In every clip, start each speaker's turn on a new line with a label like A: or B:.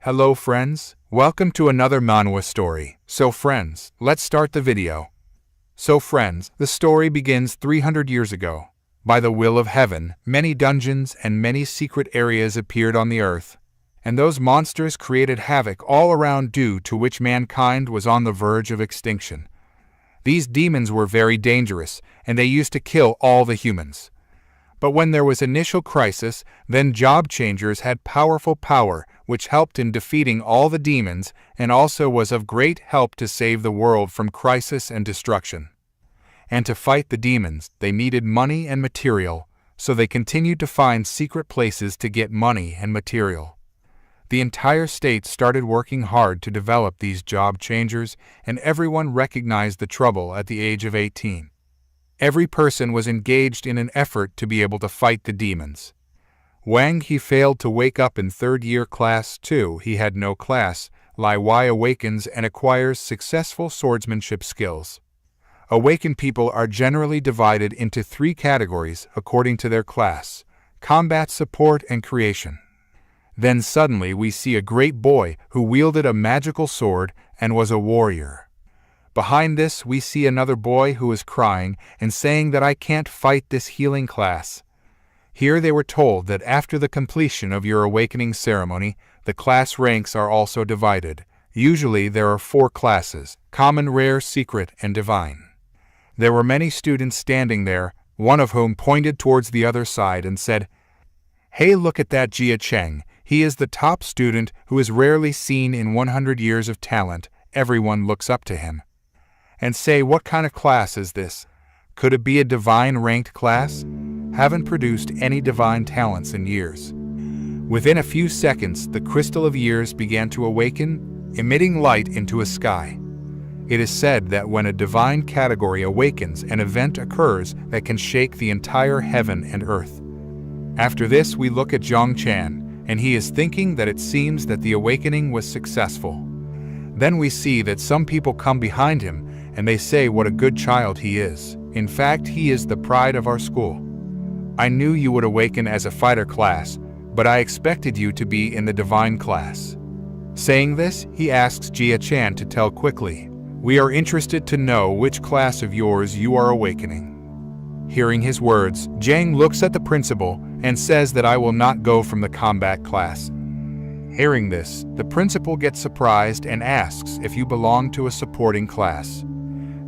A: Hello friends, welcome to another manhwa story. So friends, let's start the video. So friends, the story begins 300 years ago. By the will of heaven, many dungeons and many secret areas appeared on the earth. And those monsters created havoc all around, due to which mankind was on the verge of extinction. These demons were very dangerous, and they used to kill all the humans. But when there was initial crisis, then job changers had powerful power, which helped in defeating all the demons and also was of great help to save the world from crisis and destruction. And to fight the demons, they needed money and material, so they continued to find secret places to get money and material. The entire state started working hard to develop these job changers, and everyone recognized the trouble at the age of 18. Every person was engaged in an effort to be able to fight the demons. Wang he failed to wake up in third-year class 2. He had no class. Li Y awakens and acquires successful swordsmanship skills. Awakened people are generally divided into 3 categories according to their class: combat, support, and creation. Then suddenly we see a great boy who wielded a magical sword and was a warrior. Behind this we see another boy who is crying and saying that I can't fight this healing class. Here they were told that after the completion of your awakening ceremony, the class ranks are also divided. Usually there are 4 classes: common, rare, secret, and divine. There were many students standing there, one of whom pointed towards the other side and said, "Hey, look at that Jia Cheng. He is the top student who is rarely seen in 100 years of talent." Everyone looks up to him and say, "What kind of class is this? Could it be a divine ranked class? Haven't produced any divine talents in years." Within a few seconds, the crystal of years began to awaken, emitting light into a sky. It is said that when a divine category awakens, an event occurs that can shake the entire heaven and earth. After this, we look at Zhang Chan, and he is thinking that it seems that the awakening was successful. Then we see that some people come behind him, and they say what a good child he is. In fact, he is the pride of our school. I knew you would awaken as a fighter class, but I expected you to be in the divine class. Saying this, he asks Jia Chan to tell quickly. We are interested to know which class of yours you are awakening. Hearing his words, Zhang looks at the principal and says that I will not go from the combat class. Hearing this, the principal gets surprised and asks if you belong to a supporting class.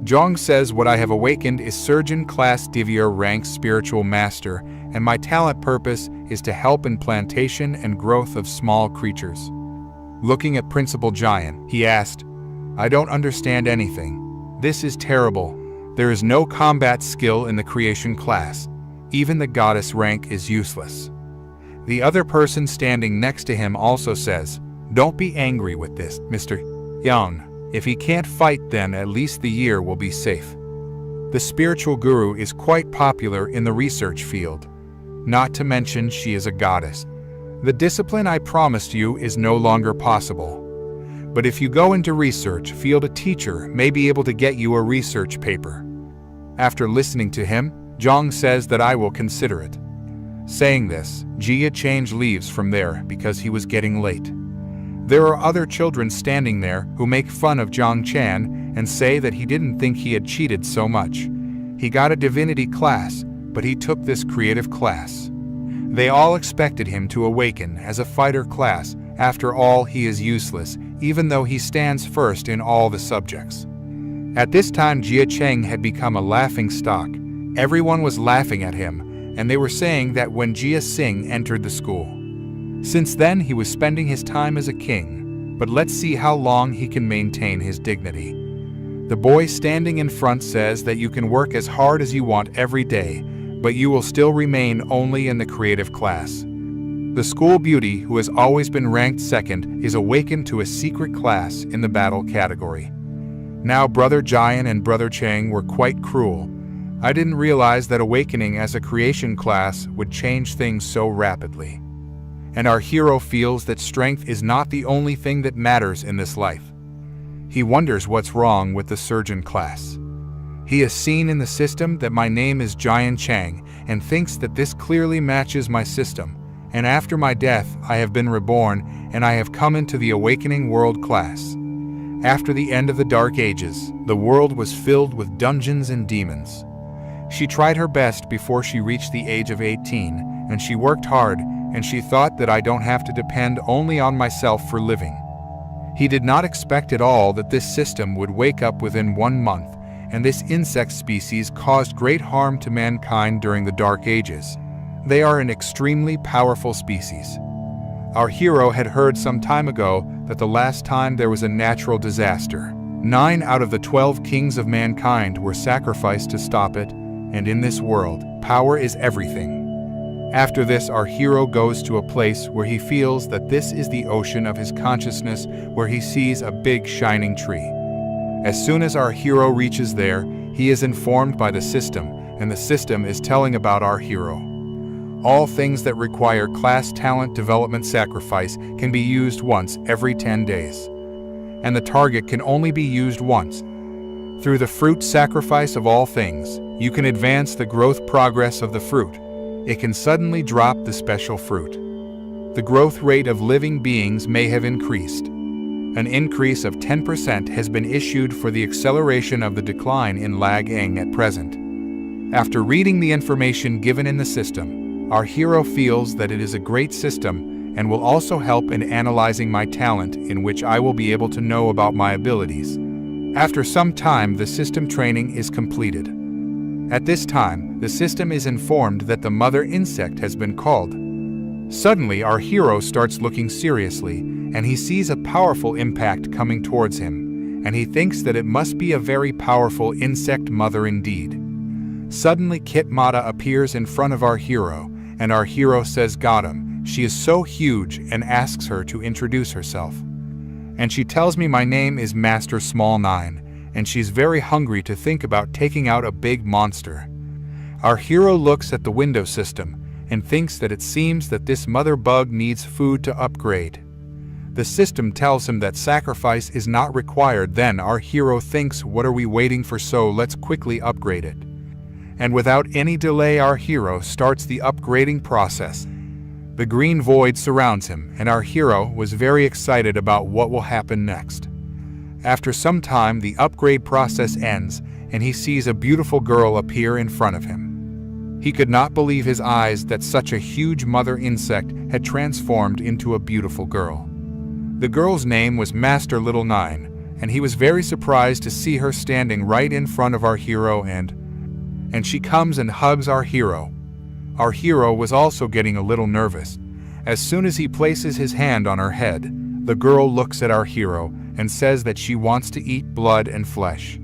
A: Zhang says what I have awakened is surgeon class Divya rank spiritual master, and my talent purpose is to help in plantation and growth of small creatures. Looking at Principal Giant, he asked, I don't understand anything. This is terrible. There is no combat skill in the creation class. Even the goddess rank is useless. The other person standing next to him also says, don't be angry with this, Mr. Yang. If he can't fight, then at least the year will be safe. The spiritual guru is quite popular in the research field. Not to mention she is a goddess. The discipline I promised you is no longer possible. But if you go into research field, a teacher may be able to get you a research paper. After listening to him, Zhang says that I will consider it. Saying this, Jia Change leaves from there because he was getting late. There are other children standing there who make fun of Zhang Chan and say that he didn't think he had cheated so much. He got a divinity class, but he took this creative class. They all expected him to awaken as a fighter class. After all, he is useless, even though he stands first in all the subjects. At this time, Jia Cheng had become a laughing stock. Everyone was laughing at him, and they were saying that when Jia Singh entered the school. Since then, he was spending his time as a king, but let's see how long he can maintain his dignity. The boy standing in front says that you can work as hard as you want every day, but you will still remain only in the creative class. The school beauty, who has always been ranked second, is awakened to a secret class in the battle category. Now Brother Jian and Brother Cheng were quite cruel. I didn't realize that awakening as a creation class would change things so rapidly. And our hero feels that strength is not the only thing that matters in this life. He wonders what's wrong with the surgeon class. He has seen in the system that my name is Jian Chang and thinks that this clearly matches my system. and after my death I have been reborn, and I have come into the awakening world class. After the end of the Dark Ages, the world was filled with dungeons and demons. She tried her best before she reached the age of 18, and she worked hard, and she thought that I don't have to depend only on myself for living. He did not expect at all that this system would wake up within 1 month, and this insect species caused great harm to mankind during the Dark Ages. They are an extremely powerful species. Our hero had heard some time ago that the last time there was a natural disaster, 9 out of the 12 kings of mankind were sacrificed to stop it, and in this world, power is everything. After this, our hero goes to a place where he feels that this is the ocean of his consciousness, where he sees a big shining tree. As soon as our hero reaches there, he is informed by the system, and the system is telling about our hero. All things that require class talent development sacrifice can be used once every 10 days. And the target can only be used once. Through the fruit sacrifice of all things, you can advance the growth progress of the fruit. It can suddenly drop the special fruit. The growth rate of living beings may have increased. An increase of 10% has been issued for the acceleration of the decline in lag-ing at present. After reading the information given in the system, our hero feels that it is a great system and will also help in analyzing my talent, in which I will be able to know about my abilities. After some time, the system training is completed. At this time, the system is informed that the mother insect has been called. Suddenly, our hero starts looking seriously, and he sees a powerful impact coming towards him, and he thinks that it must be a very powerful insect mother indeed. Suddenly, Kitmata appears in front of our hero, and our hero says, "Got him." She is so huge and asks her to introduce herself. And she tells me my name is Master Small 9, and she's very hungry to think about taking out a big monster. Our hero looks at the window system and thinks that it seems that this mother bug needs food to upgrade. The system tells him that sacrifice is not required. Then our hero thinks, what are we waiting for, so let's quickly upgrade it. And without any delay, our hero starts the upgrading process. The green void surrounds him, and our hero was very excited about what will happen next. After some time, the upgrade process ends, and he sees a beautiful girl appear in front of him. He could not believe his eyes that such a huge mother insect had transformed into a beautiful girl. The girl's name was Master Little 9, and he was very surprised to see her standing right in front of our hero, and she comes and hugs our hero. Our hero was also getting a little nervous. As soon as he places his hand on her head, the girl looks at our hero and says that she wants to eat blood and flesh.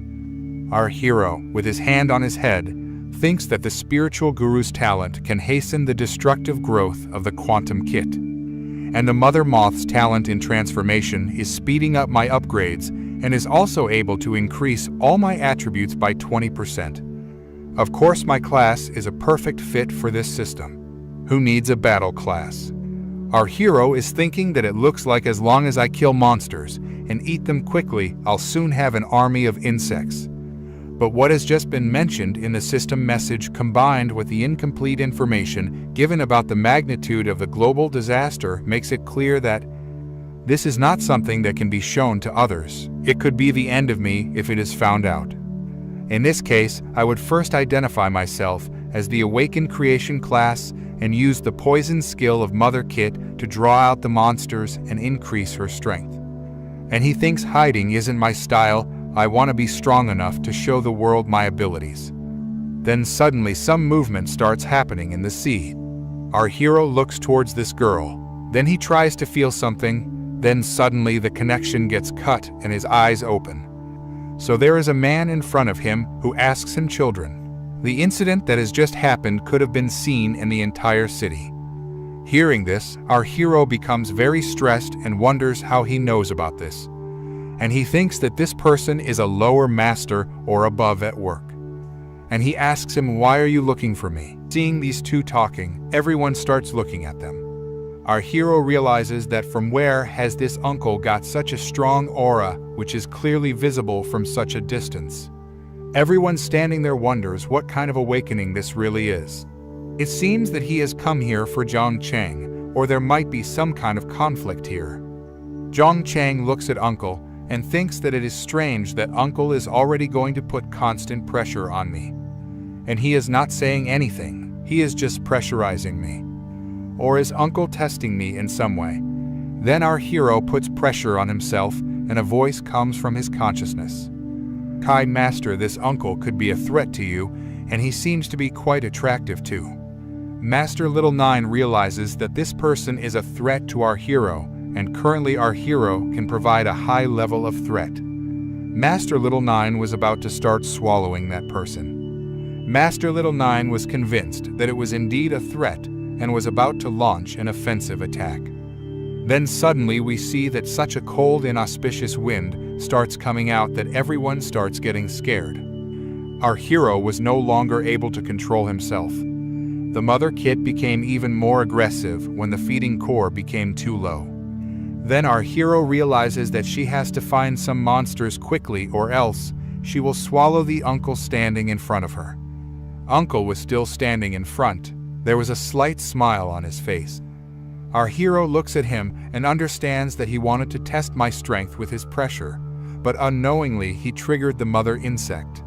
A: Our hero, with his hand on his head, thinks that the spiritual guru's talent can hasten the destructive growth of the quantum kit. And the mother moth's talent in transformation is speeding up my upgrades and is also able to increase all my attributes by 20%. Of course, my class is a perfect fit for this system. Who needs a battle class? Our hero is thinking that it looks like as long as I kill monsters and eat them quickly, I'll soon have an army of insects. But what has just been mentioned in the system message, combined with the incomplete information given about the magnitude of the global disaster, makes it clear that this is not something that can be shown to others. It could be the end of me if it is found out. In this case, I would first identify myself as the Awakened Creation class and use the poison skill of Mother Kit to draw out the monsters and increase her strength. And he thinks hiding isn't my style. I want to be strong enough to show the world my abilities. Then suddenly some movement starts happening in the sea. Our hero looks towards this girl. Then he tries to feel something. Then suddenly the connection gets cut and his eyes open. So there is a man in front of him who asks him children. The incident that has just happened could have been seen in the entire city. Hearing this, our hero becomes very stressed and wonders how he knows about this. And he thinks that this person is a lower master or above at work. And he asks him, "Why are you looking for me?" Seeing these two talking, everyone starts looking at them. Our hero realizes that from where has this uncle got such a strong aura, which is clearly visible from such a distance. Everyone standing there wonders what kind of awakening this really is. It seems that he has come here for Zhang Cheng, or there might be some kind of conflict here. Zhang Chang looks at Uncle and thinks that it is strange that Uncle is already going to put constant pressure on me. And he is not saying anything, he is just pressurizing me. Or is Uncle testing me in some way? Then our hero puts pressure on himself and a voice comes from his consciousness. Kai Master, this Uncle could be a threat to you, and he seems to be quite attractive too. Master Little Nine realizes that this person is a threat to our hero, and currently our hero can provide a high level of threat. Master Little Nine was about to start swallowing that person. Master Little Nine was convinced that it was indeed a threat and was about to launch an offensive attack. Then suddenly we see that such a cold, inauspicious wind starts coming out that everyone starts getting scared. Our hero was no longer able to control himself. The mother kit became even more aggressive when the feeding core became too low. Then our hero realizes that she has to find some monsters quickly or else she will swallow the uncle standing in front of her. Uncle was still standing in front. There was a slight smile on his face. Our hero looks at him and understands that he wanted to test my strength with his pressure, but unknowingly he triggered the mother insect.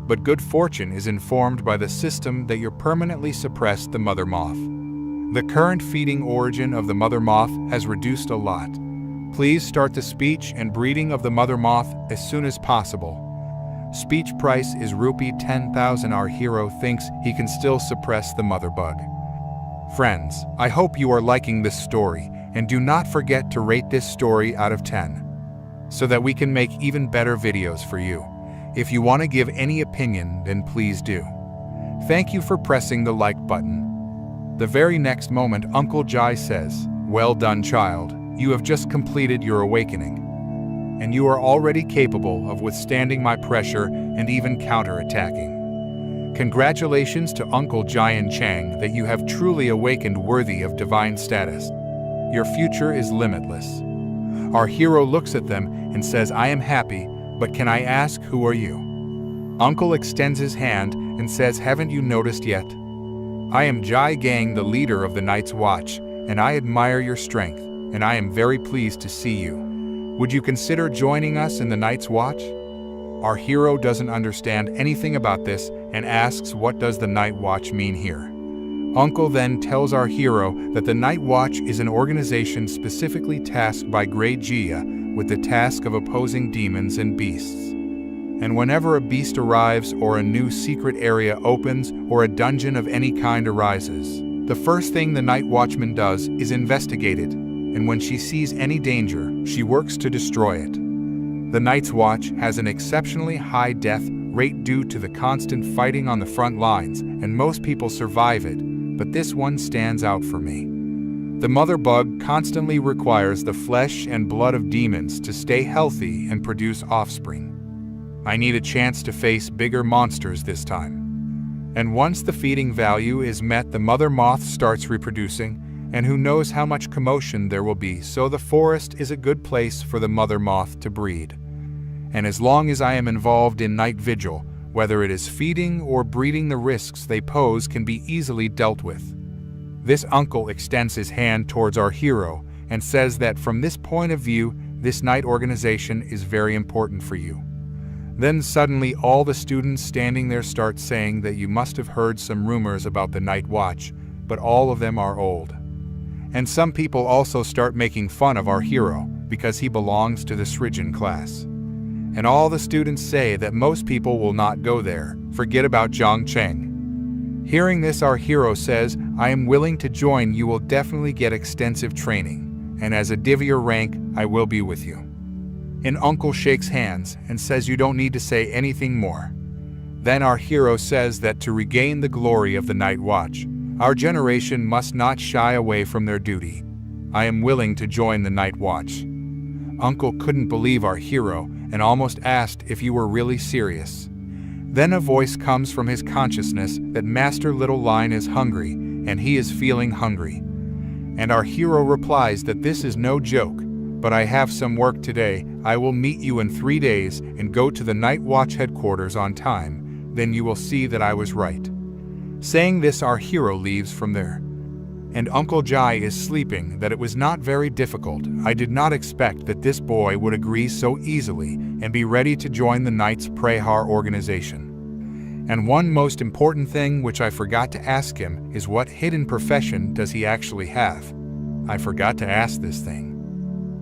A: But good fortune is informed by the system that you're permanently suppressed the mother moth. The current feeding origin of the mother moth has reduced a lot. Please start the speech and breeding of the mother moth as soon as possible. Speech price is rupee 10,000. Our hero thinks he can still suppress the mother bug. Friends, I hope you are liking this story, and do not forget to rate this story out of 10, so that we can make even better videos for you. If you want to give any opinion, then please do. Thank you for pressing the like button. The very next moment, Uncle Jai says, "Well done, child. You have just completed your awakening. And you are already capable of withstanding my pressure and even counterattacking. Congratulations to Uncle Jian Chang that you have truly awakened worthy of divine status. Your future is limitless." Our hero looks at them and says, "I am happy, but can I ask, who are you?" Uncle extends his hand and says, "Haven't you noticed yet? I am Jai Gang, the leader of the Night's Watch, and I admire your strength, and I am very pleased to see you. Would you consider joining us in the Night's Watch?" Our hero doesn't understand anything about this and asks, what does the Night Watch mean here? Uncle then tells our hero that the Night Watch is an organization specifically tasked by Great Jia with the task of opposing demons and beasts. And whenever a beast arrives or a new secret area opens or a dungeon of any kind arises, the first thing the Night Watchman does is investigate it, and when she sees any danger, she works to destroy it. The Night's Watch has an exceptionally high death rate due to the constant fighting on the front lines, and most people survive it, but this one stands out for me. The mother bug constantly requires the flesh and blood of demons to stay healthy and produce offspring. I need a chance to face bigger monsters this time. And once the feeding value is met, the mother moth starts reproducing, and who knows how much commotion there will be, so the forest is a good place for the mother moth to breed. And as long as I am involved in night vigil, whether it is feeding or breeding, the risks they pose can be easily dealt with. This uncle extends his hand towards our hero and says that from this point of view, this night organization is very important for you. Then suddenly all the students standing there start saying that you must have heard some rumors about the Night Watch, but all of them are old. And some people also start making fun of our hero because he belongs to the Srijan class. And all the students say that most people will not go there, forget about Zhang Cheng. Hearing this, our hero says, "I am willing to join, you will definitely get extensive training, and as a Divya rank, I will be with you." And Uncle shakes hands and says you don't need to say anything more. Then our hero says that to regain the glory of the Night Watch, our generation must not shy away from their duty. I am willing to join the Night Watch. Uncle couldn't believe our hero and almost asked if you were really serious. Then a voice comes from his consciousness that Master Little Lion is hungry and he is feeling hungry. And our hero replies that this is no joke, but I have some work today. I will meet you in 3 days and go to the Night Watch headquarters on time. Then you will see that I was right. Saying this, our hero leaves from there. and Uncle Jai is sleeping that it was not very difficult. I did not expect that this boy would agree so easily and be ready to join the Knights Prahar organization. And one most important thing which I forgot to ask him is what hidden profession does he actually have? I forgot to ask this thing.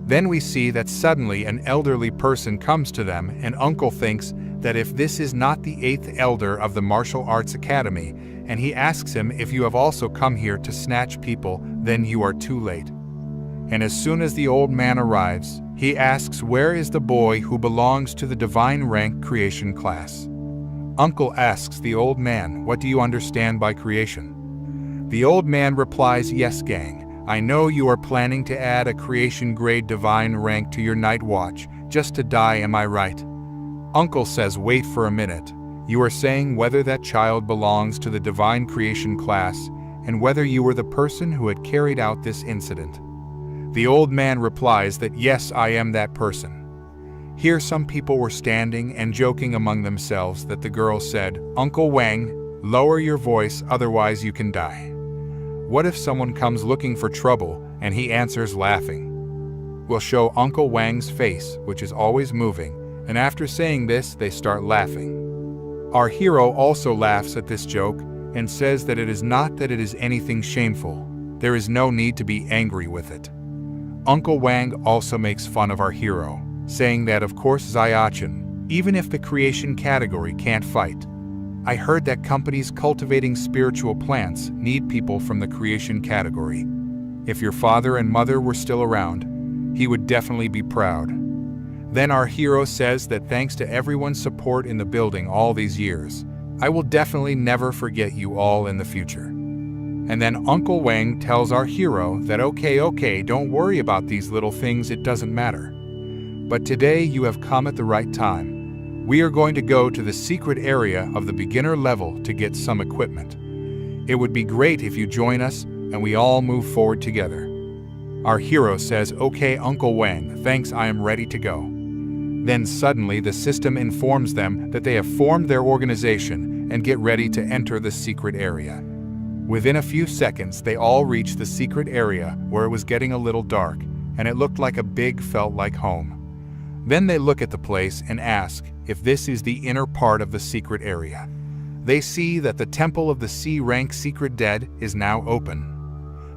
A: Then we see that suddenly an elderly person comes to them, and Uncle thinks that if this is not the 8th elder of the Martial Arts Academy, and he asks him if you have also come here to snatch people, then you are too late. And as soon as the old man arrives, he asks where is the boy who belongs to the divine rank creation class. Uncle asks the old man, what do you understand by creation? The old man replies, yes gang, I know you are planning to add a creation grade divine rank to your night watch, just to die, am I right? Uncle says, wait for a minute. You are saying whether that child belongs to the divine creation class and whether you were the person who had carried out this incident. The old man replies that yes, I am that person. Here some people were standing and joking among themselves that the girl said, Uncle Wang, lower your voice, otherwise you can die. What if someone comes looking for trouble and he answers laughing? We'll show Uncle Wang's face, which is always moving, and after saying this, they start laughing. Our hero also laughs at this joke and says that it is not that it is anything shameful. There is no need to be angry with it. Uncle Wang also makes fun of our hero, saying that of course Ziachan, even if the creation category can't fight. I heard that companies cultivating spiritual plants need people from the creation category. If your father and mother were still around, he would definitely be proud. Then our hero says that thanks to everyone's support in the building all these years, I will definitely never forget you all in the future. And then Uncle Wang tells our hero that okay, don't worry about these little things, it doesn't matter. But today you have come at the right time. We are going to go to the secret area of the beginner level to get some equipment. It would be great if you join us and we all move forward together. Our hero says, okay Uncle Wang, thanks, I am ready to go. Then suddenly the system informs them that they have formed their organization and get ready to enter the secret area. Within a few seconds they all reach the secret area where it was getting a little dark and it looked like a big felt like home. Then they look at the place and ask if this is the inner part of the secret area. They see that the Temple of the C-rank Secret Dead is now open.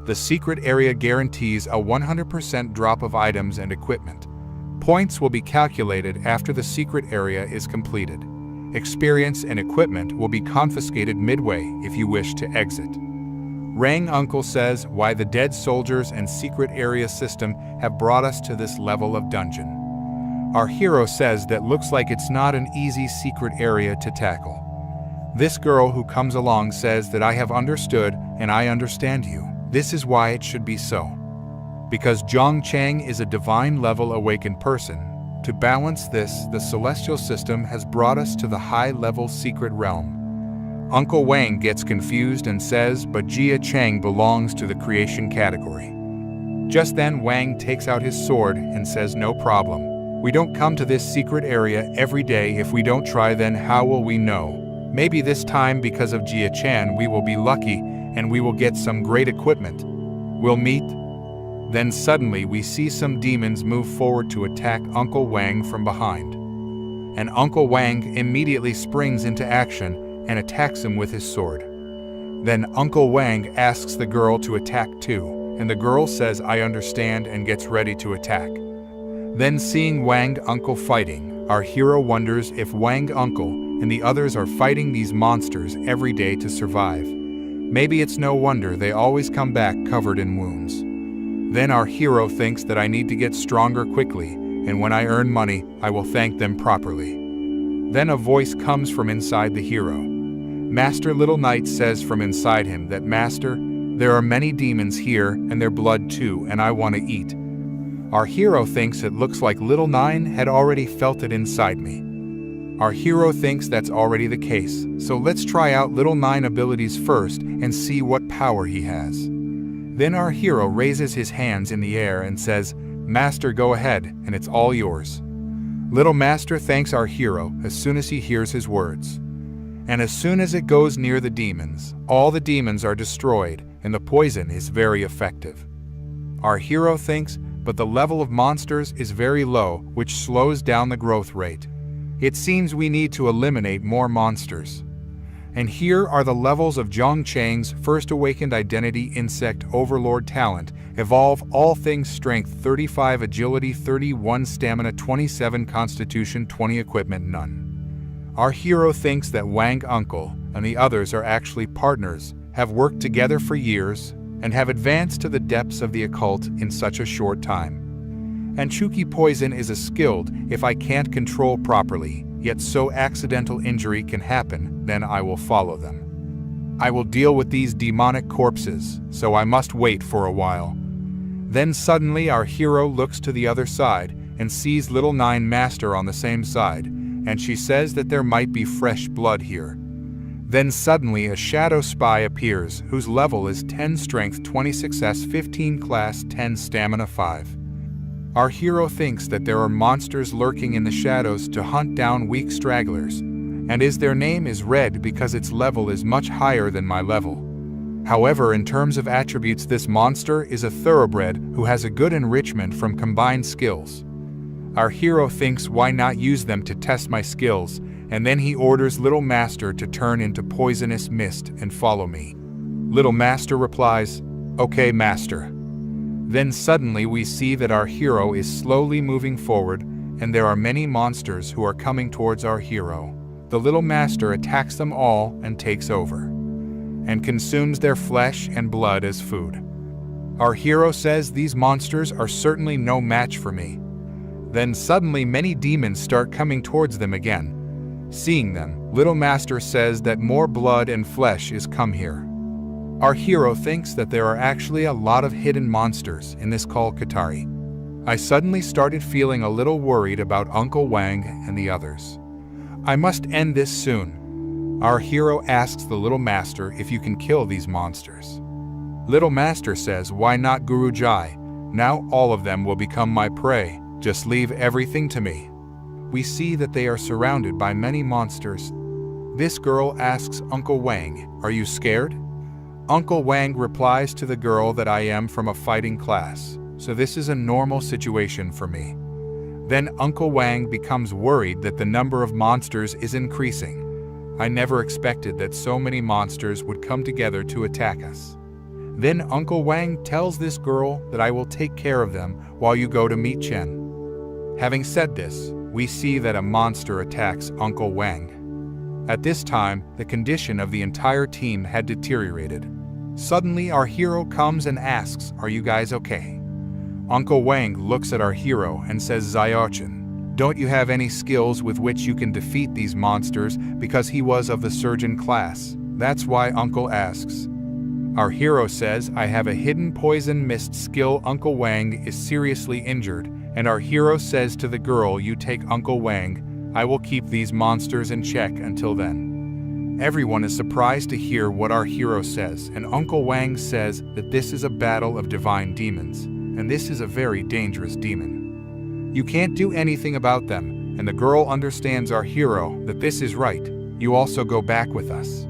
A: The secret area guarantees a 100% drop of items and equipment. Points will be calculated after the secret area is completed. Experience and equipment will be confiscated midway if you wish to exit. Rang Uncle says why the dead soldiers and secret area system have brought us to this level of dungeon. Our hero says that looks like it's not an easy secret area to tackle. This girl who comes along says that I have understood and I understand you. This is why it should be so. Because Zhang Chang is a divine level awakened person. To balance this, the celestial system has brought us to the high-level secret realm. Uncle Wang gets confused and says, but Jia Chang belongs to the creation category. Just then Wang takes out his sword and says, no problem. We don't come to this secret area every day. If we don't try, then how will we know? Maybe this time because of Jia Chan we will be lucky and we will get some great equipment. We'll meet. Then suddenly we see some demons move forward to attack Uncle Wang from behind. And Uncle Wang immediately springs into action and attacks him with his sword. Then Uncle Wang asks the girl to attack too, and the girl says I understand and gets ready to attack. Then seeing Wang Uncle fighting, our hero wonders if Wang Uncle and the others are fighting these monsters every day to survive. Maybe it's no wonder they always come back covered in wounds. Then our hero thinks that I need to get stronger quickly, and when I earn money, I will thank them properly. Then a voice comes from inside the hero. Master Little Knight says from inside him that, Master, there are many demons here and their blood too, and I want to eat. Our hero thinks it looks like Little Nine had already felt it inside me. Our hero thinks that's already the case, so let's try out Little Nine abilities first and see what power he has. Then our hero raises his hands in the air and says, Master, go ahead, and it's all yours. Little Master thanks our hero as soon as he hears his words. And as soon as it goes near the demons, all the demons are destroyed, and the poison is very effective. Our hero thinks, but the level of monsters is very low, which slows down the growth rate. It seems we need to eliminate more monsters. And here are the levels of Zhang Chang's first awakened identity insect overlord talent. Evolve all things strength 35, agility 31, stamina 27, constitution 20, equipment none. Our hero thinks that Wang Uncle and the others are actually partners, have worked together for years, and have advanced to the depths of the occult in such a short time. And Chuki poison is a skilled if I can't control properly, yet so accidental injury can happen, then I will follow them. I will deal with these demonic corpses, so I must wait for a while. Then suddenly our hero looks to the other side and sees Little Nine Master on the same side, and she says that there might be fresh blood here. Then suddenly a shadow spy appears, whose level is 10 strength 20 success 15 class 10 stamina 5. Our hero thinks that there are monsters lurking in the shadows to hunt down weak stragglers, and their name is red because its level is much higher than my level. However, in terms of attributes, this monster is a thoroughbred who has a good enrichment from combined skills. Our hero thinks why not use them to test my skills, and then he orders Little Master to turn into poisonous mist and follow me. Little Master replies, "Okay, Master." Then suddenly we see that our hero is slowly moving forward, and there are many monsters who are coming towards our hero. The Little Master attacks them all and takes over, and consumes their flesh and blood as food. Our hero says these monsters are certainly no match for me. Then suddenly many demons start coming towards them again. Seeing them, Little Master says that more blood and flesh is come here. Our hero thinks that there are actually a lot of hidden monsters in this called Katari. I suddenly started feeling a little worried about Uncle Wang and the others. I must end this soon. Our hero asks the Little Master if you can kill these monsters. Little Master says, "Why not, Guru Jai? Now all of them will become my prey. Just leave everything to me." We see that they are surrounded by many monsters. This girl asks Uncle Wang, "Are you scared?" Uncle Wang replies to the girl that I am from a fighting class, so this is a normal situation for me. Then Uncle Wang becomes worried that the number of monsters is increasing. I never expected that so many monsters would come together to attack us. Then Uncle Wang tells this girl that I will take care of them while you go to meet Chen. Having said this, we see that a monster attacks Uncle Wang. At this time, the condition of the entire team had deteriorated. Suddenly our hero comes and asks, "Are you guys okay?" Uncle Wang looks at our hero and says, "Zios, don't you have any skills with which you can defeat these monsters?" Because he was of the surgeon class. That's why Uncle asks. Our hero says, "I have a hidden poison mist skill." Uncle Wang is seriously injured, and our hero says to the girl, "You take Uncle Wang. I will keep these monsters in check until then." Everyone is surprised to hear what our hero says, and Uncle Wang says that this is a battle of divine demons, and this is a very dangerous demon. You can't do anything about them, and the girl understands our hero that this is right. You also go back with us.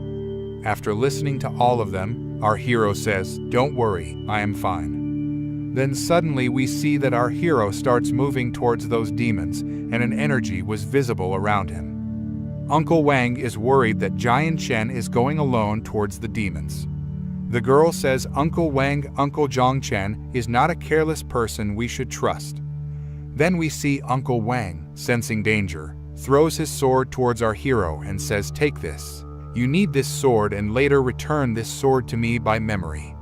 A: After listening to all of them, our hero says, "Don't worry, I am fine." Then suddenly we see that our hero starts moving towards those demons, and an energy was visible around him. Uncle Wang is worried that Giant Chen is going alone towards the demons. The girl says Uncle Wang, Uncle Zhang Chen, is not a careless person we should trust. Then we see Uncle Wang, sensing danger, throws his sword towards our hero and says, "Take this. You need this sword and later return this sword to me by memory."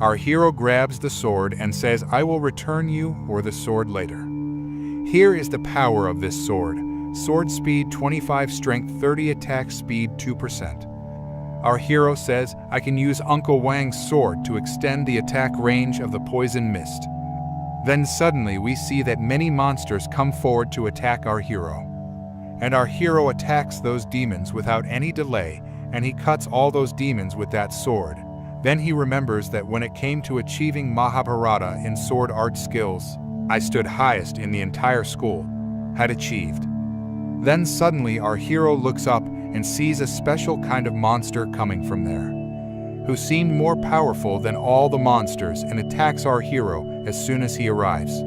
A: Our hero grabs the sword and says, "I will return you or the sword later." Here is the power of this sword. Sword speed 25, strength 30, attack speed 2%. Our hero says, "I can use Uncle Wang's sword to extend the attack range of the poison mist." Then suddenly we see that many monsters come forward to attack our hero. And our hero attacks those demons without any delay, and he cuts all those demons with that sword. Then he remembers that when it came to achieving Mahabharata in sword art skills, I stood highest in the entire school, had achieved. Then suddenly our hero looks up and sees a special kind of monster coming from there, who seemed more powerful than all the monsters and attacks our hero as soon as he arrives.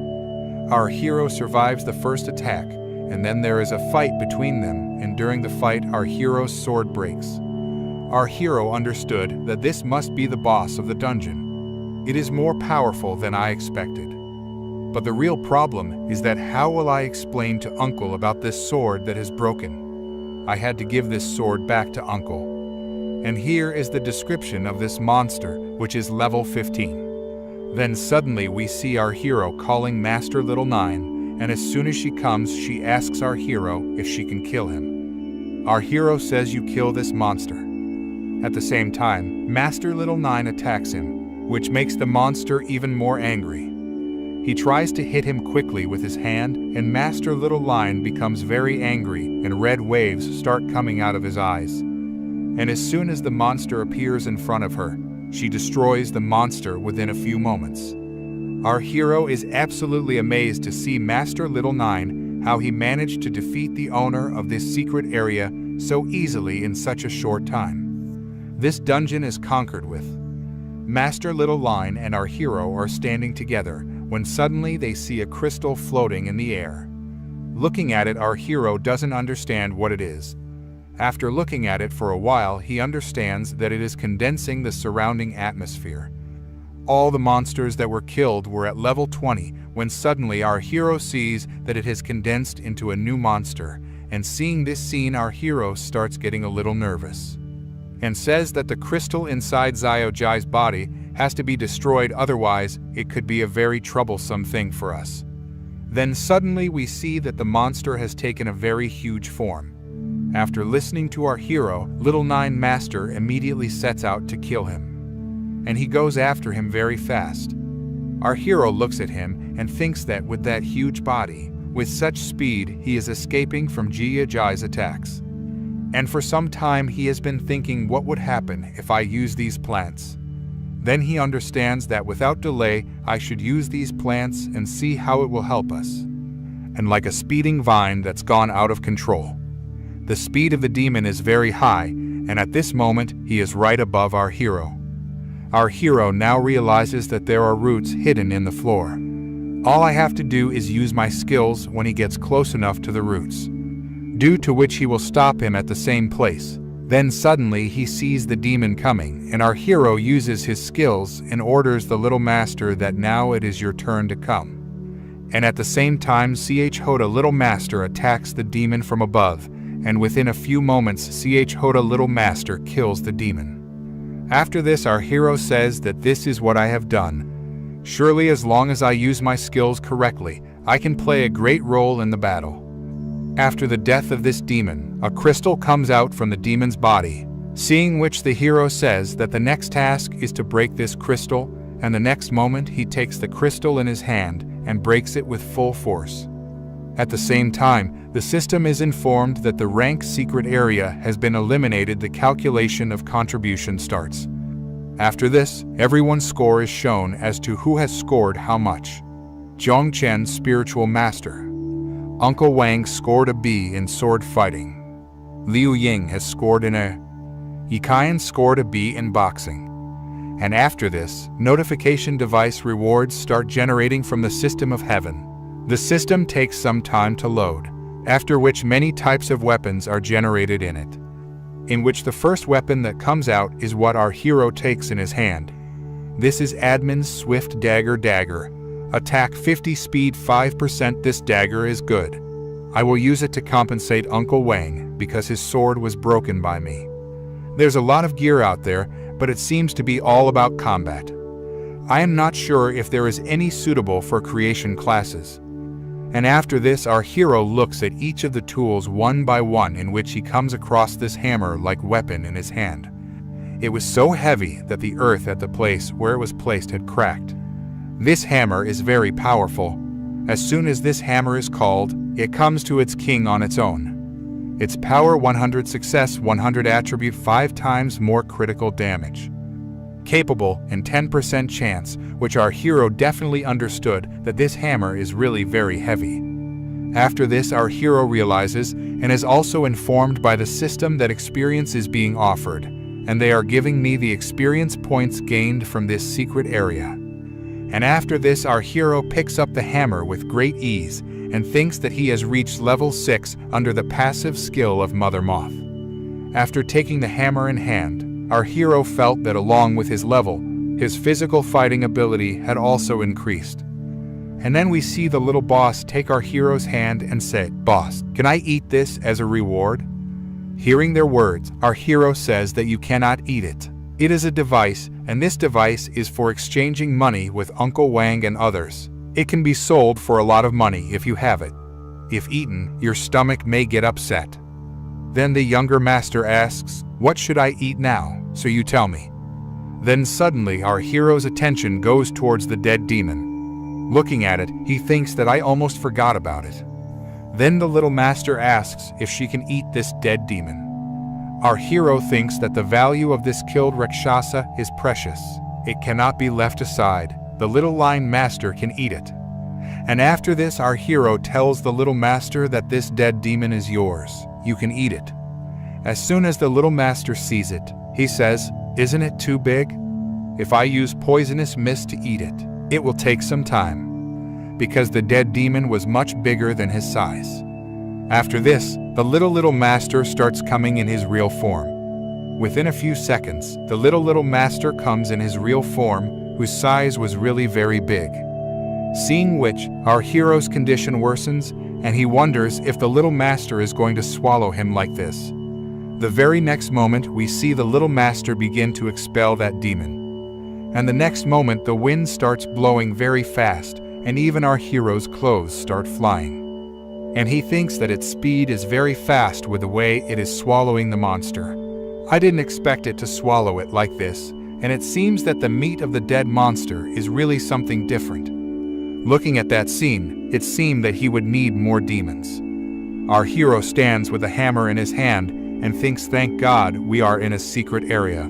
A: Our hero survives the first attack, and then there is a fight between them, and during the fight our hero's sword breaks. Our hero understood that this must be the boss of the dungeon. It is more powerful than I expected. But the real problem is that how will I explain to Uncle about this sword that has broken? I had to give this sword back to Uncle. And here is the description of this monster, which is level 15. Then suddenly we see our hero calling Master Little Nine, and as soon as she comes, she asks our hero if she can kill him. Our hero says, "You kill this monster." At the same time, Master Little Nine attacks him, which makes the monster even more angry. He tries to hit him quickly with his hand, and Master Little Nine becomes very angry, and red waves start coming out of his eyes. And as soon as the monster appears in front of her, she destroys the monster within a few moments. Our hero is absolutely amazed to see Master Little Nine, how he managed to defeat the owner of this secret area so easily in such a short time. This dungeon is conquered with. Master Little Nine and our hero are standing together when suddenly they see a crystal floating in the air. Looking at it, our hero doesn't understand what it is. After looking at it for a while, he understands that it is condensing the surrounding atmosphere. All the monsters that were killed were at level 20 when suddenly our hero sees that it has condensed into a new monster, and seeing this scene our hero starts getting a little nervous and says that the crystal inside Zios' body has to be destroyed, otherwise it could be a very troublesome thing for us. Then suddenly we see that the monster has taken a very huge form. After listening to our hero, Little Nine Master immediately sets out to kill him. And he goes after him very fast. Our hero looks at him and thinks that with that huge body, with such speed, he is escaping from Zios' attacks. And for some time he has been thinking what would happen if I use these plants. Then he understands that without delay I should use these plants and see how it will help us. And like a speeding vine that's gone out of control. The speed of the demon is very high, and at this moment he is right above our hero. Our hero now realizes that there are roots hidden in the floor. All I have to do is use my skills when he gets close enough to the roots, due to which he will stop him at the same place. Then suddenly he sees the demon coming, and our hero uses his skills and orders the little master that now it is your turn to come. And at the same time Hoda Little Master attacks the demon from above, and within a few moments Hoda Little Master kills the demon. After this our hero says that this is what I have done. Surely as long as I use my skills correctly, I can play a great role in the battle. After the death of this demon, a crystal comes out from the demon's body, seeing which the hero says that the next task is to break this crystal, and the next moment he takes the crystal in his hand and breaks it with full force. At the same time, the system is informed that the rank secret area has been eliminated. The calculation of contribution starts. After this, everyone's score is shown as to who has scored how much. Zhongchen, Spiritual Master. Uncle Wang scored a B in sword fighting. Liu Ying has scored an A. Yikayan scored a B in boxing. And after this, notification device rewards start generating from the system of heaven. The system takes some time to load, after which many types of weapons are generated in it, in which the first weapon that comes out is what our hero takes in his hand. This is Admin's Swift Dagger. Attack 50, speed 5%. This dagger is good. I will use it to compensate Uncle Wang because his sword was broken by me. There's a lot of gear out there, but it seems to be all about combat. I am not sure if there is any suitable for creation classes. And after this our hero looks at each of the tools one by one, in which he comes across this hammer-like weapon in his hand. It was so heavy that the earth at the place where it was placed had cracked. This hammer is very powerful. As soon as this hammer is called, it comes to its king on its own. Its power 100, success 100, attribute 5 times more critical damage. Capable and 10% chance, which our hero definitely understood that this hammer is really very heavy. After this, our hero realizes and is also informed by the system that experience is being offered, and they are giving me the experience points gained from this secret area. And after this, our hero picks up the hammer with great ease and thinks that he has reached level 6 under the passive skill of Mother Moth. After taking the hammer in hand, our hero felt that along with his level, his physical fighting ability had also increased. And then we see the little boss take our hero's hand and say, "Boss, can I eat this as a reward?" Hearing their words, our hero says that you cannot eat it. It is a device, and this device is for exchanging money with Uncle Wang and others. It can be sold for a lot of money if you have it. If eaten, your stomach may get upset. Then the younger master asks, "What should I eat now? So you tell me." Then suddenly our hero's attention goes towards the dead demon. Looking at it, he thinks that I almost forgot about it. Then the little master asks if she can eat this dead demon. Our hero thinks that the value of this killed Rakshasa is precious. It cannot be left aside. The little lion master can eat it. And after this, our hero tells the little master that this dead demon is yours. You can eat it. As soon as the little master sees it, he says, "Isn't it too big? If I use poisonous mist to eat it, it will take some time," because the dead demon was much bigger than his size. After this, the little master starts coming in his real form. Within a few seconds, the little master comes in his real form, whose size was really very big. Seeing which, our hero's condition worsens, and he wonders if the little master is going to swallow him like this. The very next moment, we see the little master begin to expel that demon. And the next moment, the wind starts blowing very fast, and even our hero's clothes start flying. And he thinks that its speed is very fast with the way it is swallowing the monster. I didn't expect it to swallow it like this, and it seems that the meat of the dead monster is really something different. Looking at that scene, it seemed that he would need more demons. Our hero stands with a hammer in his hand and thinks, thank God we are in a secret area.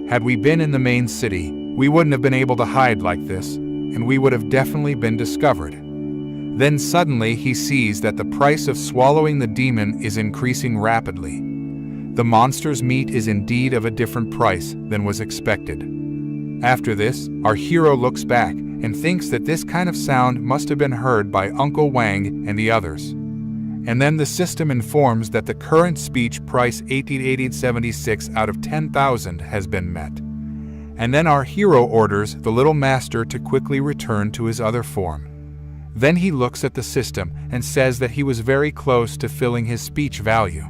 A: Had we been in the main city, we wouldn't have been able to hide like this, and we would have definitely been discovered. Then suddenly he sees that the price of swallowing the demon is increasing rapidly. The monster's meat is indeed of a different price than was expected. After this, our hero looks back and thinks that this kind of sound must have been heard by Uncle Wang and the others. And then the system informs that the current speech price 18,876 out of 10,000 has been met. And then our hero orders the little master to quickly return to his other form. Then he looks at the system and says that he was very close to filling his speech value.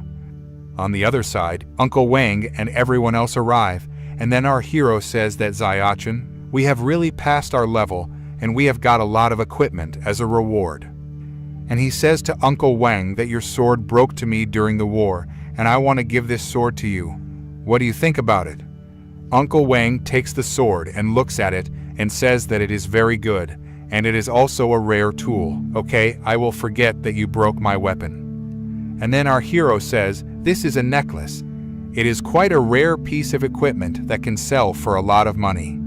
A: On the other side, Uncle Wang and everyone else arrive, and then our hero says that Zios, we have really passed our level, and we have got a lot of equipment as a reward. And he says to Uncle Wang that your sword broke to me during the war, and I want to give this sword to you. What do you think about it? Uncle Wang takes the sword and looks at it and says that it is very good, and it is also a rare tool. Okay, I will forget that you broke my weapon. And then our hero says, this is a necklace. It is quite a rare piece of equipment that can sell for a lot of money.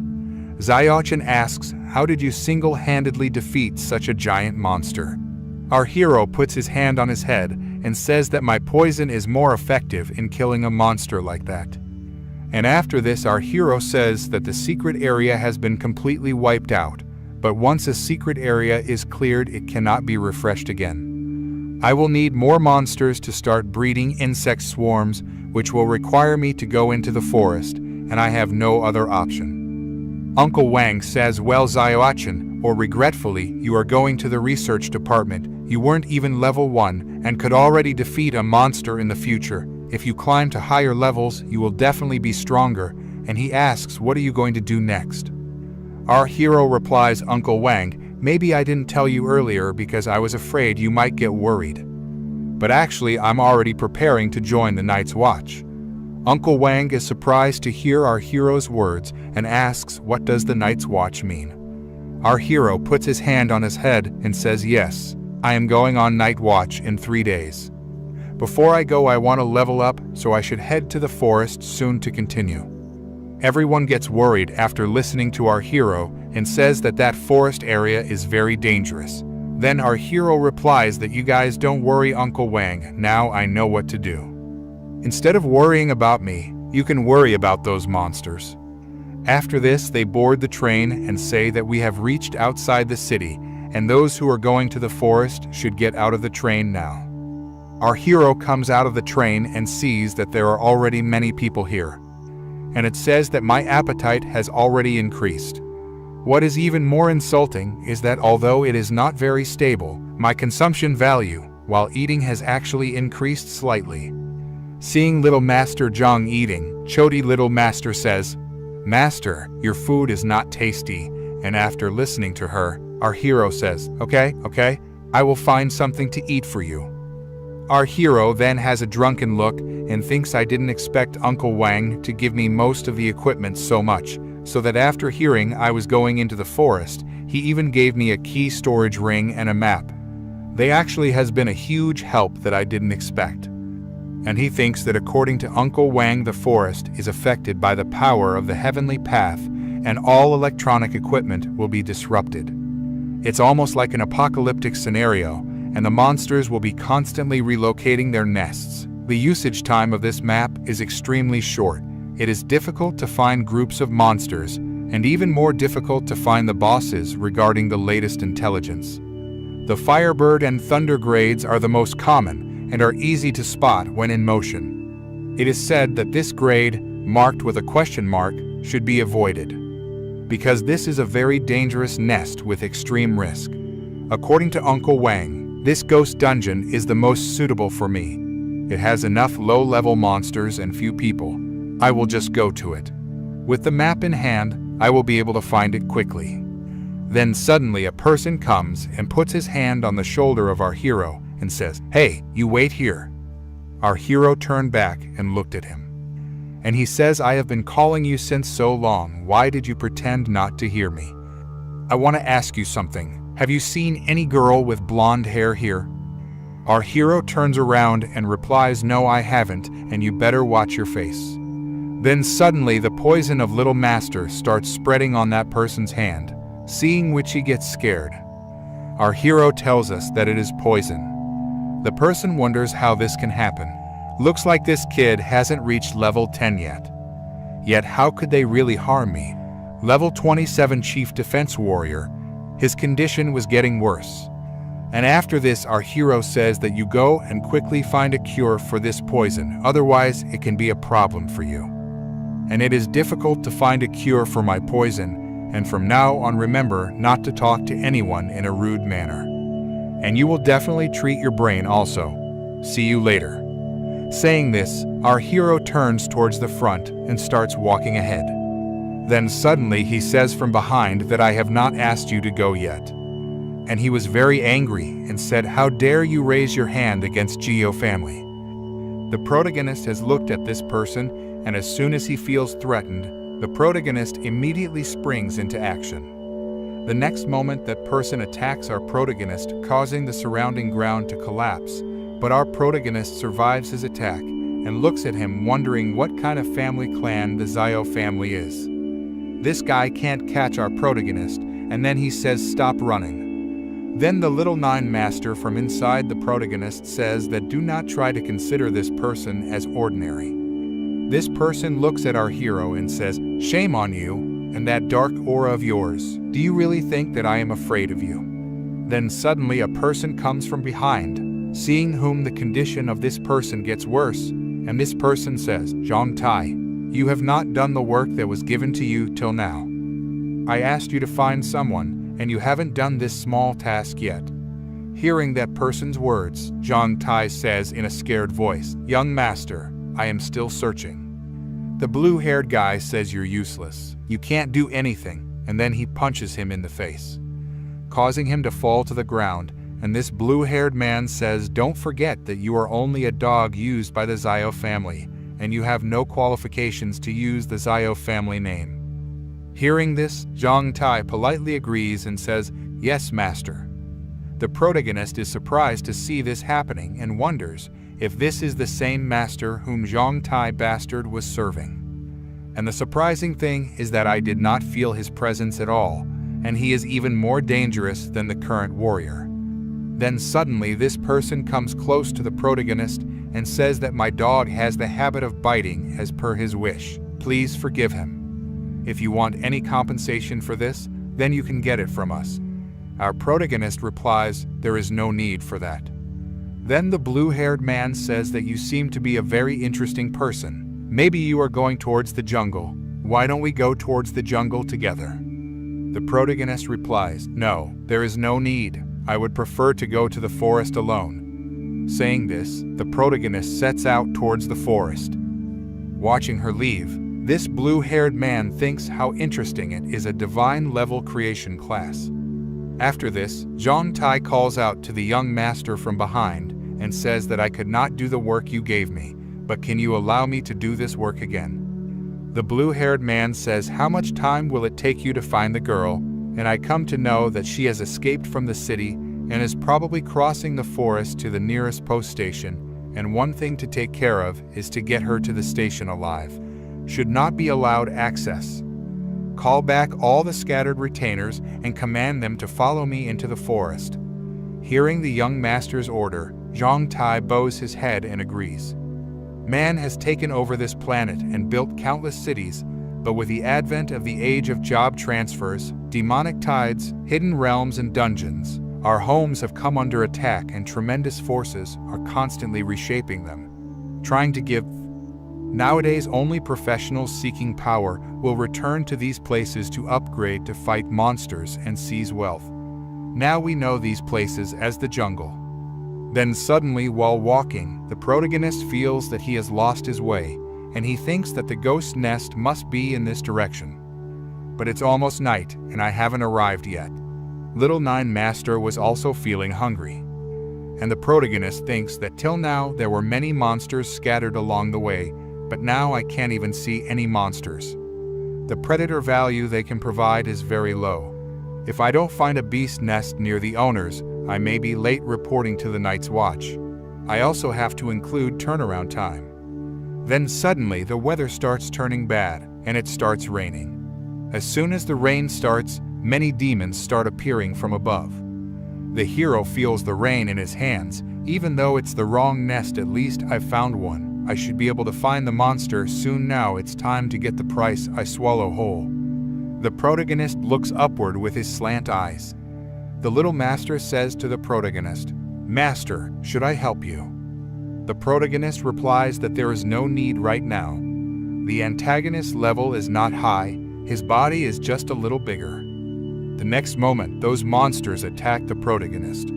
A: Zios asks, how did you single-handedly defeat such a giant monster? Our hero puts his hand on his head and says that my poison is more effective in killing a monster like that. And after this, our hero says that the secret area has been completely wiped out, but once a secret area is cleared, it cannot be refreshed again. I will need more monsters to start breeding insect swarms, which will require me to go into the forest, and I have no other option. Uncle Wang says, well, Zios, or regretfully, you are going to the research department. You weren't even level 1 and could already defeat a monster in the future. If you climb to higher levels, you will definitely be stronger. And he asks, what are you going to do next? Our hero replies, Uncle Wang, maybe I didn't tell you earlier because I was afraid you might get worried. But actually, I'm already preparing to join the Night's Watch. Uncle Wang is surprised to hear our hero's words and asks, what does the Night's Watch mean? Our hero puts his hand on his head and says, yes, I am going on Night Watch in 3 days. Before I go, I want to level up, so I should head to the forest soon to continue. Everyone gets worried after listening to our hero and says that that forest area is very dangerous. Then our hero replies that you guys don't worry, Uncle Wang, now I know what to do. Instead of worrying about me, you can worry about those monsters. After this, they board the train and say that we have reached outside the city, and those who are going to the forest should get out of the train now. Our hero comes out of the train and sees that there are already many people here. And it says that my appetite has already increased. What is even more insulting is that although it is not very stable, my consumption value, while eating, has actually increased slightly. Seeing little Master Zhang eating, Chody little Master says, "Master, your food is not tasty," and after listening to her, our hero says, okay, I will find something to eat for you." Our hero then has a drunken look and thinks I didn't expect Uncle Wang to give me most of the equipment so much, so that after hearing I was going into the forest, he even gave me a key storage ring and a map. They actually has been a huge help that I didn't expect. And he thinks that according to Uncle Wang, the forest is affected by the power of the heavenly path and all electronic equipment will be disrupted. It's almost like an apocalyptic scenario, and the monsters will be constantly relocating their nests. The usage time of this map is extremely short. It is difficult to find groups of monsters, and even more difficult to find the bosses regarding the latest intelligence. The Firebird and Thunder grades are the most common and are easy to spot when in motion. It is said that this grade, marked with a question mark, should be avoided, because this is a very dangerous nest with extreme risk. According to Uncle Wang, this ghost dungeon is the most suitable for me. It has enough low-level monsters and few people. I will just go to it. With the map in hand, I will be able to find it quickly. Then suddenly a person comes and puts his hand on the shoulder of our hero and says, "Hey, you wait here." Our hero turned back and looked at him. And he says, "I have been calling you since so long. Why did you pretend not to hear me? I want to ask you something. Have you seen any girl with blonde hair here?" Our hero turns around and replies, "No, I haven't, and you better watch your face." Then suddenly the poison of Little Master starts spreading on that person's hand, seeing which he gets scared. Our hero tells us that it is poison. The person wonders how this can happen. Looks like this kid hasn't reached level 10 yet. Yet how could they really harm me? Level 27 Chief Defense Warrior. His condition was getting worse. And after this, our hero says that you go and quickly find a cure for this poison, otherwise it can be a problem for you. And it is difficult to find a cure for my poison, and from now on remember not to talk to anyone in a rude manner. And you will definitely treat your brain also. See you later. Saying this, our hero turns towards the front and starts walking ahead. Then suddenly he says from behind that I have not asked you to go yet. And he was very angry and said, "How dare you raise your hand against Geo family?" The protagonist has looked at this person, and as soon as he feels threatened, the protagonist immediately springs into action. The next moment that person attacks our protagonist, causing the surrounding ground to collapse, but our protagonist survives his attack and looks at him wondering what kind of family clan the Zios family is. This guy can't catch our protagonist, and then he says stop running. Then the little Nine Master from inside the protagonist says that do not try to consider this person as ordinary. This person looks at our hero and says, "Shame on you, and that dark aura of yours. Do you really think that I am afraid of you?" Then suddenly a person comes from behind, seeing whom the condition of this person gets worse, and this person says, "Zhang Tai, you have not done the work that was given to you till now. I asked you to find someone, and you haven't done this small task yet." Hearing that person's words, Zhang Tai says in a scared voice, "Young master, I am still searching." The blue-haired guy says you're useless. You can't do anything, and then he punches him in the face, causing him to fall to the ground, and this blue-haired man says, "Don't forget that you are only a dog used by the Zios family, and you have no qualifications to use the Zios family name." Hearing this, Zhang Tai politely agrees and says, "Yes, master." The protagonist is surprised to see this happening and wonders if this is the same master whom Zhang Tai bastard was serving. And the surprising thing is that I did not feel his presence at all, and he is even more dangerous than the current warrior. Then suddenly this person comes close to the protagonist and says that my dog has the habit of biting as per his wish. Please forgive him. If you want any compensation for this, then you can get it from us. Our protagonist replies, there is no need for that. Then the blue-haired man says that you seem to be a very interesting person. Maybe you are going towards the jungle. Why don't we go towards the jungle together? The protagonist replies, no, there is no need. I would prefer to go to the forest alone. Saying this, the protagonist sets out towards the forest. Watching her leave, this blue-haired man thinks how interesting it is, a divine-level creation class. After this, Zhang Tai calls out to the young master from behind and says that I could not do the work you gave me, but can you allow me to do this work again? The blue-haired man says, how much time will it take you to find the girl? And I come to know that she has escaped from the city and is probably crossing the forest to the nearest post station, and one thing to take care of is to get her to the station alive. Should not be allowed access. Call back all the scattered retainers and command them to follow me into the forest. Hearing the young master's order, Zhang Tai bows his head and agrees. Man has taken over this planet and built countless cities, but with the advent of the age of job transfers, demonic tides, hidden realms and dungeons, our homes have come under attack and tremendous forces are constantly reshaping them, trying to give. Nowadays, only professionals seeking power will return to these places to upgrade to fight monsters and seize wealth. Now we know these places as the jungle. Then suddenly, while walking, the protagonist feels that he has lost his way, and he thinks that the ghost nest must be in this direction. But it's almost night, and I haven't arrived yet. Little Nine Master was also feeling hungry. And the protagonist thinks that till now there were many monsters scattered along the way, but now I can't even see any monsters. The predator value they can provide is very low. If I don't find a beast nest near the owners, I may be late reporting to the night's watch. I also have to include turnaround time. Then suddenly the weather starts turning bad, and it starts raining. As soon as the rain starts, many demons start appearing from above. The hero feels the rain in his hands. Even though it's the wrong nest, at least I've found one. I should be able to find the monster soon. Now it's time to get the price I swallow whole. The protagonist looks upward with his slant eyes. The little master says to the protagonist, Master, should I help you? The protagonist replies that there is no need right now. The antagonist level is not high, his body is just a little bigger. The next moment, those monsters attack the protagonist.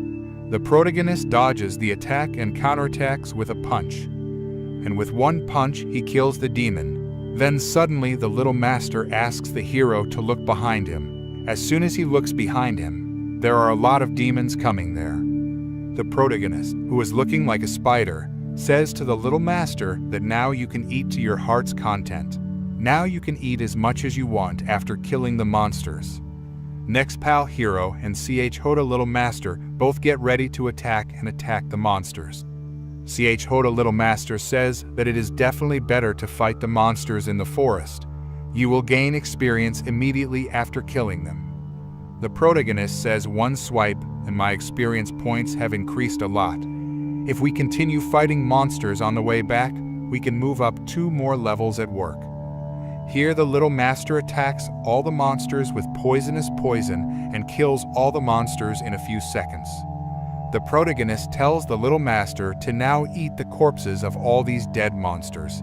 A: The protagonist dodges the attack and counterattacks with a punch. And with one punch, he kills the demon. Then suddenly the little master asks the hero to look behind him. As soon as he looks behind him, there are a lot of demons coming there. The protagonist, who is looking like a spider, says to the little master that now you can eat to your heart's content. Now you can eat as much as you want after killing the monsters. Next, Pal Hero and Hoda Little Master both get ready to attack the monsters. Hoda Little Master says that it is definitely better to fight the monsters in the forest. You will gain experience immediately after killing them. The protagonist says one swipe and my experience points have increased a lot. If we continue fighting monsters on the way back, we can move up 2 more levels at work. Here the little master attacks all the monsters with poisonous poison and kills all the monsters in a few seconds. The protagonist tells the little master to now eat the corpses of all these dead monsters.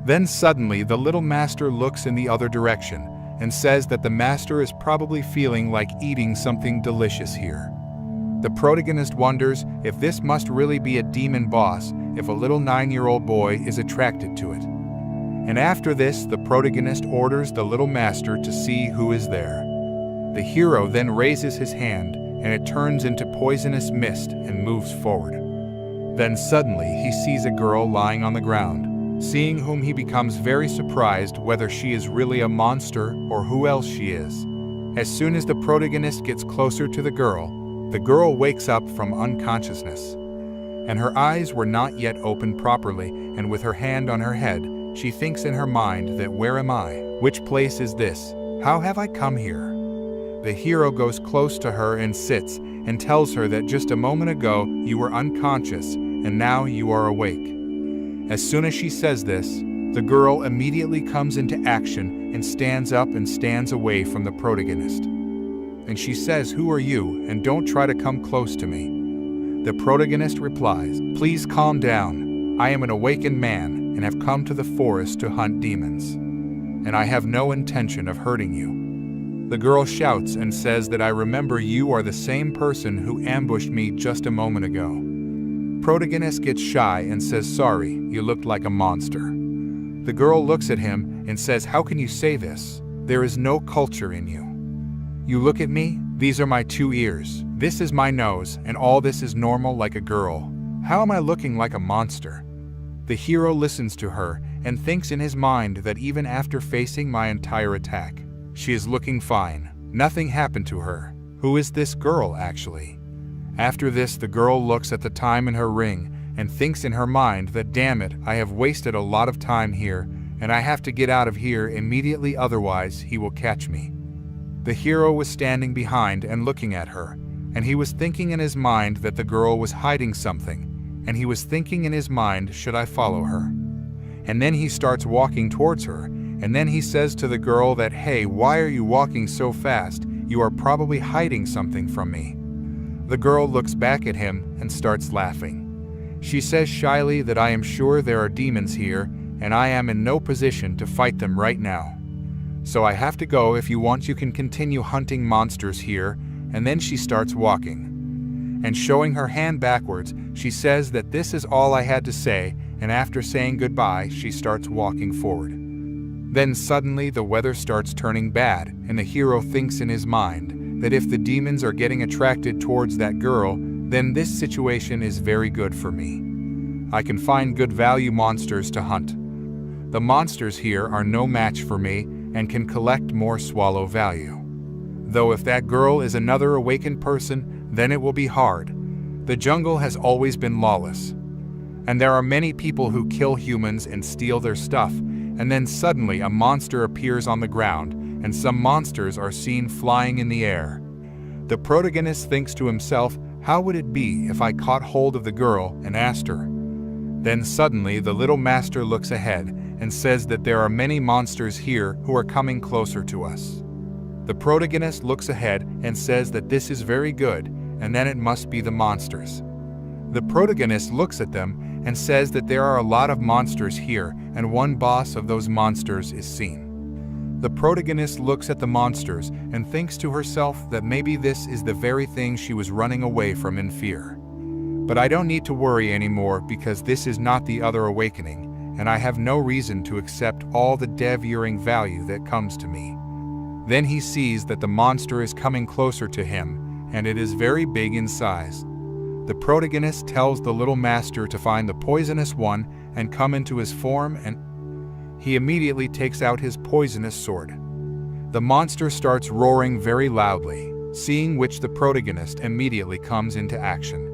A: Then suddenly the little master looks in the other direction and says that the master is probably feeling like eating something delicious here. The protagonist wonders if this must really be a demon boss if a little 9-year-old boy is attracted to it. And after this, the protagonist orders the little master to see who is there. The hero then raises his hand and it turns into poisonous mist and moves forward. Then suddenly he sees a girl lying on the ground, seeing whom he becomes very surprised whether she is really a monster or who else she is. As soon as the protagonist gets closer to the girl wakes up from unconsciousness. And her eyes were not yet opened properly, and with her hand on her head, she thinks in her mind that where am I? Which place is this? How have I come here? The hero goes close to her and sits, and tells her that just a moment ago you were unconscious and now you are awake. As soon as she says this, the girl immediately comes into action and stands up and stands away from the protagonist. And she says, "Who are you, and don't try to come close to me." The protagonist replies, "Please calm down. I am an awakened man and have come to the forest to hunt demons. And I have no intention of hurting you." The girl shouts and says that, "I remember you are the same person who ambushed me just a moment ago." Protagonist gets shy and says, "Sorry, you looked like a monster." The girl looks at him and says, "How can you say this? There is no culture in you. You look at me, these are my 2 ears, this is my nose, and all this is normal like a girl. How am I looking like a monster?" The hero listens to her and thinks in his mind that even after facing my entire attack, she is looking fine. Nothing happened to her. Who is this girl actually? After this, the girl looks at the time in her ring and thinks in her mind that, damn it, I have wasted a lot of time here and I have to get out of here immediately, otherwise he will catch me. The hero was standing behind and looking at her, and he was thinking in his mind that the girl was hiding something, and he was thinking in his mind, should I follow her? And then he starts walking towards her, and then he says to the girl that, "Hey, why are you walking so fast? You are probably hiding something from me." The girl looks back at him and starts laughing. She says shyly that, "I am sure there are demons here, and I am in no position to fight them right now. So I have to go. If you want, you can continue hunting monsters here." And then she starts walking. And showing her hand backwards, she says that, "This is all I had to say," and after saying goodbye, she starts walking forward. Then suddenly the weather starts turning bad, and the hero thinks in his mind that if the demons are getting attracted towards that girl, then this situation is very good for me. I can find good value monsters to hunt. The monsters here are no match for me and can collect more swallow value. Though if that girl is another awakened person, then it will be hard. The jungle has always been lawless. And there are many people who kill humans and steal their stuff, and then suddenly a monster appears on the ground, and some monsters are seen flying in the air. The protagonist thinks to himself, how would it be if I caught hold of the girl and asked her? Then suddenly the little master looks ahead and says that there are many monsters here who are coming closer to us. The protagonist looks ahead and says that this is very good, and then it must be the monsters. The protagonist looks at them and says that there are a lot of monsters here, and one boss of those monsters is seen. The protagonist looks at the monsters and thinks to herself that maybe this is the very thing she was running away from in fear. But I don't need to worry anymore because this is not the other awakening, and I have no reason to accept all the devouring value that comes to me. Then he sees that the monster is coming closer to him, and it is very big in size. The protagonist tells the little master to find the poisonous one and come into his form, and he immediately takes out his poisonous sword. The monster starts roaring very loudly, seeing which the protagonist immediately comes into action.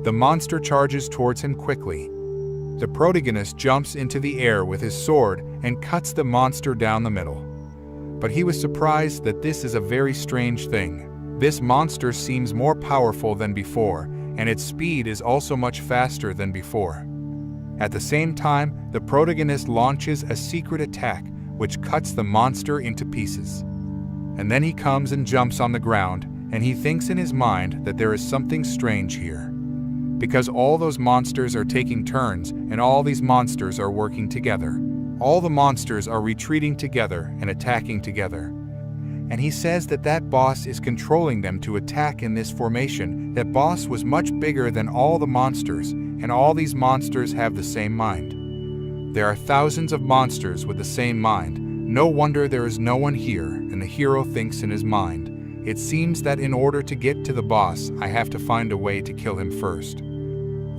A: The monster charges towards him quickly. The protagonist jumps into the air with his sword and cuts the monster down the middle. But he was surprised that this is a very strange thing. This monster seems more powerful than before, and its speed is also much faster than before. At the same time, the protagonist launches a secret attack which cuts the monster into pieces. And then he comes and jumps on the ground, and he thinks in his mind that there is something strange here. Because all those monsters are taking turns, and all these monsters are working together. All the monsters are retreating together and attacking together. And he says that that boss is controlling them to attack in this formation. That boss was much bigger than all the monsters, and all these monsters have the same mind. There are thousands of monsters with the same mind. No wonder there is no one here, and the hero thinks in his mind, it seems that in order to get to the boss, I have to find a way to kill him first.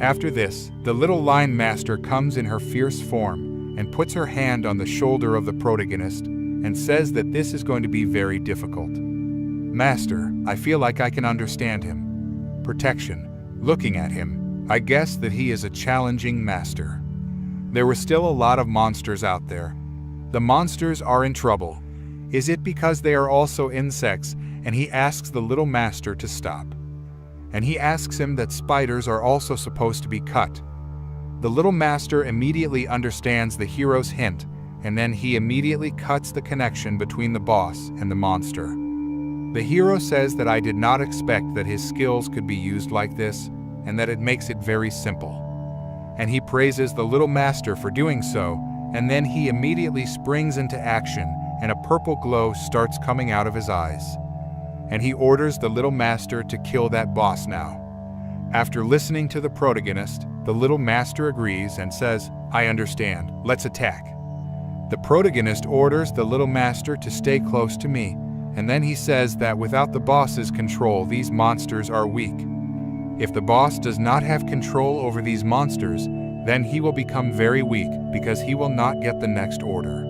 A: After this, the little lion master comes in her fierce form and puts her hand on the shoulder of the protagonist and says that this is going to be very difficult. Master, I feel like I can understand him. Protection. Looking at him, I guess that he is a challenging master. There were still a lot of monsters out there. The monsters are in trouble. Is it because they are also insects? And he asks the little master to stop. and he asks him that spiders are also supposed to be cut. The little master immediately understands the hero's hint, and then he immediately cuts the connection between the boss and the monster. The hero says that I did not expect that his skills could be used like this, and that it makes it very simple. And he praises the little master for doing so, and then he immediately springs into action, and a purple glow starts coming out of his eyes. And he orders the little master to kill that boss now. After listening to the protagonist, the little master agrees and says, "I understand, let's attack." The protagonist orders the little master to stay close to me, and then he says that without the boss's control, these monsters are weak. If the boss does not have control over these monsters, then he will become very weak because he will not get the next order.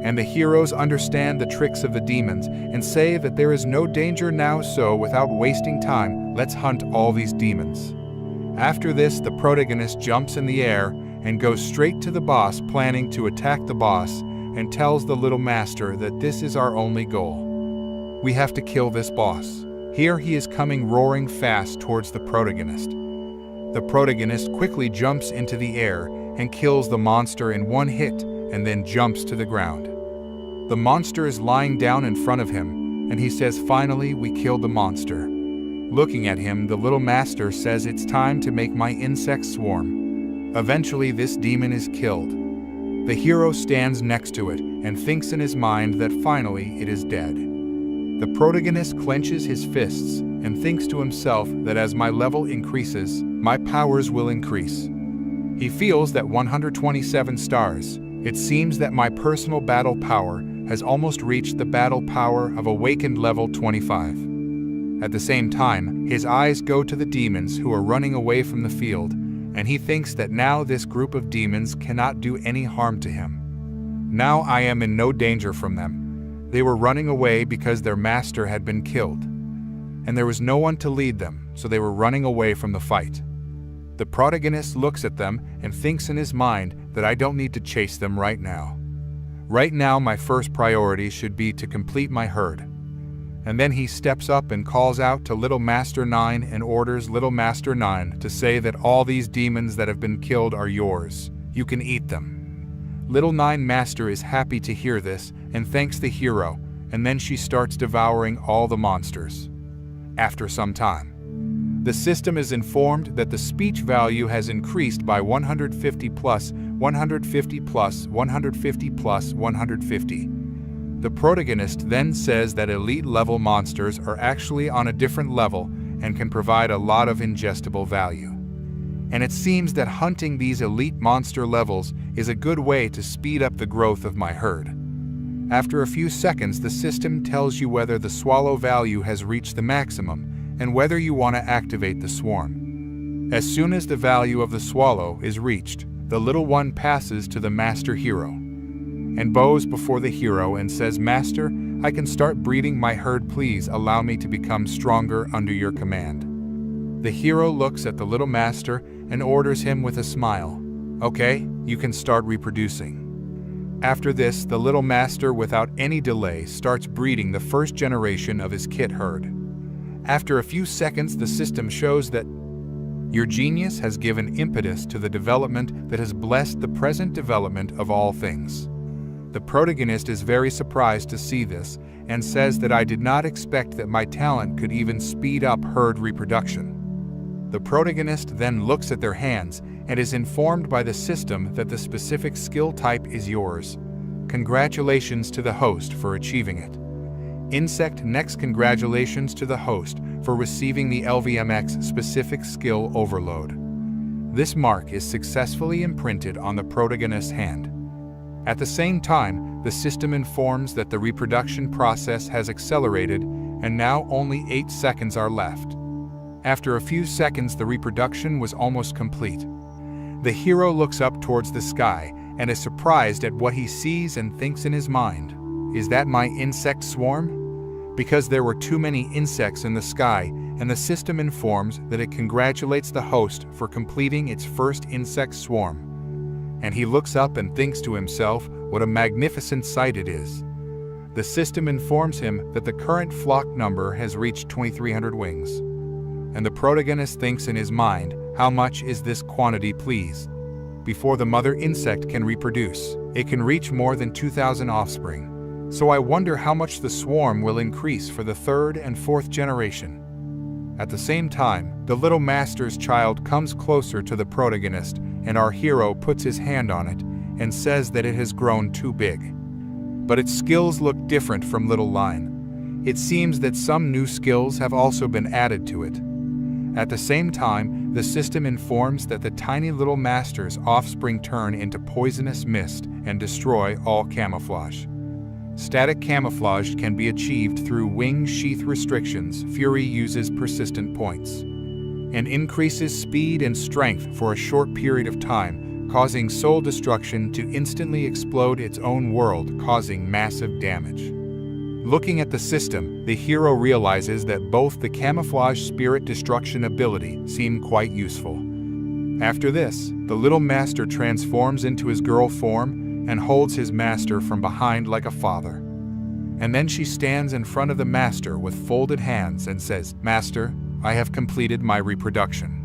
A: And the heroes understand the tricks of the demons and say that there is no danger now, so without wasting time, let's hunt all these demons. After this, the protagonist jumps in the air and goes straight to the boss, planning to attack the boss, and tells the little master that this is our only goal. We have to kill this boss. Here he is coming roaring fast towards the protagonist. The protagonist quickly jumps into the air and kills the monster in one hit and then jumps to the ground. The monster is lying down in front of him, and he says, "Finally, we killed the monster." Looking at him, the little master says, "It's time to make my insect swarm." Eventually, this demon is killed. The hero stands next to it and thinks in his mind that finally it is dead. The protagonist clenches his fists and thinks to himself that as my level increases, my powers will increase. He feels that 127 stars. It seems that my personal battle power has almost reached the battle power of awakened level 25. At the same time, his eyes go to the demons who are running away from the field, and he thinks that now this group of demons cannot do any harm to him. Now I am in no danger from them. They were running away because their master had been killed, and there was no one to lead them, so they were running away from the fight. The protagonist looks at them and thinks in his mind that I don't need to chase them right now. Right now, my first priority should be to complete my herd. And then he steps up and calls out to Little Master 9 and orders Little Master 9 to say that all these demons that have been killed are yours. You can eat them. Little 9 Master is happy to hear this and thanks the hero, and then she starts devouring all the monsters. After some time, the system is informed that the speech value has increased by 150 plus, 150 plus, 150 plus, 150. The protagonist then says that elite level monsters are actually on a different level and can provide a lot of ingestible value. And it seems that hunting these elite monster levels is a good way to speed up the growth of my herd. After a few seconds, the system tells you whether the swallow value has reached the maximum and whether you want to activate the swarm. As soon as the value of the swallow is reached, the little one passes to the master hero and bows before the hero and says, "Master, I can start breeding my herd. Please allow me to become stronger under your command." The hero looks at the little master and orders him with a smile, "Okay, you can start reproducing." After this, the little master, without any delay, starts breeding the first generation of his kit herd. After a few seconds, the system shows that your genius has given impetus to the development that has blessed the present development of all things. The protagonist is very surprised to see this and says that I did not expect that my talent could even speed up herd reproduction. The protagonist then looks at their hands and is informed by the system that the specific skill type is yours. Congratulations to the host for achieving it. Insect next. Congratulations to the host for receiving the LVMX specific skill overload. This mark is successfully imprinted on the protagonist's hand. At the same time, the system informs that the reproduction process has accelerated and now only 8 seconds are left. After a few seconds, the reproduction was almost complete. The hero looks up towards the sky and is surprised at what he sees and thinks in his mind, "Is that my insect swarm?" Because there were too many insects in the sky, and the system informs that it congratulates the host for completing its first insect swarm. And he looks up and thinks to himself, what a magnificent sight it is. The system informs him that the current flock number has reached 2,300 wings. and the protagonist thinks in his mind, how much is this quantity, please? Before the mother insect can reproduce, it can reach more than 2,000 offspring. So I wonder how much the swarm will increase for the third and fourth generation. At the same time, the little master's child comes closer to the protagonist, and our hero puts his hand on it and says that it has grown too big. But its skills look different from Little Line. It seems that some new skills have also been added to it. At the same time, the system informs that the tiny little master's offspring turn into poisonous mist and destroy all camouflage. Static camouflage can be achieved through wing sheath restrictions. Fury uses persistent points and increases speed and strength for a short period of time, causing soul destruction to instantly explode its own world, causing massive damage. Looking at the system, the hero realizes that both the camouflage spirit destruction ability seem quite useful. After this, the little master transforms into his girl form and holds his master from behind like a father. And then she stands in front of the master with folded hands and says, "Master, I have completed my reproduction."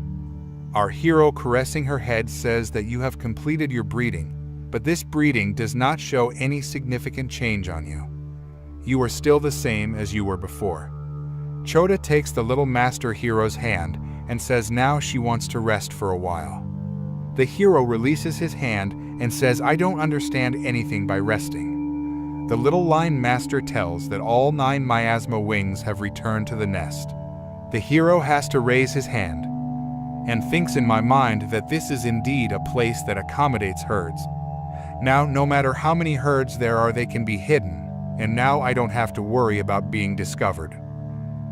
A: Our hero, caressing her head, says that you have completed your breeding, but this breeding does not show any significant change on you. You are still the same as you were before. Choda takes the little master hero's hand and says now she wants to rest for a while. The hero releases his hand and says, "I don't understand anything by resting." The little line master tells that all 9 miasma wings have returned to the nest. The hero has to raise his hand and thinks in my mind that this is indeed a place that accommodates herds. Now, no matter how many herds there are, they can be hidden, and now I don't have to worry about being discovered.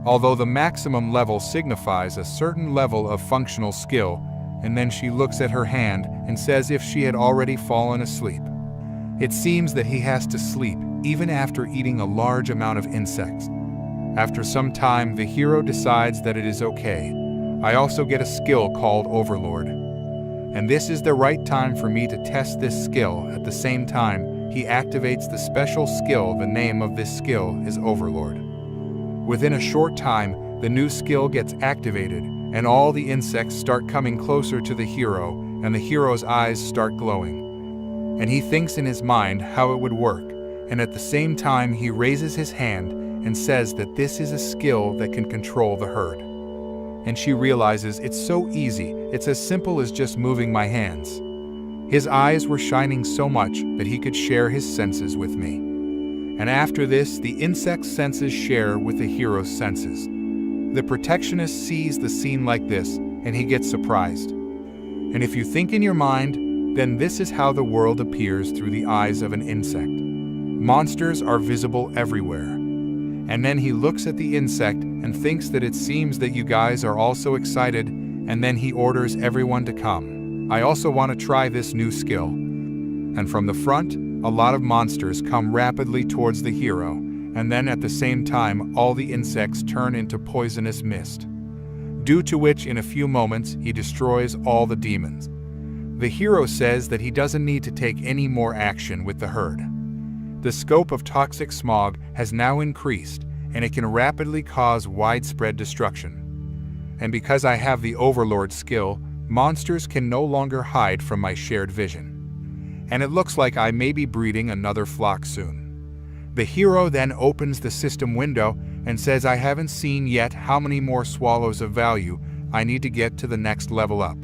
A: Although the maximum level signifies a certain level of functional skill, and then she looks at her hand and says if she had already fallen asleep. It seems that he has to sleep even after eating a large amount of insects. After some time, the hero decides that it is okay. I also get a skill called Overlord. And this is the right time for me to test this skill. At the same time, he activates the special skill. The name of this skill is Overlord. Within a short time, the new skill gets activated, and all the insects start coming closer to the hero, and the hero's eyes start glowing. And he thinks in his mind how it would work, and at the same time he raises his hand and says that this is a skill that can control the herd. And she realizes it's so easy, it's as simple as just moving my hands. His eyes were shining so much that he could share his senses with me. And after this, the insect's senses share with the hero's senses. The protectionist sees the scene like this, and he gets surprised. And if you think in your mind, then this is how the world appears through the eyes of an insect. Monsters are visible everywhere. And then he looks at the insect and thinks that it seems that you guys are also excited, and then he orders everyone to come. I also want to try this new skill. And from the front, a lot of monsters come rapidly towards the hero, and then at the same time all the insects turn into poisonous mist, due to which in a few moments he destroys all the demons. The hero says that he doesn't need to take any more action with the herd. The scope of toxic smog has now increased, and it can rapidly cause widespread destruction. And because I have the Overlord skill, monsters can no longer hide from my shared vision. And it looks like I may be breeding another flock soon. The hero then opens the system window and says I haven't seen yet how many more swallows of value I need to get to the next level up.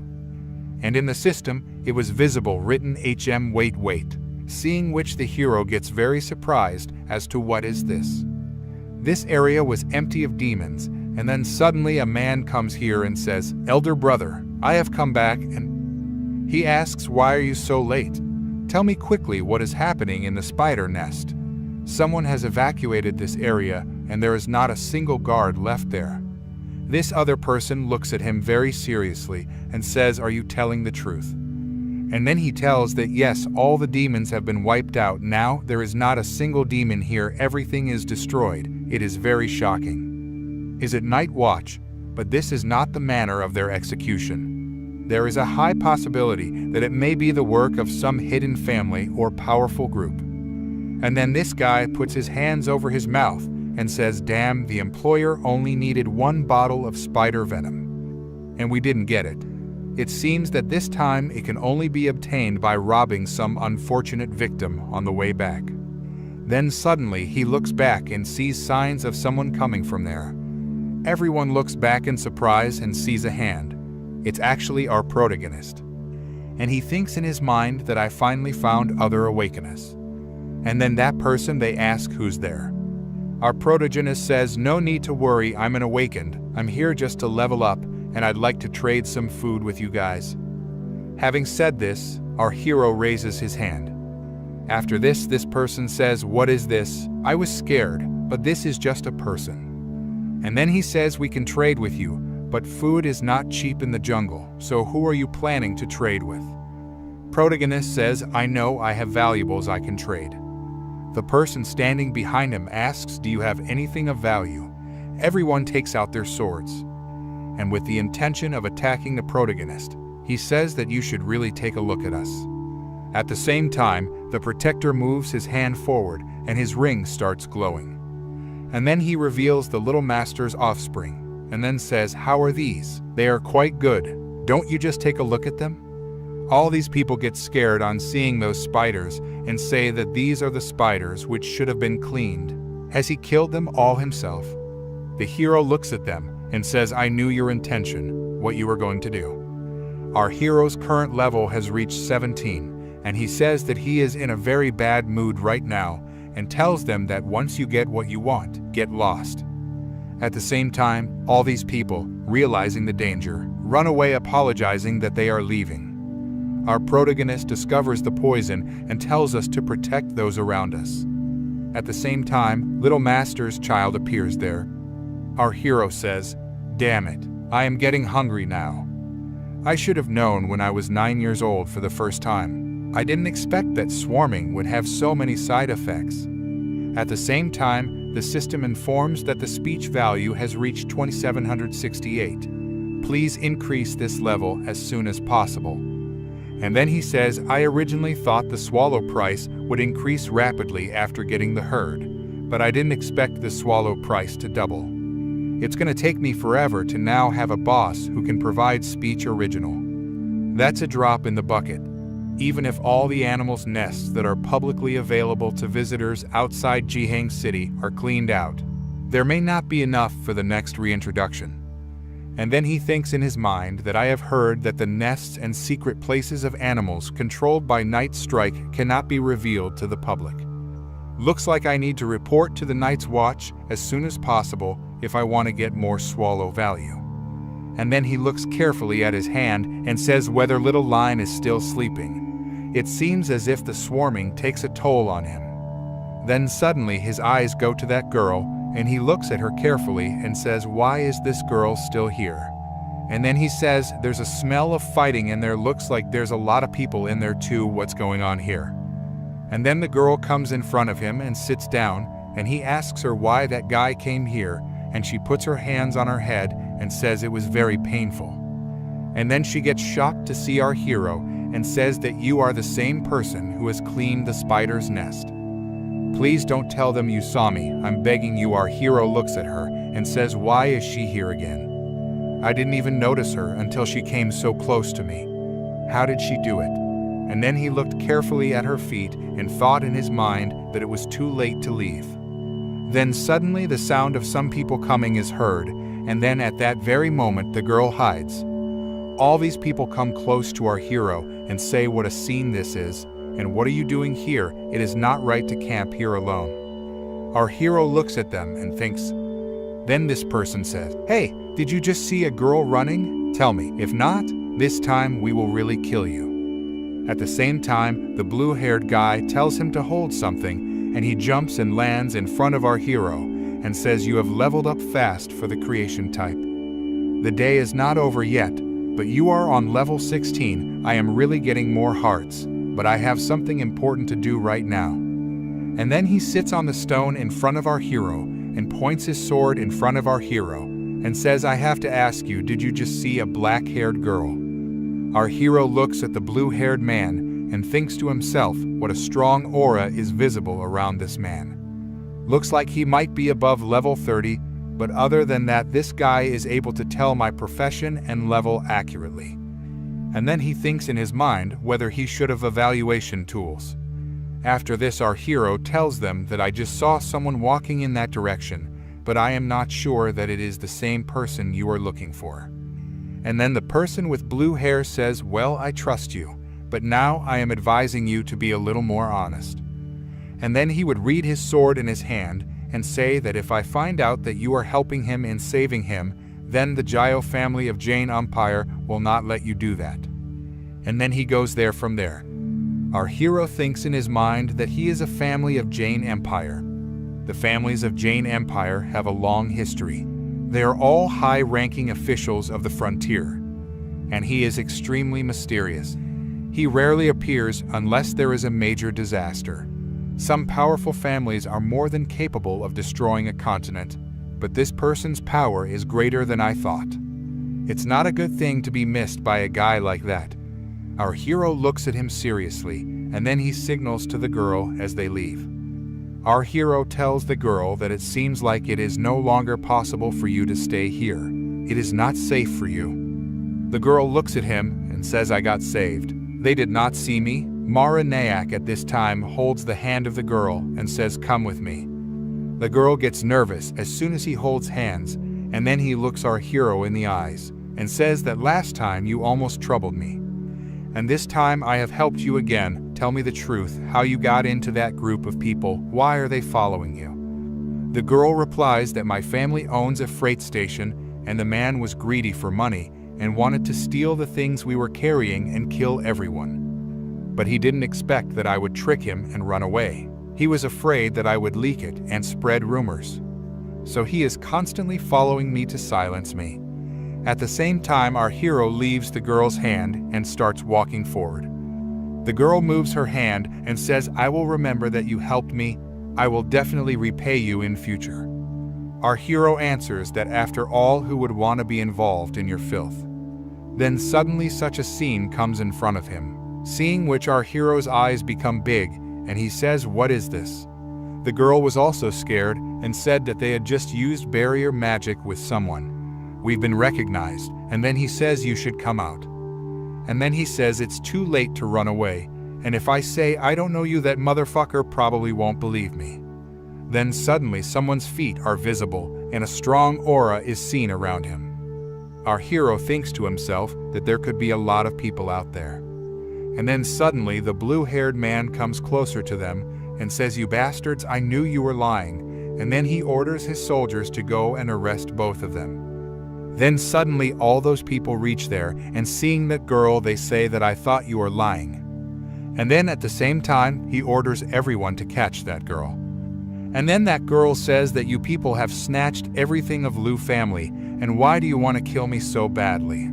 A: And in the system, it was visible written HM wait, seeing which the hero gets very surprised as to what is this. This area was empty of demons, and then suddenly a man comes here and says, "Elder brother, I have come back," and he asks, "Why are you so late? Tell me quickly what is happening in the spider nest. Someone has evacuated this area, and there is not a single guard left there." This other person looks at him very seriously and says, "Are you telling the truth?" And then he tells that yes, all the demons have been wiped out. Now there is not a single demon here, everything is destroyed. It is very shocking. Is it night watch? But this is not the manner of their execution. There is a high possibility that it may be the work of some hidden family or powerful group. And then this guy puts his hands over his mouth and says, "Damn, the employer only needed 1 bottle of spider venom. and we didn't get it. It seems that this time it can only be obtained by robbing some unfortunate victim on the way back. Then suddenly he looks back and sees signs of someone coming from there. Everyone looks back in surprise and sees a hand. It's actually our protagonist. And he thinks in his mind that I finally found other awakeners. And then that person, they ask who's there. Our protagonist says, no need to worry, I'm an awakened. I'm here just to level up, and I'd like to trade some food with you guys. Having said this, our hero raises his hand. After this person says, what is this? I was scared, but this is just a person. And then he says, we can trade with you, but food is not cheap in the jungle, so who are you planning to trade with? Protagonist says, I know I have valuables I can trade. The person standing behind him asks, do you have anything of value? Everyone takes out their swords. And with the intention of attacking the protagonist, he says that you should really take a look at us. At the same time, the protector moves his hand forward and his ring starts glowing. And then he reveals the little master's offspring, and then says, how are these? They are quite good. Don't you just take a look at them? All these people get scared on seeing those spiders and say that these are the spiders which should have been cleaned. Has he killed them all himself? The hero looks at them and says, I knew your intention, what you were going to do. Our hero's current level has reached 17, and he says that he is in a very bad mood right now and tells them that once you get what you want, get lost. At the same time, all these people, realizing the danger, run away apologizing that they are leaving. Our protagonist discovers the poison and tells us to protect those around us. At the same time, little master's child appears there. Our hero says, damn it, I am getting hungry now. I should have known when I was 9 years old for the first time. I didn't expect that swarming would have so many side effects. At the same time, the system informs that the speech value has reached 2768. Please increase this level as soon as possible. And then he says, I originally thought the swallow price would increase rapidly after getting the herd, but I didn't expect the swallow price to double. It's going to take me forever to now have a boss who can provide speech original. That's a drop in the bucket. Even if all the animals' nests that are publicly available to visitors outside Jihang City are cleaned out, there may not be enough for the next reintroduction. And then he thinks in his mind that I have heard that the nests and secret places of animals controlled by Night Strike cannot be revealed to the public. Looks like I need to report to the Night's Watch as soon as possible if I want to get more swallow value. And then he looks carefully at his hand and says whether Little Lion is still sleeping. It seems as if the swarming takes a toll on him. Then suddenly his eyes go to that girl, and he looks at her carefully and says, why is this girl still here? And then he says, there's a smell of fighting and there looks like there's a lot of people in there too, what's going on here? And then the girl comes in front of him and sits down, and he asks her why that guy came here, and she puts her hands on her head and says it was very painful. And then she gets shocked to see our hero and says that you are the same person who has cleaned the spider's nest. Please don't tell them you saw me, I'm begging you. Our hero looks at her and says, why is she here again? I didn't even notice her until she came so close to me. How did she do it? And then he looked carefully at her feet and thought in his mind that it was too late to leave. Then suddenly the sound of some people coming is heard, and then at that very moment the girl hides. All these people come close to our hero and say what a scene this is, and what are you doing here? It is not right to camp here alone. Our hero looks at them and thinks. Then this person says, hey, did you just see a girl running? Tell me, if not, this time we will really kill you. At the same time, the blue-haired guy tells him to hold something, and he jumps and lands in front of our hero and says, you have leveled up fast for the creation type. The day is not over yet, but you are on level 16. I am really getting more hearts, but I have something important to do right now. And then he sits on the stone in front of our hero and points his sword in front of our hero and says, I have to ask you, did you just see a black-haired girl? Our hero looks at the blue-haired man and thinks to himself what a strong aura is visible around this man. Looks like he might be above level 30, but other than that, this guy is able to tell my profession and level accurately. And then he thinks in his mind whether he should have evaluation tools. After this, our hero tells them that I just saw someone walking in that direction, but I am not sure that it is the same person you are looking for. And then the person with blue hair says, well, I trust you, but now I am advising you to be a little more honest. And then he would read his sword in his hand and say that if I find out that you are helping him and saving him, then the Zios family of Jane Empire will not let you do that. And then he goes there from there. Our hero thinks in his mind that he is a family of Jane Empire. The families of Jane Empire have a long history. They are all high-ranking officials of the frontier. And he is extremely mysterious. He rarely appears unless there is a major disaster. Some powerful families are more than capable of destroying a continent, but this person's power is greater than I thought. It's not a good thing to be missed by a guy like that. Our hero looks at him seriously, and then he signals to the girl as they leave. Our hero tells the girl that it seems like it is no longer possible for you to stay here. It is not safe for you. The girl looks at him and says, I got saved. They did not see me. Mara Nayak at this time holds the hand of the girl and says, come with me. The girl gets nervous as soon as he holds hands, and then he looks our hero in the eyes and says that last time you almost troubled me. And this time I have helped you again. Tell me the truth, how you got into that group of people, why are they following you? The girl replies that my family owns a freight station and the man was greedy for money and wanted to steal the things we were carrying and kill everyone. But he didn't expect that I would trick him and run away. He was afraid that I would leak it and spread rumors. So he is constantly following me to silence me. At the same time, our hero leaves the girl's hand and starts walking forward. The girl moves her hand and says, I will remember that you helped me. I will definitely repay you in future. Our hero answers that after all, who would want to be involved in your filth? Then suddenly such a scene comes in front of him, seeing which our hero's eyes become big, and he says, what is this? The girl was also scared and said that they had just used barrier magic with someone. We've been recognized, and then he says you should come out. And then he says it's too late to run away, and if I say I don't know you, that motherfucker probably won't believe me. Then suddenly someone's feet are visible and a strong aura is seen around him. Our hero thinks to himself that there could be a lot of people out there. And then suddenly the blue-haired man comes closer to them and says, you bastards, I knew you were lying. And then he orders his soldiers to go and arrest both of them. Then suddenly all those people reach there, and seeing that girl, they say that I thought you were lying. And then at the same time, he orders everyone to catch that girl. And then that girl says that you people have snatched everything of Lu family, and why do you want to kill me so badly?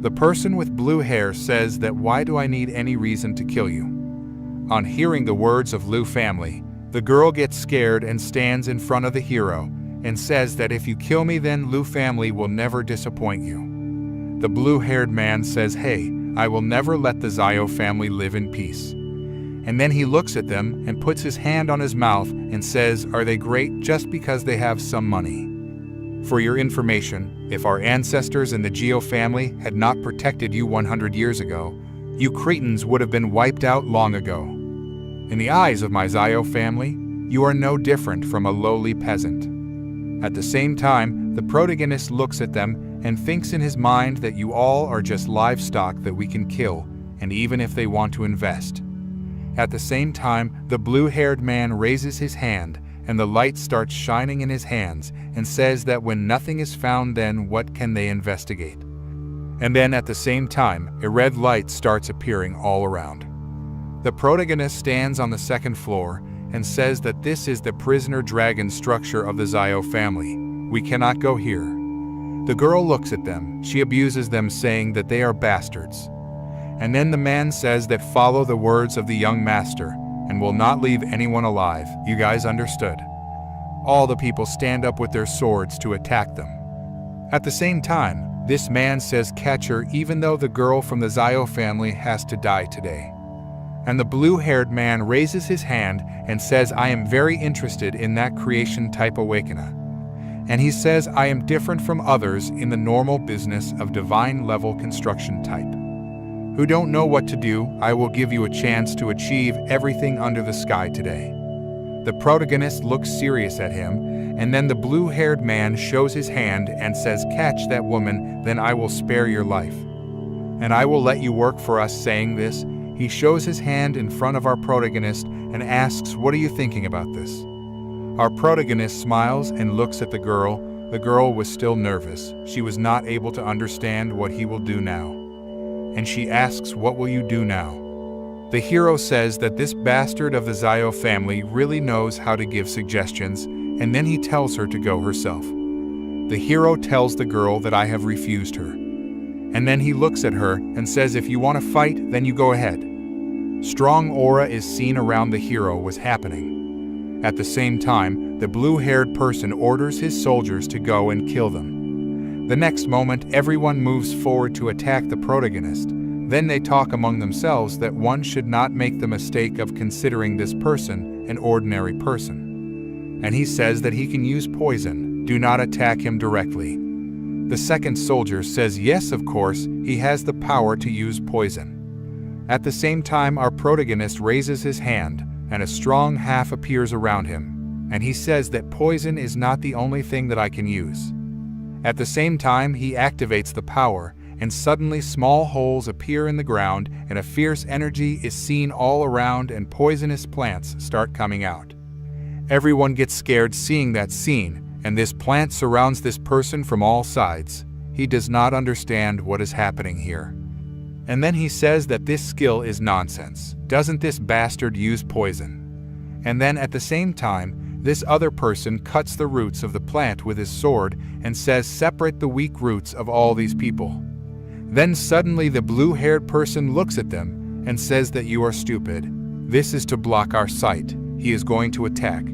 A: The person with blue hair says that why do I need any reason to kill you? On hearing the words of Lu family, the girl gets scared and stands in front of the hero, and says that if you kill me, then Lu family will never disappoint you. The blue-haired man says, hey, I will never let the Zios family live in peace. And then he looks at them and puts his hand on his mouth and says, are they great just because they have some money? For your information, if our ancestors in the Zios family had not protected you 100 years ago, you Cretans would have been wiped out long ago. In the eyes of my Zios family, you are no different from a lowly peasant. At the same time, the protagonist looks at them and thinks in his mind that you all are just livestock that we can kill, and even if they want to invest. At the same time, the blue-haired man raises his hand, and the light starts shining in his hands, and says that when nothing is found, then what can they investigate? And then at the same time, a red light starts appearing all around. The protagonist stands on the second floor and says that this is the prisoner dragon structure of the Zios family. We cannot go here. The girl looks at them. She abuses them, saying that they are bastards. And then the man says that follow the words of the young master and will not leave anyone alive. You guys understood? All the people stand up with their swords to attack them. At the same time, this man says catch her, even though the girl from the Zios family has to die today. And the blue-haired man raises his hand and says, I am very interested in that creation type awakener. and he says, I am different from others in the normal business of divine-level construction type. Who don't know what to do, I will give you a chance to achieve everything under the sky today. The protagonist looks serious at him, and then the blue-haired man shows his hand and says, catch that woman, then I will spare your life. And I will let you work for us. Saying this, he shows his hand in front of our protagonist and asks, what are you thinking about this? Our protagonist smiles and looks at the girl. The girl was still nervous. She was not able to understand what he will do now. And she asks, what will you do now? The hero says that this bastard of the Zios family really knows how to give suggestions, and then he tells her to go herself. The hero tells the girl that I have refused her. And then he looks at her and says, if you want to fight, then you go ahead. Strong aura is seen around the hero was happening. At the same time, the blue-haired person orders his soldiers to go and kill them. The next moment, everyone moves forward to attack the protagonist. Then they talk among themselves that one should not make the mistake of considering this person an ordinary person. And he says that he can use poison. Do not attack him directly. The second soldier says yes, of course, he has the power to use poison. At the same time, our protagonist raises his hand, and a strong half appears around him. And he says that poison is not the only thing that I can use. At the same time, he activates the power, and suddenly small holes appear in the ground, and a fierce energy is seen all around, and poisonous plants start coming out. Everyone gets scared seeing that scene, and this plant surrounds this person from all sides. He does not understand what is happening here. And then he says that this skill is nonsense. Doesn't this bastard use poison? And then at the same time, this other person cuts the roots of the plant with his sword and says, separate the weak roots of all these people. Then suddenly the blue-haired person looks at them and says that you are stupid. This is to block our sight. He is going to attack.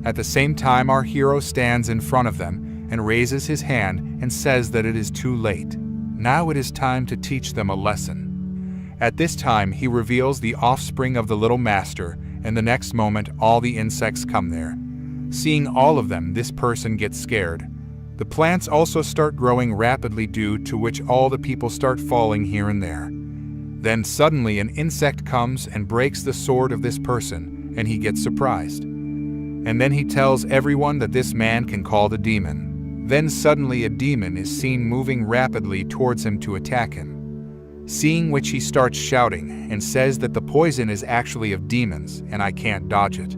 A: At the same time, our hero stands in front of them and raises his hand and says that it is too late. Now it is time to teach them a lesson. At this time, he reveals the offspring of the little master, and the next moment all the insects come there. Seeing all of them, this person gets scared. The plants also start growing rapidly, due to which all the people start falling here and there. Then suddenly an insect comes and breaks the sword of this person, and he gets surprised. And then he tells everyone that this man can call the demon. Then suddenly a demon is seen moving rapidly towards him to attack him. Seeing which he starts shouting and says that the poison is actually of demons and I can't dodge it.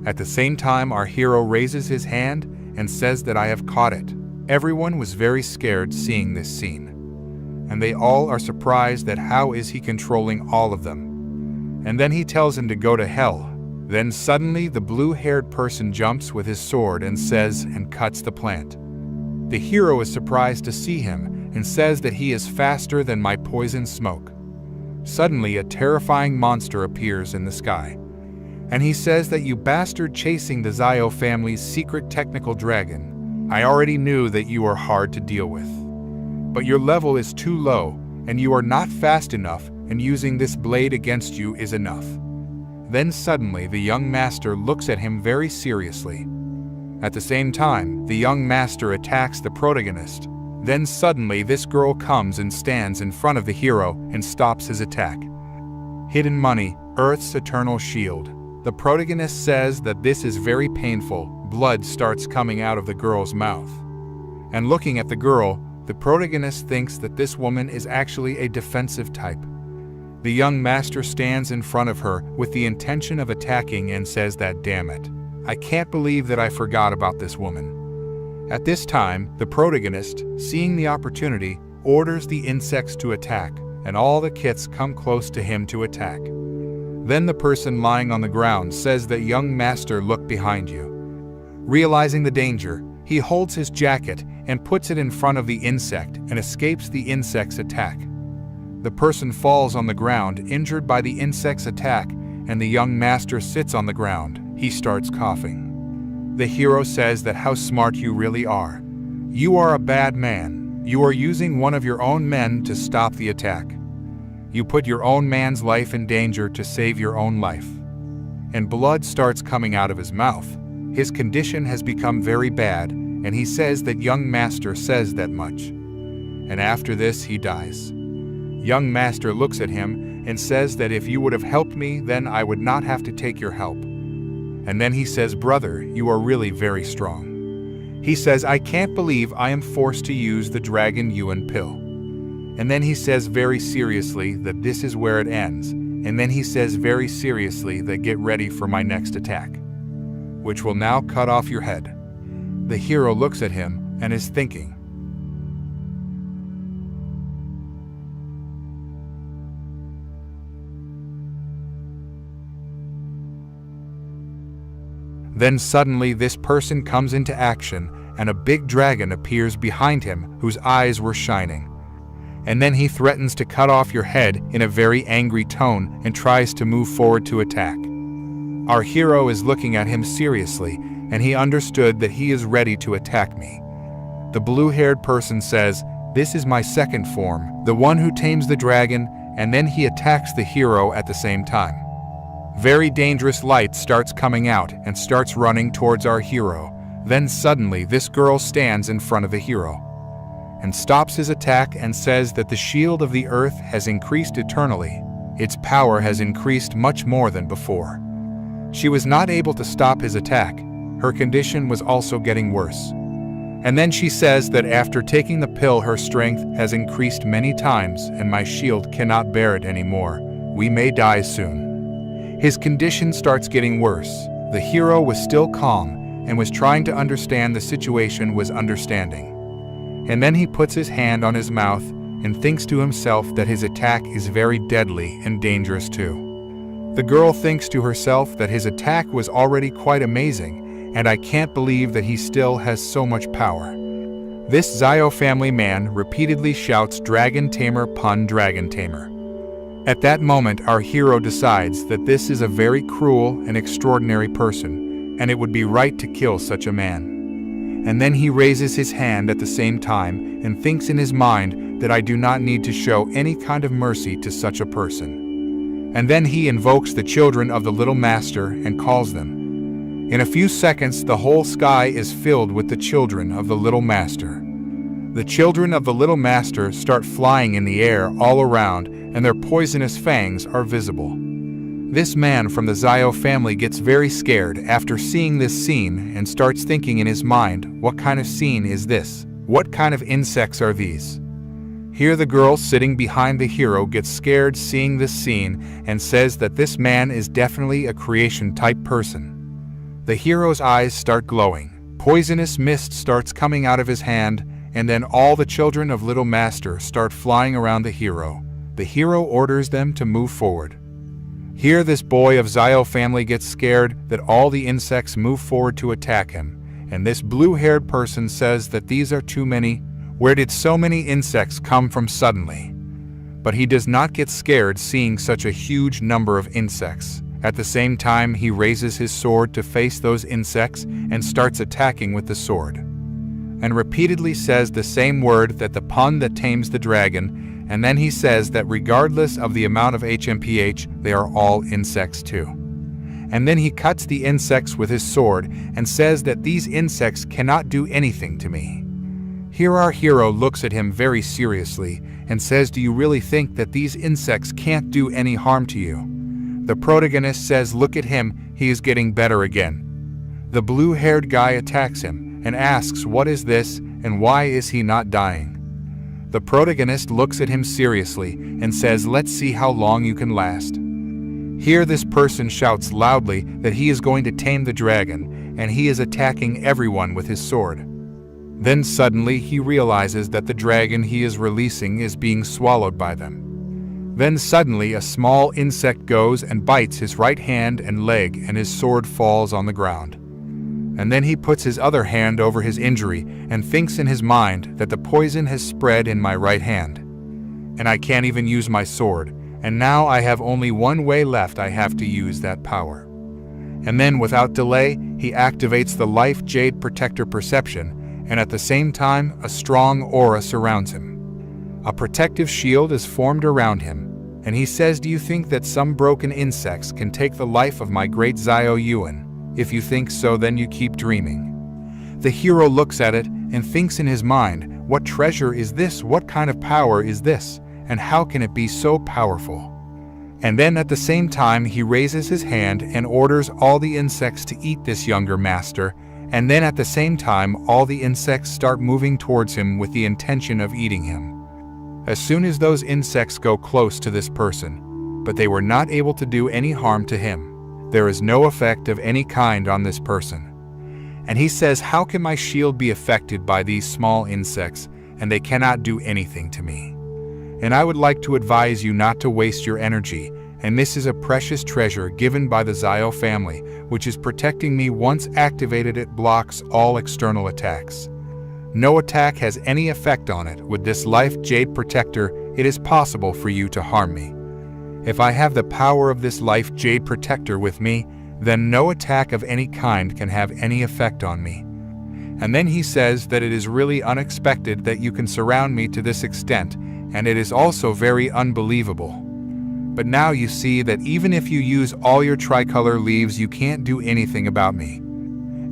A: At the same time, our hero raises his hand and says that I have caught it. Everyone was very scared seeing this scene. And they all are surprised that how is he controlling all of them. And then he tells him to go to hell. Then suddenly the blue-haired person jumps with his sword and says and cuts the plant. The hero is surprised to see him and says that he is faster than my poison smoke. Suddenly a terrifying monster appears in the sky. And he says that you bastard chasing the Zios family's secret technical dragon. I already knew that you are hard to deal with. But your level is too low, and you are not fast enough, and using this blade against you is enough. Then suddenly the young master looks at him very seriously. At the same time, the young master attacks the protagonist. Then suddenly this girl comes and stands in front of the hero and stops his attack. Hidden money, Earth's eternal shield. The protagonist says that this is very painful. Blood starts coming out of the girl's mouth. And looking at the girl, the protagonist thinks that this woman is actually a defensive type. The young master stands in front of her with the intention of attacking and says that, damn it, I can't believe that I forgot about this woman. At this time, the protagonist, seeing the opportunity, orders the insects to attack, and all the kits come close to him to attack. Then the person lying on the ground says that, young master, look behind you. Realizing the danger, he holds his jacket and puts it in front of the insect and escapes the insect's attack. The person falls on the ground, injured by the insect's attack, and the young master sits on the ground. He starts coughing. The hero says that how smart you really are. You are a bad man. You are using one of your own men to stop the attack. You put your own man's life in danger to save your own life. And blood starts coming out of his mouth. His condition has become very bad, and he says that young master says that much. And after this he dies. Young master looks at him and says that if you would have helped me, then I would not have to take your help. And then he says, brother, you are really very strong. He says, I can't believe I am forced to use the dragon Yuan pill. And then he says very seriously that this is where it ends. And then he says very seriously that get ready for my next attack, which will now cut off your head. The hero looks at him and is thinking. Then suddenly this person comes into action and a big dragon appears behind him whose eyes were shining. And then he threatens to cut off your head in a very angry tone and tries to move forward to attack. Our hero is looking at him seriously, and he understood that he is ready to attack me. The blue-haired person says, this is my second form, the one who tames the dragon, and then he attacks the hero at the same time. Very dangerous light starts coming out and starts running towards our hero. Then suddenly this girl stands in front of the hero and stops his attack and says that the shield of the earth has increased eternally. Its power has increased much more than before. She was not able to stop his attack. Her condition was also getting worse. And then she says that after taking the pill her strength has increased many times and my shield cannot bear it anymore. We may die soon. His condition starts getting worse. The hero was still calm and was trying to understand the situation was understanding. And then he puts his hand on his mouth and thinks to himself that his attack is very deadly and dangerous too. The girl thinks to herself that his attack was already quite amazing, and I can't believe that he still has so much power. This Zios family man repeatedly shouts dragon tamer pun dragon tamer. At that moment our hero decides that this is a very cruel and extraordinary person, and it would be right to kill such a man. And then he raises his hand at the same time and thinks in his mind that I do not need to show any kind of mercy to such a person. And then he invokes the children of the little master and calls them. In a few seconds the whole sky is filled with the children of the little master. The children of the little master start flying in the air all around, and their poisonous fangs are visible. This man from the Zios family gets very scared after seeing this scene and starts thinking in his mind, what kind of scene is this? What kind of insects are these? Here the girl sitting behind the hero gets scared seeing this scene and says that this man is definitely a creation type person. The hero's eyes start glowing. Poisonous mist starts coming out of his hand, and then all the children of Little Master start flying around the hero. The hero orders them to move forward. Here this boy of Zios family gets scared that all the insects move forward to attack him, and this blue-haired person says that these are too many. Where did so many insects come from suddenly? But he does not get scared seeing such a huge number of insects. At the same time he raises his sword to face those insects and starts attacking with the sword, and repeatedly says the same word, that the pun that tames the dragon. And then he says that regardless of the amount of HMPH, they are all insects too. And then he cuts the insects with his sword and says that these insects cannot do anything to me. Here our hero looks at him very seriously and says, do you really think that these insects can't do any harm to you? The protagonist says, look at him, he is getting better again. The blue-haired guy attacks him and asks, what is this and why is he not dying? The protagonist looks at him seriously and says, let's see how long you can last. Here this person shouts loudly that he is going to tame the dragon, and he is attacking everyone with his sword. Then suddenly he realizes that the dragon he is releasing is being swallowed by them. Then suddenly a small insect goes and bites his right hand and leg, and his sword falls on the ground. And then he puts his other hand over his injury and thinks in his mind that the poison has spread in my right hand, and I can't even use my sword, and now I have only one way left. I have to use that power. And then without delay he activates the life jade protector perception, and at the same time a strong aura surrounds him. A protective shield is formed around him, and he says, do you think that some broken insects can take the life of my great Zios Yuan? If you think so, then you keep dreaming. The hero looks at it and thinks in his mind, what treasure is this? What kind of power is this? And how can it be so powerful? And then at the same time he raises his hand and orders all the insects to eat this younger master, and then at the same time all the insects start moving towards him with the intention of eating him. As soon as those insects go close to this person, but they were not able to do any harm to him. There is no effect of any kind on this person. And he says, how can my shield be affected by these small insects, and they cannot do anything to me? And I would like to advise you not to waste your energy, and this is a precious treasure given by the Zios family, which is protecting me. Once activated, it blocks all external attacks. No attack has any effect on it. With this life jade protector, it is possible for you to harm me. If I have the power of this life jade protector with me, then no attack of any kind can have any effect on me. And then he says that it is really unexpected that you can surround me to this extent, and it is also very unbelievable. But now you see that even if you use all your tricolor leaves, you can't do anything about me.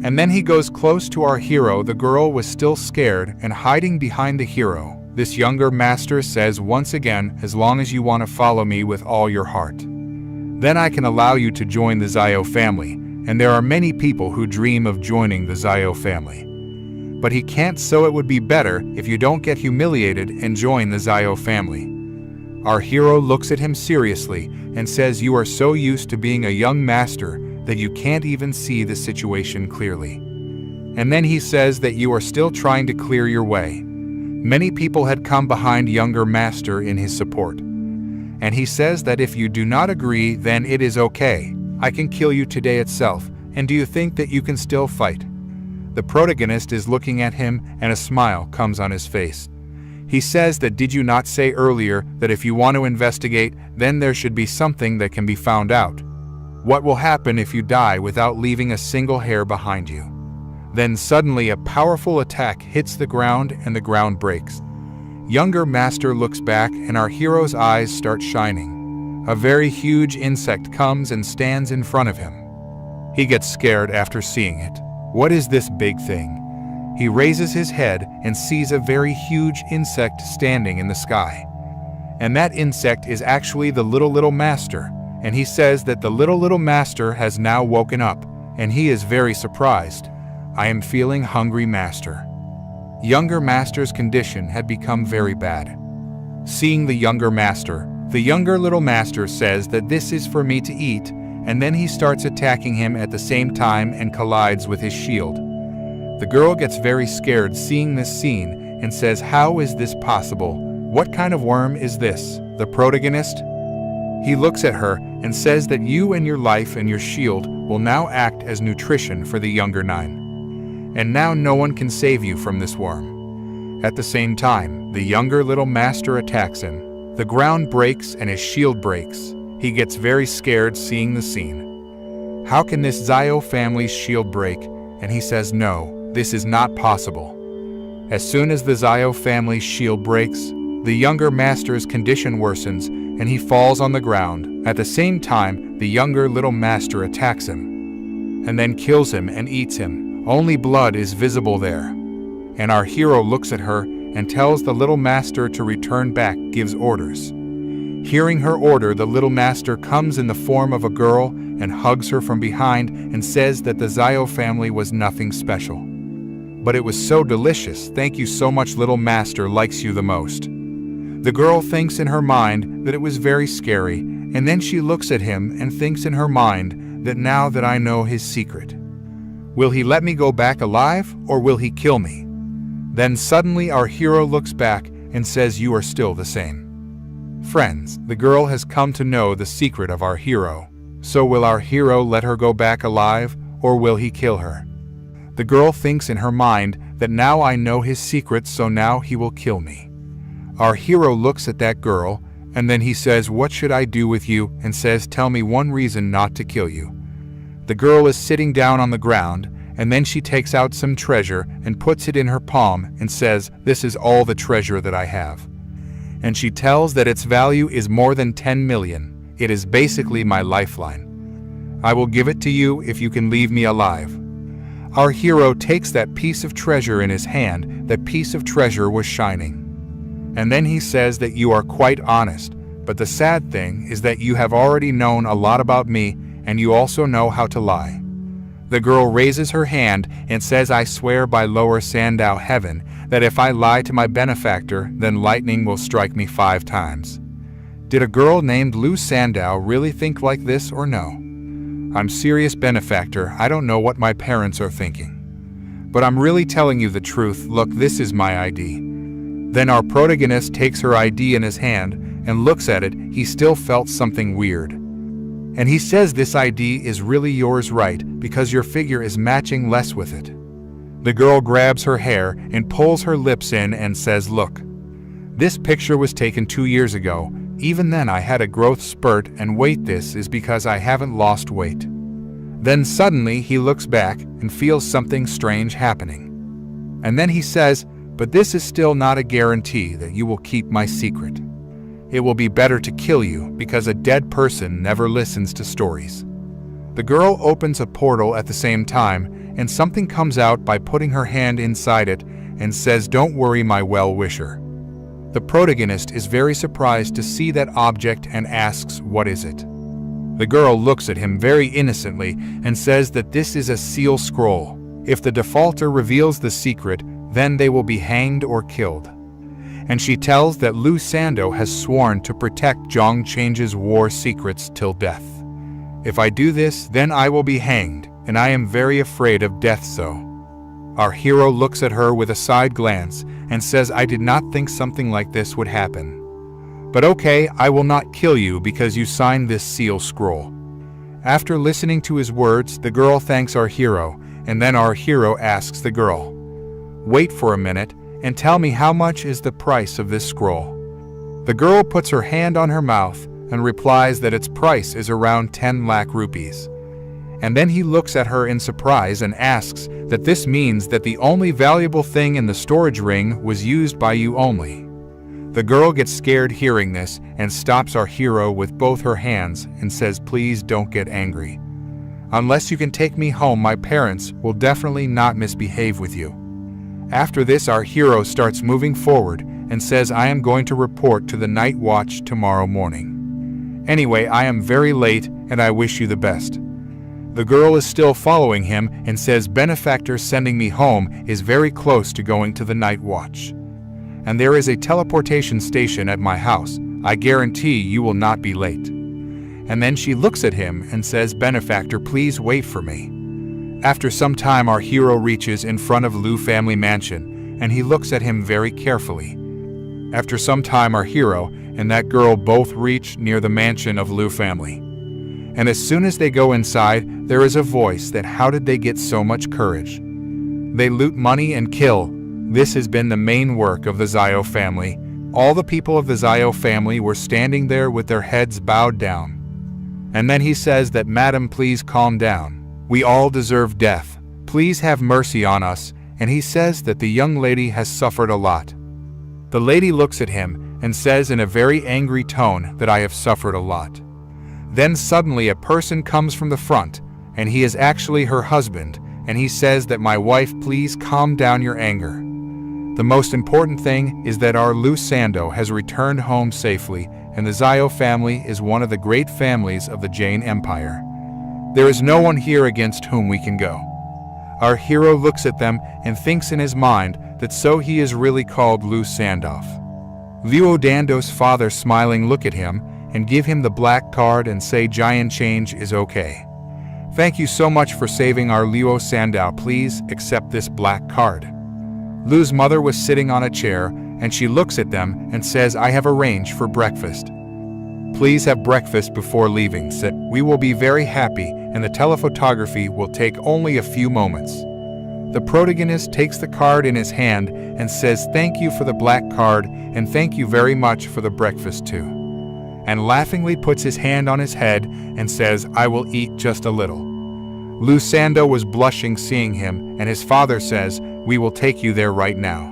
A: And then he goes close to our hero. The girl was still scared and hiding behind the hero. This younger master says once again, as long as you want to follow me with all your heart, then I can allow you to join the Zios family, and there are many people who dream of joining the Zios family. But he can't, so it would be better if you don't get humiliated and join the Zios family. Our hero looks at him seriously and says, you are so used to being a young master that you can't even see the situation clearly. And then he says that you are still trying to clear your way. Many people had come behind younger master in his support. And he says that if you do not agree, then it is okay. I can kill you today itself. And do you think that you can still fight? The protagonist is looking at him and a smile comes on his face. He says that did you not say earlier that if you want to investigate, then there should be something that can be found out? What will happen if you die without leaving a single hair behind you? Then suddenly a powerful attack hits the ground and the ground breaks. Younger master looks back and our hero's eyes start shining. A very huge insect comes and stands in front of him. He gets scared after seeing it. What is this big thing? He raises his head and sees a very huge insect standing in the sky. And that insect is actually the little master. And he says that the little master has now woken up, and he is very surprised. I am feeling hungry, master. Younger master's condition had become very bad. Seeing the younger master, the younger little master says that this is for me to eat, and then he starts attacking him at the same time and collides with his shield. The girl gets very scared seeing this scene and says, how is this possible? What kind of worm is this? The protagonist? He looks at her and says that you and your life and your shield will now act as nutrition for the younger nine. And now no one can save you from this worm. At the same time, the younger little master attacks him. The ground breaks and his shield breaks. He gets very scared seeing the scene. How can this Zios family's shield break? And he says no, this is not possible. As soon as the Zios family's shield breaks, the younger master's condition worsens and he falls on the ground. At the same time, the younger little master attacks him and then kills him and eats him. Only blood is visible there. And our hero looks at her and tells the little master to return back, gives orders. Hearing her order, the little master comes in the form of a girl and hugs her from behind and says that the Zios family was nothing special. But it was so delicious. Thank you so much, little master likes you the most. The girl thinks in her mind that it was very scary, and then she looks at him and thinks in her mind that now that I know his secret, will he let me go back alive or will he kill me? Then suddenly our hero looks back and says, you are still the same. Friends, the girl has come to know the secret of our hero. So will our hero let her go back alive or will he kill her? The girl thinks in her mind that now I know his secret, so now he will kill me. Our hero looks at that girl and then he says, what should I do with you? And says, tell me one reason not to kill you. The girl is sitting down on the ground and then she takes out some treasure and puts it in her palm and says, this is all the treasure that I have. And she tells that its value is more than 10 million. It is basically my lifeline. I will give it to you if you can leave me alive. Our hero takes that piece of treasure in his hand. That piece of treasure was shining. And then he says that you are quite honest, but the sad thing is that you have already known a lot about me, and you also know how to lie. The girl raises her hand and says, I swear by lower Sandow heaven that if I lie to my benefactor, then lightning will strike me 5 times. Did a girl named Lou Sandow really think like this or no? I'm serious, benefactor, I don't know what my parents are thinking. But I'm really telling you the truth. Look, this is my ID. Then our protagonist takes her ID in his hand and looks at it. He still felt something weird. And he says this ID is really yours, right, because your figure is matching less with it. The girl grabs her hair and pulls her lips in and says, look, this picture was taken 2 years ago. Even then I had a growth spurt, and wait, this is because I haven't lost weight. Then suddenly he looks back and feels something strange happening. And then he says, but this is still not a guarantee that you will keep my secret. It will be better to kill you because a dead person never listens to stories. The girl opens a portal at the same time, and something comes out by putting her hand inside it and says, don't worry, my well-wisher. The protagonist is very surprised to see that object and asks, what is it? The girl looks at him very innocently and says that this is a seal scroll. If the defaulter reveals the secret, then they will be hanged or killed. And she tells that Lou Sandow has sworn to protect Zhong Change's war secrets till death. If I do this, then I will be hanged, and I am very afraid of death. So our hero looks at her with a side glance and says, I did not think something like this would happen. But okay, I will not kill you because you signed this seal scroll. After listening to his words, the girl thanks our hero, and then our hero asks the girl, wait for a minute and tell me, how much is the price of this scroll? The girl puts her hand on her mouth and replies that its price is around 10 lakh rupees. And then he looks at her in surprise and asks that this means that the only valuable thing in the storage ring was used by you only. The girl gets scared hearing this and stops our hero with both her hands and says, please don't get angry. Unless you can take me home, my parents will definitely not misbehave with you. After this, our hero starts moving forward and says, I am going to report to the night watch tomorrow morning. Anyway, I am very late and I wish you the best. The girl is still following him and says, benefactor sending me home is very close to going to the night watch. And there is a teleportation station at my house. I guarantee you will not be late. And then she looks at him and says, benefactor, please wait for me. After some time, our hero reaches in front of Liu family mansion, and he looks at him very carefully. After some time, our hero and that girl both reach near the mansion of Liu family. And as soon as they go inside, there is a voice that how did they get so much courage? They loot money and kill. This has been the main work of the Zios family. All the people of the Zios family were standing there with their heads bowed down. And then he says that, madam, please calm down. We all deserve death. Please have mercy on us. And he says that the young lady has suffered a lot. The lady looks at him and says in a very angry tone that I have suffered a lot. Then suddenly a person comes from the front, and he is actually her husband, and he says that my wife, please calm down your anger. The most important thing is that our Lou Sandow has returned home safely, and the Zios family is one of the great families of the Jain Empire. There is no one here against whom we can go. Our hero looks at them and thinks in his mind that so he is really called Lou Sandow. Liu Dando's father smiling look at him and give him the black card and say giant change is okay. Thank you so much for saving our Liu Sandow, please accept this black card. Liu's mother was sitting on a chair and she looks at them and says, I have arranged for breakfast. Please have breakfast before leaving, said. We will be very happy and the telephotography will take only a few moments. The protagonist takes the card in his hand and says thank you for the black card and thank you very much for the breakfast too. And laughingly puts his hand on his head and says, I will eat just a little. Lou Sandow was blushing seeing him and his father says, we will take you there right now.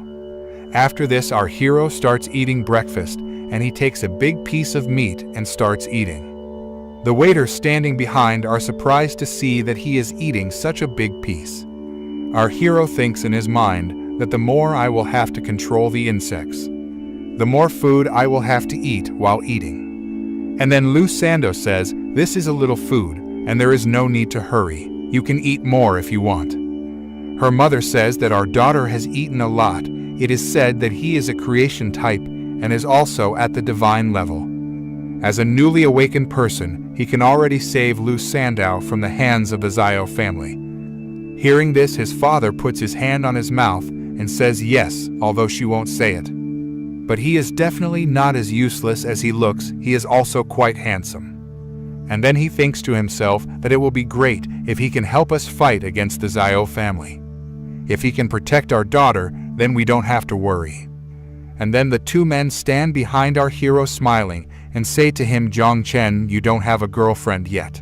A: After this, our hero starts eating breakfast and he takes a big piece of meat and starts eating. The waiters standing behind are surprised to see that he is eating such a big piece. Our hero thinks in his mind that the more I will have to control the insects, the more food I will have to eat while eating. And then Lou Sando says, this is a little food, and there is no need to hurry. You can eat more if you want. Her mother says that our daughter has eaten a lot. It is said that he is a creation type and is also at the divine level. As a newly awakened person, he can already save Lou Sandow from the hands of the Zio family. Hearing this, his father puts his hand on his mouth and says yes, although she won't say it. But he is definitely not as useless as he looks. He is also quite handsome. And then he thinks to himself that it will be great if he can help us fight against the Zio family. If he can protect our daughter, then we don't have to worry. And then the two men stand behind our hero smiling and say to him, Zhang Chen, you don't have a girlfriend yet.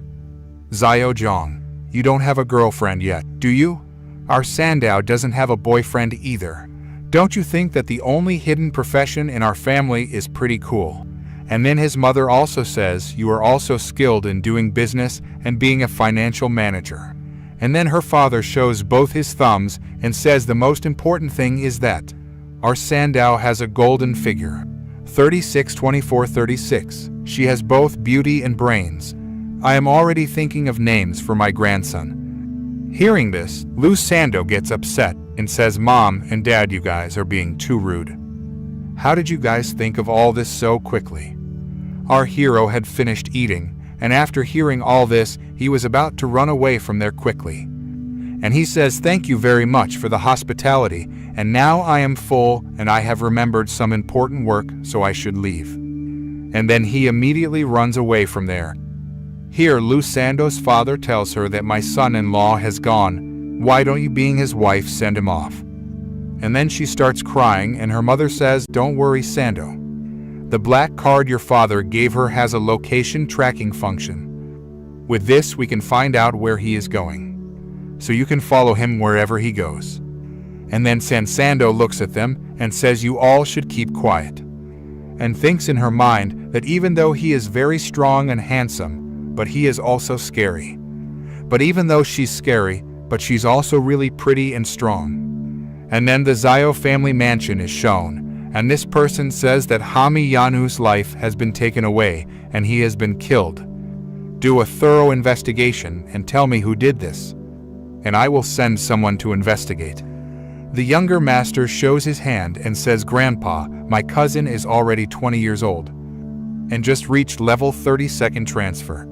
A: Zio Zhang, you don't have a girlfriend yet, do you? Our Sandow doesn't have a boyfriend either. Don't you think that the only hidden profession in our family is pretty cool? And then his mother also says, you are also skilled in doing business and being a financial manager. And then her father shows both his thumbs and says the most important thing is that our Sandow has a golden figure. 36, 24, 36. She has both beauty and brains. I am already thinking of names for my grandson. Hearing this, Lou Sando gets upset and says, Mom and Dad, you guys are being too rude. How did you guys think of all this so quickly? Our hero had finished eating, and after hearing all this, he was about to run away from there quickly. And he says, thank you very much for the hospitality, and now I am full and I have remembered some important work, so I should leave. And then he immediately runs away from there. Here, Lou Sando's father tells her that my son-in-law has gone. Why don't you, being his wife, send him off? And then she starts crying, and her mother says, don't worry, Sando. The black card your father gave her has a location tracking function. With this, we can find out where he is going, so you can follow him wherever he goes. And then Sansando looks at them and says you all should keep quiet, and thinks in her mind that even though he is very strong and handsome, but he is also scary. But even though she's scary, but she's also really pretty and strong. And then the Zio family mansion is shown, and this person says that Hami Yanu's life has been taken away and he has been killed. Do a thorough investigation and tell me who did this, and I will send someone to investigate. The younger master shows his hand and says, Grandpa, my cousin is already 20 years old and just reached level 32nd transfer.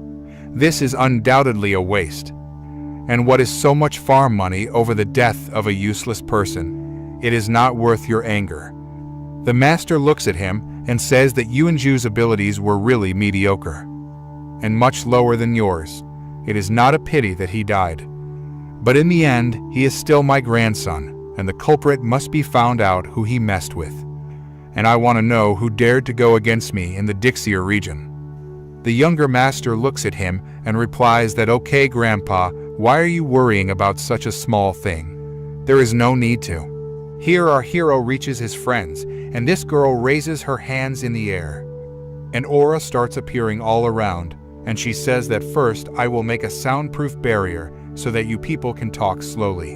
A: This is undoubtedly a waste. And what is so much farm money over the death of a useless person? It is not worth your anger. The master looks at him and says that Yuanju's abilities were really mediocre and much lower than yours. It is not a pity that he died. But in the end, he is still my grandson, and the culprit must be found out who he messed with. And I want to know who dared to go against me in the Dixier region. The younger master looks at him and replies that, okay, Grandpa, why are you worrying about such a small thing? There is no need to. Here our hero reaches his friends, and this girl raises her hands in the air. An aura starts appearing all around, and she says that first I will make a soundproof barrier so that you people can talk slowly.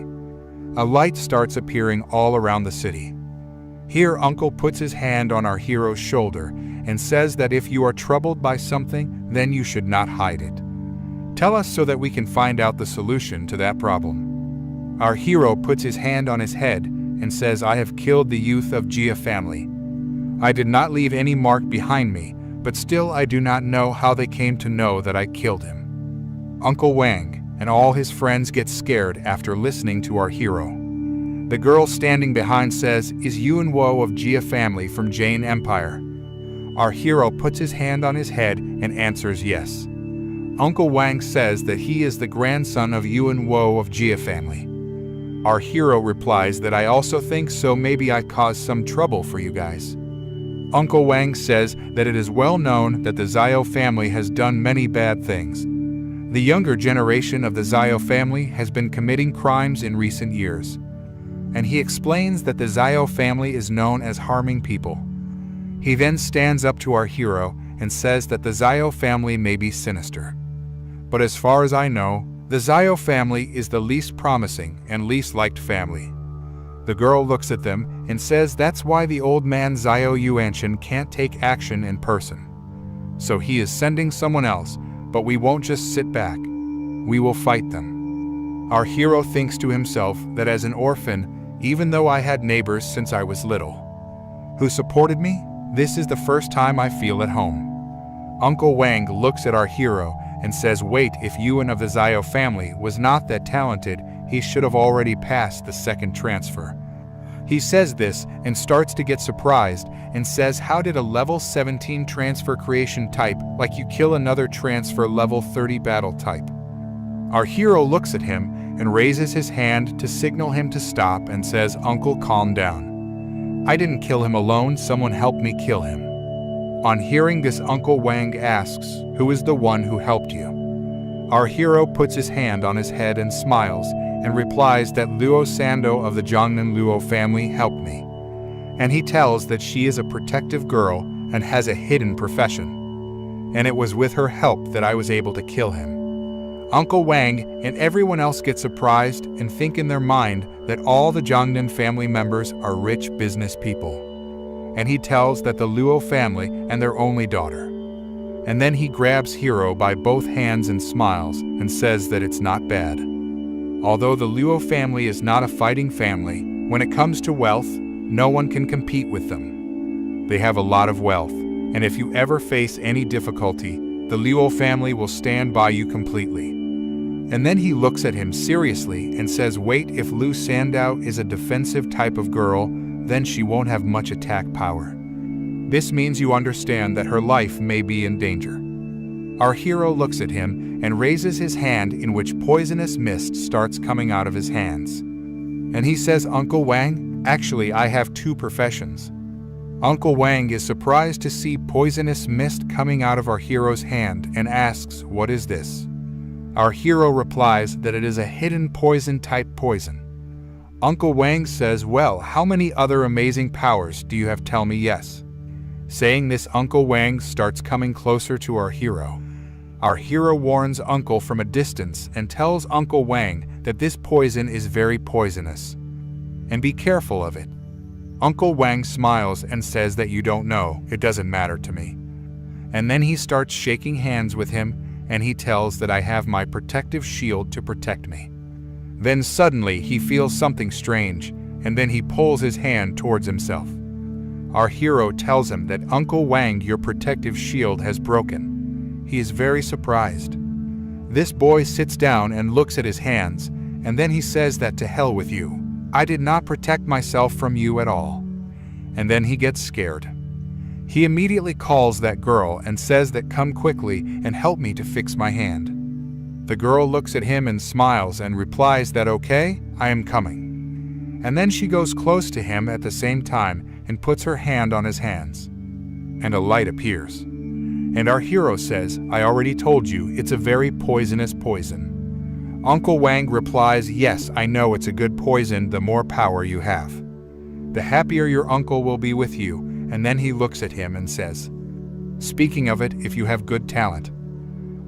A: A light starts appearing all around the city. Here Uncle puts his hand on our hero's shoulder and says that if you are troubled by something, then you should not hide it. Tell us so that we can find out the solution to that problem. Our hero puts his hand on his head and says, I have killed the youth of Jia family. I did not leave any mark behind me, but still I do not know how they came to know that I killed him. Uncle Wang and all his friends get scared after listening to our hero. The girl standing behind says, is Yuan Wo of Jia family from Jain Empire? Our hero puts his hand on his head and answers yes. Uncle Wang says that he is the grandson of Yuan Wo of Jia family. Our hero replies that I also think so, maybe I caused some trouble for you guys. Uncle Wang says that it is well known that the Zio family has done many bad things. The younger generation of the Zio family has been committing crimes in recent years. And he explains that the Zio family is known as harming people. He then stands up to our hero and says that the Zio family may be sinister. But as far as I know, The Zio family is the least promising and least liked family. The girl looks at them and says that's why the old man Zio Yuanshan can't take action in person. So he is sending someone else, but we won't just sit back. We will fight them. Our hero thinks to himself that as an orphan, even though I had neighbors since I was little, who supported me, this is the first time I feel at home. Uncle Wang looks at our hero and says, wait, if Yuan of the Zio family was not that talented, he should have already passed the second transfer. He says this and starts to get surprised and says, how did a level 17 transfer creation type like you kill another transfer level 30 battle type? Our hero looks at him and raises his hand to signal him to stop and says, Uncle, calm down. I didn't kill him alone, someone helped me kill him. On hearing this, Uncle Wang asks, who is the one who helped you? Our hero puts his hand on his head and smiles and replies that Luo Sando of the Jiangnan Luo family helped me. And he tells that she is a protective girl and has a hidden profession. And it was with her help that I was able to kill him. Uncle Wang and everyone else get surprised and think in their mind that all the Jiangnan family members are rich business people. And he tells that the Luo family and their only daughter. And then he grabs Hero by both hands and smiles and says that it's not bad. Although the Luo family is not a fighting family, when it comes to wealth, no one can compete with them. They have a lot of wealth, and if you ever face any difficulty, the Luo family will stand by you completely. And then he looks at him seriously and says, wait, if Lu Sandao is a defensive type of girl, then she won't have much attack power. This means you understand that her life may be in danger. Our hero looks at him and raises his hand, in which poisonous mist starts coming out of his hands. And he says, Uncle Wang, actually I have two professions. Uncle Wang is surprised to see poisonous mist coming out of our hero's hand and asks, what is this? Our hero replies that it is a hidden poison type poison. Uncle Wang says, well, how many other amazing powers do you have? Tell me yes. Saying this, Uncle Wang starts coming closer to our hero. Our hero warns Uncle from a distance and tells Uncle Wang that this poison is very poisonous. And be careful of it. Uncle Wang smiles and says that you don't know, it doesn't matter to me. And then he starts shaking hands with him and he tells that I have my protective shield to protect me. Then suddenly he feels something strange, and then he pulls his hand towards himself. Our hero tells him that Uncle Wang, your protective shield has broken. He is very surprised. This boy sits down and looks at his hands, and then he says that to hell with you. I did not protect myself from you at all. And then he gets scared. He immediately calls that girl and says that come quickly and help me to fix my hand. The girl looks at him and smiles and replies that okay, I am coming. And then she goes close to him at the same time and puts her hand on his hands. And a light appears. And our hero says, I already told you, it's a very poisonous poison. Uncle Wang replies, yes, I know it's a good poison the more power you have. The happier your uncle will be with you. And then he looks at him and says, speaking of it, if you have good talent.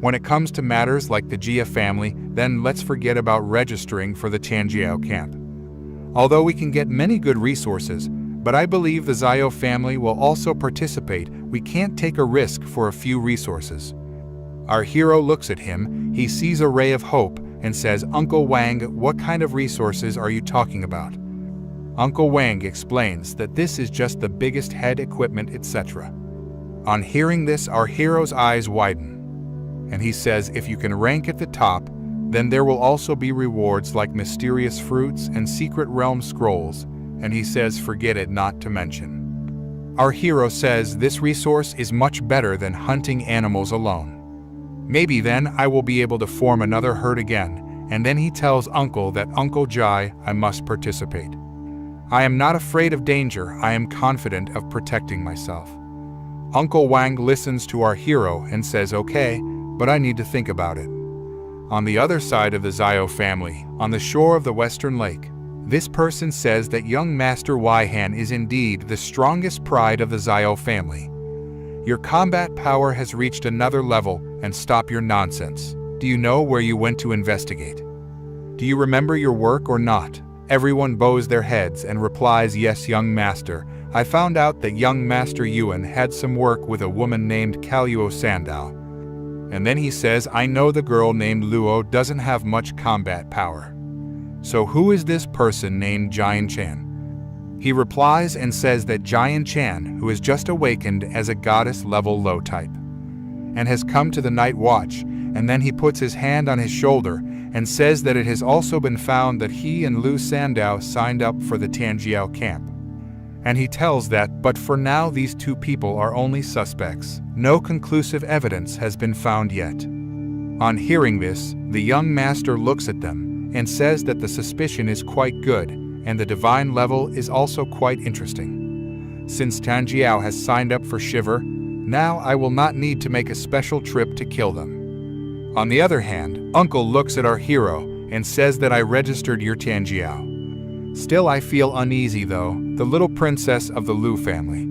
A: When it comes to matters like the Jia family, then let's forget about registering for the Tianjiao camp. Although we can get many good resources, but I believe the Zio family will also participate, we can't take a risk for a few resources. Our hero looks at him, he sees a ray of hope, and says, Uncle Wang, what kind of resources are you talking about? Uncle Wang explains that this is just the biggest head equipment, etc. On hearing this, our hero's eyes widen. And he says if you can rank at the top, then there will also be rewards like mysterious fruits and secret realm scrolls, and he says forget it not to mention. Our hero says this resource is much better than hunting animals alone. Maybe then I will be able to form another herd again, and then he tells Uncle that Uncle Jai, I must participate. I am not afraid of danger, I am confident of protecting myself. Uncle Wang listens to our hero and says okay, but I need to think about it. On the other side of the Zio family, on the shore of the Western Lake, this person says that young Master Weihan is indeed the strongest pride of the Zio family. Your combat power has reached another level, and stop your nonsense. Do you know where you went to investigate? Do you remember your work or not? Everyone bows their heads and replies, yes, young master. I found out that young Master Yuan had some work with a woman named Kaluo Sandao. And then he says, I know the girl named Luo doesn't have much combat power. So who is this person named Jian Chan? He replies and says that Jian Chan, who has just awakened as a goddess level low type, and has come to the night watch, and then he puts his hand on his shoulder and says that it has also been found that he and Lu Sandao signed up for the Tianjiao camp. And he tells that, but for now these two people are only suspects. No conclusive evidence has been found yet. On hearing this, the young master looks at them and says that the suspicion is quite good and the divine level is also quite interesting. Since Tianjiao has signed up for Shiver, now I will not need to make a special trip to kill them. On the other hand, Uncle looks at our hero and says that I registered your Tianjiao. Still I feel uneasy though, the little princess of the Lu family.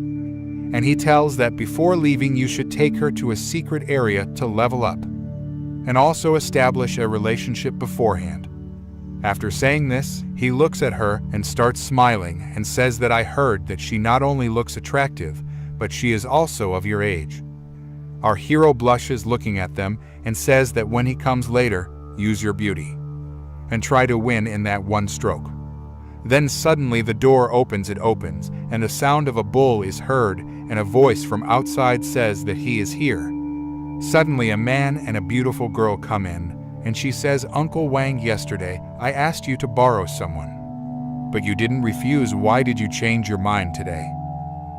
A: And he tells that before leaving you should take her to a secret area to level up. And also establish a relationship beforehand. After saying this, he looks at her and starts smiling and says that I heard that she not only looks attractive, but she is also of your age. Our hero blushes looking at them and says that when he comes later, use your beauty. And try to win in that one stroke. Then suddenly the door opens, and the sound of a bull is heard, and a voice from outside says that he is here. Suddenly a man and a beautiful girl come in, and she says, Uncle Wang, yesterday I asked you to borrow someone. But you didn't refuse, why did you change your mind today?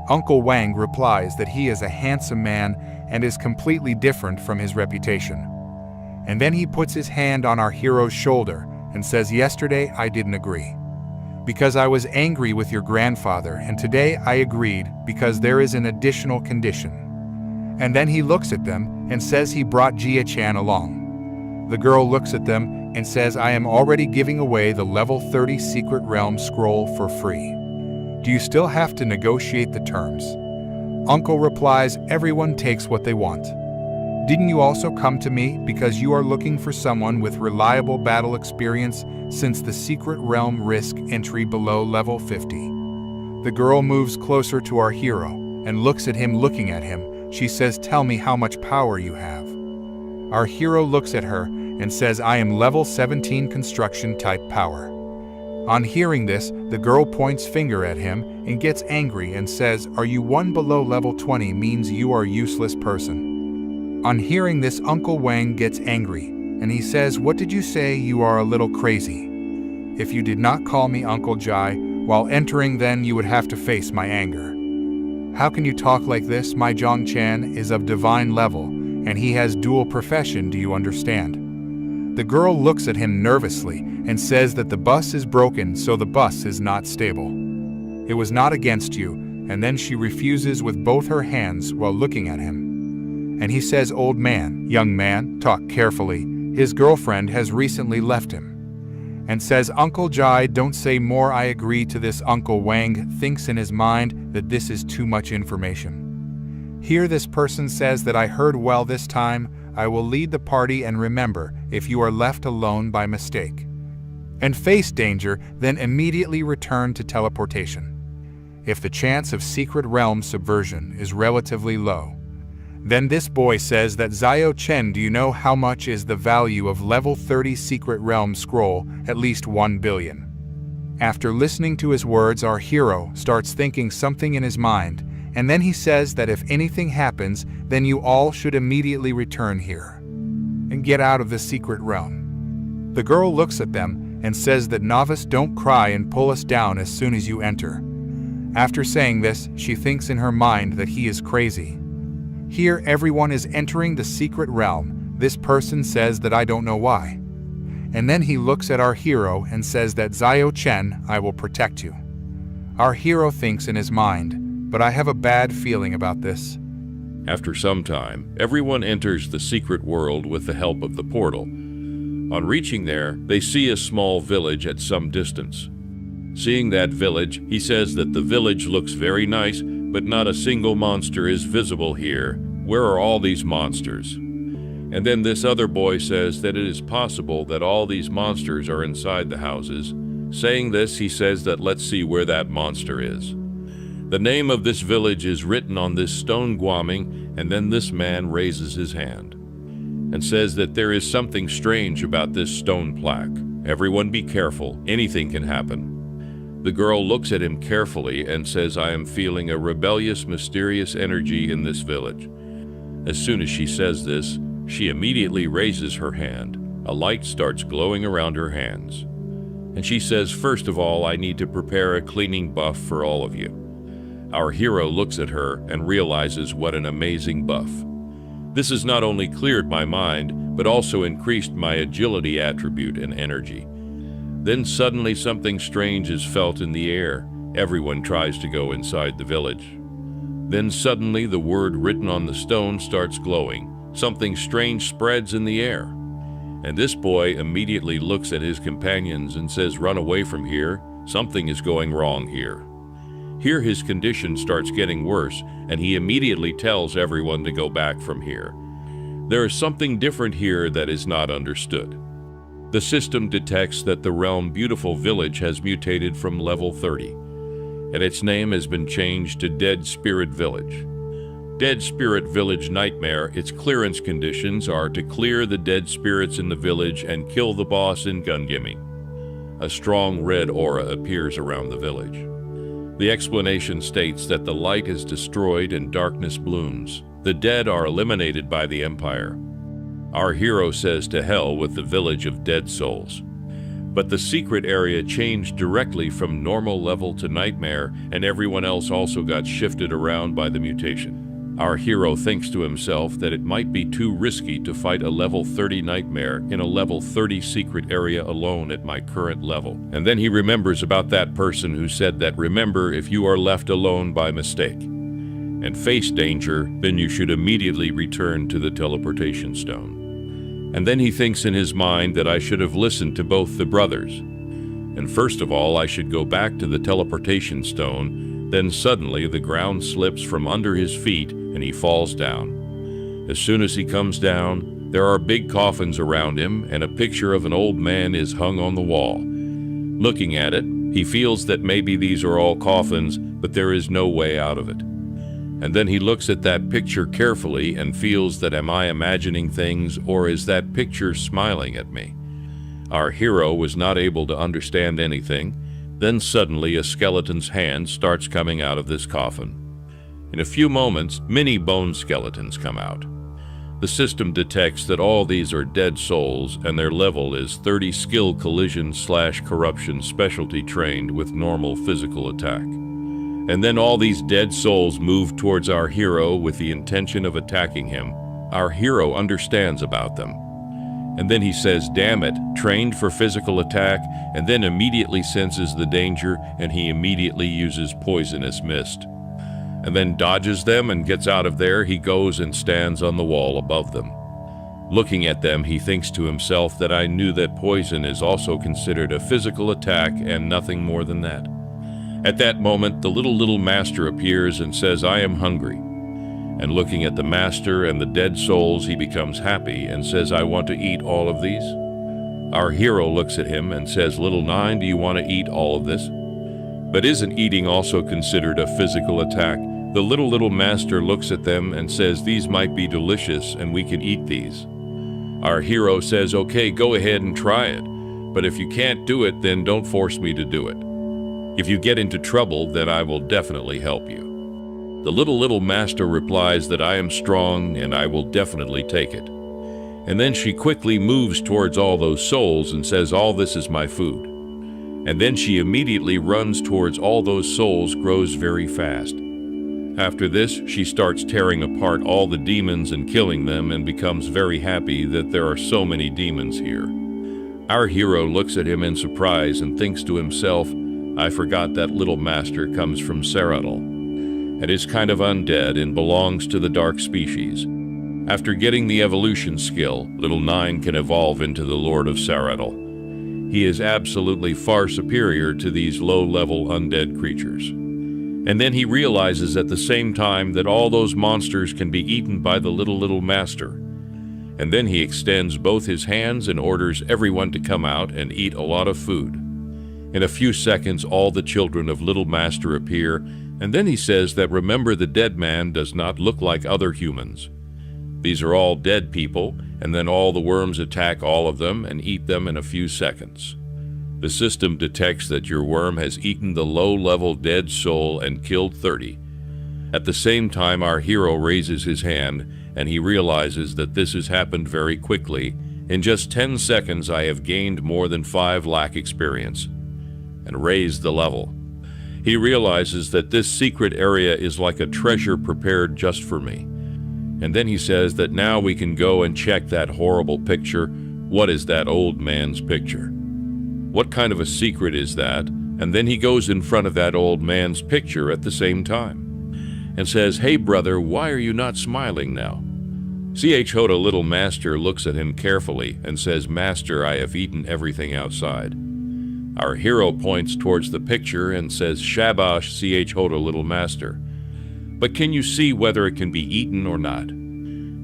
A: Uncle Wang replies that he is a handsome man and is completely different from his reputation. And then he puts his hand on our hero's shoulder and says, yesterday I didn't agree. Because I was angry with your grandfather, and today I agreed because there is an additional condition. And then he looks at them and says he brought Jia Chan along. The girl looks at them and says, I am already giving away the level 30 secret realm scroll for free. Do you still have to negotiate the terms? Uncle replies, everyone takes what they want. Didn't you also come to me because you are looking for someone with reliable battle experience since the secret realm risk entry below level 50? The girl moves closer to our hero and looks at him. Looking at him, she says, tell me how much power you have. Our hero looks at her and says, I am level 17 construction type power. On hearing this, the girl points finger at him and gets angry and says, are you one below level 20 means you are a useless person. On hearing this, Uncle Wang gets angry, and he says, what did you say? You are a little crazy. If you did not call me Uncle Jai while entering, then you would have to face my anger. How can you talk like this? My Zhang Chan is of divine level, and he has dual profession, do you understand? The girl looks at him nervously and says that the bus is broken, so the bus is not stable. It was not against you, and then she refuses with both her hands while looking at him. And he says, old man, young man, talk carefully. His girlfriend has recently left him. And says, Uncle Jai, don't say more. I agree to this. Uncle Wang thinks in his mind that this is too much information. Here this person says that I heard well this time. I will lead the party, and remember, if you are left alone by mistake and face danger, then immediately return to teleportation. If the chance of secret realm subversion is relatively low, then this boy says that Zio Chen, do you know how much is the value of level 30 secret realm scroll? At least 1 billion. After listening to his words, our hero starts thinking something in his mind, and then he says that if anything happens, then you all should immediately return here and get out of the secret realm. The girl looks at them and says that novice, don't cry and pull us down as soon as you enter. After saying this, she thinks in her mind that he is crazy. Here everyone is entering the secret realm. This person says that I don't know why. And then he looks at our hero and says that Zio Chen, I will protect you. Our hero thinks in his mind, but I have a bad feeling about this.
B: After some time, everyone enters the secret world with the help of the portal. On reaching there, they see a small village at some distance. Seeing that village, he says that the village looks very nice, but not a single monster is visible here. Where are all these monsters? And then this other boy says that it is possible that all these monsters are inside the houses. Saying this, he says that let's see where that monster is. The name of this village is written on this stone guaming, and then this man raises his hand and says that there is something strange about this stone plaque. Everyone be careful, anything can happen. The girl looks at him carefully and says, I am feeling a rebellious, mysterious energy in this village. As soon as she says this, she immediately raises her hand. A light starts glowing around her hands. And she says, first of all, I need to prepare a cleaning buff for all of you. Our hero looks at her and realizes what an amazing buff. This has not only cleared my mind, but also increased my agility attribute and energy. Then suddenly something strange is felt in the air. Everyone tries to go inside the village. Then suddenly the word written on the stone starts glowing. Something strange spreads in the air. And this boy immediately looks at his companions and says, run away from here. Something is going wrong here. Here his condition starts getting worse, and he immediately tells everyone to go back from here. There is something different here that is not understood. The system detects that the realm Beautiful Village has mutated from level 30, and its name has been changed to Dead Spirit Village. Dead Spirit Village Nightmare, its clearance conditions are to clear the dead spirits in the village and kill the boss in Gungimi. A strong red aura appears around the village. The explanation states that the light is destroyed and darkness blooms. The dead are eliminated by the Empire. Our hero says to hell with the village of dead souls. But the secret area changed directly from normal level to nightmare, and everyone else also got shifted around by the mutation. Our hero thinks to himself that it might be too risky to fight a level 30 nightmare in a level 30 secret area alone at my current level. And then he remembers about that person who said that, remember, if you are left alone by mistake and face danger, then you should immediately return to the teleportation stone. And then he thinks in his mind that I should have listened to both the brothers. And first of all, I should go back to the teleportation stone. Then suddenly the ground slips from under his feet and he falls down. As soon as he comes down, there are big coffins around him and a picture of an old man is hung on the wall. Looking at it, he feels that maybe these are all coffins, but there is no way out of it. And then he looks at that picture carefully and feels that am I imagining things or is that picture smiling at me? Our hero was not able to understand anything. Then suddenly a skeleton's hand starts coming out of this coffin. In a few moments, many bone skeletons come out. The system detects that all these are dead souls and their level is 30 skill collision/corruption specialty trained with normal physical attack. And then all these dead souls move towards our hero with the intention of attacking him. Our hero understands about them. And then he says, damn it, trained for physical attack, and then immediately senses the danger and he immediately uses poisonous mist. And then dodges them and gets out of there. He goes and stands on the wall above them. Looking at them, he thinks to himself that I knew that poison is also considered a physical attack and nothing more than that. At that moment, the little master appears and says, I am hungry. And looking at the master and the dead souls, he becomes happy and says, I want to eat all of these. Our hero looks at him and says, Little Nine, do you want to eat all of this? But isn't eating also considered a physical attack? The little master looks at them and says, these might be delicious and we can eat these. Our hero says, okay, go ahead and try it. But if you can't do it, then don't force me to do it. If you get into trouble, then I will definitely help you. The little master replies that I am strong and I will definitely take it. And then she quickly moves towards all those souls and says, all this is my food. And then she immediately runs towards all those souls, grows very fast. After this, she starts tearing apart all the demons and killing them and becomes very happy that there are so many demons here. Our hero looks at him in surprise and thinks to himself, I forgot that little master comes from Saradal and is kind of undead and belongs to the dark species. After getting the evolution skill, Little Nine can evolve into the Lord of Saradal. He is absolutely far superior to these low-level undead creatures. And then he realizes at the same time that all those monsters can be eaten by the little master. And then he extends both his hands and orders everyone to come out and eat a lot of food. In a few seconds, all the children of Little Master appear, and then he says that remember, the dead man does not look like other humans. These are all dead people, and then all the worms attack all of them and eat them in a few seconds. The system detects that your worm has eaten the low-level dead soul and killed 30. At the same time, our hero raises his hand, and he realizes that this has happened very quickly. In just 10 seconds, I have gained more than 5 lakh experience and raised the level. He realizes that this secret area is like a treasure prepared just for me. And then he says that now we can go and check that horrible picture. What is that old man's picture? What kind of a secret is that? And then he goes in front of that old man's picture at the same time and says, "Hey brother, why are you not smiling now?" C.H. Hoda Little Master looks at him carefully and says, "Master, I have eaten everything outside." Our hero points towards the picture and says, "Shabash, C.H. Hoda Little Master. But can you see whether it can be eaten or not?"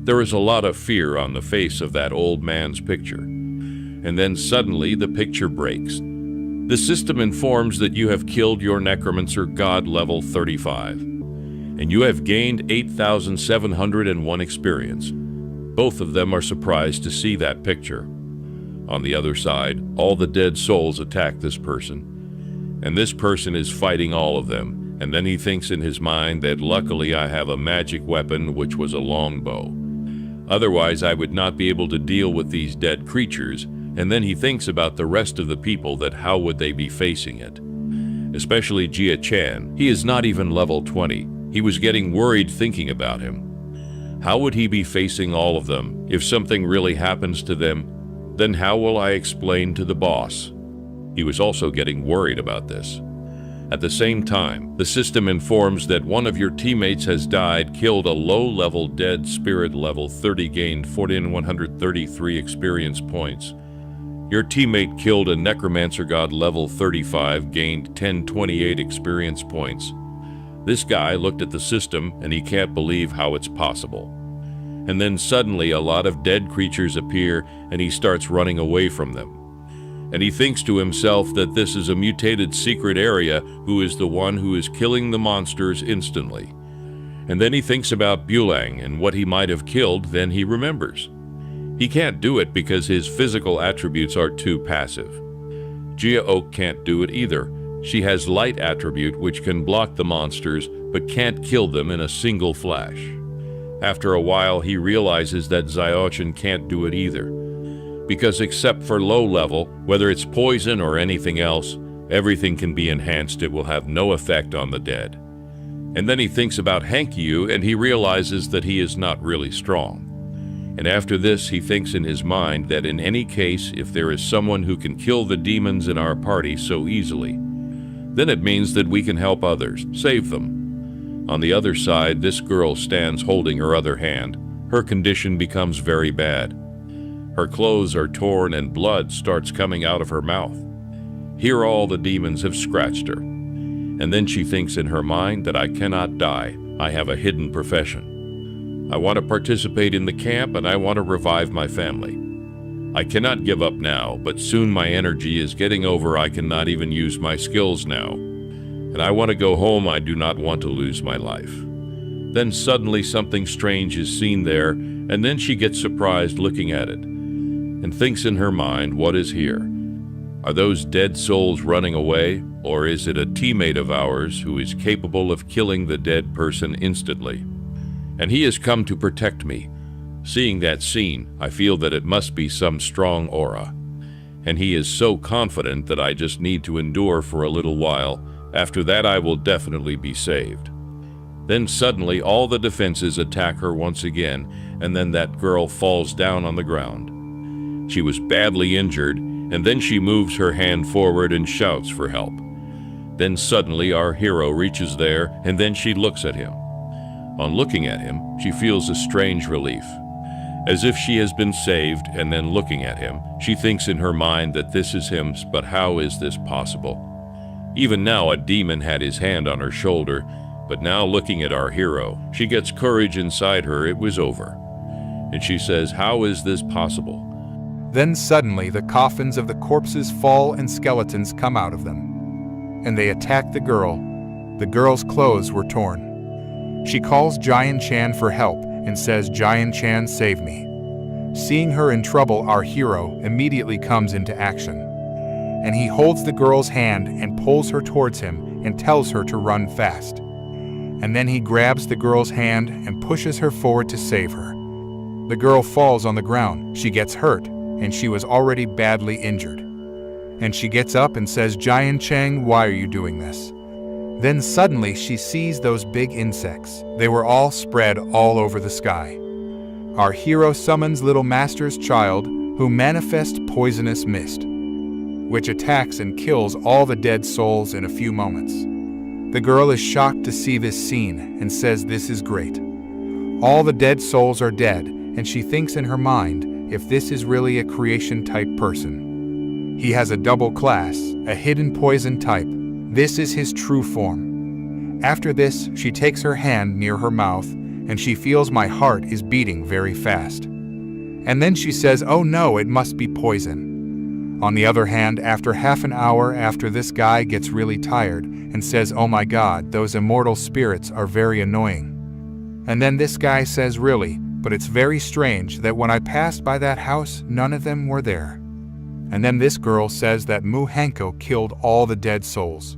B: There is a lot of fear on the face of that old man's picture. And then suddenly the picture breaks. The system informs that you have killed your necromancer god level 35. And you have gained 8,701 experience. Both of them are surprised to see that picture. On the other side, all the dead souls attack this person. And this person is fighting all of them. And then he thinks in his mind that luckily I have a magic weapon, which was a longbow. Otherwise, I would not be able to deal with these dead creatures. And then he thinks about the rest of the people, that how would they be facing it? Especially Jia Chan. He is not even level 20. He was getting worried thinking about him. How would he be facing all of them? If something really happens to them, then how will I explain to the boss? He was also getting worried about this. At the same time, the system informs that one of your teammates has died, killed a low-level dead spirit level 30, gained 1,433 experience points. Your teammate killed a necromancer god level 35, gained 1,028 experience points. This guy looked at the system and he can't believe how it's possible. And then suddenly a lot of dead creatures appear and he starts running away from them. And he thinks to himself that this is a mutated secret area who is the one who is killing the monsters instantly. And then he thinks about Bulang and what he might have killed, then he remembers. He can't do it because his physical attributes are too passive. Jia Oak can't do it either. She has light attribute which can block the monsters but can't kill them in a single flash. After a while he realizes that Zios can't do it either. Because except for low level, whether it's poison or anything else, everything can be enhanced. It will have no effect on the dead. And then he thinks about Hankyu and he realizes that he is not really strong. And after this, he thinks in his mind that in any case, if there is someone who can kill the demons in our party so easily, then it means that we can help others, save them. On the other side, this girl stands holding her other hand. Her condition becomes very bad. Her clothes are torn and blood starts coming out of her mouth. Here all the demons have scratched her. And then she thinks in her mind that I cannot die. I have a hidden profession. I want to participate in the camp and I want to revive my family. I cannot give up now, but soon my energy is getting over. I cannot even use my skills now. And I want to go home. I do not want to lose my life. Then suddenly something strange is seen there, and then she gets surprised looking at it and thinks in her mind, what is here? Are those dead souls running away, or is it a teammate of ours who is capable of killing the dead person instantly? And he has come to protect me. Seeing that scene, I feel that it must be some strong aura. And he is so confident that I just need to endure for a little while. After that, I will definitely be saved. Then suddenly, all the defenses attack her once again, and then that girl falls down on the ground. She was badly injured, and then she moves her hand forward and shouts for help. Then suddenly, our hero reaches there, and then she looks at him. On looking at him, she feels a strange relief. As if she has been saved, and then looking at him, she thinks in her mind that this is him, but how is this possible? Even now a demon had his hand on her shoulder, but now looking at our hero, she gets courage inside her. It was over. and she says, "How is this possible?"
A: Then suddenly the coffins of the corpses fall and skeletons come out of them. And they attack the girl. The girl's clothes were torn. She calls Giant Chan for help and says, "Giant Chan, save me." Seeing her in trouble, our hero immediately comes into action. And he holds the girl's hand and pulls her towards him and tells her to run fast. And then he grabs the girl's hand and pushes her forward to save her. The girl falls on the ground. She gets hurt, and she was already badly injured. And she gets up and says, "Giant Chang, why are you doing this?" Then suddenly she sees those big insects. They were all spread all over the sky. Our hero summons Little Master's child, who manifests poisonous mist, which attacks and kills all the dead souls in a few moments. The girl is shocked to see this scene and says this is great. All the dead souls are dead, and she thinks in her mind, if this is really a creation-type person. He has a double class, a hidden poison type. This is his true form. After this, she takes her hand near her mouth, and she feels my heart is beating very fast. And then she says, "Oh no, it must be poison." On the other hand, after half an hour after, this guy gets really tired and says, "Oh my God, those immortal spirits are very annoying." And then this guy says, "Really, but it's very strange that when I passed by that house, none of them were there." And then this girl says that Mu Hanko killed all the dead souls.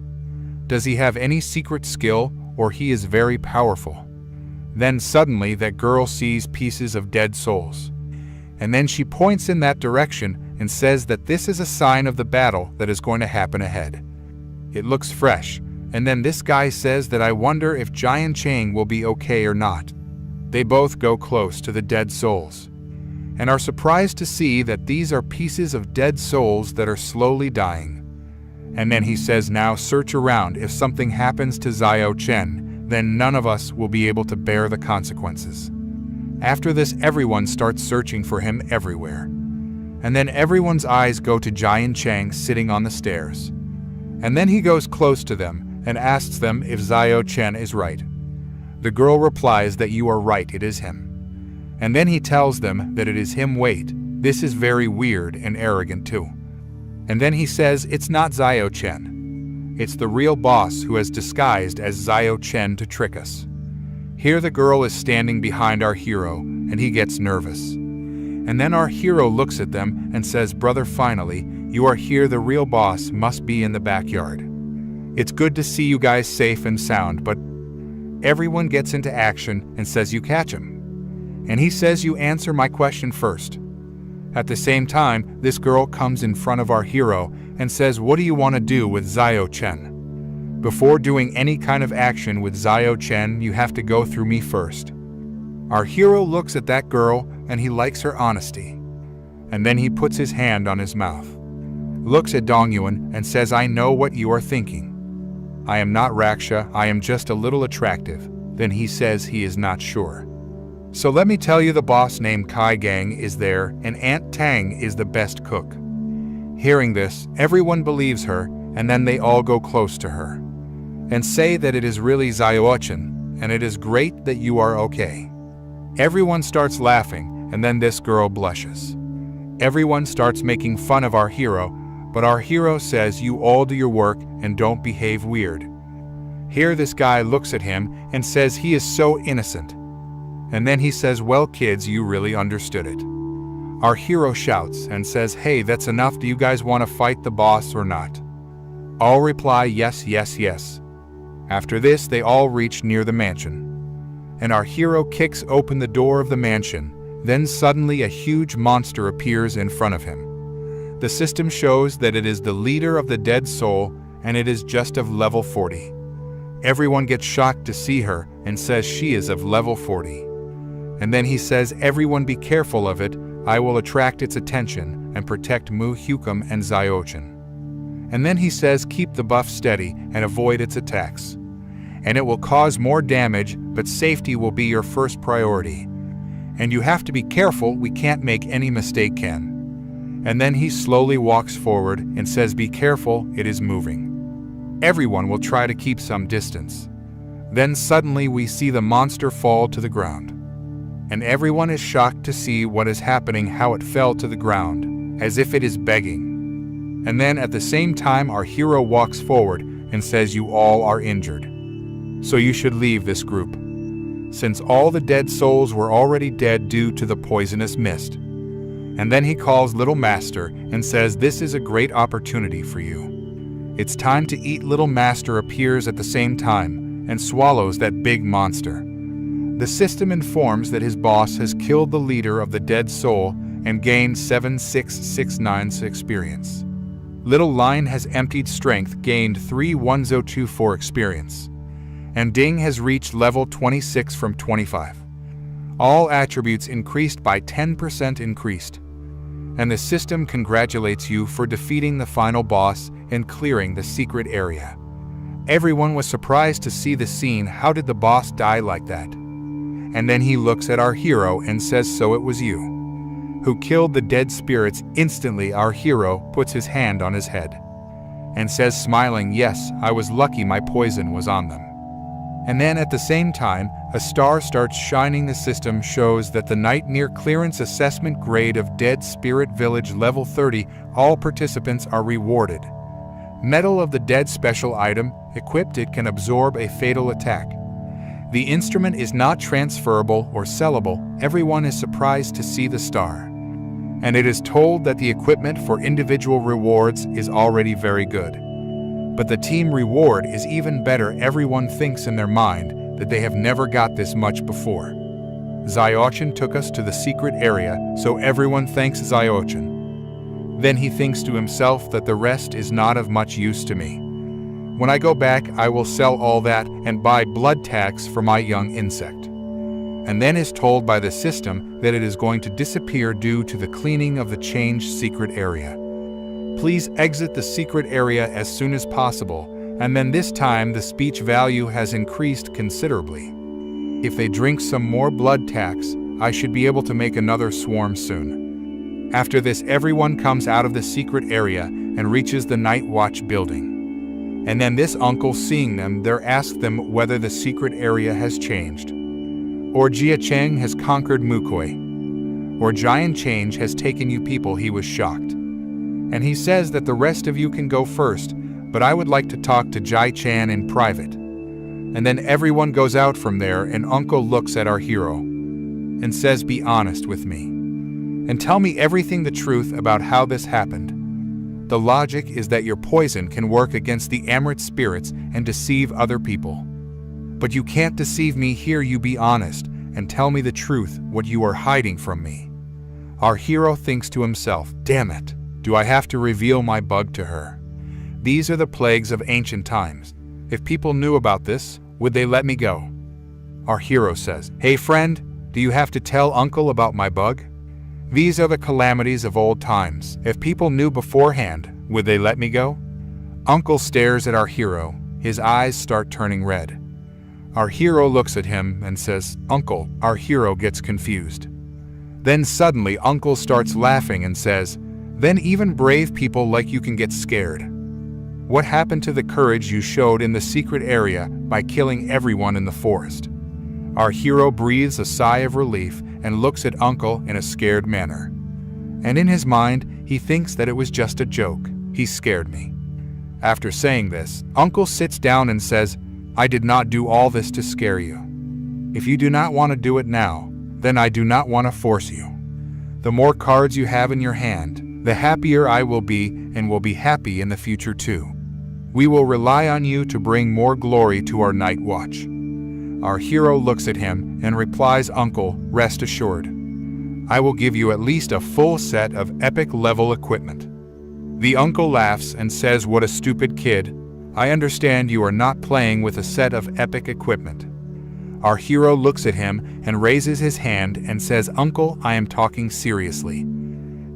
A: Does he have any secret skill, or he is very powerful? Then suddenly that girl sees pieces of dead souls. And then she points in that direction and says that this is a sign of the battle that is going to happen ahead. It looks fresh, and then this guy says that I wonder if Giant Chang will be okay or not. They both go close to the dead souls, and are surprised to see that these are pieces of dead souls that are slowly dying. And then he says, "Now search around. If something happens to Zio Chen, then none of us will be able to bear the consequences." After this, everyone starts searching for him everywhere. And then everyone's eyes go to Giant Chang sitting on the stairs. And then he goes close to them and asks them if Zio Chen is right. The girl replies that you are right, it is him. And then he tells them that it is him. Wait, this is very weird and arrogant too. And then he says it's not Zio Chen. It's the real boss who has disguised as Zio Chen to trick us. Here the girl is standing behind our hero, and he gets nervous. And then our hero looks at them and says, "Brother, finally, you are here. The real boss must be in the backyard. It's good to see you guys safe and sound, but..." Everyone gets into action and says, "You catch him." And he says, "You answer my question first." At the same time, this girl comes in front of our hero and says, "What do you want to do with Zio Chen? Before doing any kind of action with Zio Chen, you have to go through me first." Our hero looks at that girl and he likes her honesty. And then he puts his hand on his mouth, looks at Dongyuan and says, "I know what you are thinking. I am not Raksha, I am just a little attractive." Then he says he is not sure. "So let me tell you, the boss named Kai Gang is there, and Aunt Tang is the best cook." Hearing this, everyone believes her, and then they all go close to her and say that it is really Ziochen, and it is great that you are okay. Everyone starts laughing, and then this girl blushes. Everyone starts making fun of our hero, but our hero says, "You all do your work and don't behave weird." Here this guy looks at him and says he is so innocent. And then he says, "Well kids, you really understood it." Our hero shouts and says, "Hey, that's enough. Do you guys want to fight the boss or not?" All reply, "Yes, yes, yes." After this, they all reach near the mansion. And our hero kicks open the door of the mansion. Then suddenly a huge monster appears in front of him. The system shows that it is the leader of the dead soul, and it is just of level 40. Everyone gets shocked to see her and says she is of level 40. And then he says, "Everyone be careful of it. I will attract its attention and protect Mu Hukum and Ziochen." And then he says, "Keep the buff steady and avoid its attacks. And it will cause more damage, but safety will be your first priority. And you have to be careful, we can't make any mistake, Ken." And then he slowly walks forward and says, "Be careful, it is moving." Everyone will try to keep some distance. Then suddenly we see the monster fall to the ground. and everyone is shocked to see what is happening, how it fell to the ground, as if it is begging. And then at the same time our hero walks forward and says, "You all are injured, so you should leave this group," since all the dead souls were already dead due to the poisonous mist. And then he calls Little Master and says, "This is a great opportunity for you. It's time to eat." Little Master appears at the same time and swallows that big monster. The system informs that his boss has killed the leader of the dead soul and gained 7669 experience. Little Lion has emptied strength, gained 31024 experience. And Ding has reached level 26 from 25. All attributes increased by 10% increased. And the system congratulates you for defeating the final boss and clearing the secret area. Everyone was surprised to see the scene. How did the boss die like that? And then he looks at our hero and says, "So it was you who killed the dead spirits." Instantly our hero puts his hand on his head and says, smiling, "Yes, I was lucky my poison was on them." And then at the same time, a star starts shining. The system shows that the night near clearance assessment grade of Dead Spirit Village level 30, all participants are rewarded. Medal of the Dead special item, equipped it can absorb a fatal attack. The instrument is not transferable or sellable. Everyone is surprised to see the star. And it is told that the equipment for individual rewards is already very good. But the team reward is even better. Everyone thinks in their mind that they have never got this much before. Zios took us to the secret area, so everyone thanks Zios. Then he thinks to himself that the rest is not of much use to me. When I go back, I will sell all that and buy blood tax for my young insect. And then is told by the system that it is going to disappear due to the cleaning of the changed secret area. Please exit the secret area as soon as possible, and then this time the speech value has increased considerably. If they drink some more blood tax, I should be able to make another swarm soon. After this, everyone comes out of the secret area and reaches the Night Watch building. And then this uncle, seeing them there, asks them whether the secret area has changed, or Jia Cheng has conquered Mukoi, or Giant Change has taken you people. He was shocked. And he says that the rest of you can go first, but I would like to talk to Jai Chan in private. And then everyone goes out from there, and Uncle looks at our hero and says, "Be honest with me and tell me everything, the truth about how this happened. The logic is that your poison can work against the Amrit spirits and deceive other people. But you can't deceive me here. You be honest and tell me the truth, what you are hiding from me." Our hero thinks to himself, "Damn it. Do I have to reveal my bug to her? These are the plagues of ancient times. If people knew about this, would they let me go?" Our hero says, "Hey friend, do you have to tell Uncle about my bug? These are the calamities of old times. If people knew beforehand, would they let me go?" Uncle stares at our hero. His eyes start turning red. Our hero looks at him and says, "Uncle." Our hero gets confused. Then suddenly Uncle starts laughing and says, "Then even brave people like you can get scared. What happened to the courage you showed in the secret area by killing everyone in the forest?" Our hero breathes a sigh of relief and looks at Uncle in a scared manner. And in his mind, he thinks that it was just a joke. "He scared me." After saying this, Uncle sits down and says, "I did not do all this to scare you. If you do not want to do it now, then I do not want to force you. The more cards you have in your hand, the happier I will be, and will be happy in the future too. We will rely on you to bring more glory to our night watch." Our hero looks at him and replies, "Uncle, rest assured. I will give you at least a full set of epic level equipment." The uncle laughs and says, "What a stupid kid. I understand you are not playing with a set of epic equipment." Our hero looks at him and raises his hand and says, "Uncle, I am talking seriously."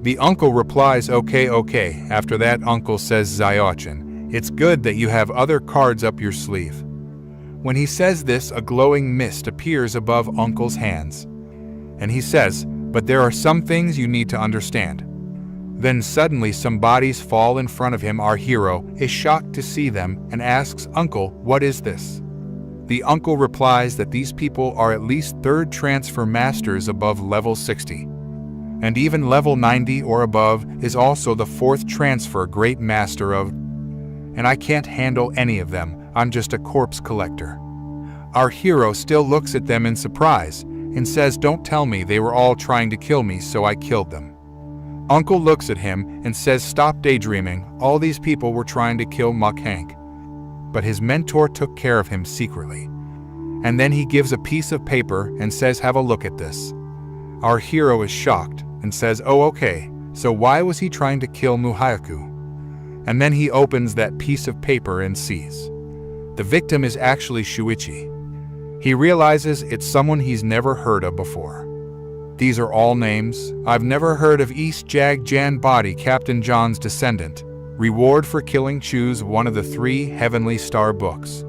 A: The uncle replies, Okay. After that, Uncle says, "Ziochin, it's good that you have other cards up your sleeve." When he says this, a glowing mist appears above Uncle's hands. And he says, "But there are some things you need to understand." Then suddenly some bodies fall in front of him. Our hero is shocked to see them and asks, "Uncle, what is this?" The uncle replies that these people are at least third transfer masters above level 60. And even level 90 or above is also the fourth transfer great master of, and I can't handle any of them, I'm just a corpse collector. Our hero still looks at them in surprise and says, don't tell me they were all trying to kill me, so I killed them. Uncle looks at him and says, stop daydreaming, all these people were trying to kill Muck Hank. But his mentor took care of him secretly. And then he gives a piece of paper and says, have a look at this. Our hero is shocked and says, oh okay, so why was he trying to kill Muhayaku? And then he opens that piece of paper and sees. The victim is actually Shuichi. He realizes it's someone he's never heard of before. These are all names. I've never heard of East Jag Jan Body, Captain John's descendant. Reward for killing, choose one of the 3 Heavenly Star books.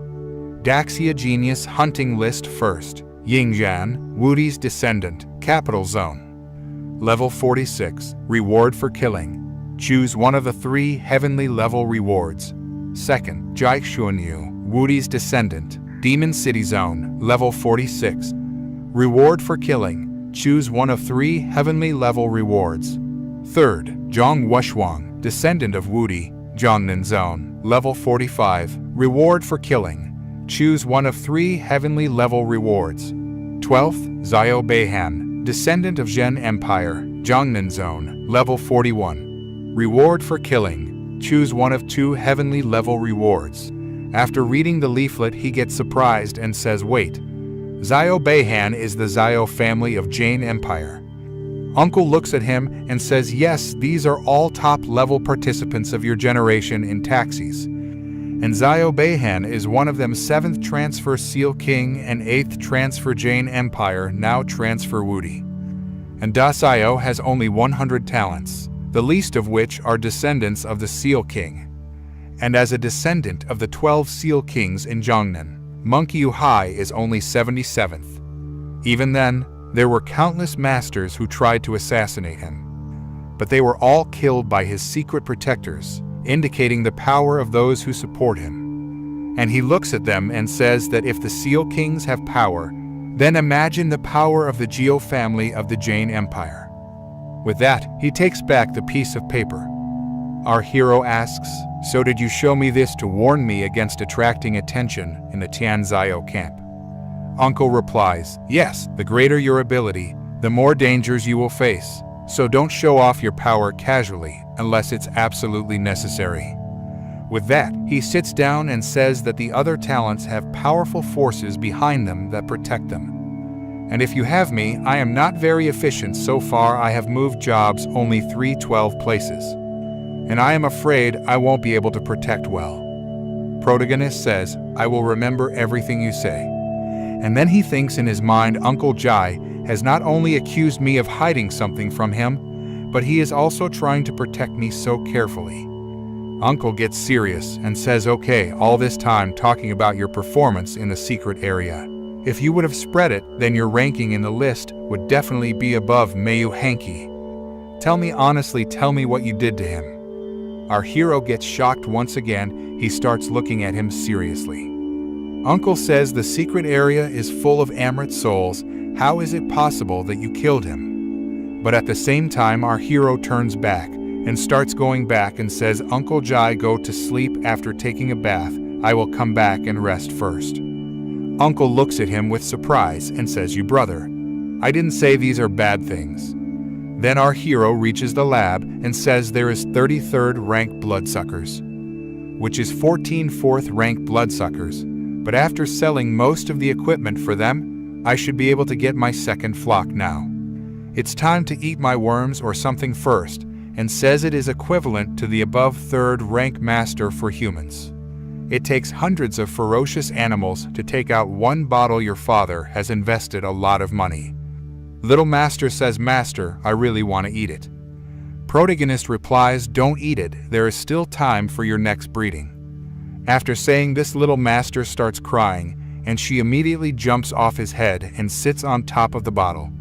A: Daxia Genius Hunting List first. Yingjan, Woody's descendant, Capital Zone. Level 46, reward for killing. Choose one of the 3 heavenly level rewards. Second, Jai Xuanyu, Woody's descendant, Demon City Zone, level 46. Reward for killing. Choose one of 3 heavenly level rewards. Third, Zhang Wuxuang, descendant of Woody, Jiangnan Zone, level 45. Reward for killing. Choose one of 3 heavenly level rewards. 12th, Zio Beihan, descendant of Zhen Empire, Jiangnan Zone, level 41. Reward for killing. Choose one of 2 heavenly level rewards. After reading the leaflet, he gets surprised and says, wait, Zio Beihan is the Zio family of Jane Empire. Uncle looks at him and says, yes, these are all top-level participants of your generation in taxis. And Zio Beihan is one of them, 7th transfer Seal King and 8th transfer Jane Empire, now transfer Woody. And Da Zio has only 100 talents, the least of which are descendants of the Seal King. And as a descendant of the 12 Seal Kings in Jiangnan, Monkey Uhai is only 77th. Even then, there were countless masters who tried to assassinate him. But they were all killed by his secret protectors, indicating the power of those who support him. And he looks at them and says that if the Seal Kings have power, then imagine the power of the Geo family of the Jane Empire. With that, he takes back the piece of paper. Our hero asks, so did you show me this to warn me against attracting attention in the Tianzio camp? Uncle replies, yes, the greater your ability, the more dangers you will face, so don't show off your power casually unless it's absolutely necessary. With that, he sits down and says that the other talents have powerful forces behind them that protect them. And if you have me, I am not very efficient so far. I have moved jobs only 312 places. And I am afraid I won't be able to protect well. Protagonist says, I will remember everything you say. And then he thinks in his mind, Uncle Jai has not only accused me of hiding something from him, but he is also trying to protect me so carefully. Uncle gets serious and says, okay, all this time talking about your performance in the secret area. If you would have spread it, then your ranking in the list would definitely be above Mayu Hanki. Tell me honestly, tell me what you did to him. Our hero gets shocked once again. He starts looking at him seriously. Uncle says the secret area is full of Amrit souls. How is it possible that you killed him? But at the same time, our hero turns back and starts going back and says, Uncle Jai, go to sleep after taking a bath. I will come back and rest first. Uncle looks at him with surprise and says, you brother, I didn't say these are bad things. Then our hero reaches the lab and says there is 33rd rank bloodsuckers, which is 14 4th rank bloodsuckers, but after selling most of the equipment for them, I should be able to get my second flock now. It's time to eat my worms or something first, and says it is equivalent to the above 3rd rank master for humans. It takes hundreds of ferocious animals to take out one bottle. Your father has invested a lot of money. Little master says, Master, I really want to eat it. Protagonist replies, don't eat it, there is still time for your next breeding. After saying this, little master starts crying, and she immediately jumps off his head and sits on top of the bottle.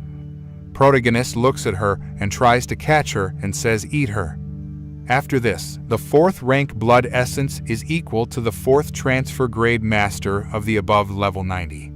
A: Protagonist looks at her and tries to catch her and says, eat her. After this, the 4th rank blood essence is equal to the 4th transfer grade master of the above level 90.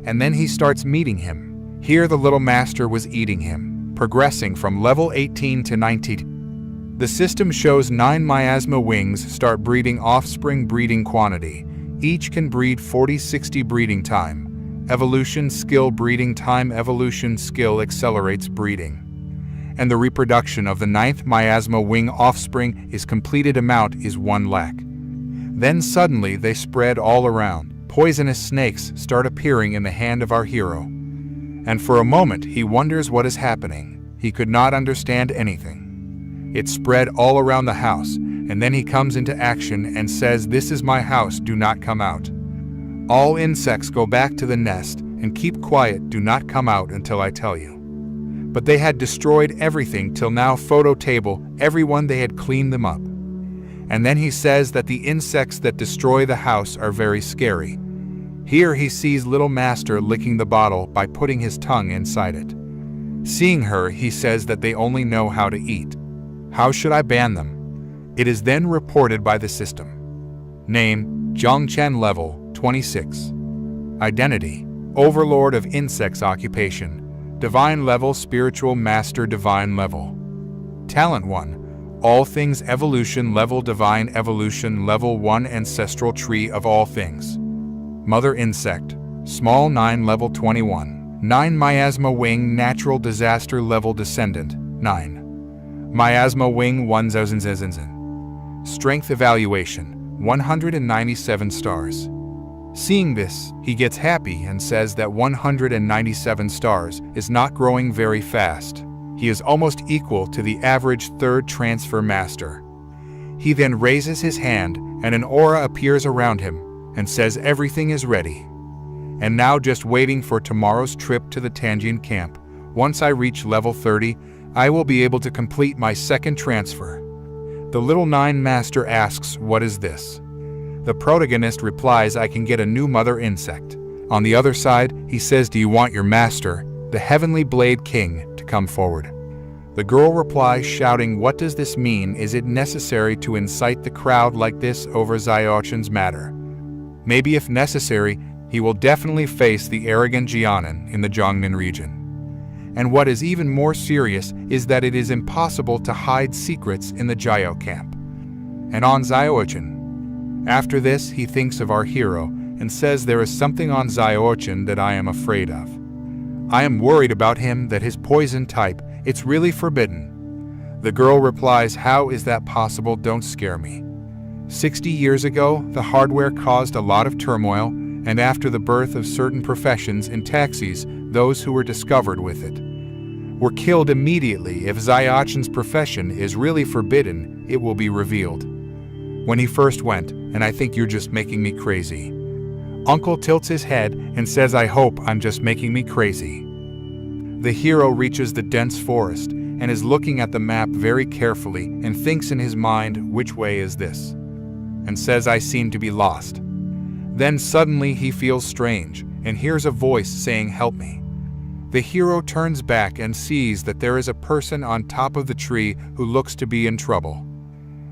A: And then he starts meeting him. Here the little master was eating him, progressing from level 18 to 19. The system shows 9 miasma wings start breeding offspring breeding quantity. Each can breed 40-60 breeding time. Evolution skill breeding time. Evolution skill accelerates breeding. And the reproduction of the 9th miasma wing offspring is completed amount is 1 lakh. Then suddenly they spread all around. Poisonous snakes start appearing in the hand of our hero. And for a moment he wonders what is happening. He could not understand anything. It spread all around the house, and then he comes into action and says, "This is my house, do not come out. All insects go back to the nest and keep quiet, do not come out until I tell you." But they had destroyed everything till now. Photo table, everyone they had cleaned them up. And then he says that the insects that destroy the house are very scary. Here he sees little master licking the bottle by putting his tongue inside it. Seeing her, he says that they only know how to eat. How should I ban them? It is then reported by the system. Name, Zhongchen level, 26. Identity, Overlord of Insects. Occupation, Divine level, Spiritual Master. Divine level. Talent 1, All Things Evolution level, Divine Evolution level 1, Ancestral Tree of All Things. Mother Insect, Small 9 level 21. 9 Miasma Wing, Natural Disaster level, Descendant, 9. Miasma Wing 1000. Strength Evaluation, 197 stars. Seeing this, he gets happy and says that 197 stars is not growing very fast. He is almost equal to the average 3rd transfer master. He then raises his hand and an aura appears around him and says everything is ready. And now just waiting for tomorrow's trip to the Tianjin camp. Once I reach level 30, I will be able to complete my 2nd transfer. The little 9 master asks, "What is this?" The protagonist replies, "I can get a new mother insect." On the other side, he says, "Do you want your master, the Heavenly Blade King, to come forward?" The girl replies, shouting, "What does this mean? Is it necessary to incite the crowd like this over Zioshin's matter? Maybe if necessary, he will definitely face the arrogant Jianan in the Jiangnan region." And what is even more serious is that it is impossible to hide secrets in the Jiao camp. And on Zioshin. After this, he thinks of our hero and says, "There is something on Zioshin that I am afraid of. I am worried about him, that his poison type, it's really forbidden." The girl replies, "How is that possible? Don't scare me. 60 years ago, the hardware caused a lot of turmoil, and after the birth of certain professions in taxis, those who were discovered with it were killed immediately. If Zioshin's profession is really forbidden, it will be revealed. When he first went, and I think you're just making me crazy." Uncle tilts his head and says, "I hope I'm just making me crazy." The hero reaches the dense forest and is looking at the map very carefully and thinks in his mind, "Which way is this?" and says, "I seem to be lost." Then suddenly he feels strange and hears a voice saying, "Help me." The hero turns back and sees that there is a person on top of the tree who looks to be in trouble.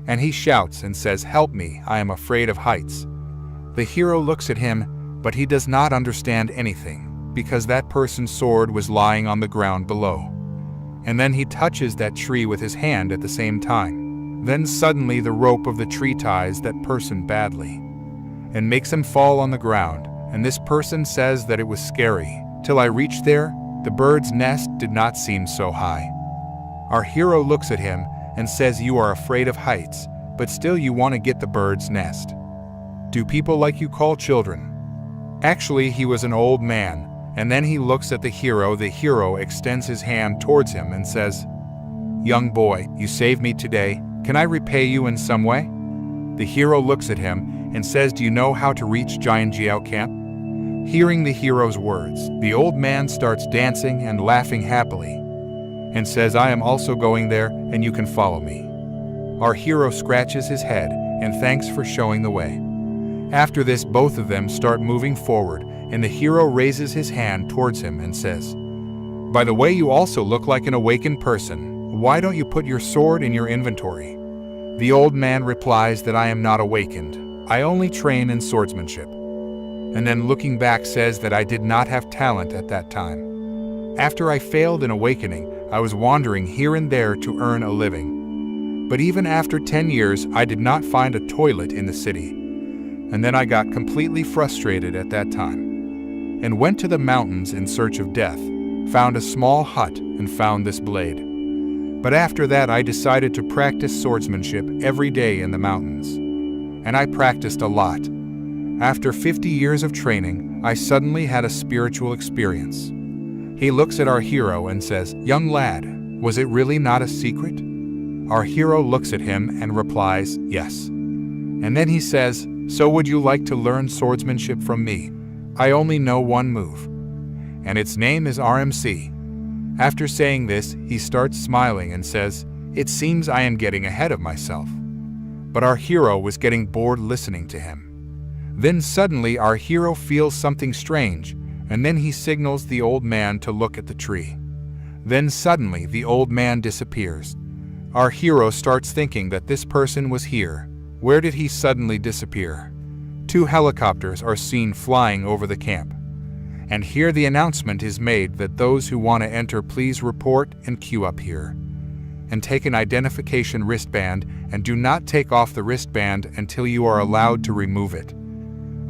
A: And he shouts and says, "Help me, I am afraid of heights." The hero looks at him, but he does not understand anything, because that person's sword was lying on the ground below. And then he touches that tree with his hand at the same time. Then suddenly the rope of the tree ties that person badly and makes him fall on the ground, and this person says that it was scary. Till I reached there, the bird's nest did not seem so high. Our hero looks at him and says, "You are afraid of heights, but still you want to get the bird's nest. Do people like you call children?" Actually, he was an old man, and then he looks at the hero. The hero extends his hand towards him and says, "Young boy, you saved me today. Can I repay you in some way?" The hero looks at him and says, "Do you know how to reach Jiao camp?" Hearing the hero's words, the old man starts dancing and laughing happily and says, "I am also going there, and you can follow me." Our hero scratches his head and thanks for showing the way. After this, both of them start moving forward, and the hero raises his hand towards him and says, "By the way, you also look like an awakened person. Why don't you put your sword in your inventory?" The old man replies that I am not awakened. I only train in swordsmanship. And then looking back says that I did not have talent at that time. After I failed in awakening, I was wandering here and there to earn a living. But even after 10 years, I did not find a toilet in the city. And then I got completely frustrated at that time, and went to the mountains in search of death, found a small hut, and found this blade. But after that I decided to practice swordsmanship every day in the mountains. And I practiced a lot. After 50 years of training, I suddenly had a spiritual experience. He looks at our hero and says, "Young lad, was it really not a secret?" Our hero looks at him and replies, "Yes." And then he says, "So would you like to learn swordsmanship from me? I only know one move, and its name is RMC." After saying this, he starts smiling and says, "It seems I am getting ahead of myself." But our hero was getting bored listening to him. Then suddenly our hero feels something strange, and then he signals the old man to look at the tree. Then suddenly the old man disappears. Our hero starts thinking that this person was here. Where did he suddenly disappear? 2 helicopters are seen flying over the camp. And here the announcement is made that those who want to enter please report and queue up here. And take an identification wristband, and do not take off the wristband until you are allowed to remove it.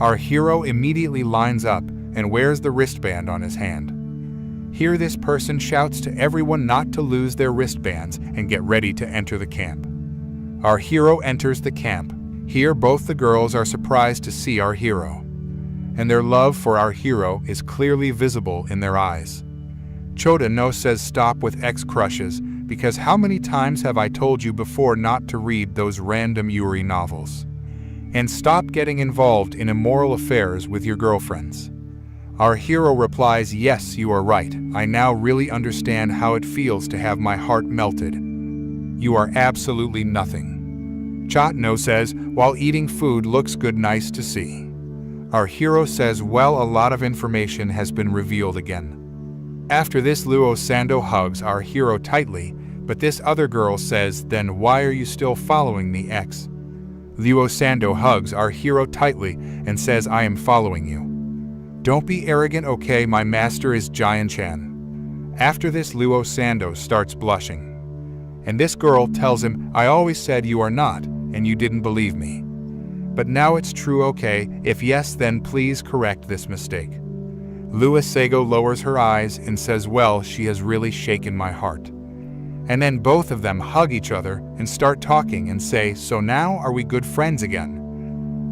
A: Our hero immediately lines up and wears the wristband on his hand. Here this person shouts to everyone not to lose their wristbands and get ready to enter the camp. Our hero enters the camp. Here both the girls are surprised to see our hero, and their love for our hero is clearly visible in their eyes. Choda no says stop with ex-crushes, because how many times have I told you before not to read those random Yuri novels? And stop getting involved in immoral affairs with your girlfriends. Our hero replies, "Yes, you are right. I now really understand how it feels to have my heart melted. You are absolutely nothing." Chatno says, "While eating food looks good, nice to see." Our hero says, "Well, a lot of information has been revealed again." After this, Luo Sando hugs our hero tightly, but this other girl says, "Then why are you still following me, ex?" Luo Sando hugs our hero tightly and says, "I am following you. Don't be arrogant, okay? My master is Jian-chan." After this, Luo Sando starts blushing. And this girl tells him, "I always said you are not, and you didn't believe me. But now it's true, okay? If yes, then please correct this mistake." Lua Sego lowers her eyes and says, "Well, she has really shaken my heart." And then both of them hug each other and start talking and say, "So now are we good friends again?"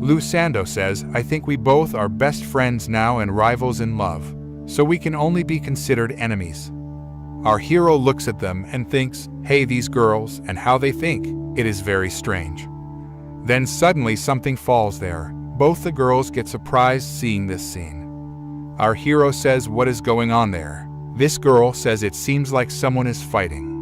A: Lu Sando says, "I think we both are best friends now and rivals in love, so we can only be considered enemies." Our hero looks at them and thinks, "Hey, these girls, and how they think. It is very strange." Then suddenly something falls there. Both the girls get surprised seeing this scene. Our hero says, "What is going on there?" This girl says, "It seems like someone is fighting."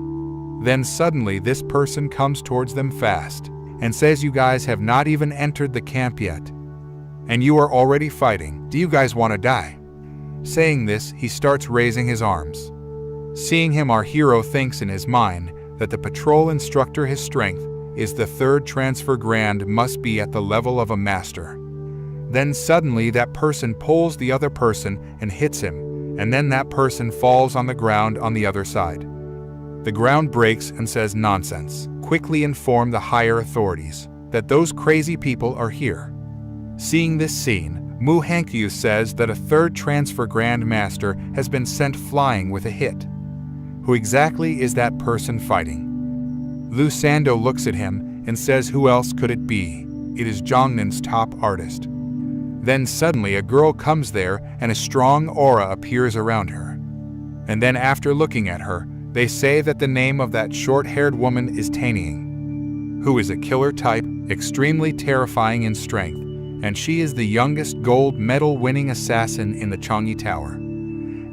A: Then suddenly this person comes towards them fast and says, "You guys have not even entered the camp yet, and you are already fighting. Do you guys want to die?" Saying this, he starts raising his arms. Seeing him, our hero thinks in his mind that the patrol instructor, his strength is the 3rd transfer grand, must be at the level of a master. Then suddenly that person pulls the other person and hits him, and then that person falls on the ground on the other side. The ground breaks and says, "Nonsense. Quickly inform the higher authorities that those crazy people are here." Seeing this scene, Mu Hankyu says that a 3rd transfer grand master has been sent flying with a hit. Who exactly is that person fighting? Lu Sando looks at him and says, "Who else could it be? It is Zhongnan's top artist." Then suddenly a girl comes there and a strong aura appears around her. And then after looking at her, they say that the name of that short-haired woman is Tanying, who is a killer type, extremely terrifying in strength, and she is the youngest gold medal winning assassin in the Changi Tower.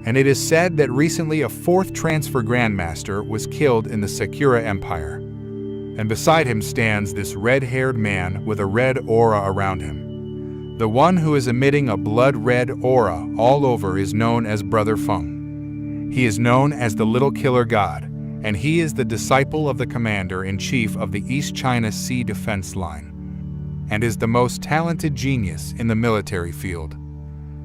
A: And it is said that recently a 4th transfer grandmaster was killed in the Sakura Empire. And beside him stands this red-haired man with a red aura around him. The one who is emitting a blood-red aura all over is known as Brother Feng. He is known as the Little Killer God, and he is the disciple of the commander-in-chief of the East China Sea Defense Line, and is the most talented genius in the military field.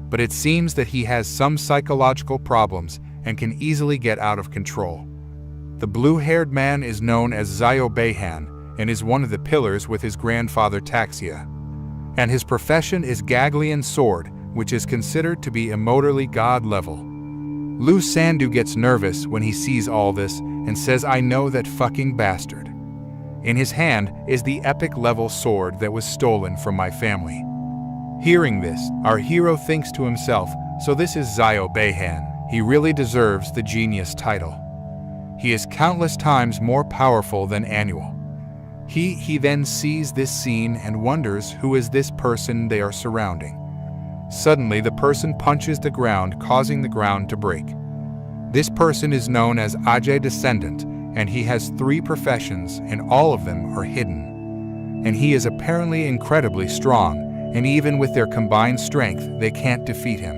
A: But it seems that he has some psychological problems and can easily get out of control. The blue-haired man is known as Ziao Beihan and is one of the pillars with his grandfather Taxia. And his profession is Gaglian Sword, which is considered to be immortally god level. Lu Sandu gets nervous when he sees all this and says, "I know that fucking bastard." In his hand is the epic level sword that was stolen from my family. Hearing this, our hero thinks to himself, so this is Ziao Beihan. He really deserves the genius title. He is countless times more powerful than Annual. He then sees this scene and wonders who is this person they are surrounding. Suddenly, the person punches the ground, causing the ground to break. This person is known as Ajay Descendant, and he has 3 professions, and all of them are hidden. And he is apparently incredibly strong, and even with their combined strength, they can't defeat him.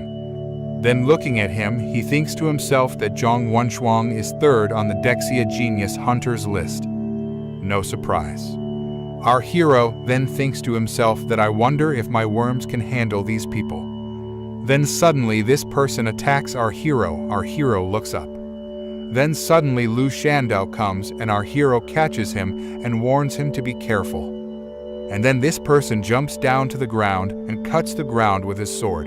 A: Then looking at him, he thinks to himself that Zhang Wenshuang is 3rd on the Dexia Genius Hunters list. No surprise. Our hero then thinks to himself that I wonder if my worms can handle these people. Then suddenly this person attacks our hero looks up. Then suddenly Lu Shandao comes and our hero catches him and warns him to be careful. And then this person jumps down to the ground and cuts the ground with his sword.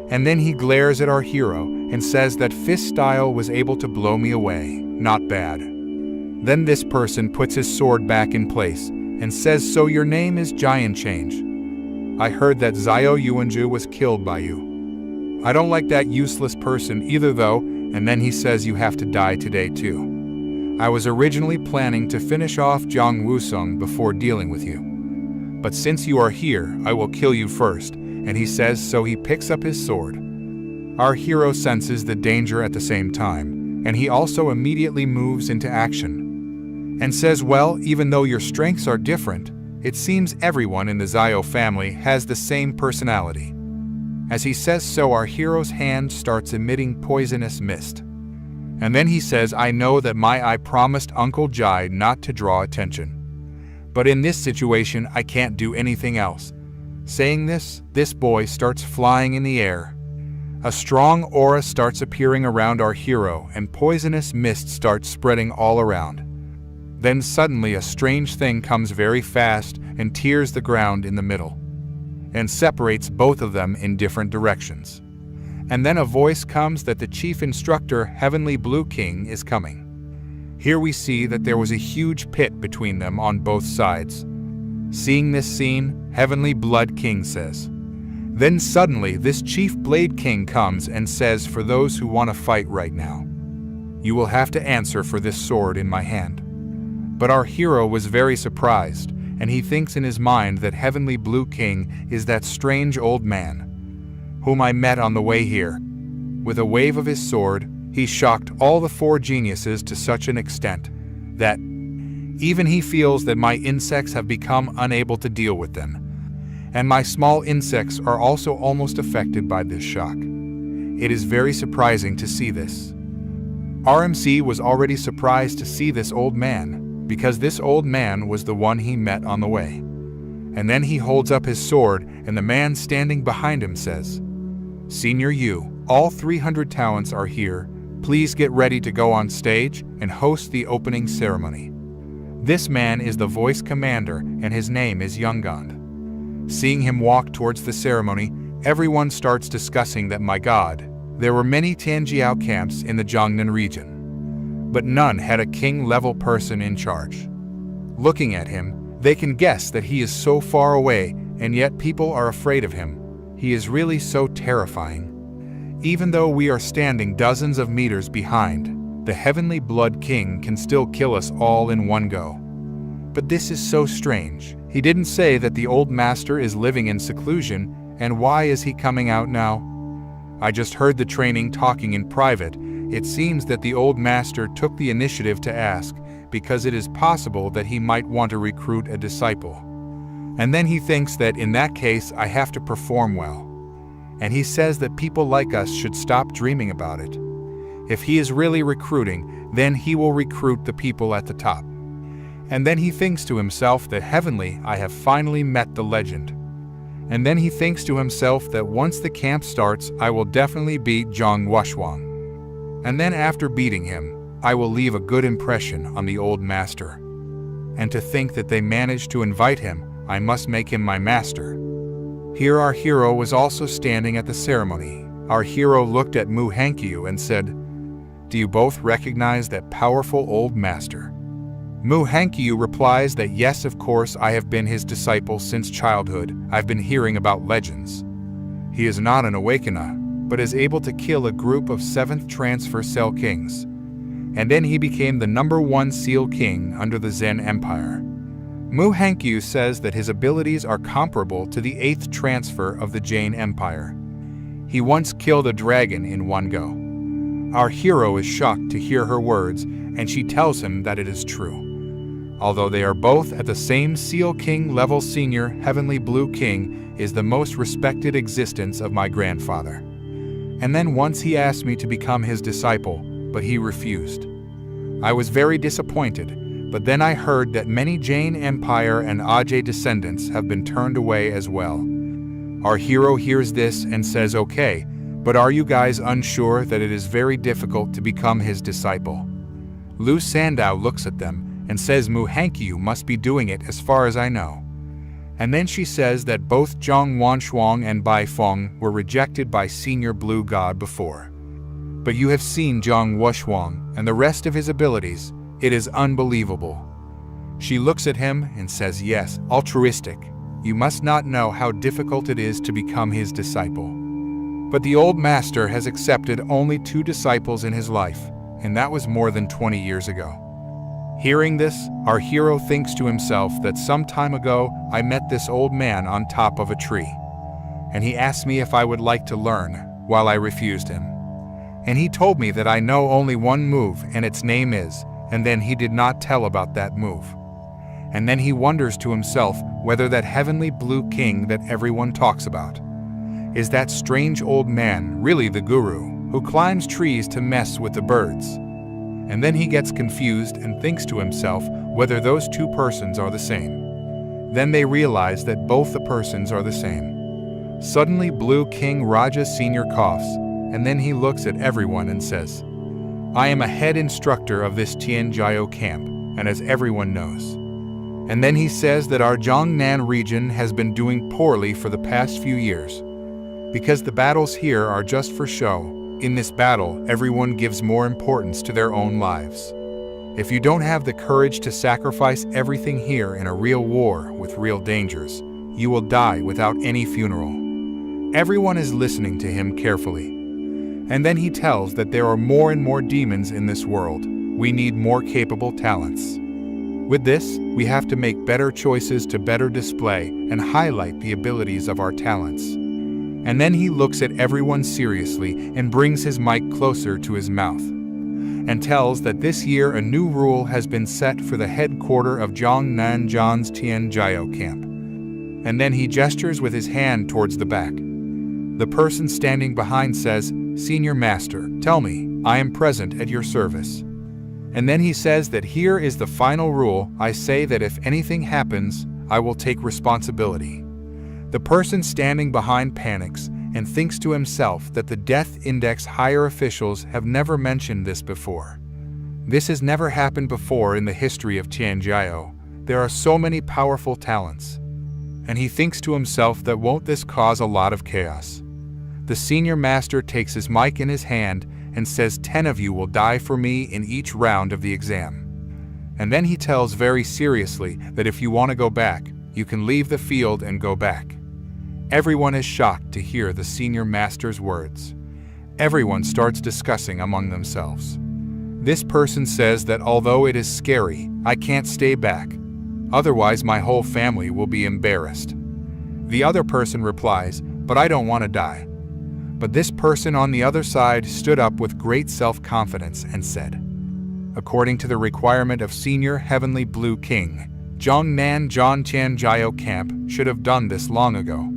A: And then he glares at our hero and says that fist style was able to blow me away, not bad. Then this person puts his sword back in place and says, so your name is Giant Change. I heard that Ziao Yuanju was killed by you. I don't like that useless person either though, and then he says you have to die today too. I was originally planning to finish off Zhang Wusong before dealing with you. But since you are here, I will kill you first, and he says so he picks up his sword. Our hero senses the danger at the same time, and he also immediately moves into action. And says, well, even though your strengths are different, it seems everyone in the Ziao family has the same personality. As he says so, our hero's hand starts emitting poisonous mist. And then he says, I know that I promised Uncle Jai not to draw attention. But in this situation, I can't do anything else. Saying this boy starts flying in the air. A strong aura starts appearing around our hero, and poisonous mist starts spreading all around. Then suddenly a strange thing comes very fast and tears the ground in the middle, and separates both of them in different directions. And then a voice comes that the chief instructor, Heavenly Blue King, is coming. Here we see that there was a huge pit between them on both sides. Seeing this scene, Heavenly Blood King says. Then suddenly this Chief Blade King comes and says, for those who want to fight right now, you will have to answer for this sword in my hand. But our hero was very surprised, and he thinks in his mind that Heavenly Blue King is that strange old man whom I met on the way here. With a wave of his sword, he shocked all the 4 geniuses to such an extent that even he feels that my insects have become unable to deal with them. And my small insects are also almost affected by this shock. It is very surprising to see this. RMC was already surprised to see this old man, because this old man was the one he met on the way. And then he holds up his sword, and the man standing behind him says, Senior Yu, all 300 talents are here. Please get ready to go on stage and host the opening ceremony. This man is the voice commander, and his name is Yunggand. Seeing him walk towards the ceremony, everyone starts discussing that, my God, there were many Tianjiao camps in the Jiangnan region, but none had a king-level person in charge. Looking at him, they can guess that he is so far away, and yet people are afraid of him. He is really so terrifying. Even though we are standing dozens of meters behind, the Heavenly Blood King can still kill us all in one go. But this is so strange. He didn't say that the old master is living in seclusion, and why is he coming out now? I just heard the training talking in private. It seems that the old master took the initiative to ask, because it is possible that he might want to recruit a disciple. And then he thinks that in that case I have to perform well. And he says that people like us should stop dreaming about it. If he is really recruiting, then he will recruit the people at the top. And then he thinks to himself that heavenly, I have finally met the legend. And then he thinks to himself that once the camp starts, I will definitely beat Zhang Wushuang. And then after beating him, I will leave a good impression on the old master. And to think that they managed to invite him, I must make him my master. Here our hero was also standing at the ceremony. Our hero looked at Mu Hankyu and said, "Do you both recognize that powerful old master?" Mu Hankyu replies that yes, of course, I have been his disciple since childhood. I've been hearing about legends. He is not an awakener, but is able to kill a group of 7th transfer cell kings. And then he became the #1 seal king under the Zen Empire. Mu Hankyu says that his abilities are comparable to the 8th transfer of the Jain Empire. He once killed a dragon in one go. Our hero is shocked to hear her words, and she tells him that it is true. Although they are both at the same Seal King level, Senior Heavenly Blue King is the most respected existence of my grandfather. And then once he asked me to become his disciple, but he refused. I was very disappointed, but then I heard that many Jain Empire and Ajay descendants have been turned away as well. Our hero hears this and says, "Okay, but are you guys unsure that it is very difficult to become his disciple?" Lu Sandow looks at them and says Mu Hankyu must be doing it as far as I know. And then she says that both Zhang Wunshuang and Bai Feng were rejected by Senior Blue God before. But you have seen Zhang Wunshuang and the rest of his abilities. It is unbelievable. She looks at him and says, "Yes, altruistic. You must not know how difficult it is to become his disciple." But the old master has accepted only 2 disciples in his life, and that was more than 20 years ago. Hearing this, our hero thinks to himself that some time ago I met this old man on top of a tree, and he asked me if I would like to learn, while I refused him. And he told me that I know only one move and its name is, and then he did not tell about that move. And then he wonders to himself whether that heavenly blue king that everyone talks about is that strange old man really the guru who climbs trees to mess with the birds. And then he gets confused and thinks to himself whether those 2 persons are the same. Then they realize that both the persons are the same. Suddenly Blue King Raja Senior coughs, and then he looks at everyone and says, "I am a head instructor of this Tianjiao camp, and as everyone knows." And then he says that our Jiangnan region has been doing poorly for the past few years, because the battles here are just for show. In this battle, everyone gives more importance to their own lives. If you don't have the courage to sacrifice everything here in a real war with real dangers, you will die without any funeral. Everyone is listening to him carefully. And then he tells that there are more and more demons in this world. We need more capable talents. With this, we have to make better choices to better display and highlight the abilities of our talents. And then he looks at everyone seriously and brings his mic closer to his mouth and tells that this year a new rule has been set for the headquarters of Jiangnan Zhan's Tianjiao camp. And then he gestures with his hand towards the back. The person standing behind says, "Senior Master, tell me, I am present at your service." And then he says that here is the final rule. I say that if anything happens, I will take responsibility. The person standing behind panics and thinks to himself that the Death Index higher officials have never mentioned this before. This has never happened before in the history of Tianjiao. There are so many powerful talents. And he thinks to himself that won't this cause a lot of chaos? The Senior Master takes his mic in his hand and says 10 of you will die for me in each round of the exam. And then he tells very seriously that if you want to go back, you can leave the field and go back. Everyone is shocked to hear the Senior Master's words. Everyone starts discussing among themselves. This person says that although it is scary, I can't stay back. Otherwise my whole family will be embarrassed. The other person replies, but I don't want to die. But this person on the other side stood up with great self-confidence and said, according to the requirement of Senior Heavenly Blue King, Jiangnan Zhan Tianjiao camp should have done this long ago.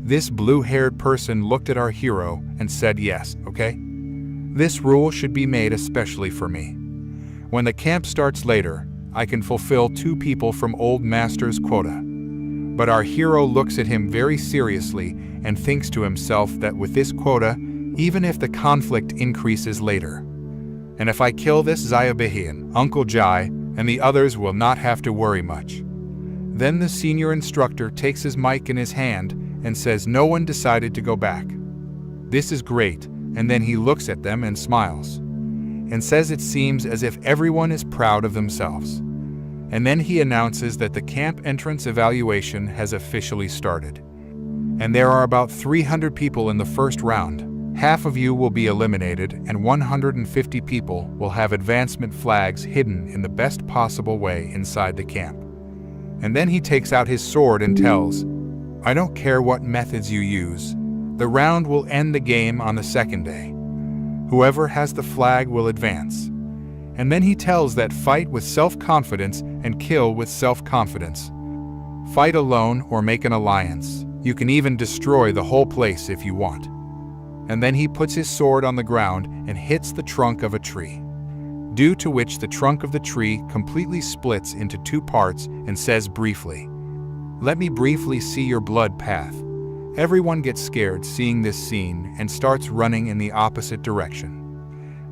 A: This blue-haired person looked at our hero and said yes, okay? This rule should be made especially for me. When the camp starts later, I can fulfill 2 people from Old Master's quota. But our hero looks at him very seriously and thinks to himself that with this quota, even if the conflict increases later, and if I kill this Ziobehian, Uncle Jai, and the others will not have to worry much. Then the senior instructor takes his mic in his hand and says no one decided to go back. This is great, and then he looks at them and smiles, and says it seems as if everyone is proud of themselves. And then he announces that the camp entrance evaluation has officially started. And there are about 300 people in the first round. Half of you will be eliminated, and 150 people will have advancement flags hidden in the best possible way inside the camp. And then he takes out his sword and tells, I don't care what methods you use. The round will end the game on the second day. Whoever has the flag will advance. And then he tells that fight with self-confidence and kill with self-confidence. Fight alone or make an alliance. You can even destroy the whole place if you want. And then he puts his sword on the ground and hits the trunk of a tree, due to which the trunk of the tree completely splits into 2 parts and says briefly, Let me briefly see your blood path. Everyone gets scared seeing this scene and starts running in the opposite direction.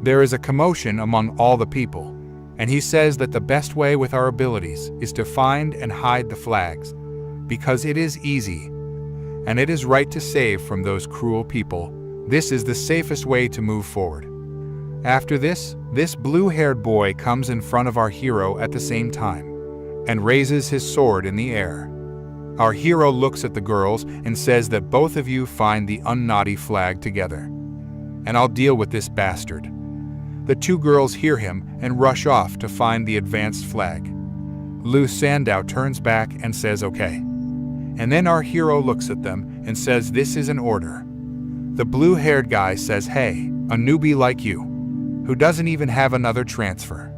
A: There is a commotion among all the people, and he says that the best way with our abilities is to find and hide the flags, because it is easy, and it is right to save from those cruel people. This is the safest way to move forward. After this blue-haired boy comes in front of our hero at the same time, and raises his sword in the air. Our hero looks at the girls and says that both of you find the unnaughty flag together, and I'll deal with this bastard. The 2 girls hear him and rush off to find the advanced flag. Lu Sandow turns back and says okay. And then our hero looks at them and says this is an order. The blue-haired guy says, hey, a newbie like you, who doesn't even have another transfer.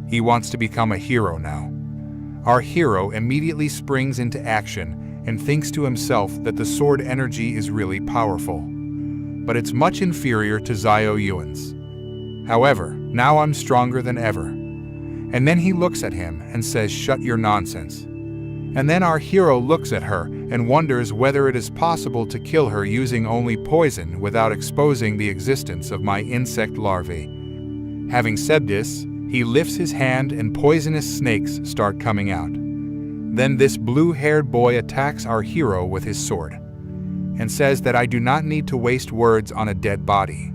A: He wants to become a hero now. Our hero immediately springs into action and thinks to himself that the sword energy is really powerful, but it's much inferior to Zio Yuan's. However, now I'm stronger than ever. And then he looks at him and says, shut your nonsense. And then our hero looks at her and wonders whether it is possible to kill her using only poison without exposing the existence of my insect larvae. Having said this, he lifts his hand and poisonous snakes start coming out. Then this blue-haired boy attacks our hero with his sword and says that I do not need to waste words on a dead body.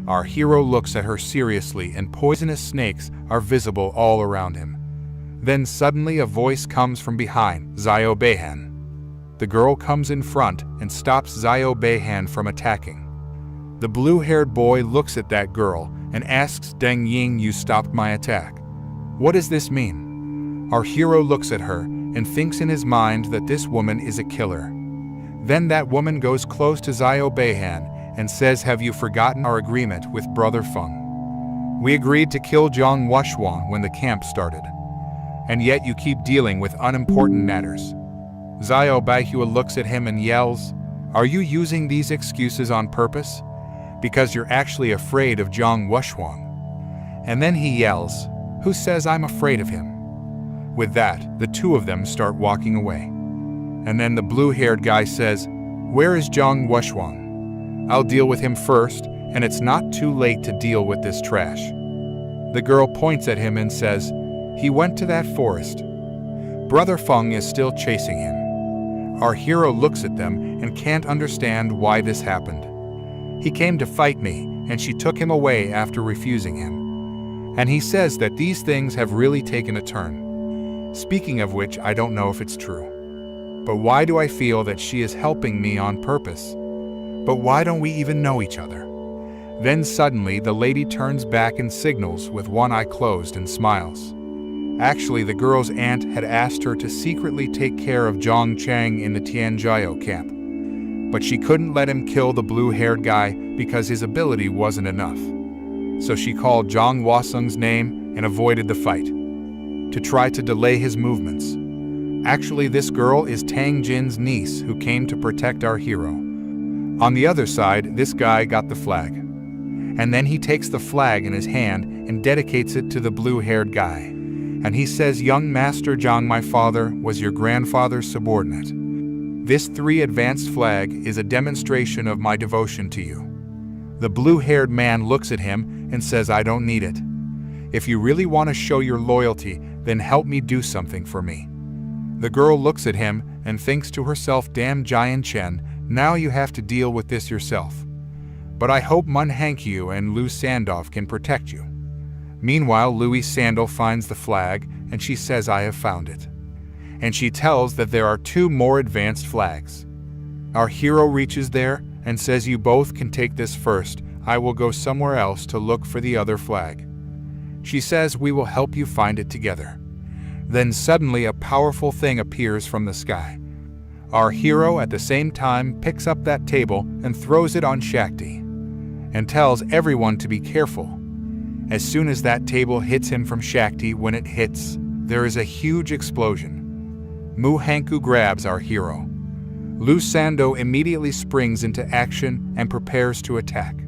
A: Our hero looks at her seriously and poisonous snakes are visible all around him. Then suddenly a voice comes from behind, Zio Behan. The girl comes in front and stops Zio Behan from attacking. The blue-haired boy looks at that girl and asks Deng Ying, you stopped my attack. What does this mean? Our hero looks at her and thinks in his mind that this woman is a killer. Then that woman goes close to Zio Behan and says, have you forgotten our agreement with Brother Feng? We agreed to kill Zhang Wuxuan when the camp started, and yet you keep dealing with unimportant matters. Zio Baihua looks at him and yells, are you using these excuses on purpose? Because you're actually afraid of Zhang Wuxuan. And then he yells, who says I'm afraid of him? With that, the 2 of them start walking away. And then the blue-haired guy says, where is Zhang Wuxuan? I'll deal with him first, and it's not too late to deal with this trash. The girl points at him and says, he went to that forest. Brother Feng is still chasing him. Our hero looks at them and can't understand why this happened. He came to fight me, and she took him away after refusing him. And he says that these things have really taken a turn. Speaking of which, I don't know if it's true. But why do I feel that she is helping me on purpose? But why don't we even know each other? Then suddenly the lady turns back and signals with one eye closed and smiles. Actually, the girl's aunt had asked her to secretly take care of Zhang Chang in the Tianjiao camp. But she couldn't let him kill the blue-haired guy because his ability wasn't enough. So she called Zhang Wasung's name and avoided the fight, to try to delay his movements. Actually, this girl is Tang Jin's niece who came to protect our hero. On the other side, this guy got the flag. And then he takes the flag in his hand and dedicates it to the blue-haired guy. And he says, "Young Master Zhang, my father was your grandfather's subordinate. This 3 advanced flag is a demonstration of my devotion to you." The blue-haired man looks at him and says, "I don't need it. If you really want to show your loyalty, then help me do something for me." The girl looks at him and thinks to herself, "Damn Jian Chen, now you have to deal with this yourself. But I hope Manhua and Lu Sandoff can protect you." Meanwhile, Louis Sandal finds the flag and she says, "I have found it." And she tells that there are 2 more advanced flags. Our hero reaches there and says, "You both can take this first. I will go somewhere else to look for the other flag." She says, "We will help you find it together." Then suddenly a powerful thing appears from the sky. Our hero at the same time picks up that table and throws it on Shakti, and tells everyone to be careful. As soon as that table hits him from Shakti, when it hits, there is a huge explosion. Mu Hanku grabs our hero. Lu Sando immediately springs into action and prepares to attack.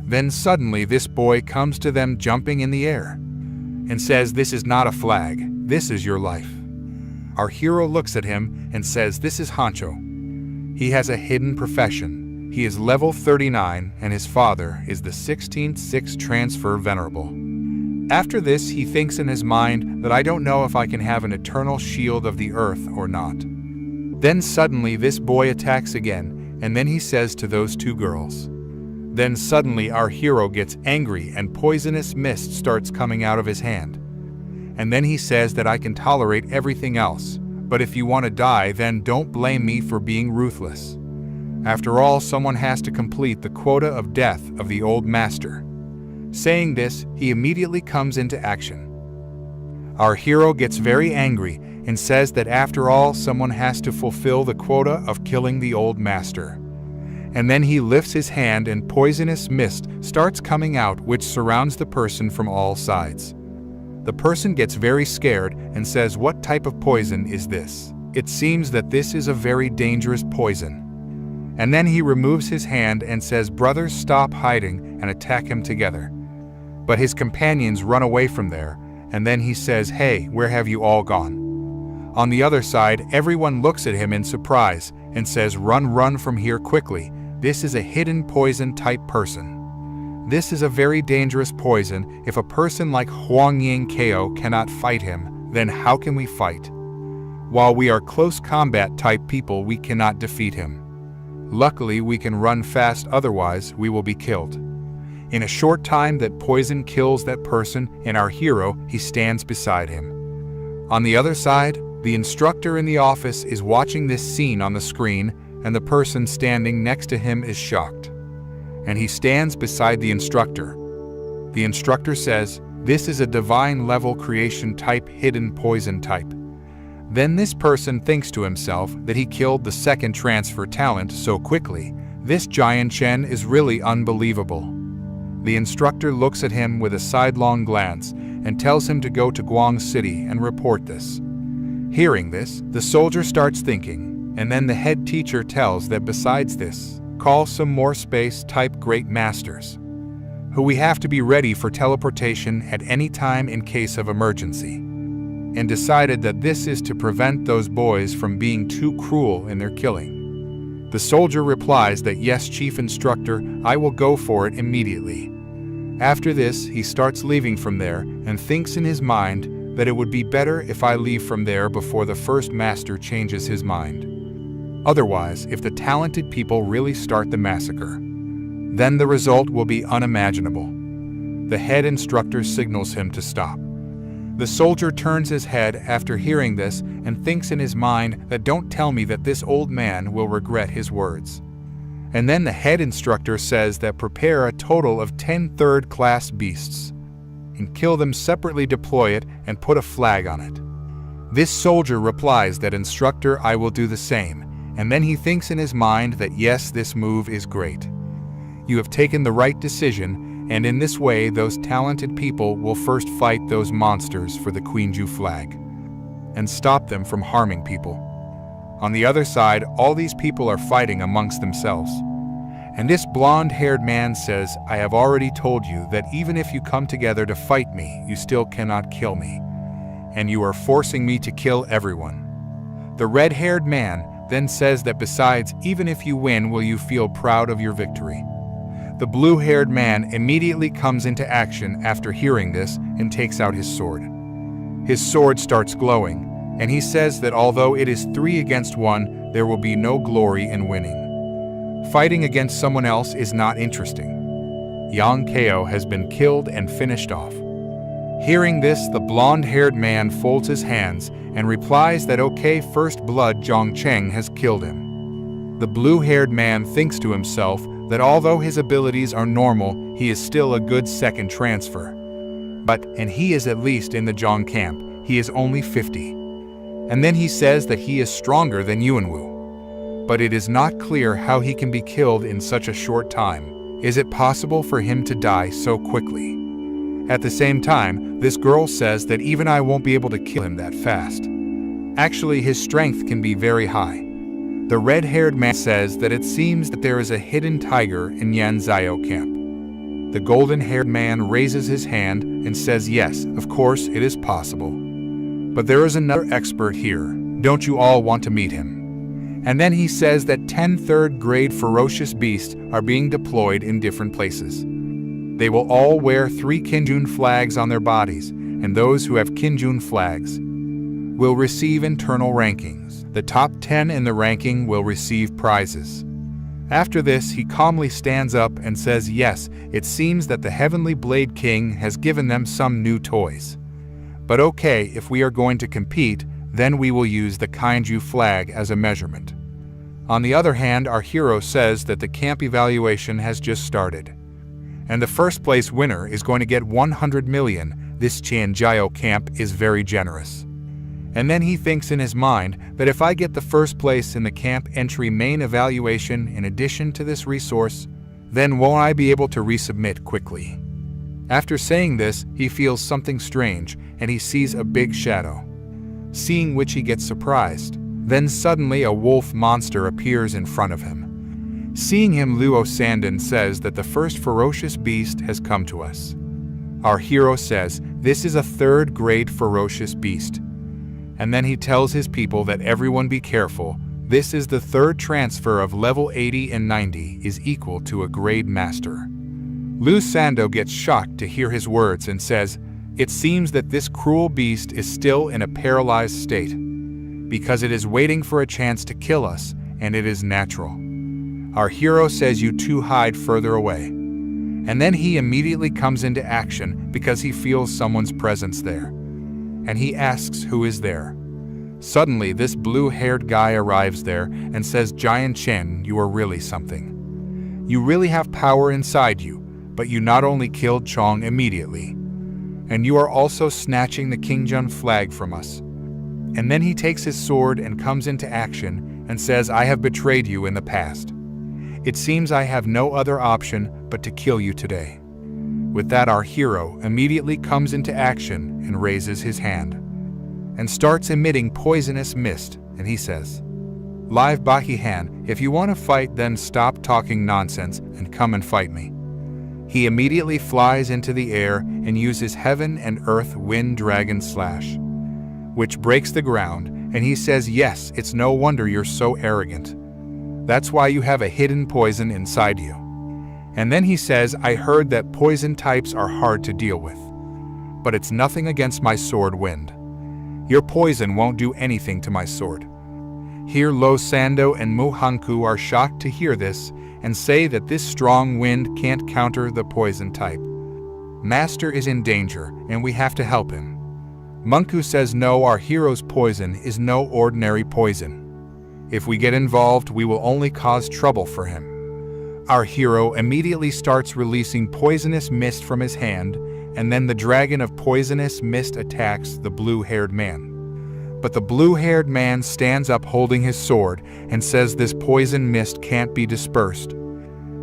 A: Then suddenly this boy comes to them jumping in the air and says, "This is not a flag, this is your life." Our hero looks at him and says, "This is Hancho. He has a hidden profession. He is level 39 and his father is the 16th 6th transfer venerable." After this, he thinks in his mind that I don't know if I can have an eternal shield of the earth or not. Then suddenly this boy attacks again, and then he says to those 2 girls. Then suddenly our hero gets angry and poisonous mist starts coming out of his hand. And then he says that I can tolerate everything else, but if you want to die, then don't blame me for being ruthless. After all, someone has to complete the quota of death of the old master. Saying this, he immediately comes into action. Our hero gets very angry and says that after all, someone has to fulfill the quota of killing the old master. And then he lifts his hand and poisonous mist starts coming out, which surrounds the person from all sides. The person gets very scared and says, "What type of poison is this? It seems that this is a very dangerous poison." And then he removes his hand and says, "Brothers, stop hiding and attack him together." But his companions run away from there, and then he says, "Hey, where have you all gone?" On the other side, everyone looks at him in surprise and says, Run from here quickly. This is a hidden poison type person. This is a very dangerous poison. If a person like Huang Ying Ko cannot fight him, then how can we fight? While we are close combat type people, we cannot defeat him. Luckily, we can run fast, otherwise we will be killed. In a short time, that poison kills that person, and our hero, he stands beside him. On the other side, the instructor in the office is watching this scene on the screen, and the person standing next to him is shocked. And he stands beside the instructor. The instructor says, "This is a divine level creation type, hidden poison type." Then this person thinks to himself that he killed the 2nd transfer talent so quickly. This Jian Chen is really unbelievable. The instructor looks at him with a sidelong glance and tells him to go to Guang City and report this. Hearing this, the soldier starts thinking, and then the head teacher tells that besides this, call some more space-type great masters, who we have to be ready for teleportation at any time in case of emergency, and decided that this is to prevent those boys from being too cruel in their killing. The soldier replies that yes, Chief Instructor, I will go for it immediately. After this, he starts leaving from there and thinks in his mind that it would be better if I leave from there before the first master changes his mind. Otherwise, if the talented people really start the massacre, then the result will be unimaginable. The head instructor signals him to stop. The soldier turns his head after hearing this and thinks in his mind that don't tell me that this old man will regret his words. And then the head instructor says that prepare a total of 10 third-class beasts and kill them separately, deploy it, and put a flag on it. This soldier replies that instructor, I will do the same, and then he thinks in his mind that yes, this move is great. You have taken the right decision, and in this way those talented people will first fight those monsters for the Queenju flag and stop them from harming people. On the other side, all these people are fighting amongst themselves. And this blonde-haired man says, I have already told you that even if you come together to fight me, you still cannot kill me. And you are forcing me to kill everyone. The red-haired man then says that besides, even if you win, will you feel proud of your victory? The blue-haired man immediately comes into action after hearing this and takes out his sword. His sword starts glowing, and he says that although it is 3 against 1, there will be no glory in winning. Fighting against someone else is not interesting. Yang Kao has been killed and finished off. Hearing this, the blonde-haired man folds his hands and replies that okay, first blood Zhang Cheng has killed him. The blue-haired man thinks to himself that although his abilities are normal, he is still a good second transfer. And he is at least in the Zhang camp, he is only 50. And then he says that he is stronger than Yuanwu. But it is not clear how he can be killed in such a short time. Is it possible for him to die so quickly? At the same time, this girl says that even I won't be able to kill him that fast. Actually, his strength can be very high. The red-haired man says that it seems that there is a hidden tiger in Yan Zio camp. The golden-haired man raises his hand and says yes, of course it is possible. But there is another expert here. Don't you all want to meet him? And then he says that 10 third-grade ferocious beasts are being deployed in different places. They will all wear 3 Kinjun flags on their bodies, and those who have Kinjun flags will receive internal rankings. The top 10 in the ranking will receive prizes. After this, he calmly stands up and says, yes, it seems that the Heavenly Blade King has given them some new toys. But okay, if we are going to compete, then we will use the Kaiju flag as a measurement. On the other hand, our hero says that the camp evaluation has just started. And the first place winner is going to get 100 million. This Qianjiao camp is very generous. And then he thinks in his mind that if I get the first place in the camp entry main evaluation in addition to this resource, then won't I be able to resubmit quickly? After saying this, he feels something strange and he sees a big shadow. Seeing which he gets surprised. Then suddenly a wolf monster appears in front of him. Seeing him, Luo Sandan says that the first ferocious beast has come to us. Our hero says, this is a 3rd-grade ferocious beast. And then he tells his people that everyone be careful. This is the 3rd transfer of level 80 and 90 is equal to a grade master. Lu Sando gets shocked to hear his words and says, it seems that this cruel beast is still in a paralyzed state, because it is waiting for a chance to kill us, and it is natural. Our hero says you two hide further away. And then he immediately comes into action because he feels someone's presence there. And he asks who is there. Suddenly, this blue-haired guy arrives there and says, Giant Chen, you are really something. You really have power inside you, but you not only killed Chong immediately, and you are also snatching the Kingjun flag from us. And then he takes his sword and comes into action and says, I have betrayed you in the past. It seems I have no other option but to kill you today. With that, our hero immediately comes into action and raises his hand and starts emitting poisonous mist, and he says, Live Bahihan, if you want to fight, then stop talking nonsense and come and fight me. He immediately flies into the air and uses heaven and earth wind dragon slash, which breaks the ground, and he says, yes, it's no wonder you're so arrogant. That's why you have a hidden poison inside you. And then he says, I heard that poison types are hard to deal with, but it's nothing against my sword wind. Your poison won't do anything to my sword. Here Lo Sando and Mu Hanku are shocked to hear this and say that this strong wind can't counter the poison type. Master is in danger and we have to help him. Munku says no, our hero's poison is no ordinary poison. If we get involved, we will only cause trouble for him. Our hero immediately starts releasing poisonous mist from his hand, and then the dragon of poisonous mist attacks the blue-haired man. But the blue-haired man stands up holding his sword and says this poison mist can't be dispersed.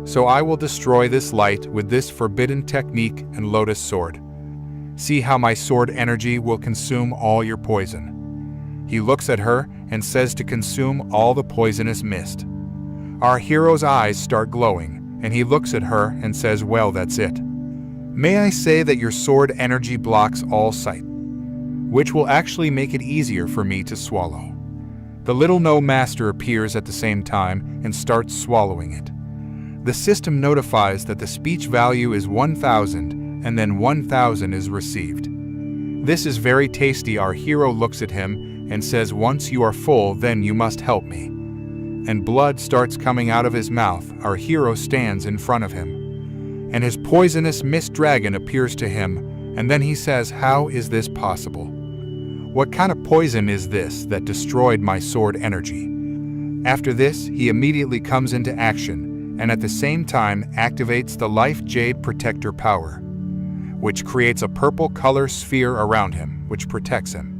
A: So I will destroy this light with this forbidden technique and lotus sword. See how my sword energy will consume all your poison. He looks at her and says to consume all the poisonous mist. Our hero's eyes start glowing, and he looks at her and says, "Well, that's it. May I say that your sword energy blocks all sight, which will actually make it easier for me to swallow." The little no master appears at the same time and starts swallowing it. The system notifies that the speech value is 1,000 and then 1,000 is received. This is very tasty. Our hero looks at him and says, "Once you are full, then you must help me." And blood starts coming out of his mouth. Our hero stands in front of him, and his poisonous mist dragon appears to him, and then he says, "How is this possible? What kind of poison is this that destroyed my sword energy?" After this, he immediately comes into action, and at the same time activates the Life Jade Protector power, which creates a purple color sphere around him, which protects him.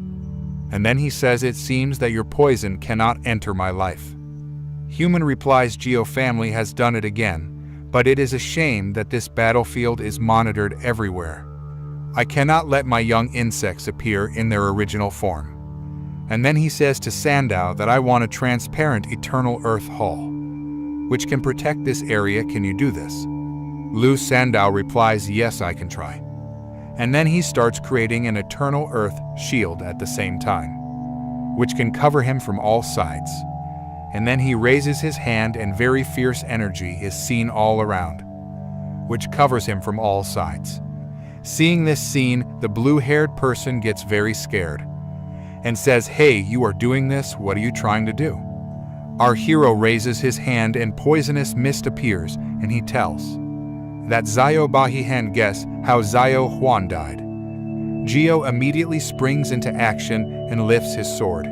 A: And then he says, "It seems that your poison cannot enter my life." Human replies, "Geo family has done it again, but it is a shame that this battlefield is monitored everywhere. I cannot let my young insects appear in their original form." And then he says to Sandow that, "I want a transparent Eternal Earth Hull, which can protect this area. Can you do this?" Lu Sandow replies, "Yes, I can try." And then he starts creating an Eternal Earth shield at the same time, which can cover him from all sides. And then he raises his hand and very fierce energy is seen all around, which covers him from all sides. Seeing this scene, the blue-haired person gets very scared and says, "Hey, you are doing this? What are you trying to do?" Our hero raises his hand and poisonous mist appears, and he tells that Zio Bahihan guess how Zio Huan died. Geo immediately springs into action and lifts his sword.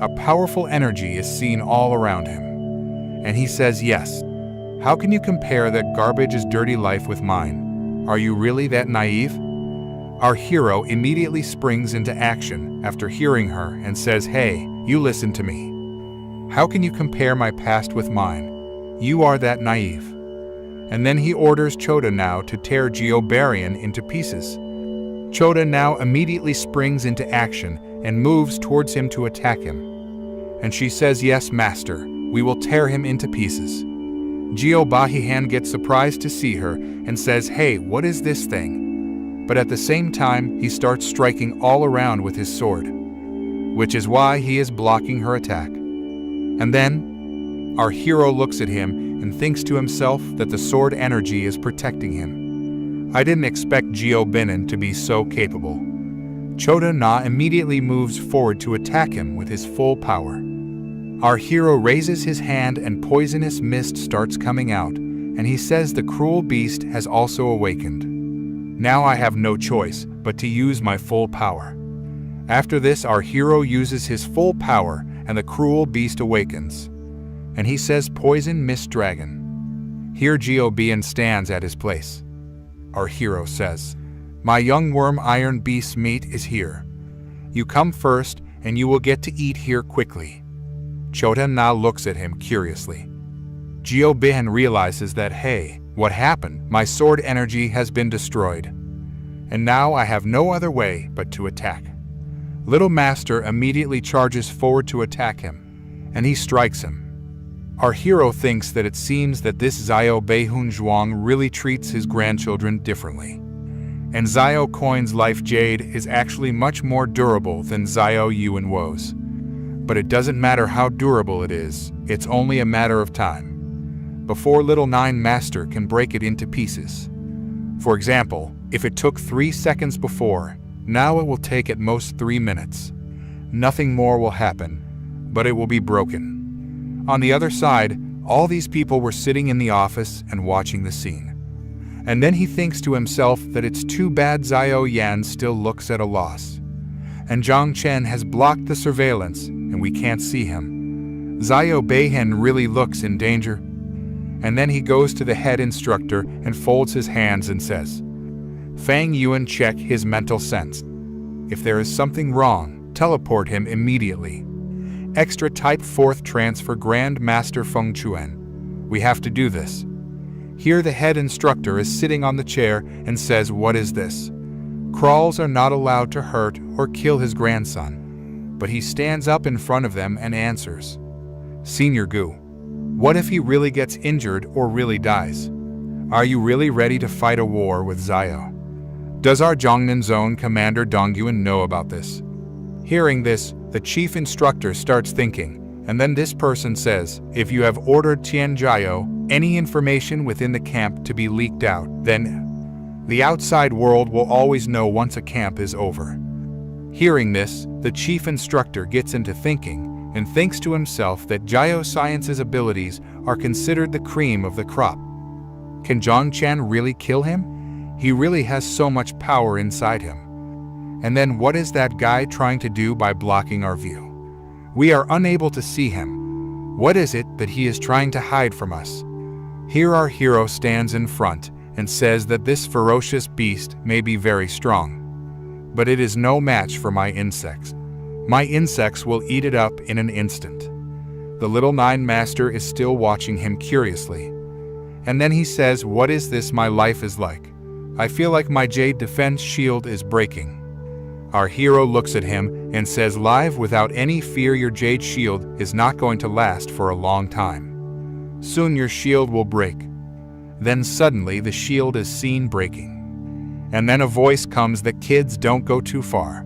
A: A powerful energy is seen all around him, and he says, "Yes. How can you compare that garbage's dirty life with mine? Are you really that naive?" Our hero immediately springs into action after hearing her and says, "Hey, you listen to me. How can you compare my past with mine? You are that naive." And then he orders Choda now to tear Geobarian into pieces. Choda now immediately springs into action and moves towards him to attack him. And she says, "Yes, master, we will tear him into pieces." Geo Bahihan gets surprised to see her and says, "Hey, what is this thing?" But at the same time, he starts striking all around with his sword, which is why he is blocking her attack. And then, our hero looks at him and thinks to himself that the sword energy is protecting him. I didn't expect Geo Binan to be so capable. Choda Na immediately moves forward to attack him with his full power. Our hero raises his hand and poisonous mist starts coming out, and he says the cruel beast has also awakened. Now I have no choice but to use my full power. After this, our hero uses his full power and the cruel beast awakens. And he says, "Poison Mist Dragon." Here Geobian stands at his place. Our hero says, "My young worm Iron Beast's meat is here. You come first and you will get to eat here quickly." Choda now looks at him curiously. Geobian realizes that, "Hey, what happened? My sword energy has been destroyed. And now I have no other way but to attack." Little Master immediately charges forward to attack him, and he strikes him. Our hero thinks that it seems that this Zio Beihun Zhuang really treats his grandchildren differently. And Zio Coin's Life Jade is actually much more durable than Zio Yuan Wo's. But it doesn't matter how durable it is, it's only a matter of time before Little Nine Master can break it into pieces. For example, if it took 3 seconds before, now it will take at most 3 minutes. Nothing more will happen, but it will be broken. On the other side, all these people were sitting in the office and watching the scene. And then he thinks to himself that it's too bad Zio Yan still looks at a loss. And Zhang Chen has blocked the surveillance and we can't see him. Zio Beihen really looks in danger. And then he goes to the head instructor and folds his hands and says, "Fang Yuan, check his mental sense. If there is something wrong, teleport him immediately. Extra type 4th transfer Grand Master Feng Chuan. We have to do this." Here the head instructor is sitting on the chair and says, "What is this? Crawls are not allowed to hurt or kill his grandson." But he stands up in front of them and answers, "Senior Gu, What if he really gets injured or really dies? Are you really ready to fight a war with Zios? Does our Jongnan Zone commander Dongyuan know about this? Hearing this, the chief instructor starts thinking, and then this person says, if you have ordered Tian Jiao any information within the camp to be leaked out, then the outside world will always know once a camp is over. Hearing this, the chief instructor gets into thinking and thinks to himself that Jiao Science's abilities are considered the cream of the crop. Can Zhang Qian really kill him? He really has so much power inside him. And then what is that guy trying to do by blocking our view? We are unable to see him. What is it that he is trying to hide from us? Here our hero stands in front and says that this ferocious beast may be very strong, but it is no match for my insects. My insects will eat it up in an instant. The little Nine Master is still watching him curiously. And then he says, what is this my life is like? I feel like my jade defense shield is breaking. Our hero looks at him and says, live without any fear, your jade shield is not going to last for a long time. Soon your shield will break. Then suddenly the shield is seen breaking. And then a voice comes that kids don't go too far.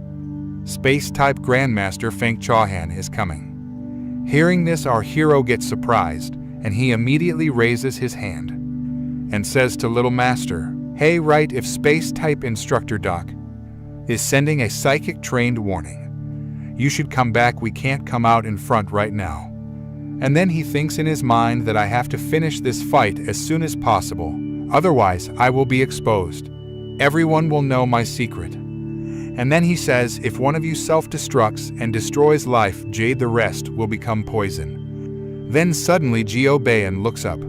A: Space-type Grandmaster Feng Chaohan is coming. Hearing this, our hero gets surprised, and he immediately raises his hand and says to Little Master, hey, right, if Space-type Instructor Doc is sending a psychic-trained warning. You should come back, we can't come out in front right now. And then he thinks in his mind that I have to finish this fight as soon as possible, otherwise I will be exposed. Everyone will know my secret. And then he says, if one of you self-destructs and destroys life, Jade, the rest will become poison. Then suddenly Jiao Beiyan looks up.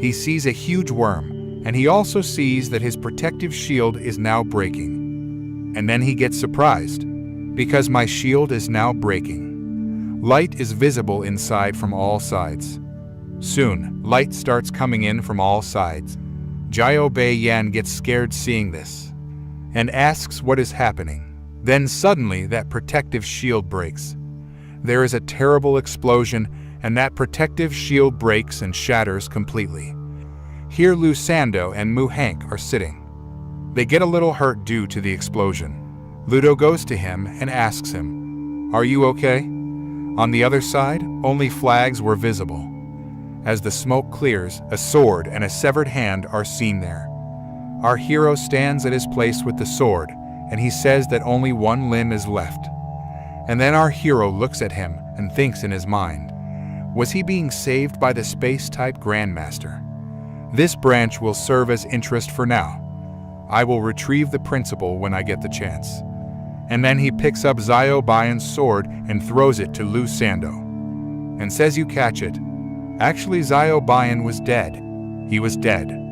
A: He sees a huge worm, and he also sees that his protective shield is now breaking. And then he gets surprised, because my shield is now breaking. Light is visible inside from all sides. Soon, light starts coming in from all sides. Jiao Beiyan gets scared seeing this, and asks what is happening. Then suddenly that protective shield breaks. There is a terrible explosion, and that protective shield breaks and shatters completely. Here Lu Sando and Mu Hank are sitting. They get a little hurt due to the explosion. Ludo goes to him and asks him, are you okay? On the other side, only flags were visible. As the smoke clears, a sword and a severed hand are seen there. Our hero stands at his place with the sword, and he says that only one limb is left. And then our hero looks at him and thinks in his mind, was he being saved by the space-type Grandmaster? This branch will serve as interest for now. I will retrieve the principal when I get the chance. And then he picks up Zios Beiyan's sword and throws it to Lu Sando, and says, you catch it. Actually, Zios Beiyan was dead. He was dead.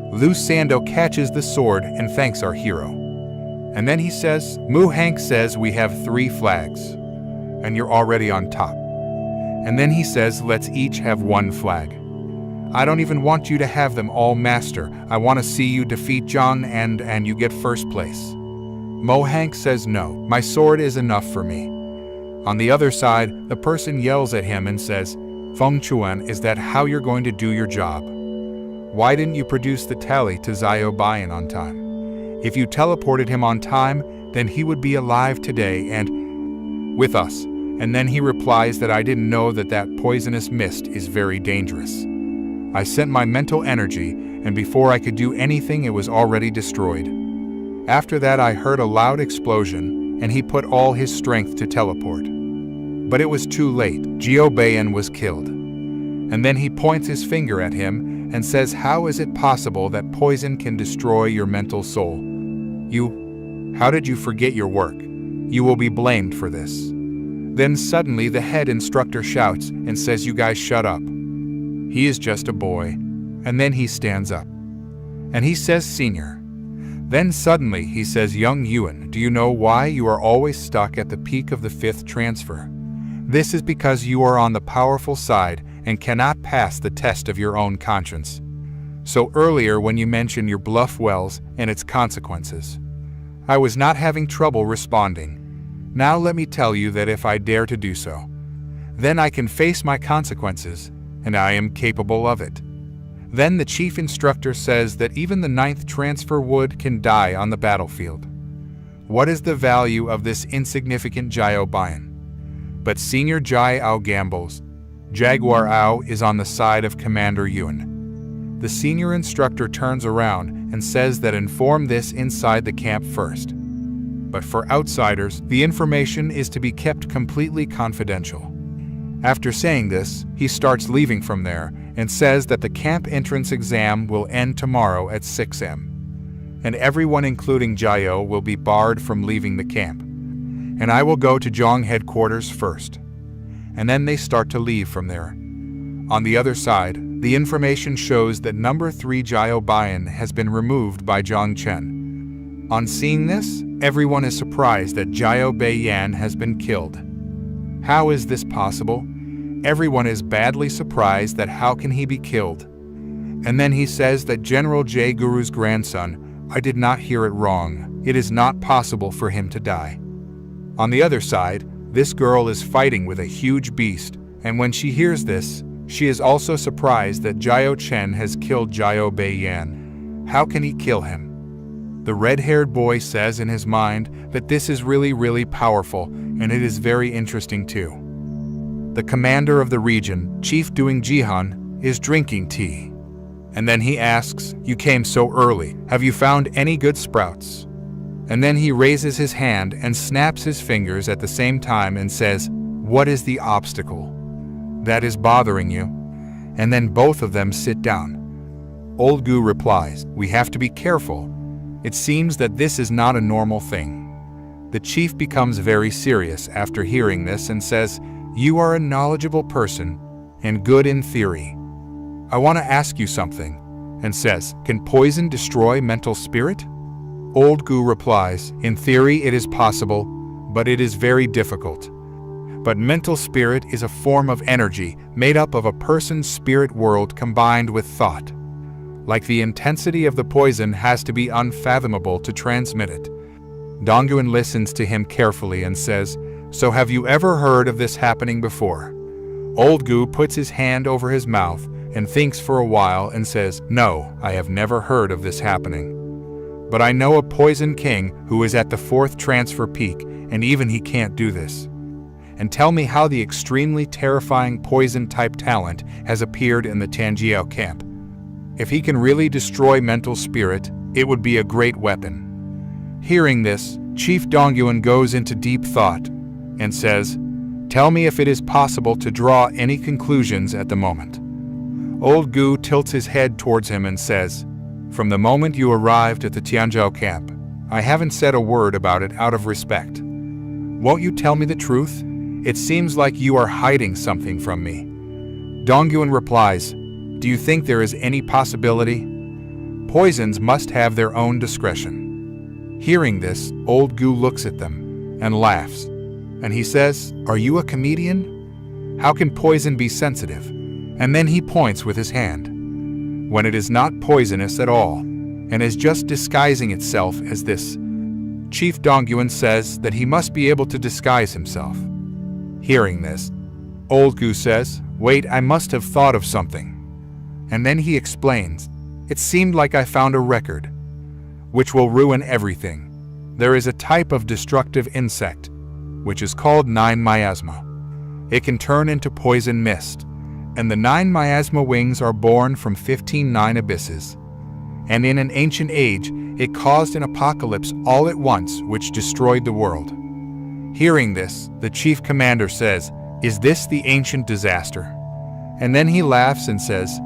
A: Lu Sando catches the sword and thanks our hero. And then he says, Mu Hank says we have 3 flags, and you're already on top. And then he says, let's each have 1 flag. I don't even want you to have them all, Master. I want to see you defeat John and you get first place. Mo Hank says no, my sword is enough for me. On the other side, the person yells at him and says, Feng Chuan, is that how you're going to do your job? Why didn't you produce the tally to Zios Beiyan on time? If you teleported him on time, then he would be alive today and with us. And then he replies that I didn't know that that poisonous mist is very dangerous. I sent my mental energy, and before I could do anything, it was already destroyed. After that, I heard a loud explosion, and he put all his strength to teleport. But it was too late. Jiao Beiyan was killed. And then he points his finger at him and says, how is it possible that poison can destroy your mental soul? How did you forget your work? You will be blamed for this. Then suddenly the head instructor shouts and says, you guys shut up. He is just a boy. And then he stands up. And he says, Senior. Then suddenly he says, Young Yuan, do you know why you are always stuck at the peak of the 5th transfer? This is because you are on the powerful side and cannot pass the test of your own conscience. So earlier when you mentioned your bluff wells and its consequences, I was not having trouble responding. Now let me tell you that if I dare to do so, then I can face my consequences, and I am capable of it. Then the chief instructor says that even the 9th transfer wood can die on the battlefield. What is the value of this insignificant Jiobian? But Senior Jai Ao gambles. Jaguar Ao is on the side of Commander Yun. The senior instructor turns around and says that inform this inside the camp first. But for outsiders, the information is to be kept completely confidential. After saying this, he starts leaving from there and says that the camp entrance exam will end tomorrow at 6 a.m. and everyone including Jio will be barred from leaving the camp. And I will go to Zhong headquarters first. And then they start to leave from there. On the other side, the information shows that number 3 Jiobian has been removed by Zhang Chen. On seeing this, everyone is surprised that Jio Beiyan has been killed. How is this possible? Everyone is badly surprised that how can he be killed? And then he says that General J. Guru's grandson, I did not hear it wrong. It is not possible for him to die. On the other side, this girl is fighting with a huge beast, and when she hears this, she is also surprised that Jio Chen has killed Jio Beiyan. How can he kill him? The red-haired boy says in his mind that this is really powerful, and it is very interesting too. The commander of the region, Chief Doing Jihan, is drinking tea. And then he asks, "You came so early. Have you found any good sprouts?" And then he raises his hand and snaps his fingers at the same time and says, "What is the obstacle that is bothering you?" And then both of them sit down. Old Gu replies, "We have to be careful. It seems that this is not a normal thing." The chief becomes very serious after hearing this and says, "You are a knowledgeable person and good in theory. I want to ask you something," and says, "Can poison destroy mental spirit?" Old Gu replies, "In theory it is possible, but it is very difficult. But mental spirit is a form of energy made up of a person's spirit world combined with thought. Like the intensity of the poison has to be unfathomable to transmit it." Dongyuan listens to him carefully and says, "So have you ever heard of this happening before?" Old Gu puts his hand over his mouth and thinks for a while and says, "No, I have never heard of this happening. But I know a poison king who is at the 4th transfer peak, and even he can't do this. And tell me how the extremely terrifying poison-type talent has appeared in the Tanjiao camp. If he can really destroy mental spirit, it would be a great weapon." Hearing this, Chief Dongyuan goes into deep thought and says, "Tell me if it is possible to draw any conclusions at the moment." Old Gu tilts his head towards him and says, "From the moment you arrived at the Tianzhou camp, I haven't said a word about it out of respect. Won't you tell me the truth? It seems like you are hiding something from me." Dongyuan replies, "Do you think there is any possibility? Poisons must have their own discretion." Hearing this, Old Gu looks at them and laughs, and he says, "Are you a comedian? How can poison be sensitive?" And then he points with his hand, when it is not poisonous at all, and is just disguising itself as this. Chief Dongyuan says that he must be able to disguise himself. Hearing this, Old Gu says, "Wait, I must have thought of something." And then he explains, "It seemed like I found a record, which will ruin everything. There is a type of destructive insect, which is called 9 miasma. It can turn into poison mist, and the 9 miasma wings are born from 15 9 abysses. And in an ancient age, it caused an apocalypse all at once which destroyed the world." Hearing this, the chief commander says, "Is this the ancient disaster?" And then he laughs and says,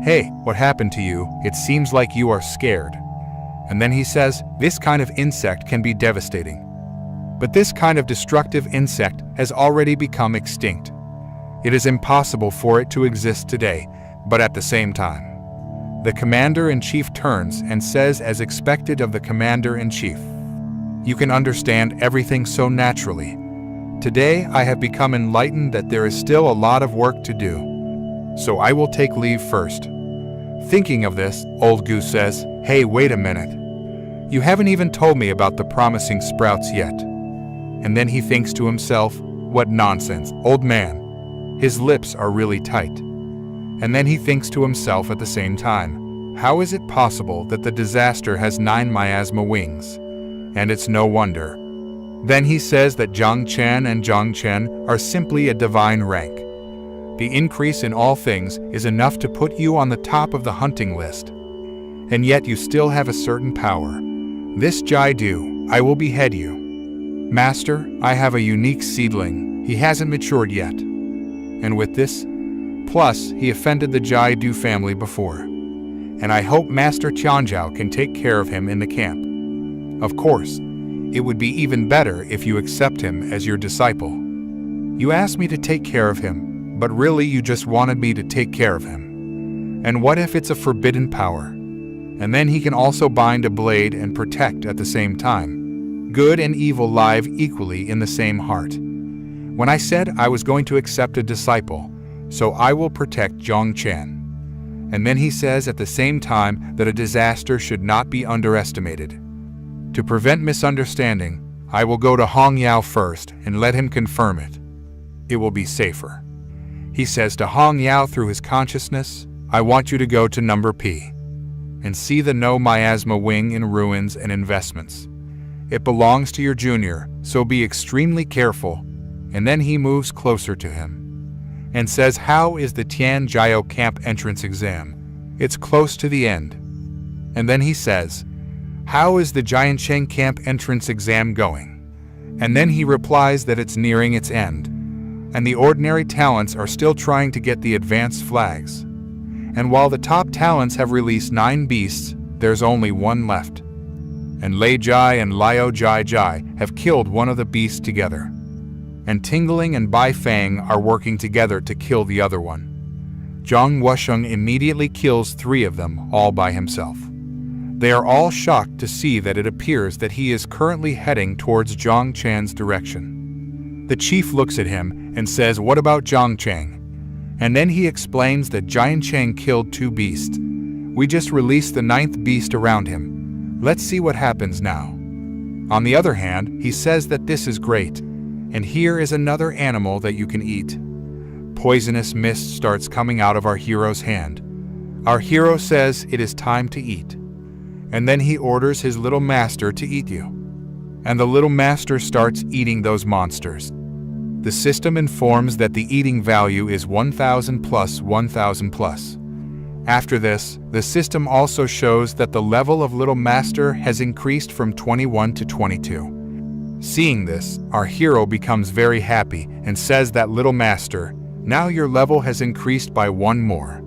A: "Hey, what happened to you? It seems like you are scared." And then he says, "This kind of insect can be devastating. But this kind of destructive insect has already become extinct. It is impossible for it to exist today, but at the same time." The commander-in-chief turns and says, as expected of the commander-in-chief, "You can understand everything so naturally. Today I have become enlightened that there is still a lot of work to do. So I will take leave first." Thinking of this, Old Gu says, "Hey, wait a minute. You haven't even told me about the promising sprouts yet." And then he thinks to himself, "What nonsense, old man." His lips are really tight. And then he thinks to himself at the same time, how is it possible that the disaster has 9 miasma wings? And it's no wonder. Then he says that Zhang and Zhongchen are simply a divine rank. The increase in all things is enough to put you on the top of the hunting list. And yet you still have a certain power. This Jaidu, I will behead you. Master, I have a unique seedling. He hasn't matured yet. And with this, plus he offended the Jaidu family before. And I hope Master Tianzhao can take care of him in the camp. Of course, it would be even better if you accept him as your disciple. You asked me to take care of him, but really you just wanted me to take care of him. And what if it's a forbidden power? And then he can also bind a blade and protect at the same time. Good and evil live equally in the same heart. When I said I was going to accept a disciple, so I will protect Zhongchen. And then he says at the same time that a disaster should not be underestimated. To prevent misunderstanding, I will go to Hong Yao first and let him confirm it. It will be safer. He says to Hong Yao through his consciousness, I want you to go to number P and see the no miasma wing in ruins and investments. It belongs to your junior, so be extremely careful. And then he moves closer to him and says, how is the Tianzhao camp entrance exam? It's close to the end. And then he says, how is the Jiancheng camp entrance exam going? And then he replies that it's nearing its end, and the ordinary talents are still trying to get the advanced flags. And while the top talents have released 9 beasts, there's only 1 left. And Lei Jai and Liao Jai Jai have killed one of the beasts together. And Tingling and Bai Fang are working together to kill the other one. Zhang Wusheng immediately kills 3 of them, all by himself. They are all shocked to see that it appears that he is currently heading towards Zhang Chan's direction. The chief looks at him and says, what about Zhang Chang? And then he explains that Jian Chang killed 2 beasts. We just released the 9th beast around him. Let's see what happens now. On the other hand, he says that this is great, and here is another animal that you can eat. Poisonous mist starts coming out of our hero's hand. Our hero says it is time to eat. And then he orders his little master to eat you. And the little master starts eating those monsters. The system informs that the eating value is 1000 plus 1000 plus. After this, the system also shows that the level of Little Master has increased from 21 to 22. Seeing this, our hero becomes very happy and says that Little Master, now your level has increased by 1 more.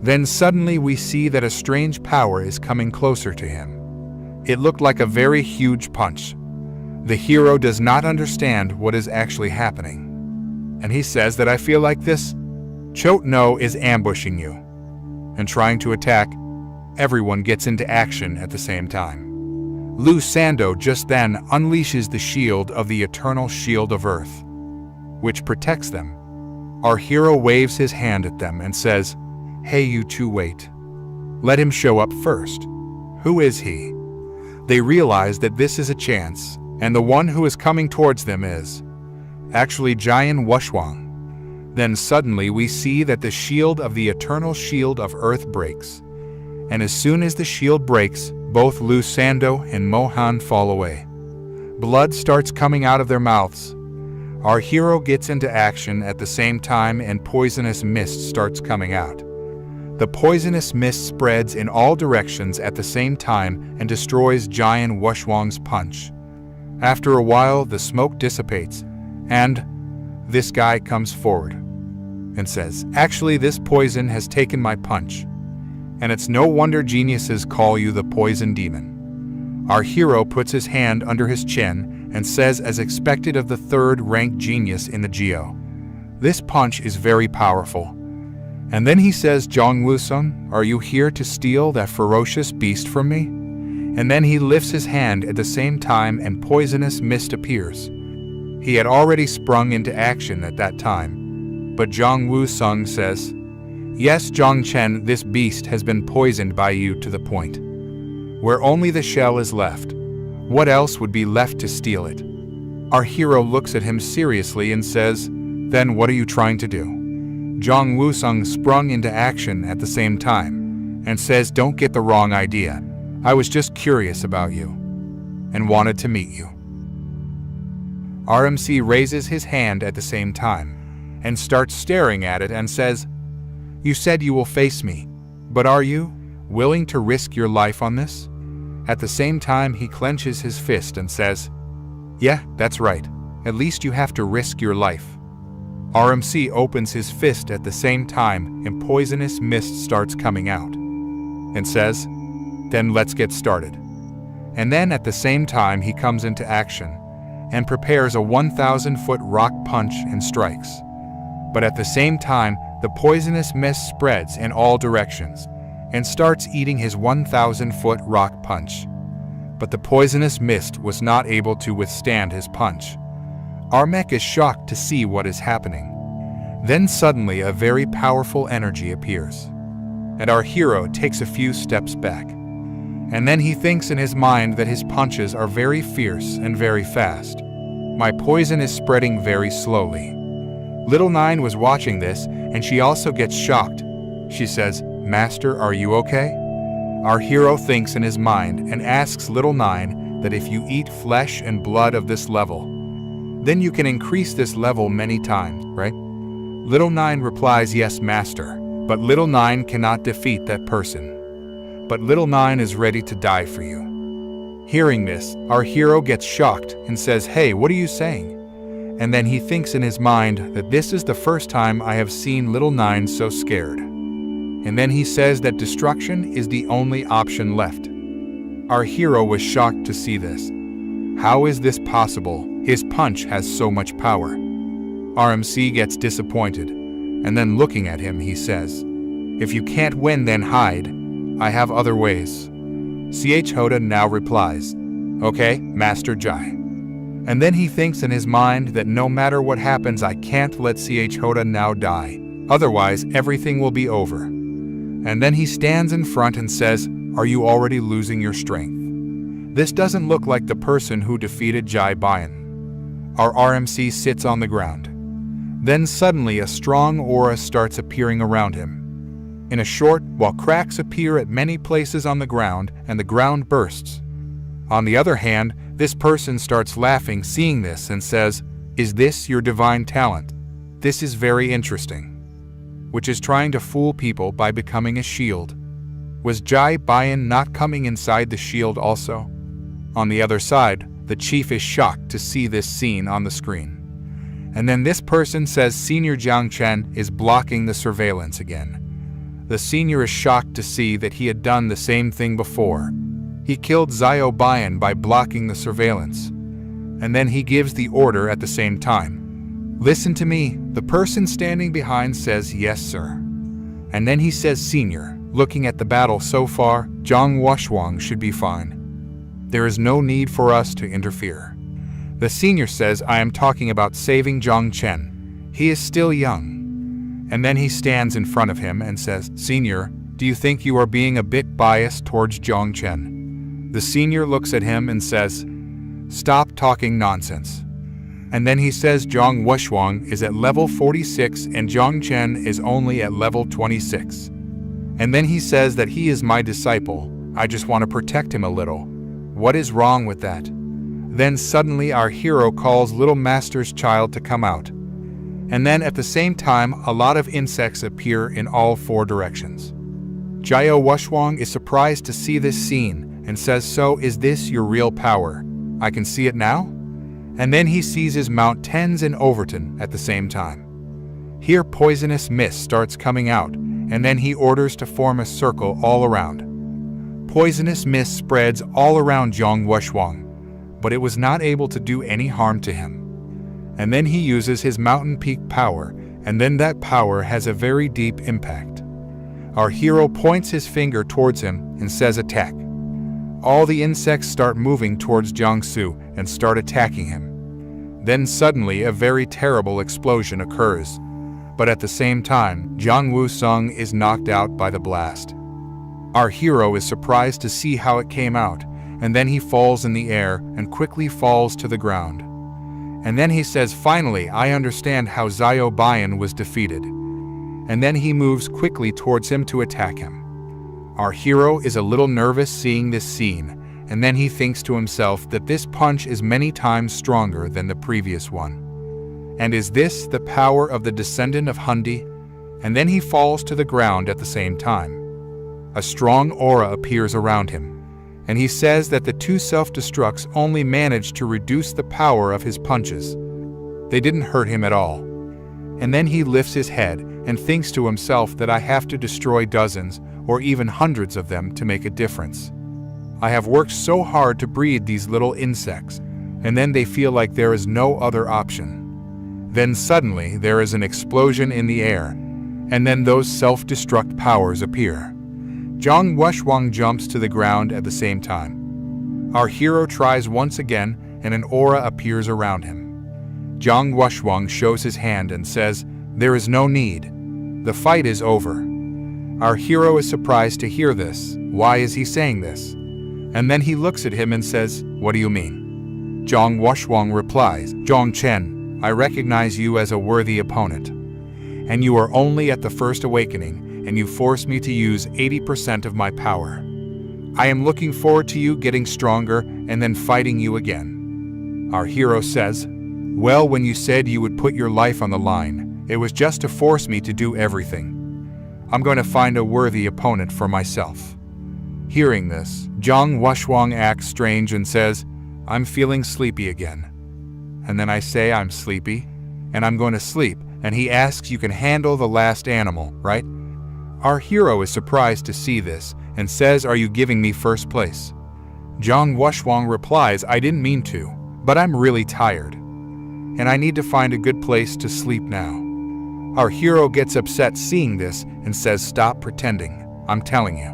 A: Then suddenly we see that a strange power is coming closer to him. It looked like a very huge punch. The hero does not understand what is actually happening. And he says that I feel like this Chot No is ambushing you and trying to attack. Everyone gets into action at the same time. Lu Sando just then unleashes the shield of the eternal shield of earth, which protects them. Our hero waves his hand at them and says, hey, you 2 wait. Let him show up first. Who is he? They realize that this is a chance, and the one who is coming towards them is actually Jian Wusheng. Then suddenly we see that the shield of the eternal shield of earth breaks. And as soon as the shield breaks, both Lu Sando and Mohan fall away. Blood starts coming out of their mouths. Our hero gets into action at the same time and poisonous mist starts coming out. The poisonous mist spreads in all directions at the same time and destroys Jian Wusheng's punch. After a while, the smoke dissipates, and this guy comes forward and says, actually, this poison has taken my punch. And it's no wonder geniuses call you the poison demon. Our hero puts his hand under his chin and says, as expected of the 3rd rank genius in the Geo, this punch is very powerful. And then he says, Zhang Wusheng, are you here to steal that ferocious beast from me? And then he lifts his hand at the same time and poisonous mist appears. He had already sprung into action at that time. But Zhang Wusheng says, yes, Zhongchen, this beast has been poisoned by you to the point where only the shell is left. What else would be left to steal it? Our hero looks at him seriously and says, then what are you trying to do? Jong Woo-sung sprung into action at the same time and says, "Don't get the wrong idea. I was just curious about you and wanted to meet you." RMC raises his hand at the same time and starts staring at it and says, "You said you will face me, but are you willing to risk your life on this?" At the same time, he clenches his fist and says, "Yeah, that's right. At least you have to risk your life." RMC opens his fist at the same time and poisonous mist starts coming out and says, "Then let's get started." And then at the same time he comes into action and prepares a 1,000-foot rock punch and strikes. But at the same time, the poisonous mist spreads in all directions and starts eating his 1,000-foot rock punch. But the poisonous mist was not able to withstand his punch. Armek is shocked to see what is happening. Then suddenly a very powerful energy appears, and our hero takes a few steps back. And then he thinks in his mind that his punches are very fierce and very fast. My poison is spreading very slowly. Little Nine was watching this, and she also gets shocked. She says, "Master, are you okay?" Our hero thinks in his mind and asks Little Nine that if you eat flesh and blood of this level, then you can increase this level many times, right? Little Nine replies, "Yes, Master," but Little Nine cannot defeat that person. But Little Nine is ready to die for you. Hearing this, our hero gets shocked and says, "Hey, what are you saying?" And then he thinks in his mind that this is the first time I have seen Little Nine so scared. And then he says that destruction is the only option left. Our hero was shocked to see this. How is this possible? His punch has so much power. RMC gets disappointed, and then looking at him he says, "If you can't win, then hide. I have other ways." CH Hoda now replies, "Okay, Master Jai." And then he thinks in his mind that no matter what happens, I can't let CH Hoda now die. Otherwise, everything will be over. And then he stands in front and says, "Are you already losing your strength? This doesn't look like the person who defeated Jai Bayan." Our RMC sits on the ground. Then suddenly a strong aura starts appearing around him. In a short, while cracks appear at many places on the ground and the ground bursts. On the other hand, this person starts laughing seeing this and says, "Is this your divine talent? This is very interesting." Which is trying to fool people by becoming a shield. Was Jai Bayan not coming inside the shield also? On the other side, the chief is shocked to see this scene on the screen. And then this person says Senior Jiang Chen is blocking the surveillance again. The senior is shocked to see that he had done the same thing before. He killed Zio Bayan by blocking the surveillance. And then he gives the order at the same time. "Listen to me." The person standing behind says, "Yes, sir." And then he says, "Senior, looking at the battle so far, Zhang Wuxuang should be fine. There is no need for us to interfere." The senior says, "I am talking about saving Zhang Chen. He is still young." And then he stands in front of him and says, "Senior, do you think you are being a bit biased towards Zhang Chen?" The senior looks at him and says, "Stop talking nonsense." And then he says Zhang Wuxuang is at level 46 and Zhang Chen is only at level 26. And then he says that he is my disciple. I just want to protect him a little. What is wrong with that? Then suddenly our hero calls Little Master's child to come out. And then at the same time, a lot of insects appear in all four directions. Jiao Wuxuang is surprised to see this scene and says, "So is this your real power? I can see it now?" And then he sees his Mount Tens in Overton at the same time. Here poisonous mist starts coming out, and then he orders to form a circle all around. Poisonous mist spreads all around Zhang Wuxuang, but it was not able to do any harm to him. And then he uses his mountain peak power, and then that power has a very deep impact. Our hero points his finger towards him and says, "Attack." All the insects start moving towards Jiangsu and start attacking him. Then suddenly a very terrible explosion occurs, but at the same time, Jiang Woo-sung is knocked out by the blast. Our hero is surprised to see how it came out, and then he falls in the air and quickly falls to the ground. And then he says, "Finally, I understand how Zio Bayan was defeated." and then he moves quickly towards him to attack him. Our hero is a little nervous seeing this scene, and then he thinks to himself that this punch is many times stronger than the previous one. And is this the power of the descendant of Hundi? And then he falls to the ground at the same time. A strong aura appears around him, and he says that the two self-destructs only managed to reduce the power of his punches. They didn't hurt him at all. And then he lifts his head and thinks to himself that I have to destroy dozens or even hundreds of them to make a difference. I have worked so hard to breed these little insects, and then they feel like there is no other option. Then suddenly there is an explosion in the air, and then those self-destruct powers appear. Zhang Wushwang jumps to the ground at the same time. Our hero tries once again, and an aura appears around him. Zhang Wushwang shows his hand and says, "There is no need. The fight is over." Our hero is surprised to hear this. Why is he saying this? And then he looks at him and says, "What do you mean?" Zhang Wushwang replies, "Zhang Chen, I recognize you as a worthy opponent. And you are only at the first awakening, and you force me to use 80% of my power. I am looking forward to you getting stronger and then fighting you again." Our hero says, "Well, when you said you would put your life on the line, it was just to force me to do everything. I'm going to find a worthy opponent for myself." Hearing this, Zhang Wushwang acts strange and says, "I'm feeling sleepy again." And then I say I'm sleepy, and I'm going to sleep, and he asks, "You can handle the last animal, right?" Our hero is surprised to see this and says, "Are you giving me first place?" Zhang Wushwang replies, "I didn't mean to, but I'm really tired, and I need to find a good place to sleep now." Our hero gets upset seeing this and says, "Stop pretending. I'm telling you.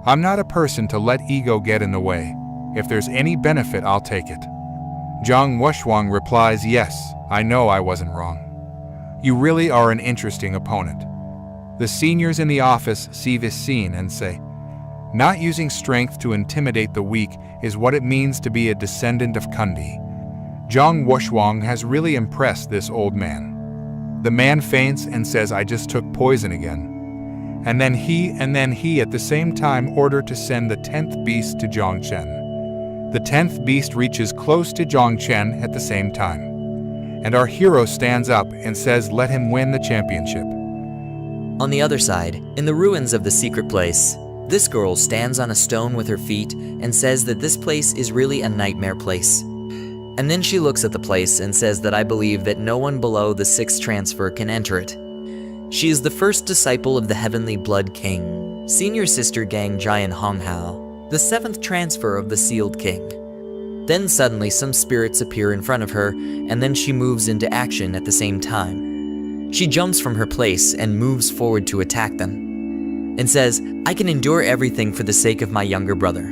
A: I'm not a person to let ego get in the way. If there's any benefit, I'll take it." Zhang Wushwang replies, "Yes, I know I wasn't wrong. You really are an interesting opponent." The seniors in the office see this scene and say, "Not using strength to intimidate the weak is what it means to be a descendant of Kundi." Zhang Wushwang has really impressed this old man. The man faints and says, "I just took poison again." And then he at the same time order to send the 10th beast to Zhang Chen. The 10th beast reaches close to Zhang Chen at the same time. And our hero stands up and says, "Let him win the championship."
C: On the other side, in the ruins of the secret place, this girl stands on a stone with her feet and says that this place is really a nightmare place. And then she looks at the place and says that I believe that no one below the 6th transfer can enter it. She is the first disciple of the Heavenly Blood King, Senior Sister Gang Jian Honghao, the 7th transfer of the Sealed King. Then suddenly some spirits appear in front of her, and then she moves into action at the same time. She jumps from her place and moves forward to attack them, and says, "I can endure everything for the sake of my younger brother."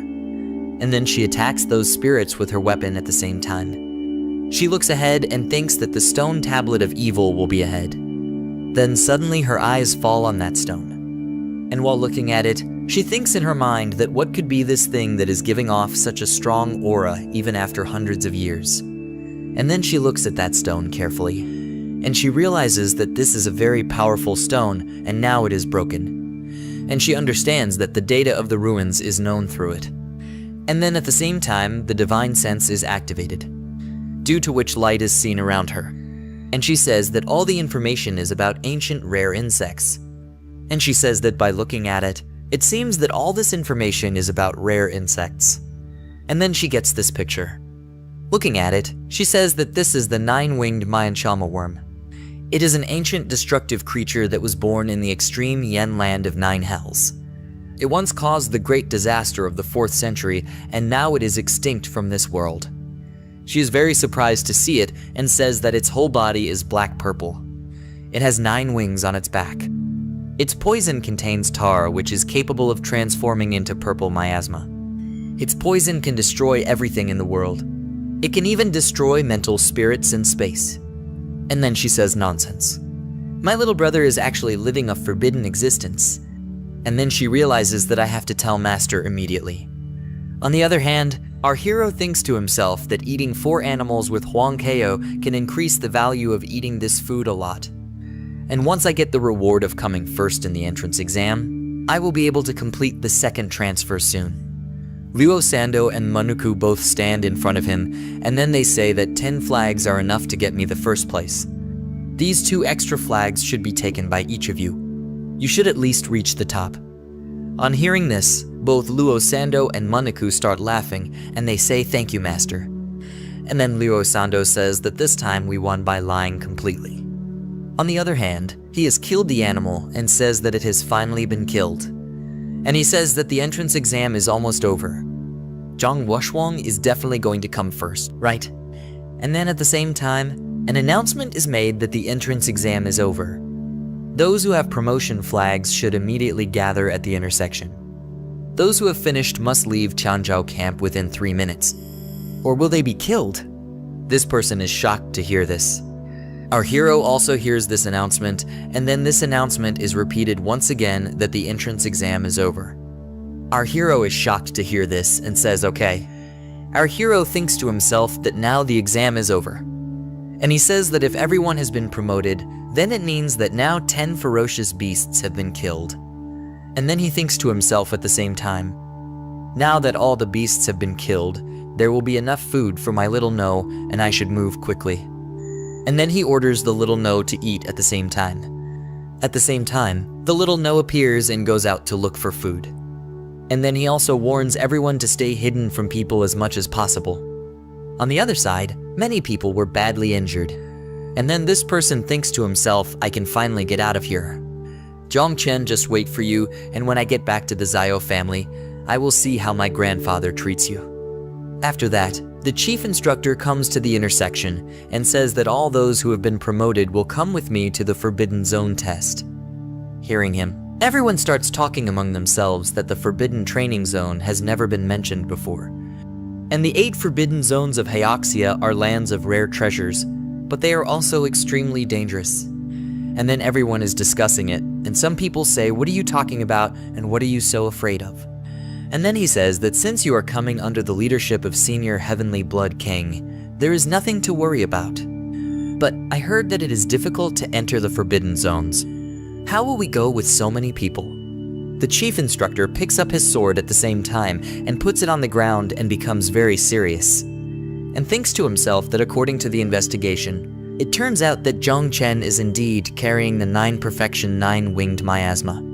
C: And then she attacks those spirits with her weapon at the same time. She looks ahead and thinks that the stone tablet of evil will be ahead. Then suddenly her eyes fall on that stone. And while looking at it, she thinks in her mind that what could be this thing that is giving off such a strong aura even after hundreds of years. And then she looks at that stone carefully, and she realizes that this is a very powerful stone, and now it is broken. And she understands that the data of the ruins is known through it. And then at the same time, the divine sense is activated, due to which light is seen around her. And she says that all the information is about ancient rare insects. And she says that by looking at it, it seems that all this information is about rare insects. And then she gets this picture. Looking at it, she says that this is the 9-winged Mayanshama worm. It is an ancient destructive creature that was born in the extreme Yen land of 9 hells. It once caused the great disaster of the 4th century, and now it is extinct from this world. She is very surprised to see it and says that its whole body is black-purple. It has 9 wings on its back. Its poison contains tar, which is capable of transforming into purple miasma. Its poison can destroy everything in the world. It can even destroy mental spirits in space. And then she says nonsense. My little brother is actually living a forbidden existence. And then she realizes that I have to tell Master immediately. On the other hand, our hero thinks to himself that eating 4 animals with Huang Keo can increase the value of eating this food a lot. and once I get the reward of coming first in the entrance exam, I will be able to complete the second transfer soon. Luo Sando and Manuku both stand in front of him, and then they say that 10 flags are enough to get me the first place. These 2 extra flags should be taken by each of you. You should at least reach the top. On hearing this, both Luo Sando and Manuku start laughing, and they say thank you, master. And then Luo Sando says that this time we won by lying completely. On the other hand, he has killed the animal and says that it has finally been killed. And he says that the entrance exam is almost over. Zhang Wushwang is definitely going to come first, right? And then at the same time, an announcement is made that the entrance exam is over. Those who have promotion flags should immediately gather at the intersection. Those who have finished must leave Qianzhou camp within 3 minutes. Or will they be killed? This person is shocked to hear this. Our hero also hears this announcement, and then this announcement is repeated once again that the entrance exam is over. Our hero is shocked to hear this and says, okay. Our hero thinks to himself that now the exam is over. And he says that if everyone has been promoted, then it means that now 10 ferocious beasts have been killed. And then he thinks to himself at the same time, now that all the beasts have been killed, there will be enough food for my little No, and I should move quickly. And then he orders the little No to eat at the same time. At the same time, the little No appears and goes out to look for food. And then he also warns everyone to stay hidden from people as much as possible. On the other side, many people were badly injured. And then this person thinks to himself, I can finally get out of here. Zhongchen, just wait for you, and when I get back to the Zios family, I will see how my grandfather treats you. After that, the chief instructor comes to the intersection and says that all those who have been promoted will come with me to the Forbidden Zone test. Hearing him, everyone starts talking among themselves that the Forbidden Training Zone has never been mentioned before. And the 8 Forbidden Zones of Hyoxia are lands of rare treasures, but they are also extremely dangerous. And then everyone is discussing it, and some people say, what are you talking about, and what are you so afraid of? And then he says that since you are coming under the leadership of Senior Heavenly Blood King, there is nothing to worry about. But I heard that it is difficult to enter the Forbidden Zones. How will we go with so many people? The chief instructor picks up his sword at the same time and puts it on the ground and becomes very serious. And thinks to himself that according to the investigation, it turns out that Zhongchen is indeed carrying the 9 Perfection 9-winged miasma.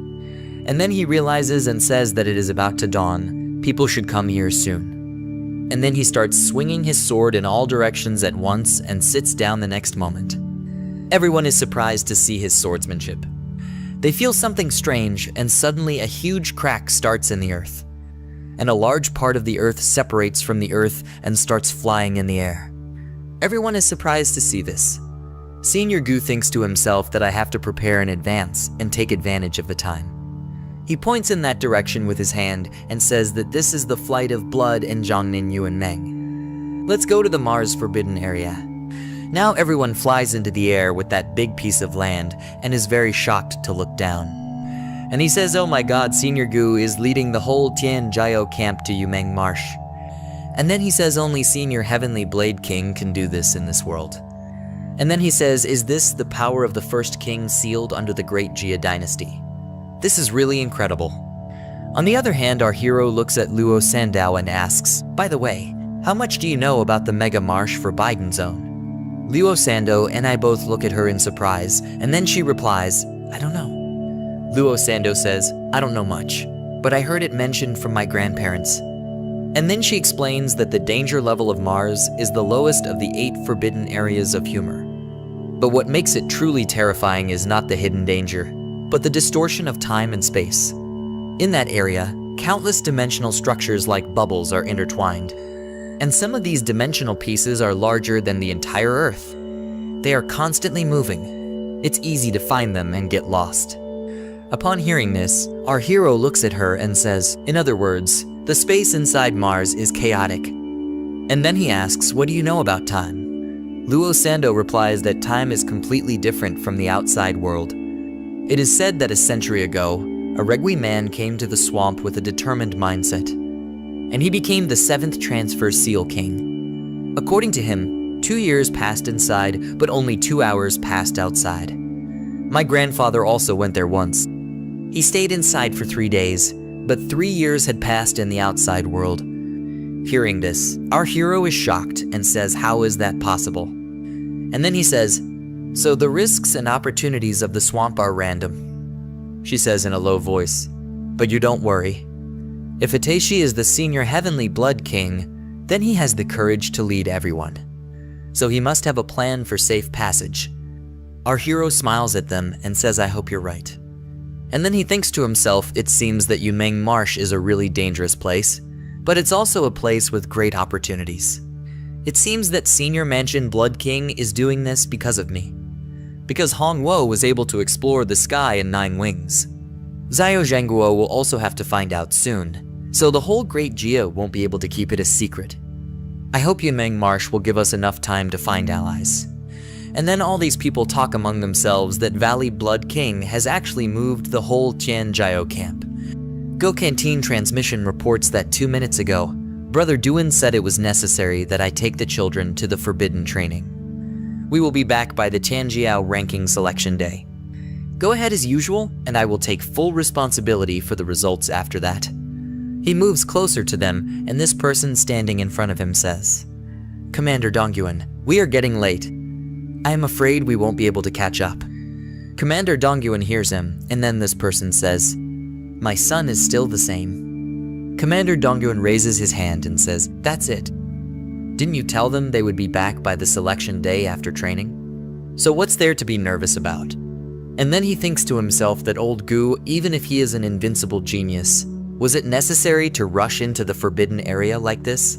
C: And then he realizes and says that it is about to dawn. People should come here soon. And then he starts swinging his sword in all directions at once and sits down the next moment. Everyone is surprised to see his swordsmanship. They feel something strange, and suddenly a huge crack starts in the earth. And a large part of the earth separates from the earth and starts flying in the air. Everyone is surprised to see this. Senior Gu thinks to himself that I have to prepare in advance and take advantage of the time. He points in that direction with his hand and says that this is the flight of blood in Zhongnin Yuan Meng. Let's go to the Mars Forbidden area. Now everyone flies into the air with that big piece of land and is very shocked to look down. And he says, oh my god, Senior Gu is leading the whole Tianjiao camp to Yumeng Marsh. And then he says only Senior Heavenly Blade King can do this in this world. And then he says, is this the power of the first king sealed under the Great Jia dynasty? This is really incredible. On the other hand, our hero looks at Luo Sandao and asks, by the way, how much do you know about the Mega Marsh for Biden Zone? Luo Sando and I both look at her in surprise, and then she replies, I don't know. Luo Sando says, I don't know much, but I heard it mentioned from my grandparents. And then she explains that the danger level of Mars is the lowest of the 8 forbidden areas of humor. But what makes it truly terrifying is not the hidden danger, but the distortion of time and space. In that area, countless dimensional structures like bubbles are intertwined, and some of these dimensional pieces are larger than the entire Earth. They are constantly moving. It's easy to find them and get lost. Upon hearing this, our hero looks at her and says, in other words, the space inside Mars is chaotic. And then he asks, what do you know about time? Luo Sando replies that time is completely different from the outside world. It is said that a century ago, a Regui man came to the swamp with a determined mindset, and he became the 7th Transfer Seal King. According to him, 2 years passed inside, but only 2 hours passed outside. My grandfather also went there once. He stayed inside for 3 days, but 3 years had passed in the outside world. Hearing this, our hero is shocked and says, how is that possible? And then he says, so the risks and opportunities of the swamp are random. She says in a low voice, but you don't worry. If Itachi is the senior heavenly blood king, then he has the courage to lead everyone. So he must have a plan for safe passage. Our hero smiles at them and says, I hope you're right. And then he thinks to himself, it seems that Yumeng Marsh is a really dangerous place, but it's also a place with great opportunities. It seems that Senior Mansion Blood King is doing this because of me. Because Hongwo was able to explore the sky in 9 wings. Zio Zhenguo will also have to find out soon, so the whole Great Jia won't be able to keep it a secret. I hope Yumeng Marsh will give us enough time to find allies. And then all these people talk among themselves that Valley Blood King has actually moved the whole Tianjiao camp. Go Canteen transmission reports that 2 minutes ago, Brother Duan said it was necessary that I take the children to the forbidden training. We will be back by the Tianjiao ranking selection day. Go ahead as usual, and I will take full responsibility for the results after that. He moves closer to them, and this person standing in front of him says, Commander Dongyuan, we are getting late. I am afraid we won't be able to catch up. Commander Dongyuan hears him, and then this person says, my son is still the same. Commander Dongyuan raises his hand and says, that's it. Didn't you tell them they would be back by the selection day after training? So what's there to be nervous about? And then he thinks to himself that old Gu, even if he is an invincible genius, was it necessary to rush into the forbidden area like this?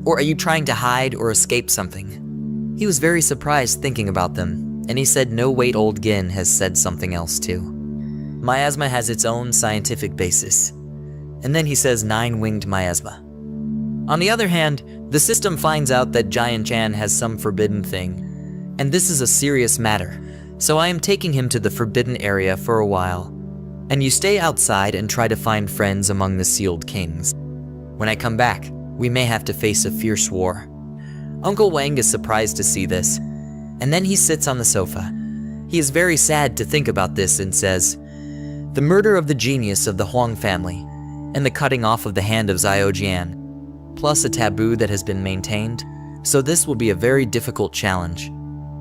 C: Or are you trying to hide or escape something? He was very surprised thinking about them, and he said no wait, old Gin has said something else too. Miasma has its own scientific basis. And then he says 9-winged miasma. On the other hand, the system finds out that Jian Chan has some forbidden thing, and this is a serious matter, so I am taking him to the forbidden area for a while. And you stay outside and try to find friends among the sealed kings. When I come back, we may have to face a fierce war. Uncle Wang is surprised to see this, and then he sits on the sofa. He is very sad to think about this and says, the murder of the genius of the Huang family, and the cutting off of the hand of Zhao Jian, plus a taboo that has been maintained, so this will be a very difficult challenge.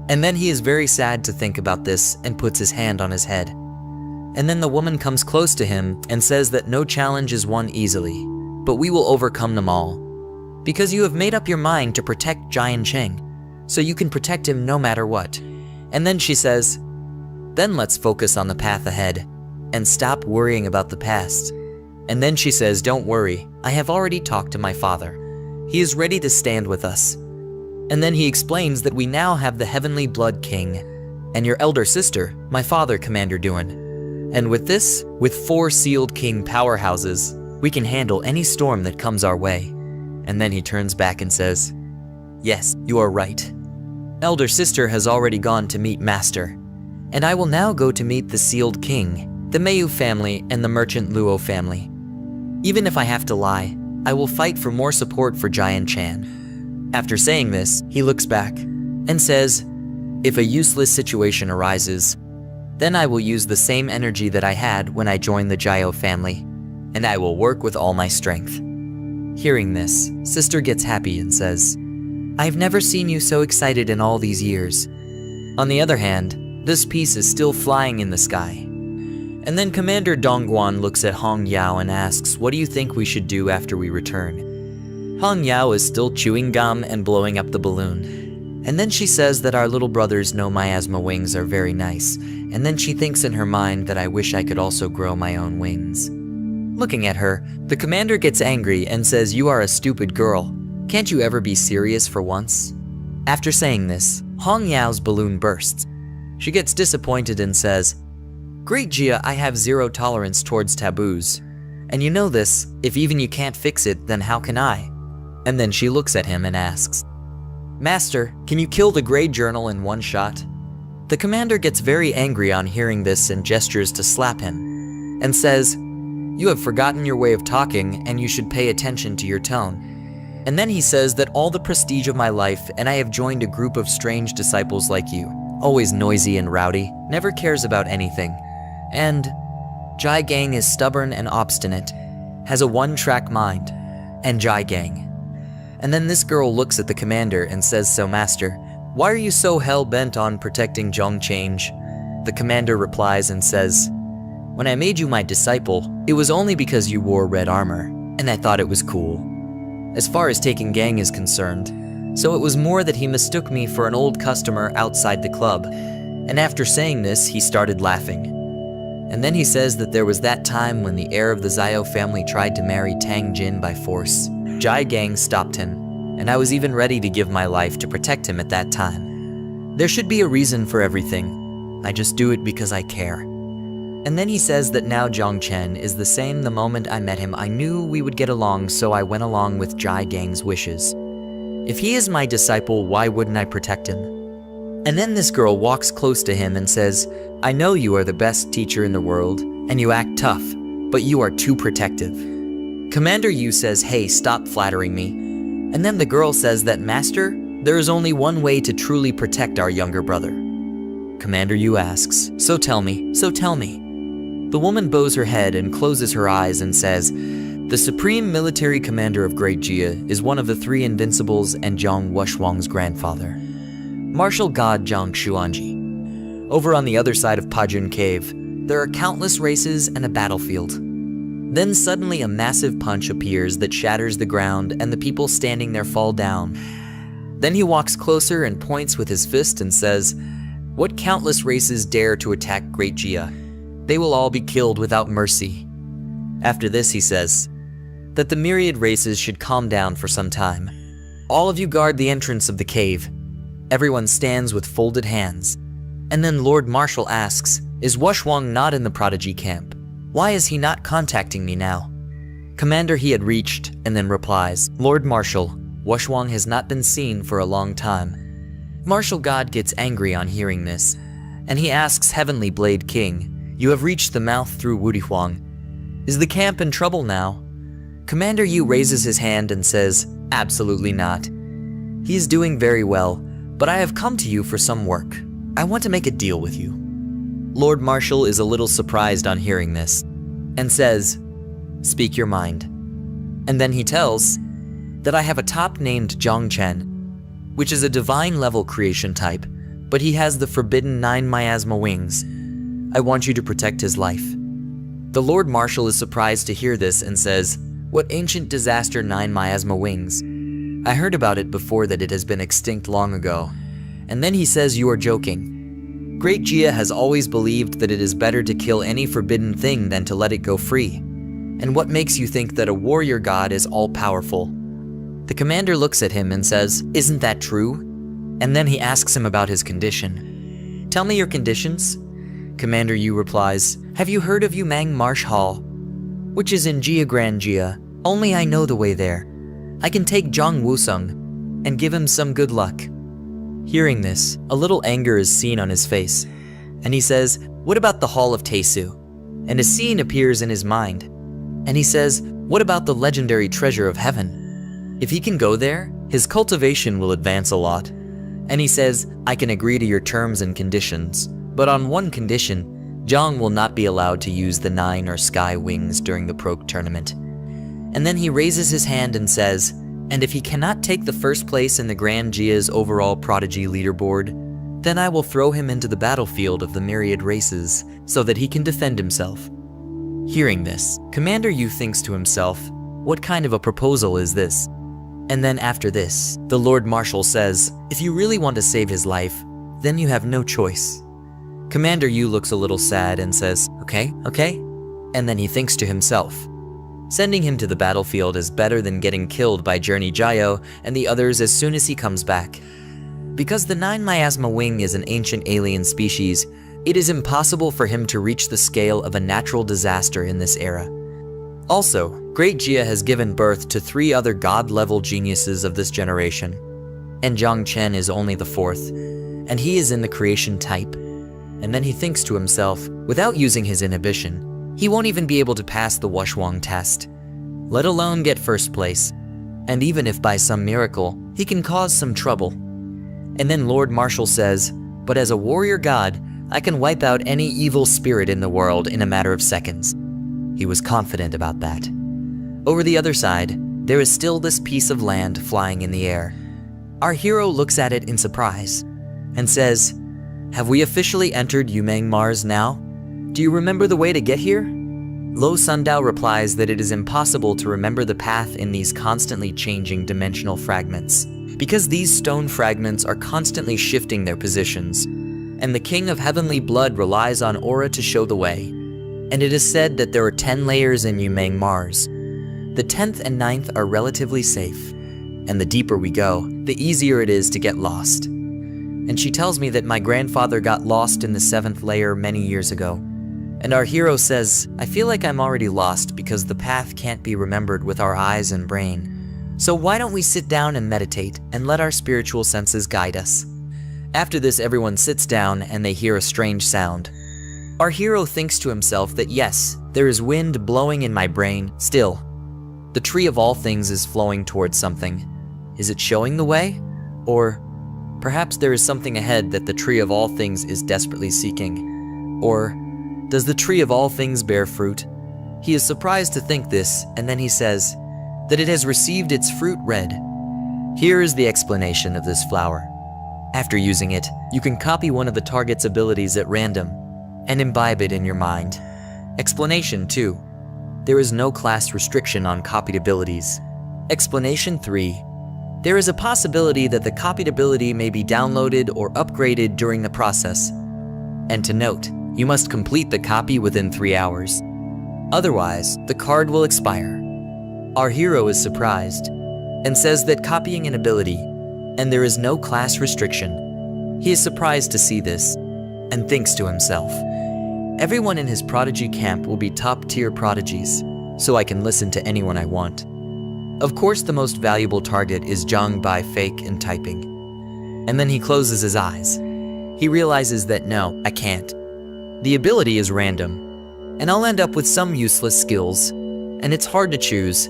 C: And then he is very sad to think about this and puts his hand on his head. And then the woman comes close to him and says that no challenge is won easily, but we will overcome them all. Because you have made up your mind to protect Jian Cheng, so you can protect him no matter what. And then she says, then let's focus on the path ahead, and stop worrying about the past. And then she says, don't worry, I have already talked to my father. He is ready to stand with us. And then he explains that we now have the Heavenly Blood King, and your elder sister, my father, Commander Duan. And with this, with 4 sealed king powerhouses, we can handle any storm that comes our way. And then he turns back and says, yes, you are right. Elder sister has already gone to meet master, and I will now go to meet the sealed king, the Meiyu family, and the merchant Luo family. Even if I have to lie, I will fight for more support for Jian Chan. After saying this, he looks back and says, if a useless situation arises, then I will use the same energy that I had when I joined the Jiao family, and I will work with all my strength. Hearing this, sister gets happy and says, I've never seen you so excited in all these years. On the other hand, this piece is still flying in the sky. And then Commander Dongguan looks at Hong Yao and asks, what do you think we should do after we return? Hong Yao is still chewing gum and blowing up the balloon. And then she says that our little brother's no miasma wings are very nice, and then she thinks in her mind that I wish I could also grow my own wings. Looking at her, the commander gets angry and says, you are a stupid girl. Can't you ever be serious for once? After saying this, Hong Yao's balloon bursts. She gets disappointed and says, Great Jia, I have 0 tolerance towards taboos. And you know this, if even you can't fix it, then how can I? And then she looks at him and asks, Master, can you kill the Grey Journal in 1 shot? The commander gets very angry on hearing this and gestures to slap him, and says, you have forgotten your way of talking, and you should pay attention to your tone. And then he says that all the prestige of my life, and I have joined a group of strange disciples like you. always noisy and rowdy, never cares about anything. And Jai Gang is stubborn and obstinate, has a one-track mind, and Jai Gang. And then this girl looks at the commander and says, "So master, why are you so hell-bent on protecting Zhongchange?" The commander replies and says, "When I made you my disciple, it was only because you wore red armor, and I thought it was cool. As far as taking gang is concerned, so it was more that he mistook me for an old customer outside the club." And after saying this, he started laughing. And then he says that there was that time when the heir of the Zio family tried to marry Tang Jin by force. Jai Gang stopped him, and I was even ready to give my life to protect him at that time. There should be a reason for everything. I just do it because I care. And then he says that now Zhongchen is the same. The moment I met him, I knew we would get along, so I went along with Jai Gang's wishes. If he is my disciple, why wouldn't I protect him? And then this girl walks close to him and says, "I know you are the best teacher in the world, and you act tough, but you are too protective." Commander Yu says, "Hey, stop flattering me." And then the girl says that, "Master, there is only one way to truly protect our younger brother." Commander Yu asks, so tell me. The woman bows her head and closes her eyes and says, "The Supreme Military Commander of Great Jia is one of the three Invincibles and Zhang Wushuang's grandfather, Martial God Zhang Xuanji. Over on the other side of Pajun Cave, there are countless races and a battlefield." Then suddenly a massive punch appears that shatters the ground, and the people standing there fall down. Then he walks closer and points with his fist and says, "What countless races dare to attack Great Jia? They will all be killed without mercy." After this he says that the myriad races should calm down for some time. "All of you guard the entrance of the cave." Everyone stands with folded hands. And then Lord Marshal asks, "Is Wushuang not in the prodigy camp? Why is he not contacting me now?" Commander he had reached, and then replies, "Lord Marshal, Wushuang has not been seen for a long time." Martial God gets angry on hearing this, and he asks Heavenly Blade King, "You have reached the mouth through Wudihuang. Is the camp in trouble now?" Commander Yu raises his hand and says, "Absolutely not. He is doing very well, but I have come to you for some work. I want to make a deal with you." Lord Marshal is a little surprised on hearing this, and says, "Speak your mind." And then he tells that I have a top named Zhongchen, which is a divine level creation type, but he has the forbidden 9 miasma wings. I want you to protect his life. The Lord Marshal is surprised to hear this and says, "What ancient disaster 9 miasma wings? I heard about it before, that it has been extinct long ago." And then he says, "You are joking. Great Jia has always believed that it is better to kill any forbidden thing than to let it go free. And what makes you think that a warrior god is all-powerful?" The commander looks at him and says, "Isn't that true?" And then he asks him about his condition. "Tell me your conditions." Commander Yu replies, "Have you heard of Yumang Marsh Hall, which is in Jia Grand Jia? Only I know the way there. I can take Zhang Wusung and give him some good luck." Hearing this, a little anger is seen on his face, and he says, "What about the Hall of Tesu?" And a scene appears in his mind, and he says, "What about the legendary treasure of heaven? If he can go there, his cultivation will advance a lot." And he says, "I can agree to your terms and conditions, but on one condition, Zhang will not be allowed to use the 9 or sky wings during the Proc tournament." And then he raises his hand and says, "And if he cannot take the first place in the Grand Jia's overall prodigy leaderboard, then I will throw him into the battlefield of the myriad races so that he can defend himself." Hearing this, Commander Yu thinks to himself, "What kind of a proposal is this?" And then after this, the Lord Marshal says, "If you really want to save his life, then you have no choice." Commander Yu looks a little sad and says, okay. And then he thinks to himself, sending him to the battlefield is better than getting killed by Journey Jiao and the others as soon as he comes back. Because the 9 miasma wing is an ancient alien species, it is impossible for him to reach the scale of a natural disaster in this era. Also, Great Jia has given birth to 3 other god-level geniuses of this generation, and Zhang Chen is only the 4th, and he is in the creation type. And then he thinks to himself, without using his inhibition, he won't even be able to pass the Wushuang test, let alone get first place. And even if by some miracle, he can cause some trouble. And then Lord Marshal says, but as a warrior god, I can wipe out any evil spirit in the world in a matter of seconds. He was confident about that. Over the other side, there is still this piece of land flying in the air. Our hero looks at it in surprise and says, "Have we officially entered Yumeng Mars now? Do you remember the way to get here?" Lo Sundao replies that it is impossible to remember the path in these constantly changing dimensional fragments, because these stone fragments are constantly shifting their positions, and the King of Heavenly Blood relies on aura to show the way. And it is said that there are 10 layers in Yumeng Mars. The 10th and 9th are relatively safe, and the deeper we go, the easier it is to get lost. And she tells me that my grandfather got lost in the 7th layer many years ago. And our hero says, "I feel like I'm already lost because the path can't be remembered with our eyes and brain. So why don't we sit down and meditate and let our spiritual senses guide us?" After this, everyone sits down and they hear a strange sound. Our hero thinks to himself that yes, there is wind blowing in my brain still. The tree of all things is flowing towards something. Is it showing the way? Or perhaps there is something ahead that the tree of all things is desperately seeking. Or does the tree of all things bear fruit? He is surprised to think this, and then he says that it has received its fruit red. Here is the explanation of this flower. After using it, you can copy one of the target's abilities at random and imbibe it in your mind. Explanation 2. There is no class restriction on copied abilities. Explanation 3. There is a possibility that the copied ability may be downloaded or upgraded during the process. And to note, you must complete the copy within 3 hours. Otherwise, the card will expire. Our hero is surprised and says that copying an ability, and there is no class restriction. He is surprised to see this and thinks to himself, "Everyone in his prodigy camp will be top-tier prodigies, so I can listen to anyone I want." Of course, the most valuable target is Zhang Bai fake and typing. And then he closes his eyes. He realizes that no, I can't. The ability is random, and I'll end up with some useless skills, and it's hard to choose.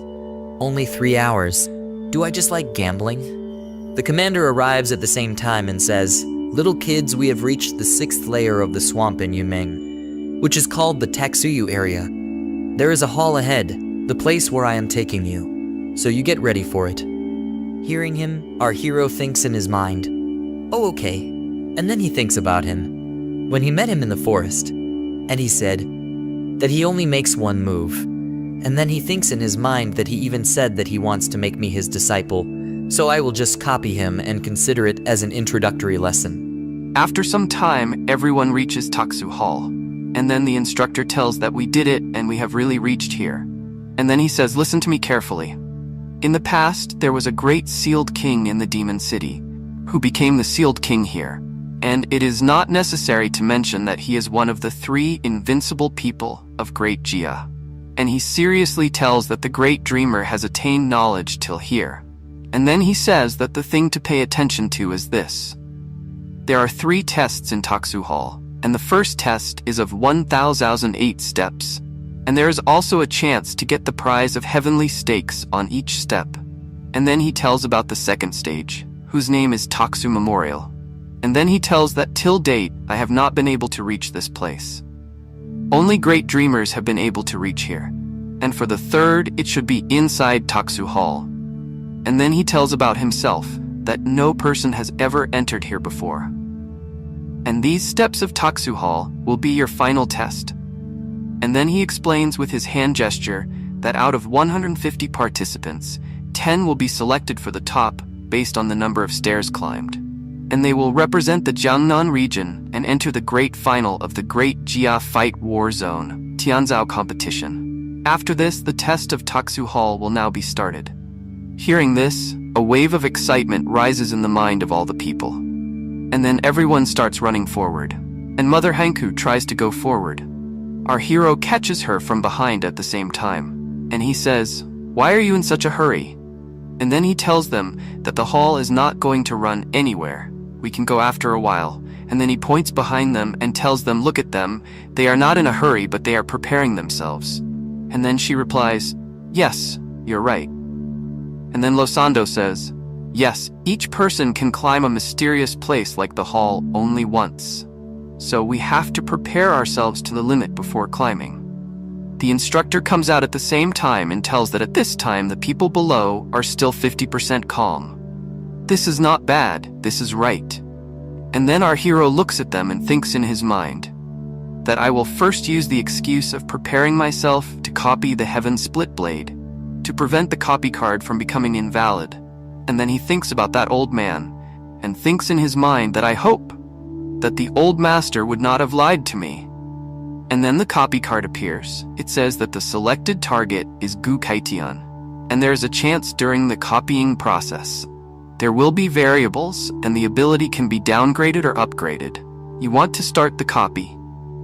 C: Only 3 hours. Do I just like gambling? The commander arrives at the same time and says, "Little kids, we have reached the 6th layer of the swamp in Yumeng, which is called the Taxuyu area. There is a hall ahead, the place where I am taking you, so you get ready for it." Hearing him, our hero thinks in his mind, "Oh, okay." And then he thinks about him when he met him in the forest, and he said that he only makes one move. And then he thinks in his mind that he even said that he wants to make me his disciple, so I will just copy him and consider it as an introductory lesson.
D: After some time, everyone reaches Taksu Hall, and then the instructor tells that we did it and we have really reached here. And then he says, "Listen to me carefully. In the past, there was a great sealed king in the demon city, who became the sealed king here. And it is not necessary to mention that he is one of the 3 invincible people of Great Jia. And he seriously tells that the great dreamer has attained knowledge till here. And then he says that the thing to pay attention to is this. There are 3 tests in Taksu Hall, and the first test is of 1,008 steps. And there is also a chance to get the prize of heavenly stakes on each step. And then he tells about the second stage, whose name is Taksu Memorial. And then he tells that till date, I have not been able to reach this place. Only great dreamers have been able to reach here. And for the third, it should be inside Taksu Hall. And then he tells about himself, that no person has ever entered here before. And these steps of Taksu Hall will be your final test. And then he explains with his hand gesture that out of 150 participants, 10 will be selected for the top based on the number of stairs climbed. And they will represent the Jiangnan region and enter the great final of the Great Jia Fight War Zone, Tianzhou competition. After this, the test of Taksu Hall will now be started. Hearing this, a wave of excitement rises in the mind of all the people. And then everyone starts running forward. And Mother Hanku tries to go forward. Our hero catches her from behind at the same time. And he says, "Why are you in such a hurry?" And then he tells them that the hall is not going to run anywhere. We can go after a while. And then he points behind them and tells them, "Look at them. They are not in a hurry, but they are preparing themselves." And then she replies, "Yes, you're right." And then Losando says, Yes, each person can climb a mysterious place like the hall only once. So we have to prepare ourselves to the limit before climbing. The instructor comes out at the same time and tells that at this time the people below are still 50% calm. This is not bad, this is right. And then our hero looks at them and thinks in his mind that I will first use the excuse of preparing myself to copy the Heaven Split Blade to prevent the copy card from becoming invalid. And then he thinks about that old man and thinks in his mind that I hope that the old master would not have lied to me. And then the copy card appears. It says that the selected target is Gu Kaitian, and there is a chance during the copying process. There will be variables, and the ability can be downgraded or upgraded. You want to start the copy.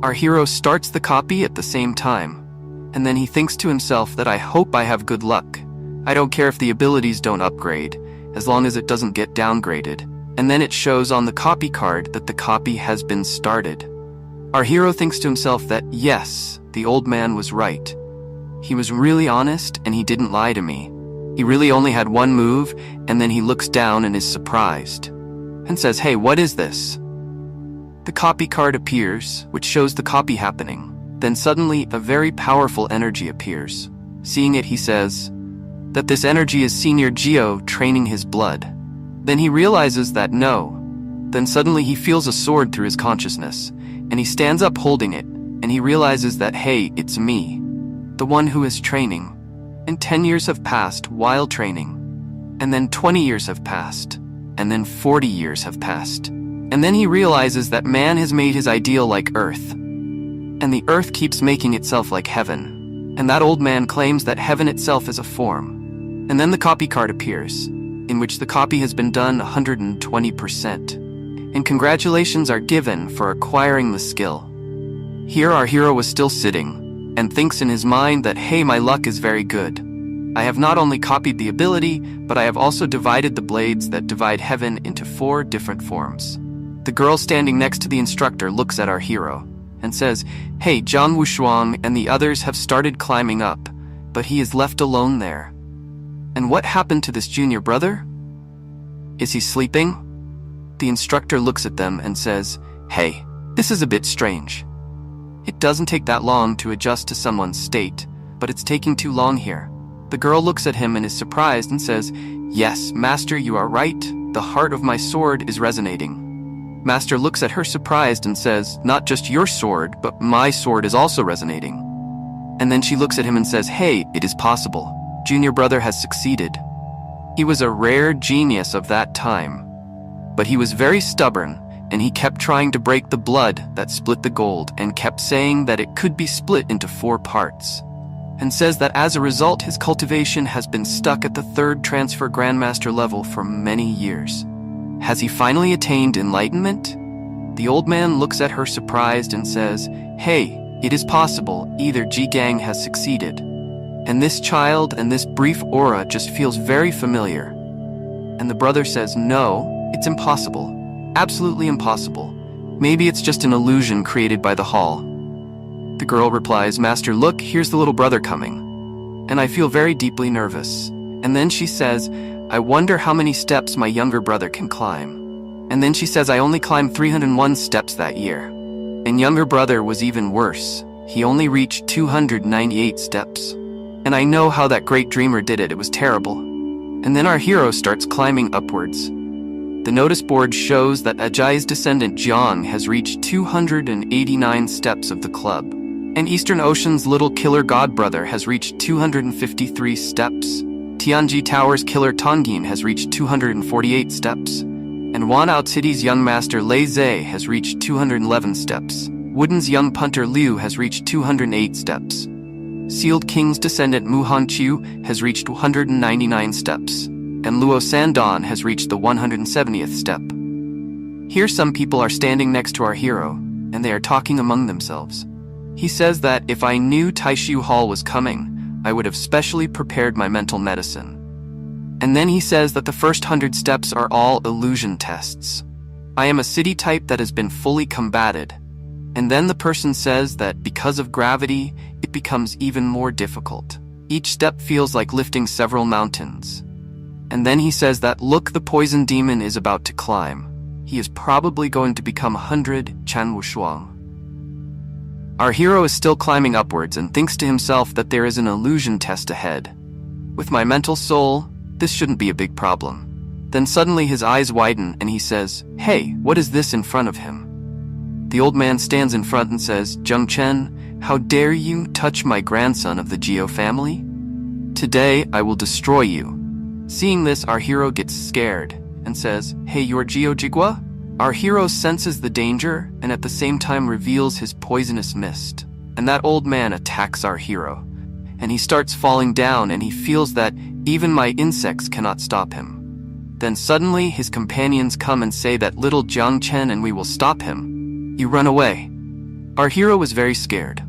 D: Our hero starts the copy at the same time, and then he thinks to himself that I hope I have good luck. I don't care if the abilities don't upgrade, as long as it doesn't get downgraded. And then it shows on the copy card that the copy has been started. Our hero thinks to himself that, yes, the old man was right. He was really honest and he didn't lie to me. He really only had one move, and then he looks down and is surprised and says, hey, what is this? The copy card appears, which shows the copy happening. Then suddenly a very powerful energy appears. Seeing it, he says that this energy is Senior Geo training his blood. Then he realizes that no. Then suddenly he feels a sword through his consciousness, and he stands up holding it, and he realizes that, hey, it's me, the one who is training. And 10 years have passed while training. And then 20 years have passed. And then 40 years have passed. And then he realizes that man has made his ideal like earth. And the earth keeps making itself like heaven. And that old man claims that heaven itself is a form. And then the copy card appears, in which the copy has been done 120%. And congratulations are given for acquiring the skill. Here our hero was still sitting, and thinks in his mind that, hey, my luck is very good. I have not only copied the ability, but I have also divided the blades that divide heaven into 4 different forms. The girl standing next to the instructor looks at our hero, and says, hey, Zhang Wushuang and the others have started climbing up, but he is left alone there. And what happened to this junior brother? Is he sleeping? The instructor looks at them and says, hey, this is a bit strange. It doesn't take that long to adjust to someone's state, but it's taking too long here. The girl looks at him and is surprised and says, yes, Master, you are right. The heart of my sword is resonating. Master looks at her surprised and says, not just your sword, but my sword is also resonating. And then she looks at him and says, hey, it is possible. Junior brother has succeeded. He was a rare genius of that time. But he was very stubborn, and he kept trying to break the blood that split the gold and kept saying that it could be split into 4 parts. And says that as a result, his cultivation has been stuck at the 3rd transfer grandmaster level for many years. Has he finally attained enlightenment? The old man looks at her surprised and says, hey, it is possible, either Ji Gang has succeeded. And this child and this brief aura just feels very familiar. And the brother says, no, it's impossible. Absolutely impossible. Maybe it's just an illusion created by the hall. The girl replies, Master, look, here's the little brother coming. And I feel very deeply nervous. And then she says, I wonder how many steps my younger brother can climb. And then she says, I only climbed 301 steps that year. And younger brother was even worse. He only reached 298 steps. And I know how that great dreamer did it. It was terrible. And then our hero starts climbing upwards. The notice board shows that Ajai's descendant Jiang has reached 289 steps of the club. And Eastern Ocean's little killer godbrother has reached 253 steps. Tianji Tower's killer Tongin has reached 248 steps. And Wanao City's young master Lei Zhe has reached 211 steps. Wooden's young punter Liu has reached 208 steps. Sealed King's descendant Mu Hongqiu has reached 199 steps. And Luo Sandan has reached the 170th step. Here some people are standing next to our hero, and they are talking among themselves. He says that if I knew Taishu Hall was coming, I would have specially prepared my mental medicine. And then he says that the first 100 steps are all illusion tests. I am a city type that has been fully combated. And then the person says that because of gravity, it becomes even more difficult. Each step feels like lifting several mountains. And then he says that, look, the poison demon is about to climb. He is probably going to become 100 Chan Wushuang. Our hero is still climbing upwards and thinks to himself that there is an illusion test ahead. With my mental soul, this shouldn't be a big problem. Then suddenly his eyes widen and he says, hey, what is this in front of him? The old man stands in front and says, Zheng Chen, how dare you touch my grandson of the Geo family? Today I will destroy you. Seeing this, our hero gets scared and says, hey, you're Geo Jigua? Our hero senses the danger and at the same time reveals his poisonous mist. And that old man attacks our hero. And he starts falling down and he feels that even my insects cannot stop him. Then suddenly his companions come and say that little Zheng Chen and we will stop him. You run away. Our hero was very scared.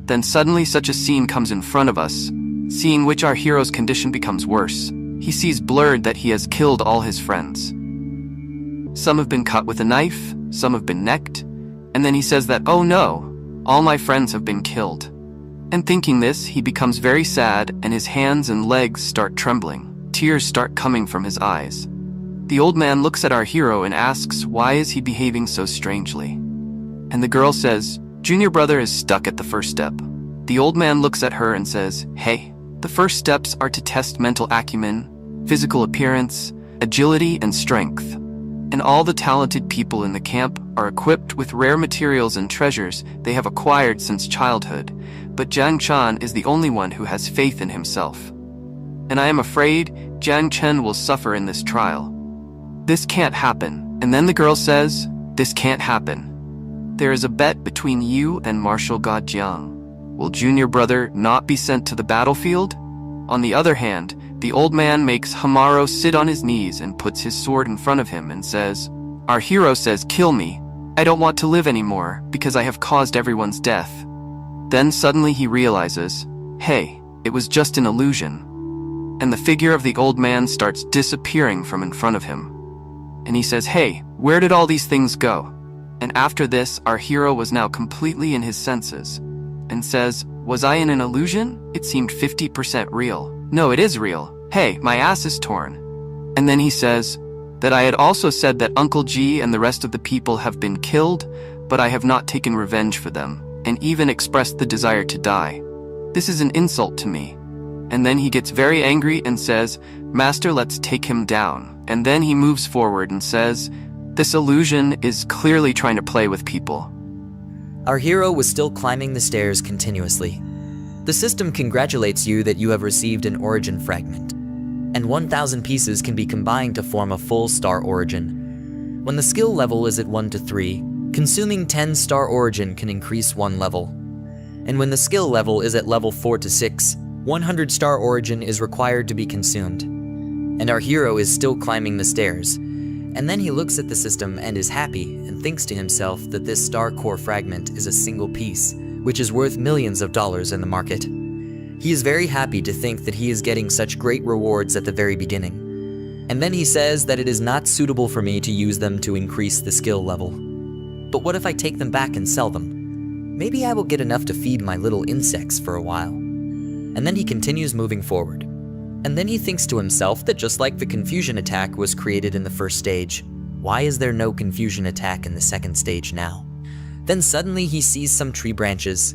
D: Then suddenly such a scene comes in front of us, seeing which our hero's condition becomes worse. He sees blurred that he has killed all his friends. Some have been cut with a knife, some have been necked, and then he says that, oh no, all my friends have been killed. And thinking this, he becomes very sad and his hands and legs start trembling. Tears start coming from his eyes. The old man looks at our hero and asks, why is he behaving so strangely? And the girl says, junior brother is stuck at the first step. The old man looks at her and says, hey, the first steps are to test mental acumen, physical appearance, agility, and strength. And all the talented people in the camp are equipped with rare materials and treasures they have acquired since childhood, but Zhang Chen is the only one who has faith in himself. And I am afraid Zhang Chen will suffer in this trial. This can't happen. And then the girl says, this can't happen. There is a bet between you and Martial God Jiang. Will junior brother not be sent to the battlefield? On the other hand, the old man makes Hamaro sit on his knees and puts his sword in front of him and says, our hero says, kill me. I don't want to live anymore because I have caused everyone's death. Then suddenly he realizes, hey, it was just an illusion. And the figure of the old man starts disappearing from in front of him. And he says, hey, where did all these things go? And after this, our hero was now completely in his senses and says, was I in an illusion? It seemed 50% real. No, it is real. Hey, my ass is torn. And then he says that I had also said that Uncle G and the rest of the people have been killed, but I have not taken revenge for them, and even expressed the desire to die. This is an insult to me. And then he gets very angry and says, Master, let's take him down. And then he moves forward and says, this illusion is clearly trying to play with people.
C: Our hero was still climbing the stairs continuously. The system congratulates you that you have received an origin fragment, and 1,000 pieces can be combined to form a full star origin. When the skill level is at 1 to 3, consuming 10 star origin can increase 1 level. And when the skill level is at level 4 to 6, 100 star origin is required to be consumed. And our hero is still climbing the stairs. And then he looks at the system and is happy and thinks to himself that this star core fragment is a single piece, which is worth millions of dollars in the market. He is very happy to think that he is getting such great rewards at the very beginning. And then he says that it is not suitable for me to use them to increase the skill level. But what if I take them back and sell them? Maybe I will get enough to feed my little insects for a while. And then he continues moving forward. And then he thinks to himself that just like the confusion attack was created in the first stage, why is there no confusion attack in the second stage now? Then suddenly he sees some tree branches,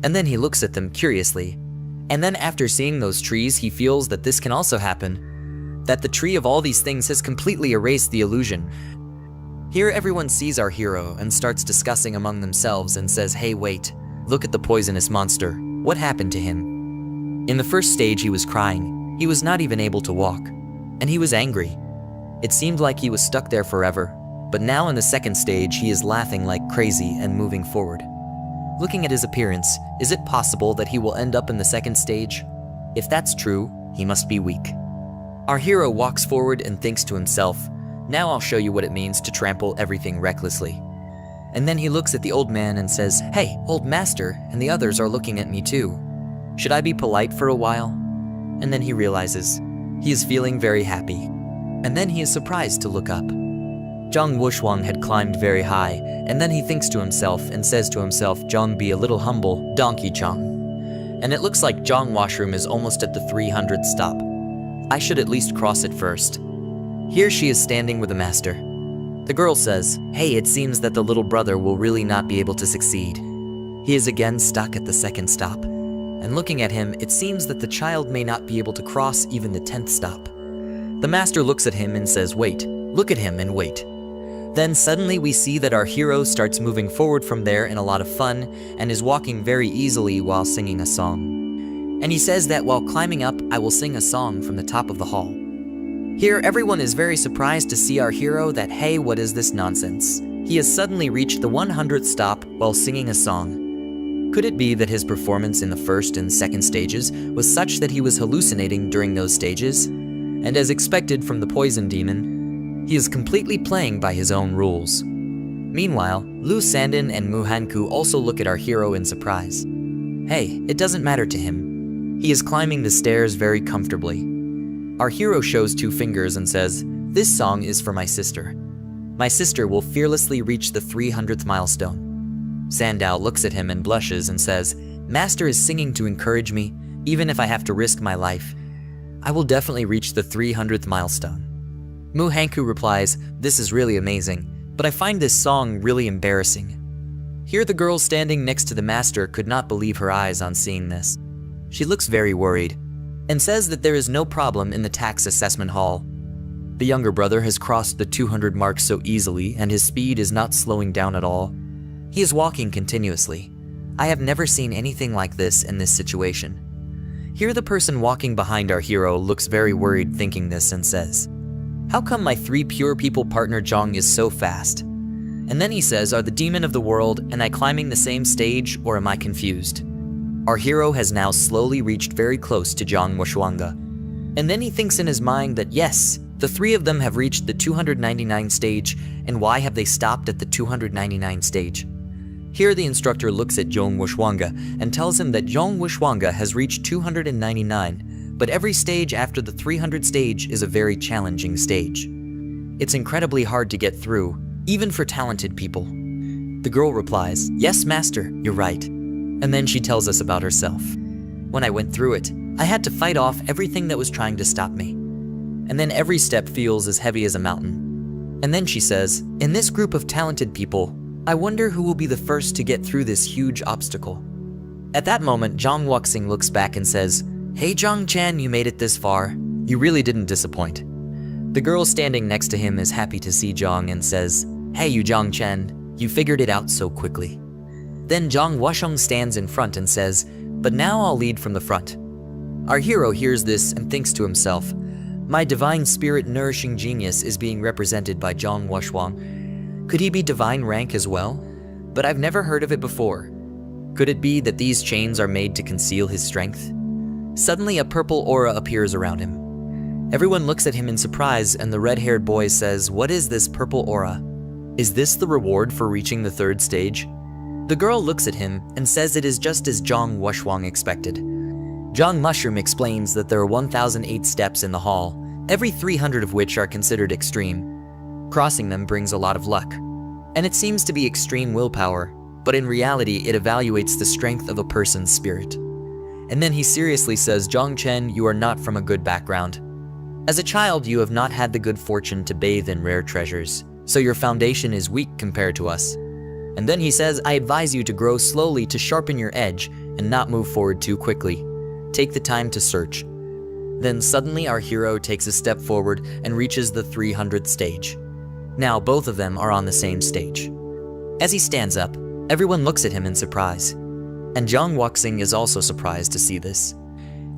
C: and then he looks at them curiously. And then after seeing those trees, he feels that this can also happen, that the tree of all these things has completely erased the illusion. Here everyone sees our hero and starts discussing among themselves and says, hey wait, look at the poisonous monster, what happened to him? In the first stage he was crying. He was not even able to walk, and he was angry. It seemed like he was stuck there forever, but now in the second stage he is laughing like crazy and moving forward. Looking at his appearance, is it possible that he will end up in the second stage? If that's true, he must be weak. Our hero walks forward and thinks to himself, now I'll show you what it means to trample everything recklessly. And then he looks at the old man and says, hey, old master, and the others are looking at me too. Should I be polite for a while? And then he realizes he is feeling very happy. And then he is surprised to look up. Zhang Wushuang had climbed very high, and then he thinks to himself and says to himself, Zhang, be a little humble, donkey Zhang. And it looks like Zhang Washroom is almost at the 300 stop. I should at least cross it first. Here she is standing with the master. The girl says, hey, it seems that the little brother will really not be able to succeed. He is again stuck at the second stop. And looking at him, it seems that the child may not be able to cross even the 10th stop. The master looks at him and says, wait, look at him and wait. Then suddenly we see that our hero starts moving forward from there in a lot of fun and is walking very easily while singing a song. And he says that while climbing up, I will sing a song from the top of the hall. Here, everyone is very surprised to see our hero that, hey, what is this nonsense? He has suddenly reached the 100th stop while singing a song. Could it be that his performance in the first and second stages was such that he was hallucinating during those stages? And as expected from the poison demon, he is completely playing by his own rules. Meanwhile, Lu Sandin and Mu Hanku also look at our hero in surprise. Hey, it doesn't matter to him. He is climbing the stairs very comfortably. Our hero shows 2 fingers and says, this song is for my sister. My sister will fearlessly reach the 300th milestone. Sandow looks at him and blushes and says, Master is singing to encourage me, even if I have to risk my life. I will definitely reach the 300th milestone. Mu Hanku replies, this is really amazing, but I find this song really embarrassing. Here the girl standing next to the master could not believe her eyes on seeing this. She looks very worried, and says that there is no problem in the tax assessment hall. The younger brother has crossed the 200 mark so easily, and his speed is not slowing down at all. He is walking continuously. I have never seen anything like this in this situation. Here the person walking behind our hero looks very worried thinking this and says, how come my 3 pure people partner Zhang is so fast? And then he says, are the demon of the world and I climbing the same stage, or am I confused? Our hero has now slowly reached very close to Zhang Wuxuanga. And then he thinks in his mind that yes, the 3 of them have reached the 299 stage, and why have they stopped at the 299 stage? Here the instructor looks at Zhang Wuxuanga and tells him that Zhang Wuxuanga has reached 299, but every stage after the 300 stage is a very challenging stage. It's incredibly hard to get through, even for talented people. The girl replies, yes, master, you're right. And then she tells us about herself. When I went through it, I had to fight off everything that was trying to stop me. And then every step feels as heavy as a mountain. And then she says, in this group of talented people, I wonder who will be the first to get through this huge obstacle. At that moment, Zhang Wuxing looks back and says, hey Zhang Chen, you made it this far. You really didn't disappoint. The girl standing next to him is happy to see Zhang and says, hey you Zhang Chen, you figured it out so quickly. Then Zhang Wusheng stands in front and says, but now I'll lead from the front. Our hero hears this and thinks to himself, my divine spirit nourishing genius is being represented by Zhang Wuxuang. Could he be divine rank as well? But I've never heard of it before. Could it be that these chains are made to conceal his strength? Suddenly a purple aura appears around him. Everyone looks at him in surprise and the red-haired boy says, what is this purple aura? Is this the reward for reaching the 3rd stage? The girl looks at him and says it is just as Zhang Wuxuang expected. Zhang Mushroom explains that there are 1008 steps in the hall, every 300 of which are considered extreme. Crossing them brings a lot of luck. And it seems to be extreme willpower, but in reality it evaluates the strength of a person's spirit. And then he seriously says, Zhang Chen, you are not from a good background. As a child, you have not had the good fortune to bathe in rare treasures, so your foundation is weak compared to us. And then he says, I advise you to grow slowly to sharpen your edge and not move forward too quickly. Take the time to search. Then suddenly our hero takes a step forward and reaches the 300th stage. Now both of them are on the same stage. As he stands up, everyone looks at him in surprise. And Zhang Wuxing is also surprised to see this.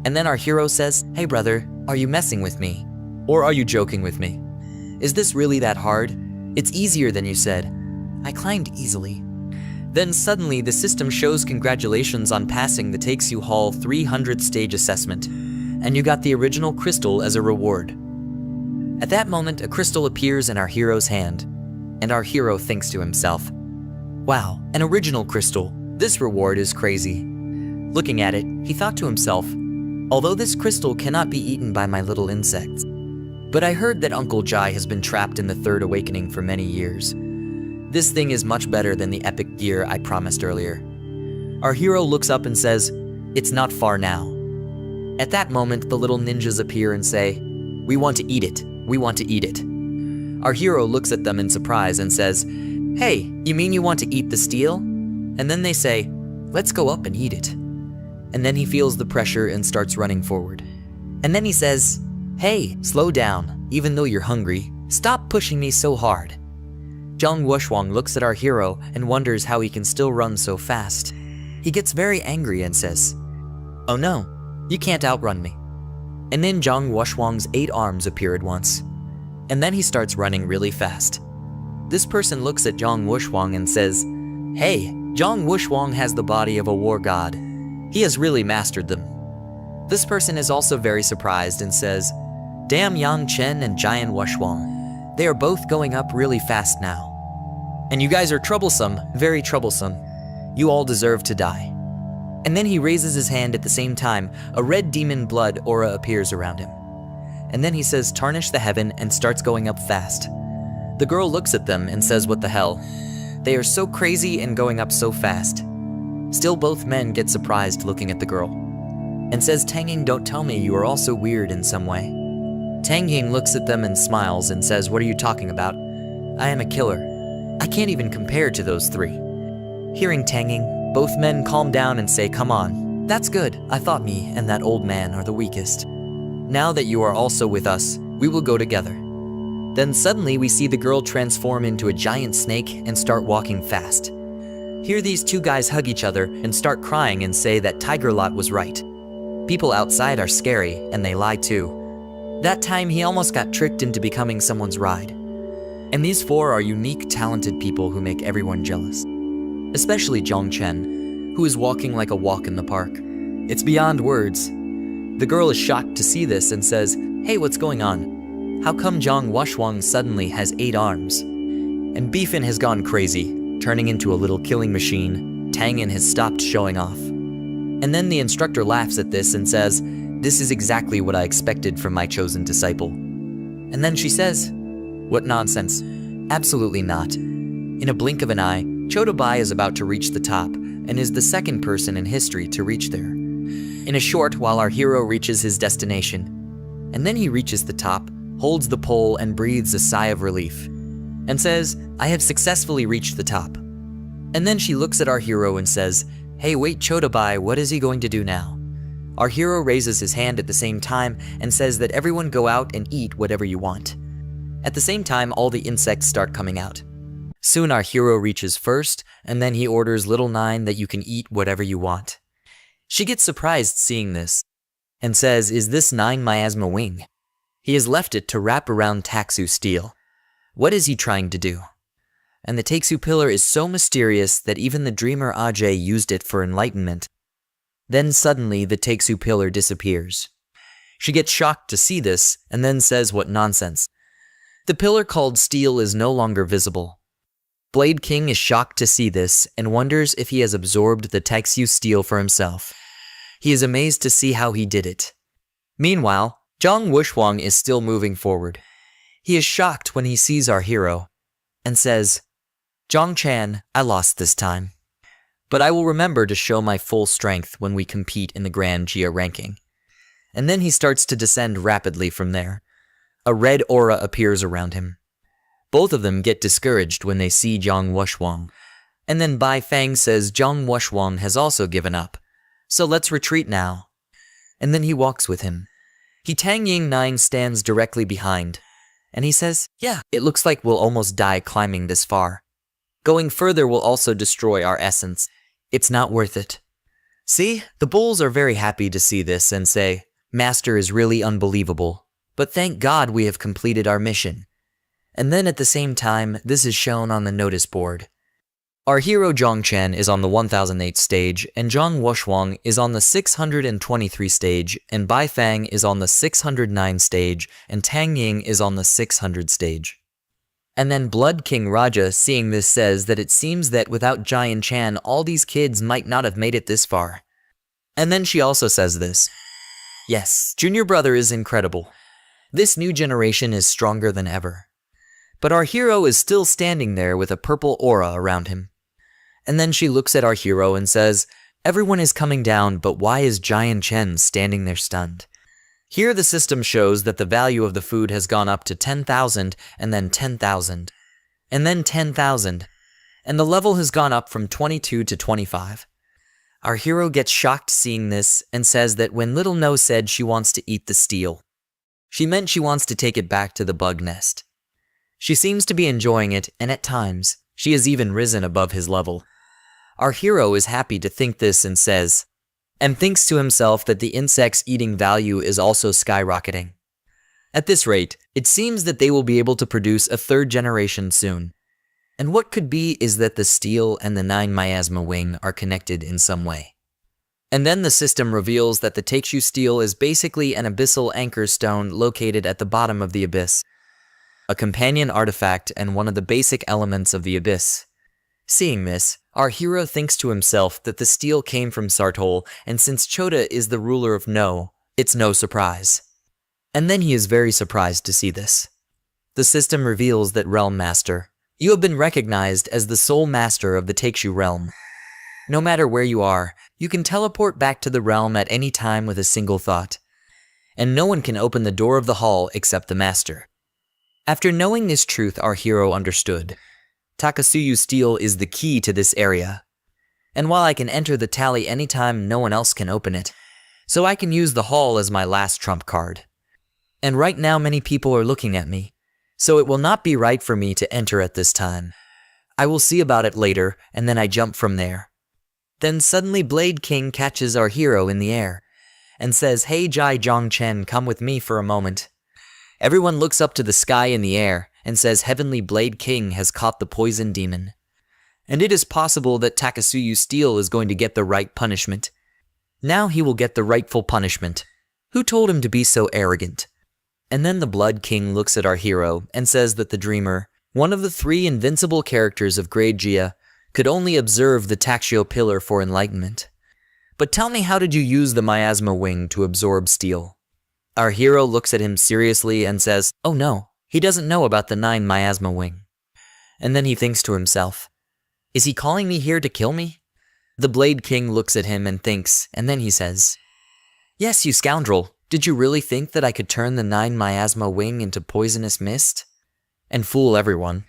C: And then our hero says, hey brother, are you messing with me? Or are you joking with me? Is this really that hard? It's easier than you said. I climbed easily. Then suddenly the system shows congratulations on passing the Takes You Hall 300 stage assessment, and you got the original crystal as a reward. At that moment, a crystal appears in our hero's hand, and our hero thinks to himself, wow, an original crystal, this reward is crazy. Looking at it, he thought to himself, although this crystal cannot be eaten by my little insects, but I heard that Uncle Jai has been trapped in the 3rd awakening for many years. This thing is much better than the epic gear I promised earlier. Our hero looks up and says, it's not far now. At that moment, the little ninjas appear and say, "We want to eat it. We want to eat it." Our hero looks at them in surprise and says, "Hey, you mean you want to eat the steel?" And then they say, "Let's go up and eat it." And then he feels the pressure and starts running forward. And then he says, "Hey, slow down. Even though you're hungry, stop pushing me so hard." Zhang Wushuang looks at our hero and wonders how he can still run so fast. He gets very angry and says, "Oh no, you can't outrun me." And then Zhang Wushuang's 8 arms appear at once. And then he starts running really fast. This person looks at Zhang Wushuang and says, "Hey, Zhang Wushuang has the body of a war god. He has really mastered them." This person is also very surprised and says, "Damn Yang Chen and Jian Wuxuang. They are both going up really fast now. And you guys are troublesome, very troublesome. You all deserve to die." And then he raises his hand at the same time. A red demon blood aura appears around him. And then he says, "Tarnish the heaven," and starts going up fast. The girl looks at them and says, "What the hell? They are so crazy and going up so fast." Still, both men get surprised looking at the girl and says, "Tang Ying, don't tell me you are also weird in some way." Tang Ying looks at them and smiles and says, "What are you talking about? I am a killer. I can't even compare to those 3. Hearing Tang Ying, both men calm down and say, "Come on, that's good. I thought me and that old man are the weakest. Now that you are also with us, we will go together." Then suddenly we see the girl transform into a giant snake and start walking fast. Here these 2 guys hug each other and start crying and say that Tiger Lot was right. People outside are scary, and they lie too. That time he almost got tricked into becoming someone's ride. And these 4 are unique, talented people who make everyone jealous. Especially Zhang Chen, who is walking like a walk in the park. It's beyond words. The girl is shocked to see this and says, "Hey, what's going on? How come Zhang Wuxuang suddenly has 8 arms?" And Beefin has gone crazy, turning into a little killing machine. Tangin has stopped showing off. And then the instructor laughs at this and says, "This is exactly what I expected from my chosen disciple." And then she says, "What nonsense. Absolutely not." In a blink of an eye, Chodobai is about to reach the top and is the 2nd person in history to reach there. In a short while, our hero reaches his destination. And then he reaches the top, holds the pole, and breathes a sigh of relief and says, "I have successfully reached the top." And then she looks at our hero and says, "Hey, wait, Chodobai, what is he going to do now?" Our hero raises his hand at the same time and says that everyone go out and eat whatever you want. At the same time, all the insects start coming out. Soon our hero reaches first, and then he orders little Nine that you can eat whatever you want. She gets surprised seeing this and says, "Is this 9 miasma wing? He has left it to wrap around Taxu steel. What is he trying to do?" And the Taxu pillar is so mysterious that even the dreamer Ajay used it for enlightenment. Then suddenly the Taxu pillar disappears. She gets shocked to see this and then says, "What nonsense. The pillar called steel is no longer visible." Blade King is shocked to see this and wonders if he has absorbed the Taxu steel for himself. He is amazed to see how he did it. Meanwhile, Zhang Wuxuang is still moving forward. He is shocked when he sees our hero and says, "Zhang Chan, I lost this time. But I will remember to show my full strength when we compete in the Grand Jia ranking." And then he starts to descend rapidly from there. A red aura appears around him. Both of them get discouraged when they see Zhang Wuxuang. And then Bai Fang says Zhang Wuxuang has also given up. So let's retreat now. And then he walks with him. He Tang Ying 9 stands directly behind. And he says, "Yeah, it looks like we'll almost die climbing this far. Going further will also destroy our essence. It's not worth it." See, the bulls are very happy to see this and say, "Master is really unbelievable. But thank God we have completed our mission." And then at the same time, this is shown on the notice board. Our hero Zhang Chen is on the 1008 stage, and Zhang Wuxuang is on the 623 stage, and Bai Fang is on the 609 stage, and Tang Ying is on the 600 stage. And then Blood King Raja, seeing this, says that it seems that without Jian Chan, all these kids might not have made it this far. And then she also says this, "Yes, Junior Brother is incredible. This new generation is stronger than ever." But our hero is still standing there with a purple aura around him. And then she looks at our hero and says, Everyone is coming down, but why is Jian Chen standing there stunned? Here the system shows that the value of the food has gone up to 10,000 and then 10,000 and then 10,000, and the level has gone up from 22 to 25. Our hero gets shocked seeing this and says that when Little No said she wants to eat the steel, she meant she wants to take it back to the bug nest. She seems to be enjoying it, and at times, she has even risen above his level. Our hero is happy to think this and thinks to himself that the insect's eating value is also skyrocketing. At this rate, it seems that they will be able to produce a third generation soon. And what could be is that the steel and the 9 miasma wing are connected in some way. And then the system reveals that the Takeshu steel is basically an abyssal anchor stone located at the bottom of the abyss, a companion artifact and one of the basic elements of the abyss. Seeing this, our hero thinks to himself that the steel came from Sartol, and since Chota is the ruler of No, it's no surprise. And then he is very surprised to see this. The system reveals that Realm Master, you have been recognized as the sole master of the Takeshu realm. No matter where you are, you can teleport back to the realm at any time with a single thought. And no one can open the door of the hall except the master. After knowing this truth, our hero understood. Takasuyu steel is the key to this area. And while I can enter the tally anytime, no one else can open it. So I can use the hall as my last trump card. And right now many people are looking at me. So it will not be right for me to enter at this time. I will see about it later, and then I jump from there. Then suddenly Blade King catches our hero in the air and says, "Hey Jai Zhongchen, come with me for a moment." Everyone looks up to the sky in the air and says Heavenly Blade King has caught the poison demon. And it is possible that Takasuyu Steel is going to get the right punishment. Now he will get the rightful punishment. Who told him to be so arrogant? And then the Blood King looks at our hero and says that the Dreamer, one of the 3 invincible characters of Grade Gia, could only observe the Takshio Pillar for enlightenment. But tell me, how did you use the miasma wing to absorb steel? Our hero looks at him seriously and says, "Oh no, he doesn't know about the 9 miasma wing." And then he thinks to himself, "Is he calling me here to kill me?" The Blade King looks at him and thinks, and then he says, "Yes, you scoundrel, did you really think that I could turn the 9 miasma wing into poisonous mist? And fool everyone?"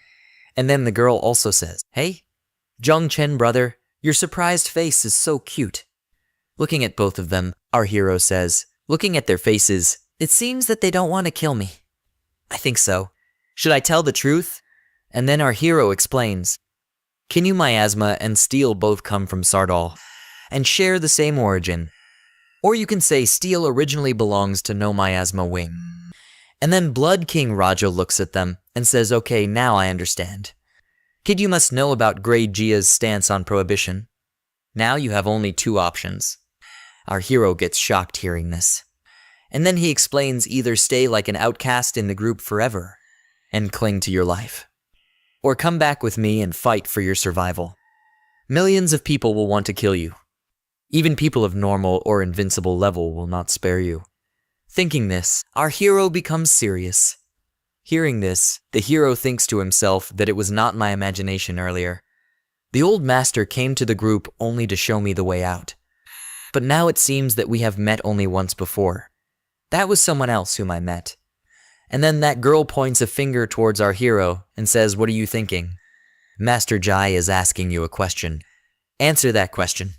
C: And then the girl also says, "Hey, Zhongchen brother, your surprised face is so cute." Looking at both of them, our hero says, looking at their faces, "It seems that they don't want to kill me." "I think so. Should I tell the truth?" And then our hero explains, Kinyu miasma and steel both come from Sardal, and share the same origin. Or you can say steel originally belongs to No Miasma Wing. And then Blood King Raja looks at them and says, "Okay, now I understand. Kid, you must know about Grade Gia's stance on prohibition. Now you have only 2 options." Our hero gets shocked hearing this. And then he explains, either stay like an outcast in the group forever and cling to your life, or come back with me and fight for your survival. Millions of people will want to kill you. Even people of normal or invincible level will not spare you. Thinking this, our hero becomes serious. Hearing this, the hero thinks to himself that it was not my imagination earlier. The old master came to the group only to show me the way out. But now it seems that we have met only once before. That was someone else whom I met. And then that girl points a finger towards our hero and says, "What are you thinking?" "Master Jai is asking you a question. Answer that question."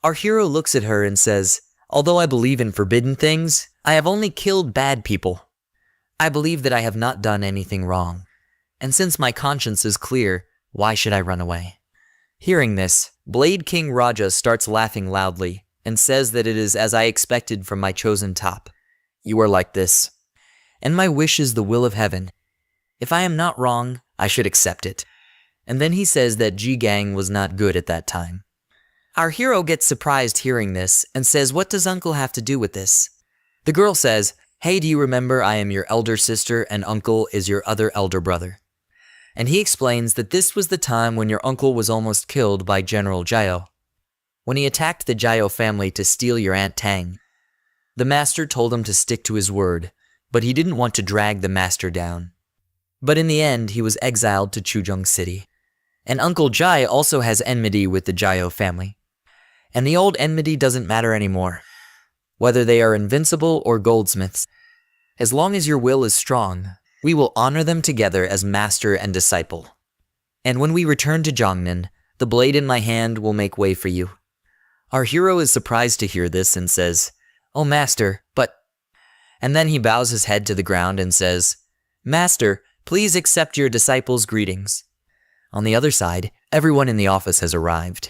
C: Our hero looks at her and says, "Although I believe in forbidden things, I have only killed bad people. I believe that I have not done anything wrong. And since my conscience is clear, why should I run away?" Hearing this, Blade King Raja starts laughing loudly and says that it is as I expected from my chosen top. You are like this. And my wish is the will of heaven. If I am not wrong, I should accept it. And then he says that Ji-gang was not good at that time. Our hero gets surprised hearing this and says, "What does uncle have to do with this?" The girl says, "Hey, do you remember I am your elder sister and uncle is your other elder brother?" And he explains that this was the time when your uncle was almost killed by General Jiao, when he attacked the Jiao family to steal your Aunt Tang. The master told him to stick to his word, but he didn't want to drag the master down. But in the end, he was exiled to Chuzhong City. And Uncle Jai also has enmity with the Jiao family. And the old enmity doesn't matter anymore. Whether they are invincible or goldsmiths, as long as your will is strong, we will honor them together as master and disciple. And when we return to Jongnan, the blade in my hand will make way for you. Our hero is surprised to hear this and says, "Oh, master, but..." And then he bows his head to the ground and says, "Master, please accept your disciples' greetings." On the other side, everyone in the office has arrived.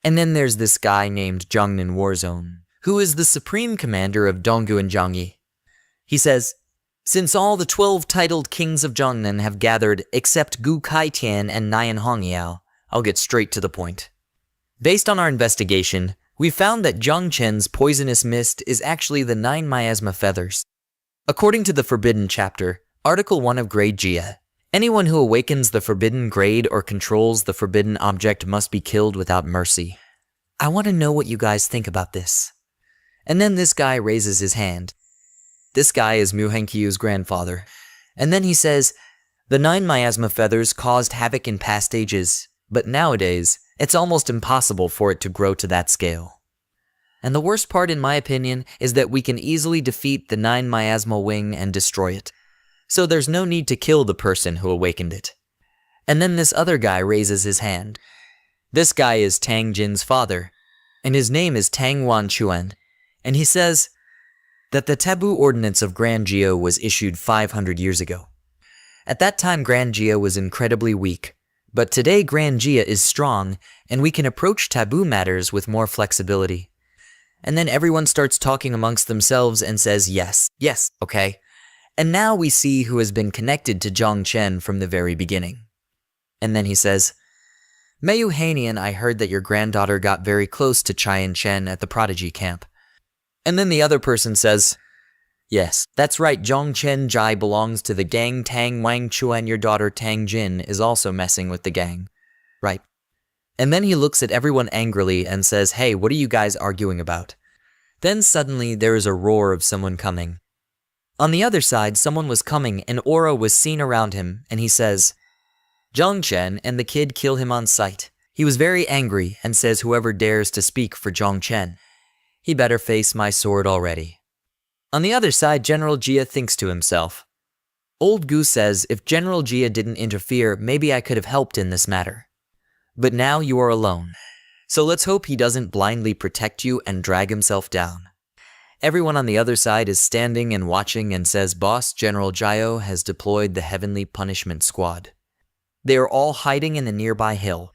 C: And then there's this guy named Jongnan Warzone, who is the supreme commander of Donggu and Zhangyi. He says, "Since all the 12 titled kings of Jongnan have gathered except Gu Kaitian and Nian Hongyao, I'll get straight to the point. Based on our investigation, we found that Zhangchen's poisonous mist is actually the 9 miasma feathers. According to the Forbidden Chapter, Article 1 of Grade Jia, anyone who awakens the forbidden grade or controls the forbidden object must be killed without mercy. I want to know what you guys think about this." And then this guy raises his hand. This guy is Mu Henkyu's grandfather. And then he says, "The 9 miasma feathers caused havoc in past ages, but nowadays, it's almost impossible for it to grow to that scale. And the worst part, in my opinion, is that we can easily defeat the 9 miasma wing and destroy it. So there's no need to kill the person who awakened it." And then this other guy raises his hand. This guy is Tang Jin's father, and his name is Tang Wan Chuan, and he says that the taboo ordinance of Grand Jia was issued 500 years ago. At that time, Grand Jia was incredibly weak, but today Grand Jia is strong, and we can approach taboo matters with more flexibility. And then everyone starts talking amongst themselves and says, yes, okay. And now we see who has been connected to Zhangchen from the very beginning. And then he says, "Mayu Hanian, I heard that your granddaughter got very close to Chai Chen at the prodigy camp." And then the other person says, "Yes, that's right, Zhangchen Jai belongs to the gang. Tang Wang Chuan, your daughter Tang Jin, is also messing with the gang. Right." And then he looks at everyone angrily and says, "Hey, what are you guys arguing about?" Then suddenly there is a roar of someone coming. On the other side, someone was coming, and aura was seen around him, and he says, "Zhangchen and the kid kill him on sight." He was very angry and says, "Whoever dares to speak for Zhangchen, he better face my sword already." On the other side, General Jia thinks to himself, "Old Gu says if General Jia didn't interfere, maybe I could have helped in this matter. But now you are alone. So let's hope he doesn't blindly protect you and drag himself down." Everyone on the other side is standing and watching and says, "Boss, General Jio has deployed the Heavenly Punishment Squad. They are all hiding in a nearby hill."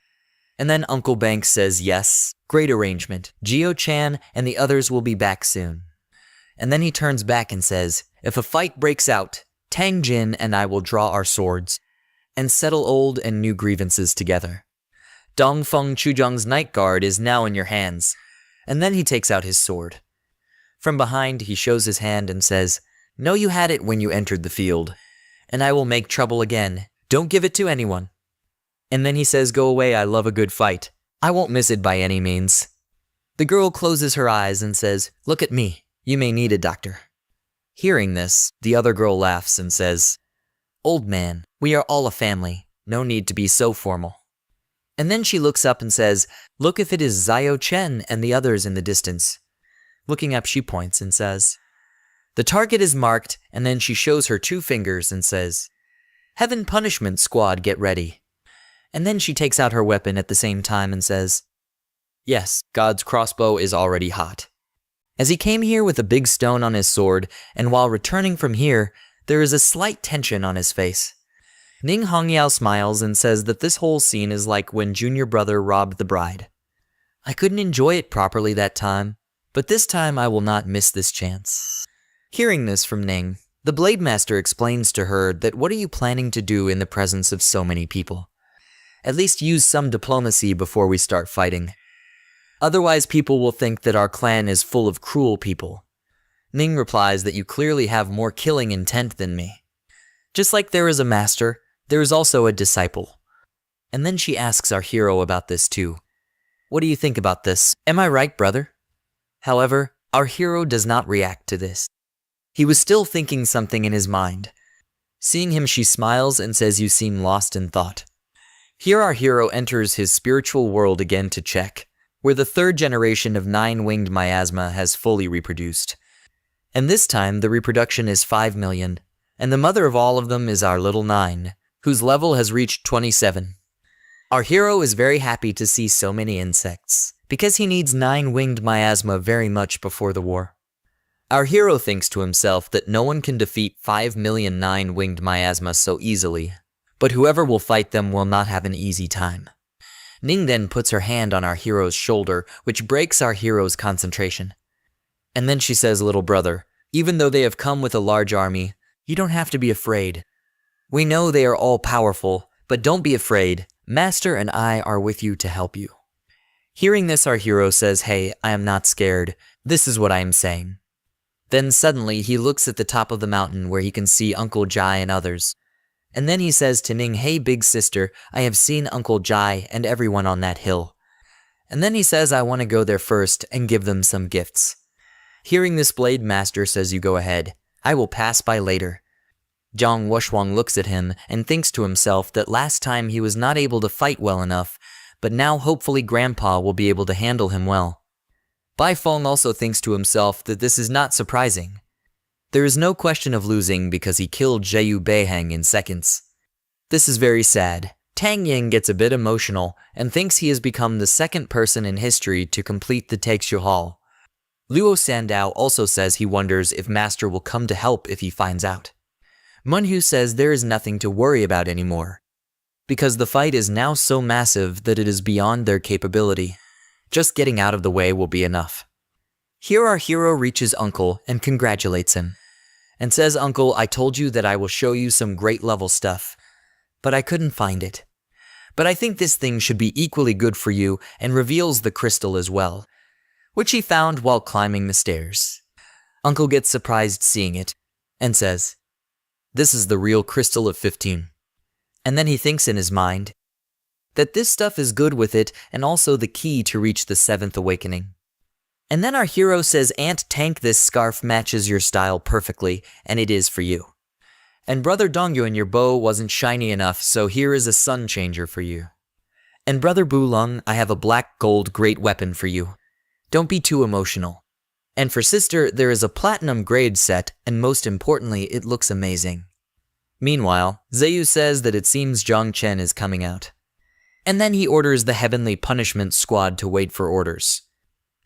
C: And then Uncle Banks says, "Yes, great arrangement. Jio-chan and the others will be back soon." And then he turns back and says, "If a fight breaks out, Tang Jin and I will draw our swords and settle old and new grievances together. Dongfeng Chuzhong's night guard is now in your hands." And then he takes out his sword. From behind, he shows his hand and says, "Know you had it when you entered the field, and I will make trouble again. Don't give it to anyone." And then he says, "Go away, I love a good fight. I won't miss it by any means." The girl closes her eyes and says, "Look at me. You may need a doctor." Hearing this, the other girl laughs and says, "Old man, we are all a family. No need to be so formal." And then she looks up and says, "Look if it is Zio Chen and the others in the distance." Looking up, she points and says, "The target is marked," and then she shows her 2 fingers and says, "Heaven Punishment Squad, get ready." And then she takes out her weapon at the same time and says, "Yes, God's crossbow is already hot." As he came here with a big stone on his sword, and while returning from here, there is a slight tension on his face. Ning Hongyao smiles and says that this whole scene is like when Junior Brother robbed the bride. I couldn't enjoy it properly that time, but this time I will not miss this chance. Hearing this from Ning, the Blade Master explains to her that what are you planning to do in the presence of so many people? At least use some diplomacy before we start fighting. Otherwise people will think that our clan is full of cruel people. Ning replies that you clearly have more killing intent than me. Just like there is a master, there is also a disciple. And then she asks our hero about this too. What do you think about this? Am I right, brother? However, our hero does not react to this. He was still thinking something in his mind. Seeing him, she smiles and says, "You seem lost in thought." Here our hero enters his spiritual world again to check. where the third generation of 9-winged miasma has fully reproduced. And this time, the reproduction is 5 million, and the mother of all of them is our little 9, whose level has reached 27. Our hero is very happy to see so many insects, because he needs 9-winged miasma very much before the war. Our hero thinks to himself that no one can defeat 5 million 9-winged miasma so easily, but whoever will fight them will not have an easy time. Ning then puts her hand on our hero's shoulder, which breaks our hero's concentration. And then she says, "Little brother, even though they have come with a large army, you don't have to be afraid. We know they are all powerful, but don't be afraid. Master and I are with you to help you." Hearing this, our hero says, "Hey, I am not scared. This is what I am saying." Then suddenly he looks at the top of the mountain where he can see Uncle Jai and others. And then he says to Ning, "Hey, big sister, I have seen Uncle Jai and everyone on that hill." And then he says, "I want to go there first and give them some gifts." Hearing this, Blade Master says, "You go ahead. I will pass by later." Zhang Wushuang looks at him and thinks to himself that last time he was not able to fight well enough, but now hopefully Grandpa will be able to handle him well. Bai Feng also thinks to himself that this is not surprising. There is no question of losing because he killed Zheyu Beiheng in seconds. This is very sad. Tang Ying gets a bit emotional and thinks he has become the second person in history to complete the Taixu Hall. Luo Sandao also says he wonders if Master will come to help if he finds out. Manhua says there is nothing to worry about anymore, because the fight is now so massive that it is beyond their capability. Just getting out of the way will be enough. Here our hero reaches Uncle and congratulates him, and says, "Uncle, I told you that I will show you some great level stuff, but I couldn't find it. But I think this thing should be equally good for you," and reveals the crystal as well, which he found while climbing the stairs. Uncle gets surprised seeing it, and says, "This is the real crystal of 15. And then he thinks in his mind that this stuff is good with it and also the key to reach the 7th awakening. And then our hero says, "Aunt Tank, this scarf matches your style perfectly, and it is for you. And Brother Dongyun, your bow wasn't shiny enough, so here is a sun changer for you. And Brother Bulung, I have a black gold great weapon for you. Don't be too emotional. And for sister, there is a platinum grade set, and most importantly, it looks amazing." Meanwhile, Zios says that it seems Zhang Chen is coming out. And then he orders the Heavenly Punishment Squad to wait for orders.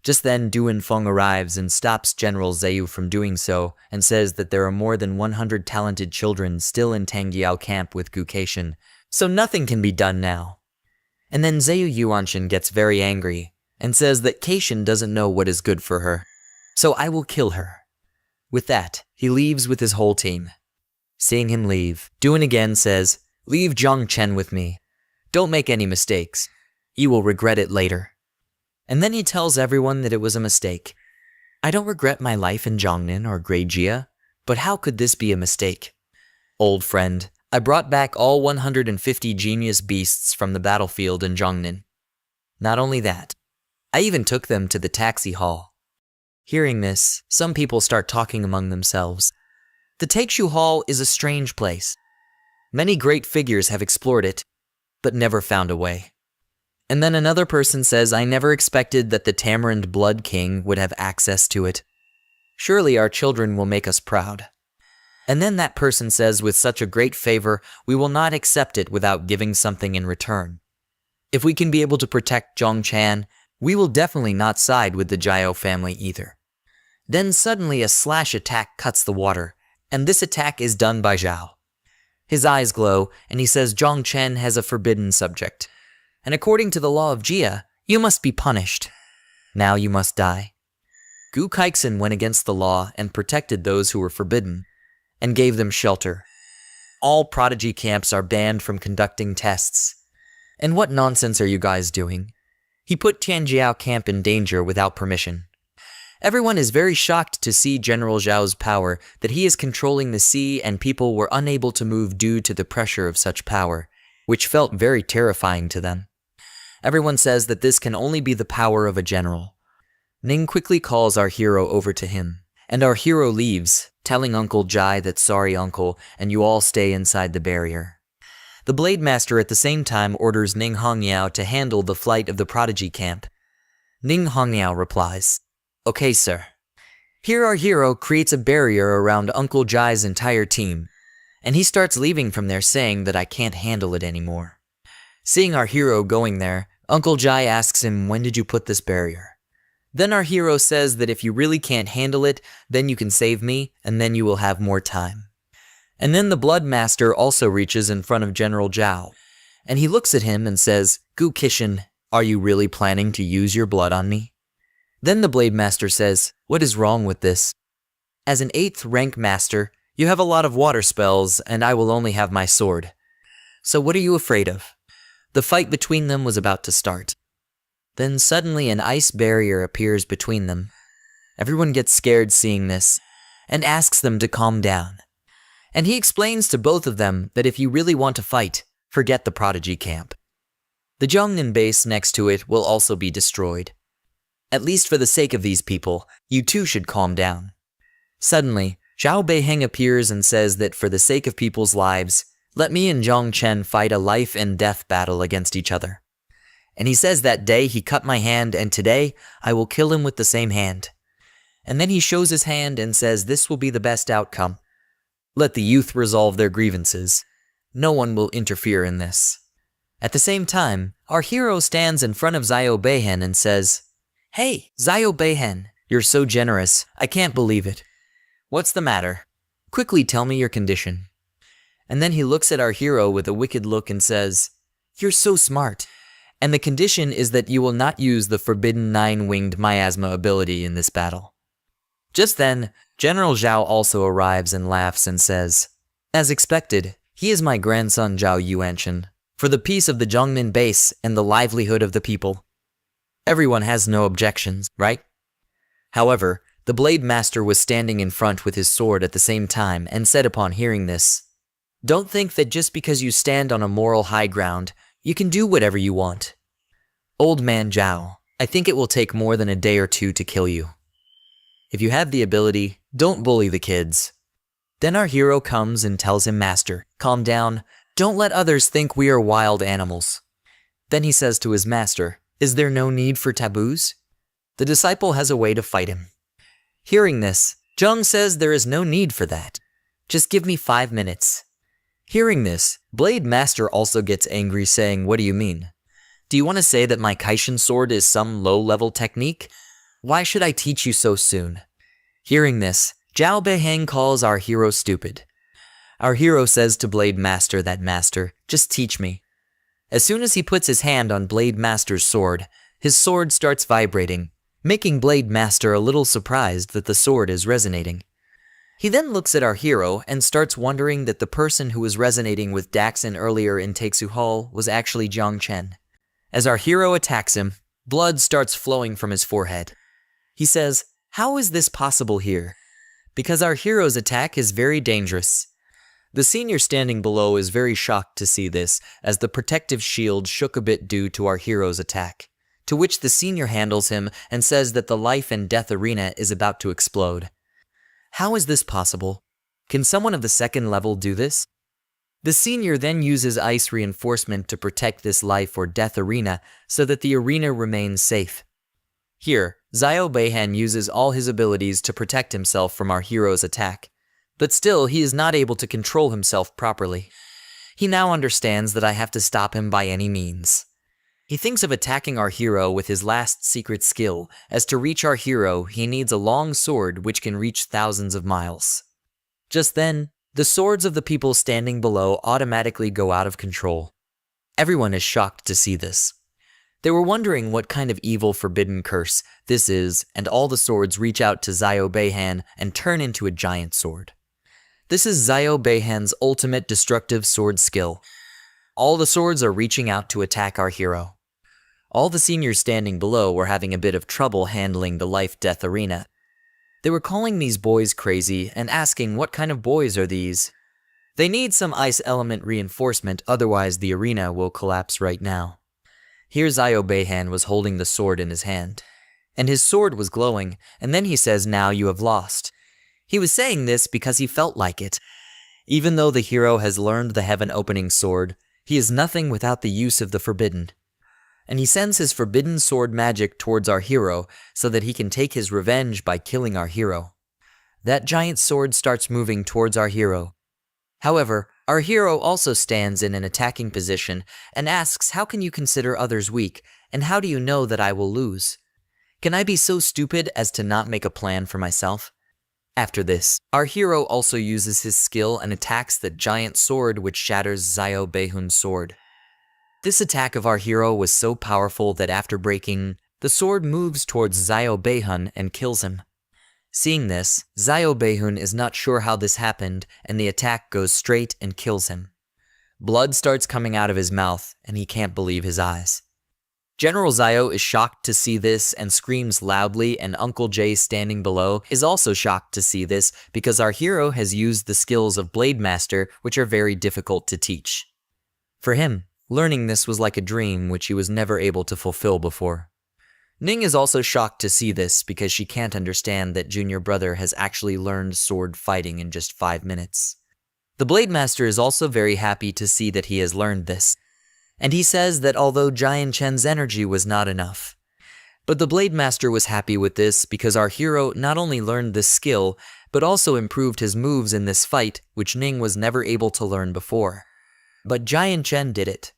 C: Just then, Duan Feng arrives and stops General Ziyu from doing so, and says that there are more than 100 talented children still in Tangyao camp with Gu Keishan, so nothing can be done now. And then Ziyu Yuanshan gets very angry, and says that Keishan doesn't know what is good for her, so I will kill her. With that, he leaves with his whole team. Seeing him leave, Duan again says, "Leave Zhang Chen with me. Don't make any mistakes. You will regret it later." And then he tells everyone that it was a mistake. "I don't regret my life in Zhongnan or Greijia, but how could this be a mistake? Old friend, I brought back all 150 genius beasts from the battlefield in Zhongnan. Not only that, I even took them to the taxi hall." Hearing this, some people start talking among themselves. The Taixu Hall is a strange place. Many great figures have explored it, but never found a way. And then another person says, "I never expected that the Tamarind Blood King would have access to it. Surely our children will make us proud." And then that person says, "With such a great favor, we will not accept it without giving something in return. If we can be able to protect Zhongchan, we will definitely not side with the Jiao family either." Then suddenly a slash attack cuts the water, and this attack is done by Zhao. His eyes glow, and he says Zhang Chen has a forbidden subject. And according to the law of Jia, you must be punished. Now you must die. Gu Keixin went against the law and protected those who were forbidden, and gave them shelter. All prodigy camps are banned from conducting tests. And what nonsense are you guys doing? He put Tianjiao camp in danger without permission. Everyone is very shocked to see General Zhao's power, that he is controlling the sea and people were unable to move due to the pressure of such power, which felt very terrifying to them. Everyone says that this can only be the power of a general. Ning quickly calls our hero over to him, and our hero leaves, telling Uncle Jai that sorry uncle, and you all stay inside the barrier. The Blade Master at the same time orders Ning Hongyao to handle the flight of the prodigy camp. Ning Hongniao replies, "Okay, sir." Here our hero creates a barrier around Uncle Jai's entire team, and he starts leaving from there saying that I can't handle it anymore. Seeing our hero going there, Uncle Jai asks him, "When did you put this barrier?" Then our hero says that if you really can't handle it, then you can save me, and then you will have more time. And then the Blood Master also reaches in front of General Zhao, and he looks at him and says, "Gu Kishin, are you really planning to use your blood on me?" Then the Blade Master says, "What is wrong with this? As an 8th rank master, you have a lot of water spells, and I will only have my sword. So what are you afraid of?" The fight between them was about to start. Then suddenly an ice barrier appears between them. Everyone gets scared seeing this, and asks them to calm down. And he explains to both of them that if you really want to fight, forget the Prodigy camp. The Zhongnan base next to it will also be destroyed. At least for the sake of these people, you too should calm down. Suddenly, Zhao Beiheng appears and says that for the sake of people's lives, let me and Zhong Chen fight a life and death battle against each other. And he says that day he cut my hand, and today I will kill him with the same hand. And then he shows his hand and says this will be the best outcome. Let the youth resolve their grievances. No one will interfere in this. At the same time, our hero stands in front of Zio Beihen and says, "Hey, Zio Beihen, you're so generous, I can't believe it. What's the matter? Quickly tell me your condition." And then he looks at our hero with a wicked look and says, "You're so smart. And the condition is that you will not use the forbidden 9-winged miasma ability in this battle." Just then, General Zhao also arrives and laughs and says, "As expected, he is my grandson Zhao Yuanshan, for the peace of the Zhongmin base and the livelihood of the people. Everyone has no objections, right?" However, the Blade Master was standing in front with his sword at the same time and said upon hearing this, "Don't think that just because you stand on a moral high ground, you can do whatever you want. Old man Zhao, I think it will take more than a day or two to kill you. If you have the ability, don't bully the kids." Then our hero comes and tells him, "Master, calm down. Don't let others think we are wild animals." Then he says to his master, "Is there no need for taboos?" The disciple has a way to fight him. Hearing this, Zheng says there is no need for that. Just give me 5 minutes. Hearing this, Blade Master also gets angry saying, "What do you mean? Do you want to say that my Kaishin sword is some low-level technique? Why should I teach you so soon?" Hearing this, Zhao Beiheng calls our hero stupid. Our hero says to Blade Master that, "Master, just teach me." As soon as he puts his hand on Blade Master's sword, his sword starts vibrating, making Blade Master a little surprised that the sword is resonating. He then looks at our hero and starts wondering that the person who was resonating with Daxon earlier in Taeksu Hall was actually Zhong Chen. As our hero attacks him, blood starts flowing from his forehead. He says, "How is this possible here?" Because our hero's attack is very dangerous. The senior standing below is very shocked to see this, as the protective shield shook a bit due to our hero's attack, to which the senior handles him and says that the life and death arena is about to explode. How is this possible? Can someone of the 2nd level do this? The senior then uses ice reinforcement to protect this life or death arena so that the arena remains safe. Here, Zio Beihan uses all his abilities to protect himself from our hero's attack, but still he is not able to control himself properly. He now understands that I have to stop him by any means. He thinks of attacking our hero with his last secret skill, as to reach our hero he needs a long sword which can reach thousands of miles. Just then, the swords of the people standing below automatically go out of control. Everyone is shocked to see this. They were wondering what kind of evil forbidden curse this is, and all the swords reach out to Zio Beihan and turn into a giant sword. This is Zio Beihan's ultimate destructive sword skill. All the swords are reaching out to attack our hero. All the seniors standing below were having a bit of trouble handling the life-death arena. They were calling these boys crazy and asking what kind of boys are these. They need some ice element reinforcement, otherwise the arena will collapse right now. Here Zio Beihan was holding the sword in his hand, and his sword was glowing, and then he says, "Now you have lost." He was saying this because he felt like it. Even though the hero has learned the heaven-opening sword, he is nothing without the use of the forbidden. and he sends his forbidden sword magic towards our hero so that he can take his revenge by killing our hero. That giant sword starts moving towards our hero. However, our hero also stands in an attacking position and asks, how can you consider others weak, and how do you know that I will lose? Can I be so stupid as to not make a plan for myself? After this, our hero also uses his skill and attacks the giant sword which shatters Zios Behun's sword. This attack of our hero was so powerful that after breaking, the sword moves towards Zios Behun and kills him. Seeing this, Zios Behun is not sure how this happened, and the attack goes straight and kills him. Blood starts coming out of his mouth, and he can't believe his eyes. General Zios is shocked to see this and screams loudly, and Uncle Jay standing below is also shocked to see this because our hero has used the skills of Blade Master, which are very difficult to teach. For him, learning this was like a dream which he was never able to fulfill before. Ning is also shocked to see this because she can't understand that junior brother has actually learned sword fighting in just 5 minutes. The Blade Master is also very happy to see that he has learned this, and he says that although Jian Chen's energy was not enough, but the Blade Master was happy with this because our hero not only learned this skill, but also improved his moves in this fight, which Ning was never able to learn before. But Jian Chen did it.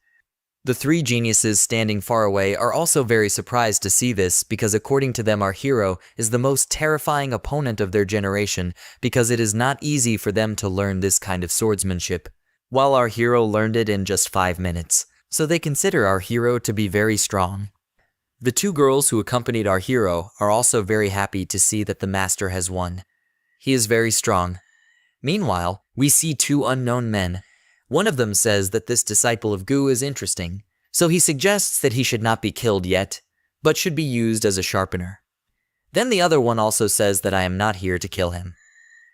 C: The 3 geniuses standing far away are also very surprised to see this because according to them our hero is the most terrifying opponent of their generation because it is not easy for them to learn this kind of swordsmanship, while our hero learned it in just 5 minutes, so they consider our hero to be very strong. The 2 girls who accompanied our hero are also very happy to see that the master has won. He is very strong. Meanwhile, we see 2 unknown men. One of them says that this disciple of Gu is interesting, so he suggests that he should not be killed yet, but should be used as a sharpener. Then the other one also says that I am not here to kill him.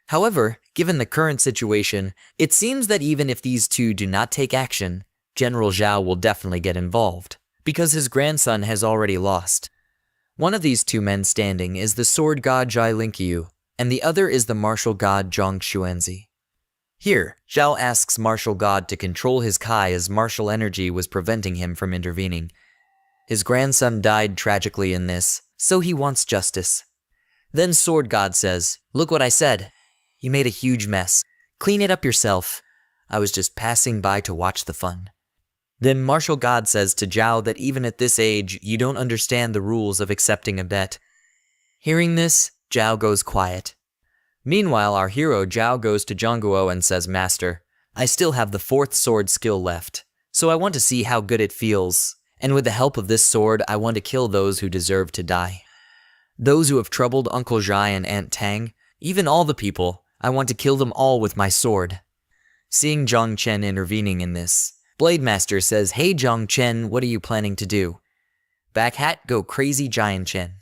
C: However, given the current situation, it seems that even if these 2 do not take action, General Zhao will definitely get involved, because his grandson has already lost. One of these 2 men standing is the sword god Zhai Linkyu, and the other is the martial god Zhang Xuanzi. Here, Zhao asks martial god to control his Kai as martial energy was preventing him from intervening. His grandson died tragically in this, so he wants justice. Then sword god says, "Look what I said. You made a huge mess. Clean it up yourself. I was just passing by to watch the fun." Then martial god says to Zhao that even at this age, you don't understand the rules of accepting a bet. Hearing this, Zhao goes quiet. Meanwhile, our hero Zhao goes to Zhongguo and says, "Master, I still have the 4th sword skill left, so I want to see how good it feels, and with the help of this sword, I want to kill those who deserve to die. Those who have troubled Uncle Zhai and Aunt Tang, even all the people, I want to kill them all with my sword." Seeing Zhang Chen intervening in this, Blade Master says, "Hey Zhang Chen, what are you planning to do?" Back hat go crazy Jian Chen.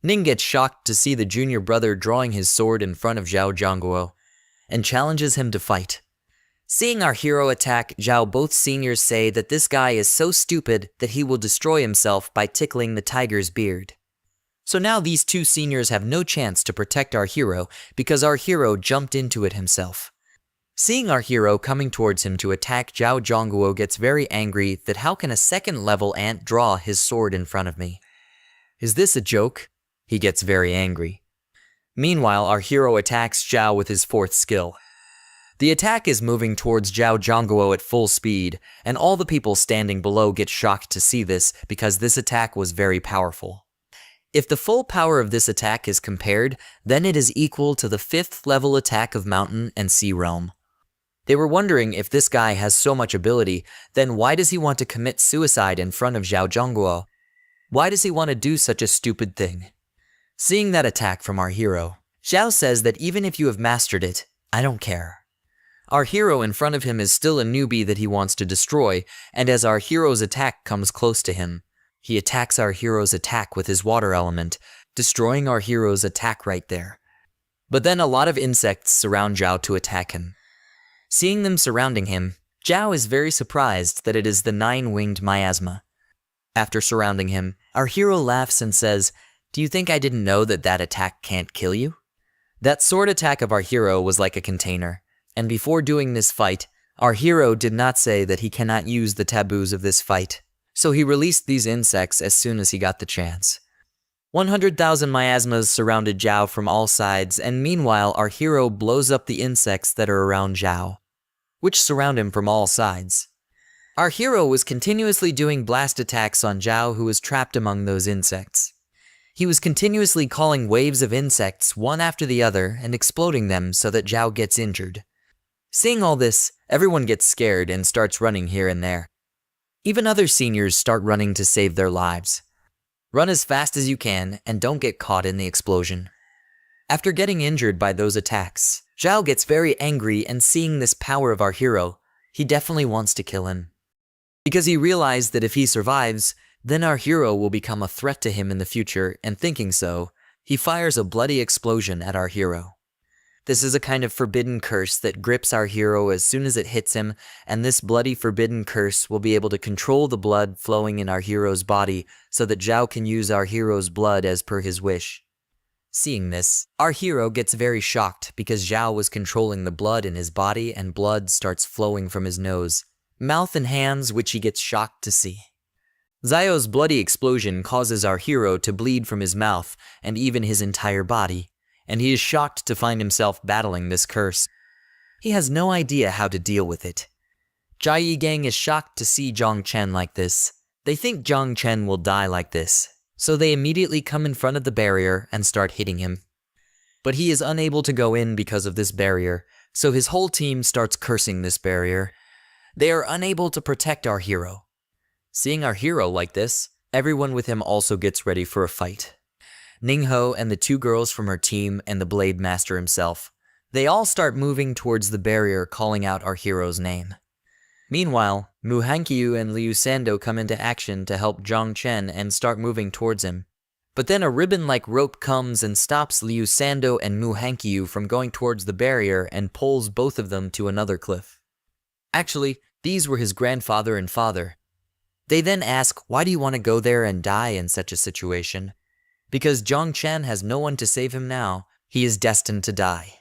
C: Ning gets shocked to see the junior brother drawing his sword in front of Zhao Zhongguo, and challenges him to fight. Seeing our hero attack Zhao, both seniors say that this guy is so stupid that he will destroy himself by tickling the tiger's beard. So now these 2 seniors have no chance to protect our hero because our hero jumped into it himself. Seeing our hero coming towards him to attack, Zhao Zhongguo gets very angry that how can a 2nd level ant draw his sword in front of me? Is this a joke? He gets very angry. Meanwhile, our hero attacks Zhao with his 4th skill. The attack is moving towards Zhao Zhongguo at full speed, and all the people standing below get shocked to see this because this attack was very powerful. If the full power of this attack is compared, then it is equal to the 5th level attack of Mountain and Sea Realm. They were wondering if this guy has so much ability, then why does he want to commit suicide in front of Zhao Zhongguo? Why does he want to do such a stupid thing? Seeing that attack from our hero, Zhao says that even if you have mastered it, I don't care. Our hero in front of him is still a newbie that he wants to destroy, and as our hero's attack comes close to him, he attacks our hero's attack with his water element, destroying our hero's attack right there. But then a lot of insects surround Zhao to attack him. Seeing them surrounding him, Zhao is very surprised that it is the 9-winged miasma. After surrounding him, our hero laughs and says, "Do you think I didn't know that that attack can't kill you?" That sword attack of our hero was like a container, and before doing this fight, our hero did not say that he cannot use the taboos of this fight. so he released these insects as soon as he got the chance. 100,000 miasmas surrounded Zhao from all sides, and meanwhile our hero blows up the insects that are around Zhao, which surround him from all sides. Our hero was continuously doing blast attacks on Zhao, who was trapped among those insects. He was continuously calling waves of insects one after the other and exploding them so that Zhao gets injured. Seeing all this, everyone gets scared and starts running here and there. Even other seniors start running to save their lives. Run as fast as you can and don't get caught in the explosion. After getting injured by those attacks, Zhao gets very angry, and seeing this power of our hero, he definitely wants to kill him. Because he realized that if he survives, then our hero will become a threat to him in the future, and thinking so, he fires a bloody explosion at our hero. This is a kind of forbidden curse that grips our hero as soon as it hits him, and this bloody forbidden curse will be able to control the blood flowing in our hero's body so that Zhao can use our hero's blood as per his wish. Seeing this, our hero gets very shocked because Zhao was controlling the blood in his body, and blood starts flowing from his nose, mouth and hands, which he gets shocked to see. Zios' bloody explosion causes our hero to bleed from his mouth and even his entire body, and he is shocked to find himself battling this curse. He has no idea how to deal with it. Jia Yi Gang is shocked to see Zhang Chen like this. They think Zhang Chen will die like this, so they immediately come in front of the barrier and start hitting him. But he is unable to go in because of this barrier, so his whole team starts cursing this barrier. They are unable to protect our hero. Seeing our hero like this, everyone with him also gets ready for a fight. Ningho and the two girls from her team and the Blade Master himself, they all start moving towards the barrier, calling out our hero's name. Meanwhile, Mu Hankyu and Liu Sando come into action to help Zhang Chen and start moving towards him. But then a ribbon-like rope comes and stops Liu Sando and Mu Hankyu from going towards the barrier and pulls both of them to another cliff. Actually, these were his grandfather and father. They then ask, why do you want to go there and die in such a situation? Because Zhang Chen has no one to save him now, he is destined to die.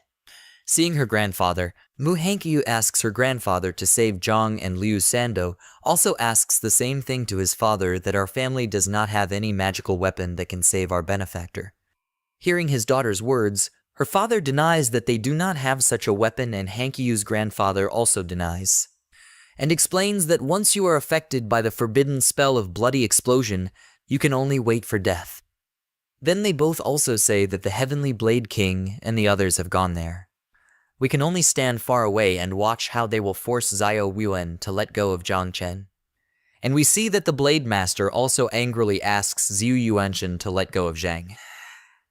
C: Seeing her grandfather, Mu Hankyu asks her grandfather to save Zhang, and Liu Sando also asks the same thing to his father, that our family does not have any magical weapon that can save our benefactor. Hearing his daughter's words, her father denies that they do not have such a weapon, and Hankyu's grandfather also denies, and explains that once you are affected by the forbidden spell of bloody explosion, you can only wait for death. Then they both also say that the Heavenly Blade King and the others have gone there. We can only stand far away and watch how they will force Zio Yuan to let go of Zhang Chen. And we see that the Blade Master also angrily asks Ziu Yuanshan to let go of Zhang.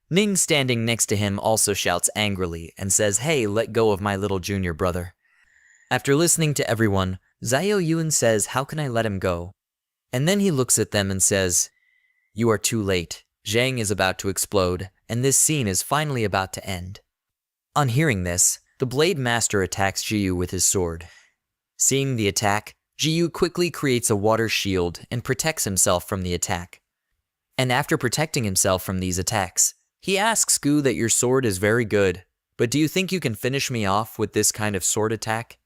C: Ning, standing next to him, also shouts angrily and says, "Hey, let go of my little junior brother." After listening to everyone, Zio Yuan says, "How can I let him go?" And then he looks at them and says, "You are too late. Zhang is about to explode, and this scene is finally about to end." On hearing this, the Blade Master attacks Jiyu with his sword. Seeing the attack, Jiyu quickly creates a water shield and protects himself from the attack. And after protecting himself from these attacks, he asks Gu that your sword is very good, but do you think you can finish me off with this kind of sword attack?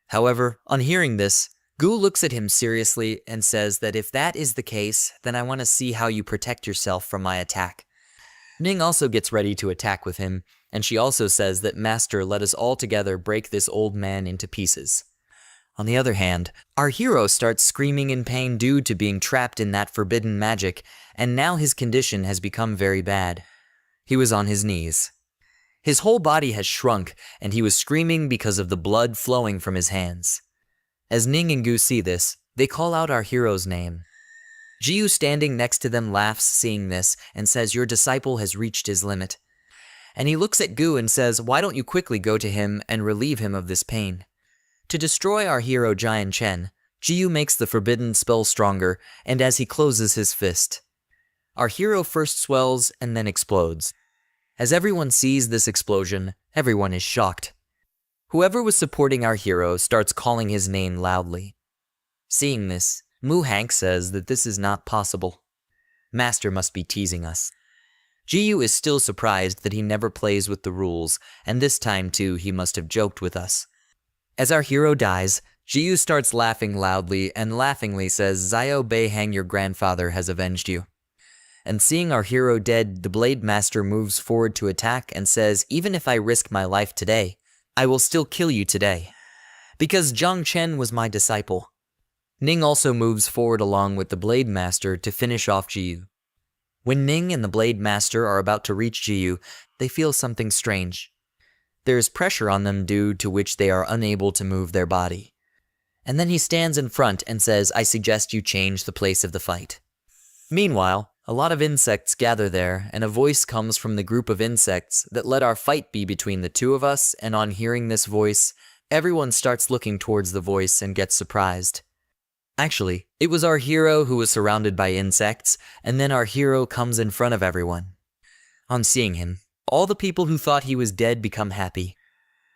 C: However, on hearing this, Gu looks at him seriously and says that if that is the case, then I want to see how you protect yourself from my attack. Ning also gets ready to attack with him, and she also says that, "Master, let us all together break this old man into pieces." On the other hand, our hero starts screaming in pain due to being trapped in that forbidden magic, and now his condition has become very bad. He was on his knees. His whole body has shrunk, and he was screaming because of the blood flowing from his hands. As Ning and Gu see this, they call out our hero's name. Jiyu, standing next to them, laughs seeing this and says, "Your disciple has reached his limit." And he looks at Gu and says, "Why don't you quickly go to him and relieve him of this pain?" To destroy our hero Jian Chen, Jiyu makes the forbidden spell stronger, and as he closes his fist, our hero first swells and then explodes. As everyone sees this explosion, everyone is shocked. Whoever was supporting our hero starts calling his name loudly. Seeing this, Mu Hank says that this is not possible. Master must be teasing us. Jiyu is still surprised that he never plays with the rules, and this time too he must have joked with us. As our hero dies, Jiyu starts laughing loudly and laughingly says, "Zio Bei Hang, your grandfather has avenged you." And seeing our hero dead, the Blade Master moves forward to attack and says, "Even if I risk my life today, I will still kill you today, because Zhang Chen was my disciple." Ning also moves forward along with the Blade Master to finish off Jiyu. When Ning and the Blade Master are about to reach Jiyu, they feel something strange. There is pressure on them due to which they are unable to move their body. And then he stands in front and says, "I suggest you change the place of the fight." Meanwhile, a lot of insects gather there, and a voice comes from the group of insects that let our fight be between the two of us, and on hearing this voice, everyone starts looking towards the voice and gets surprised. Actually, it was our hero who was surrounded by insects, and then our hero comes in front of everyone. On seeing him, all the people who thought he was dead become happy.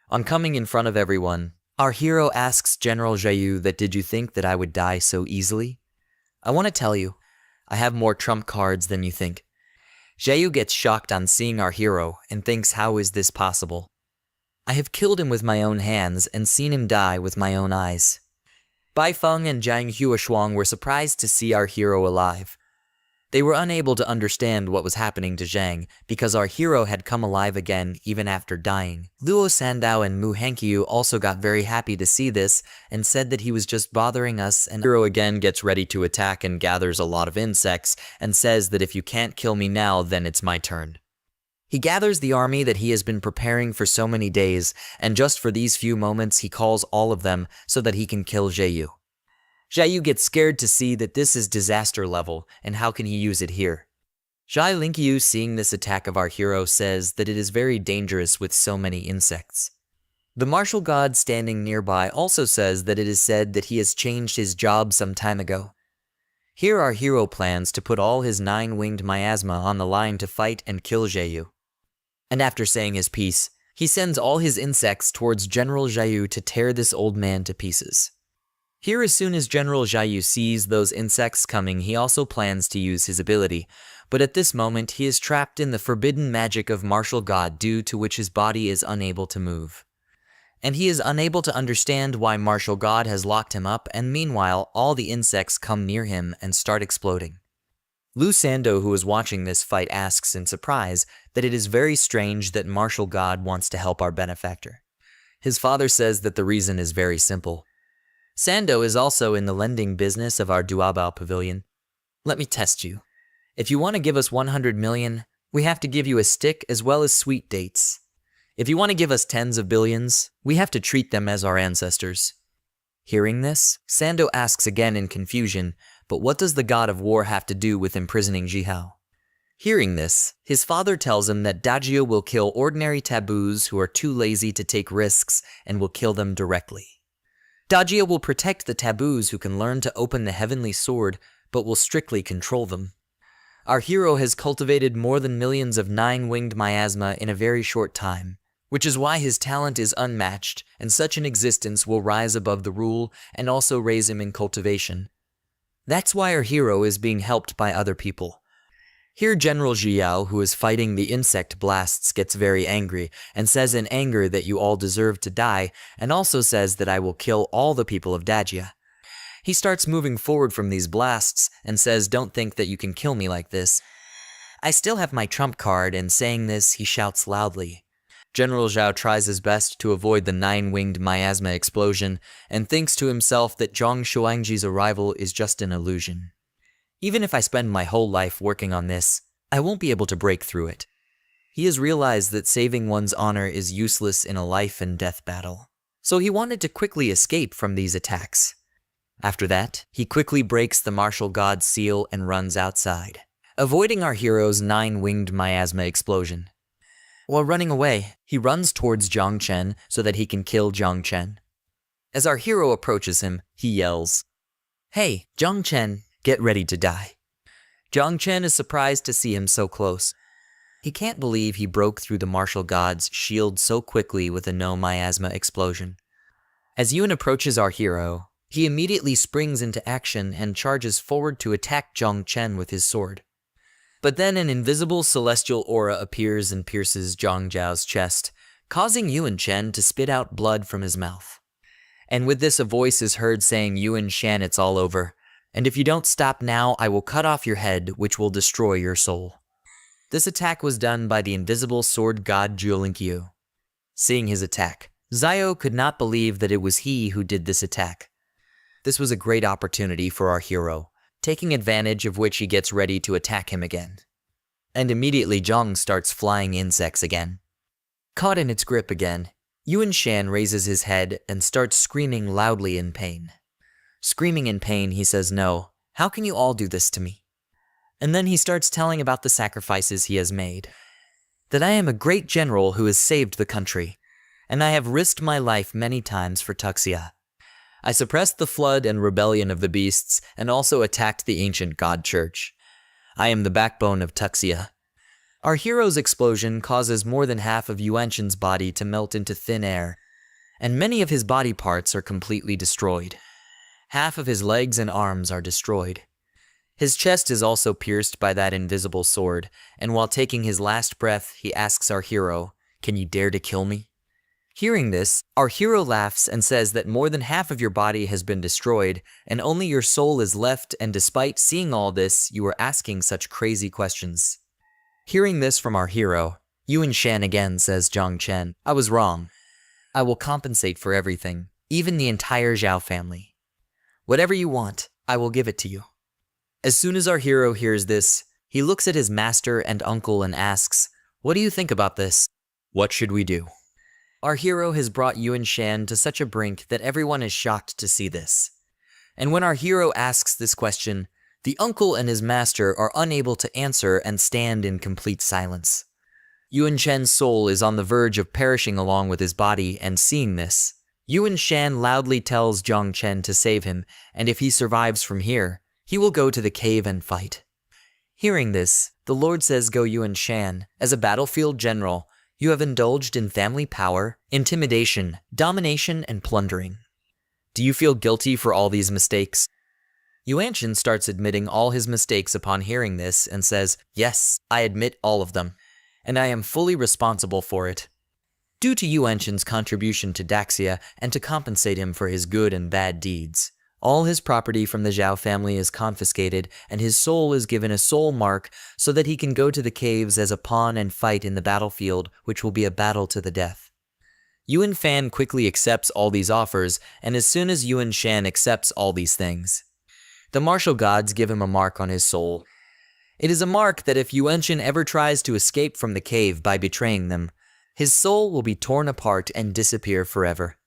C: On coming in front of everyone, our hero asks General Jiyu that, "Did you think that I would die so easily? I want to tell you, I have more trump cards than you think." Jiyu gets shocked on seeing our hero and thinks, "How is this possible? I have killed him with my own hands and seen him die with my own eyes." Bai Feng and Zhang Huashuang were surprised to see our hero alive. They were unable to understand what was happening to Zhang because our hero had come alive again even after dying. Luo Sandao and Mu Hankyu also got very happy to see this and said that he was just bothering us, and hero again gets ready to attack and gathers a lot of insects and says that if you can't kill me now, then it's my turn. He gathers the army that he has been preparing for so many days, and just for these few moments he calls all of them so that he can kill Jiyu. Jiyu gets scared to see that this is disaster level, and how can he use it here? Zhai Linkyu, seeing this attack of our hero, says that it is very dangerous with so many insects. The martial god standing nearby also says that it is said that he has changed his job some time ago. Here our hero plans to put all his 9-winged miasma on the line to fight and kill Jiyu. And after saying his piece, he sends all his insects towards General Jiyu to tear this old man to pieces. Here, as soon as General Jiyu sees those insects coming, he also plans to use his ability, but at this moment he is trapped in the forbidden magic of martial god due to which his body is unable to move. And he is unable to understand why martial god has locked him up, and meanwhile all the insects come near him and start exploding. Lu Sando, who is watching this fight, asks in surprise that it is very strange that martial god wants to help our benefactor. His father says that the reason is very simple. Sando is also in the lending business of our Duabao pavilion. "Let me test you. If you want to give us 100 million, we have to give you a stick as well as sweet dates. If you want to give us tens of billions, we have to treat them as our ancestors." Hearing this, Sando asks again in confusion, "But what does the god of war have to do with imprisoning Jihao?" Hearing this, his father tells him that Dajio will kill ordinary taboos who are too lazy to take risks and will kill them directly. Dajio will protect the taboos who can learn to open the heavenly sword, but will strictly control them. Our hero has cultivated more than millions of 9-winged miasma in a very short time, which is why his talent is unmatched, and such an existence will rise above the rule and also raise him in cultivation. That's why our hero is being helped by other people. Here General Jiao, who is fighting the insect blasts, gets very angry and says in anger that you all deserve to die, and also says that I will kill all the people of Dajia. He starts moving forward from these blasts and says, "Don't think that you can kill me like this. I still have my trump card," and saying this, he shouts loudly. General Zhao tries his best to avoid the 9-winged miasma explosion and thinks to himself that Zhang Shuangji's arrival is just an illusion. Even if I spend my whole life working on this, I won't be able to break through it. He has realized that saving one's honor is useless in a life and death battle, so he wanted to quickly escape from these attacks. After that, he quickly breaks the martial god's seal and runs outside, avoiding our hero's 9-winged miasma explosion. While running away, he runs towards Zhang Chen so that he can kill Zhang Chen. As our hero approaches him, he yells, "Hey, Zhang Chen, get ready to die." Zhang Chen is surprised to see him so close. He can't believe he broke through the martial god's shield so quickly with a no miasma explosion. As Yuan approaches our hero, he immediately springs into action and charges forward to attack Zhang Chen with his sword. But then an invisible celestial aura appears and pierces Zhang Zhao's chest, causing Yuan Chen to spit out blood from his mouth. And with this a voice is heard saying, Yuan Shan, it's all over. And if you don't stop now, I will cut off your head, which will destroy your soul. This attack was done by the invisible sword god Jiulinkyu. Seeing his attack, Zio could not believe that it was he who did this attack. This was a great opportunity for our hero, taking advantage of which he gets ready to attack him again. And immediately Zhang starts flying insects again. Caught in its grip again, Yuan Shan raises his head and starts screaming loudly in pain. Screaming in pain, he says, "No, how can you all do this to me?" And then he starts telling about the sacrifices he has made. That I am a great general who has saved the country, and I have risked my life many times for Tuxia. I suppressed the flood and rebellion of the beasts and also attacked the ancient god church. I am the backbone of Tuxia. Our hero's explosion causes more than half of Yuanshan's body to melt into thin air, and many of his body parts are completely destroyed. Half of his legs and arms are destroyed. His chest is also pierced by that invisible sword, and while taking his last breath, he asks our hero, "Can you dare to kill me?" Hearing this, our hero laughs and says that more than half of your body has been destroyed, and only your soul is left, and despite seeing all this, you are asking such crazy questions. Hearing this from our hero, Yuan Shan again says, "Zhang Chen, I was wrong. I will compensate for everything, even the entire Zhao family. Whatever you want, I will give it to you." As soon as our hero hears this, he looks at his master and uncle and asks, "What do you think about this? What should we do?" Our hero has brought Yuan Shan to such a brink that everyone is shocked to see this. And when our hero asks this question, the uncle and his master are unable to answer and stand in complete silence. Yuan Shan's soul is on the verge of perishing along with his body, and seeing this, Yuan Shan loudly tells Zhang Chen to save him, and if he survives from here, he will go to the cave and fight. Hearing this, the Lord says, "Go Yuan Shan, as a battlefield general, you have indulged in family power, intimidation, domination, and plundering. Do you feel guilty for all these mistakes?" Yuan Shan starts admitting all his mistakes upon hearing this and says, "Yes, I admit all of them, and I am fully responsible for it." Due to Yuan Shan's contribution to Daxia and to compensate him for his good and bad deeds, all his property from the Zhao family is confiscated, and his soul is given a soul mark so that he can go to the caves as a pawn and fight in the battlefield, which will be a battle to the death. Yuan Fan quickly accepts all these offers, and as soon as Yuan Shan accepts all these things, the martial gods give him a mark on his soul. It is a mark that if Yuan Shan ever tries to escape from the cave by betraying them, his soul will be torn apart and disappear forever.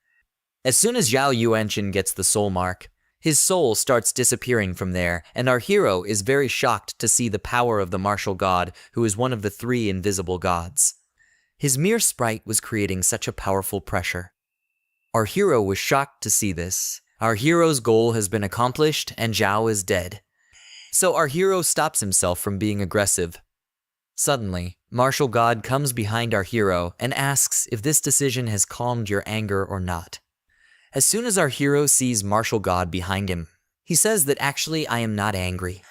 C: As soon as Zhao Yuanshan gets the soul mark, his soul starts disappearing from there, and our hero is very shocked to see the power of the martial god, who is one of the 3 invisible gods. His mere sprite was creating such a powerful pressure. Our hero was shocked to see this. Our hero's goal has been accomplished, and Zhao is dead. So our hero stops himself from being aggressive. Suddenly, martial god comes behind our hero and asks if this decision has calmed your anger or not. As soon as our hero sees martial god behind him, he says that actually I am not angry.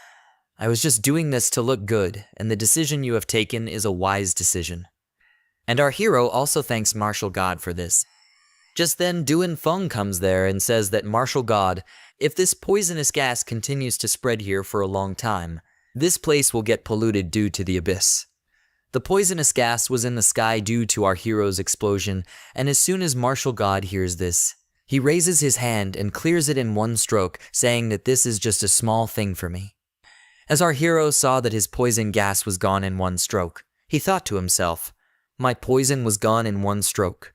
C: I was just doing this to look good, and the decision you have taken is a wise decision. And our hero also thanks martial god for this. Just then, Duan Feng comes there and says that martial god, if this poisonous gas continues to spread here for a long time, this place will get polluted due to the abyss. The poisonous gas was in the sky due to our hero's explosion, and as soon as martial god hears this, he raises his hand and clears it in one stroke, saying that this is just a small thing for me. As our hero saw that his poison gas was gone in one stroke, he thought to himself, "My poison was gone in one stroke."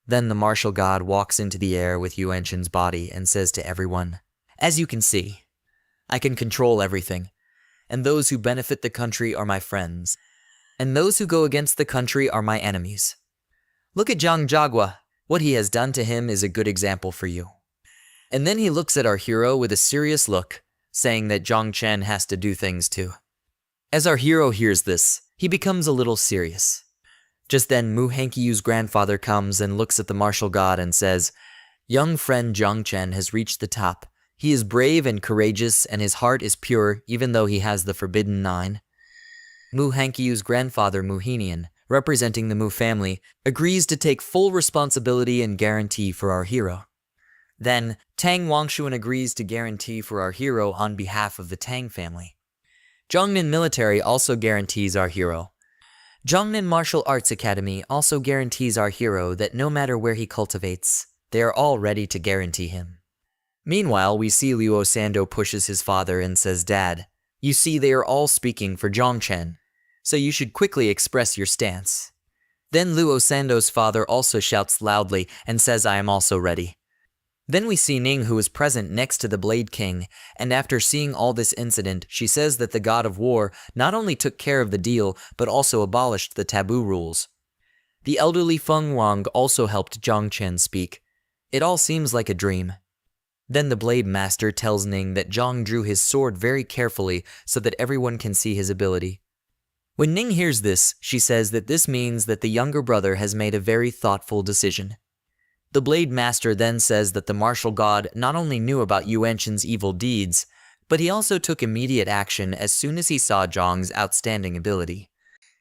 C: Then the martial god walks into the air with Yuan Shan's body and says to everyone, "As you can see, I can control everything, and those who benefit the country are my friends, and those who go against the country are my enemies. Look at Zhang Jiagua. What he has done to him is a good example for you." And then he looks at our hero with a serious look, saying that Zhang Chen has to do things too. As our hero hears this, he becomes a little serious. Just then, Mu Hankiyu's grandfather comes and looks at the martial god and says, "Young friend Zhang Chen has reached the top. He is brave and courageous, and his heart is pure, even though he has the Forbidden 9. Mu Hankiyu's grandfather, Muhinian, representing the Mu family, agrees to take full responsibility and guarantee for our hero. Then, Tang Wangshuan agrees to guarantee for our hero on behalf of the Tang family. Zhongnan Military also guarantees our hero. Zhongnan Martial Arts Academy also guarantees our hero that no matter where he cultivates, they are all ready to guarantee him. Meanwhile, we see Luo Sando pushes his father and says, "Dad, you see they are all speaking for Zhongchen, so you should quickly express your stance." Then Luo Sando's father also shouts loudly and says, "I am also ready." Then we see Ning, who is present next to the Blade King, and after seeing all this incident, she says that the god of war not only took care of the deal, but also abolished the taboo rules. The elderly Feng Wang also helped Zhongchen speak. It all seems like a dream. Then the Blade Master tells Ning that Zhang drew his sword very carefully so that everyone can see his ability. When Ning hears this, she says that this means that the younger brother has made a very thoughtful decision. The Blade Master then says that the martial god not only knew about Yuanshan's evil deeds, but he also took immediate action as soon as he saw Zhang's outstanding ability.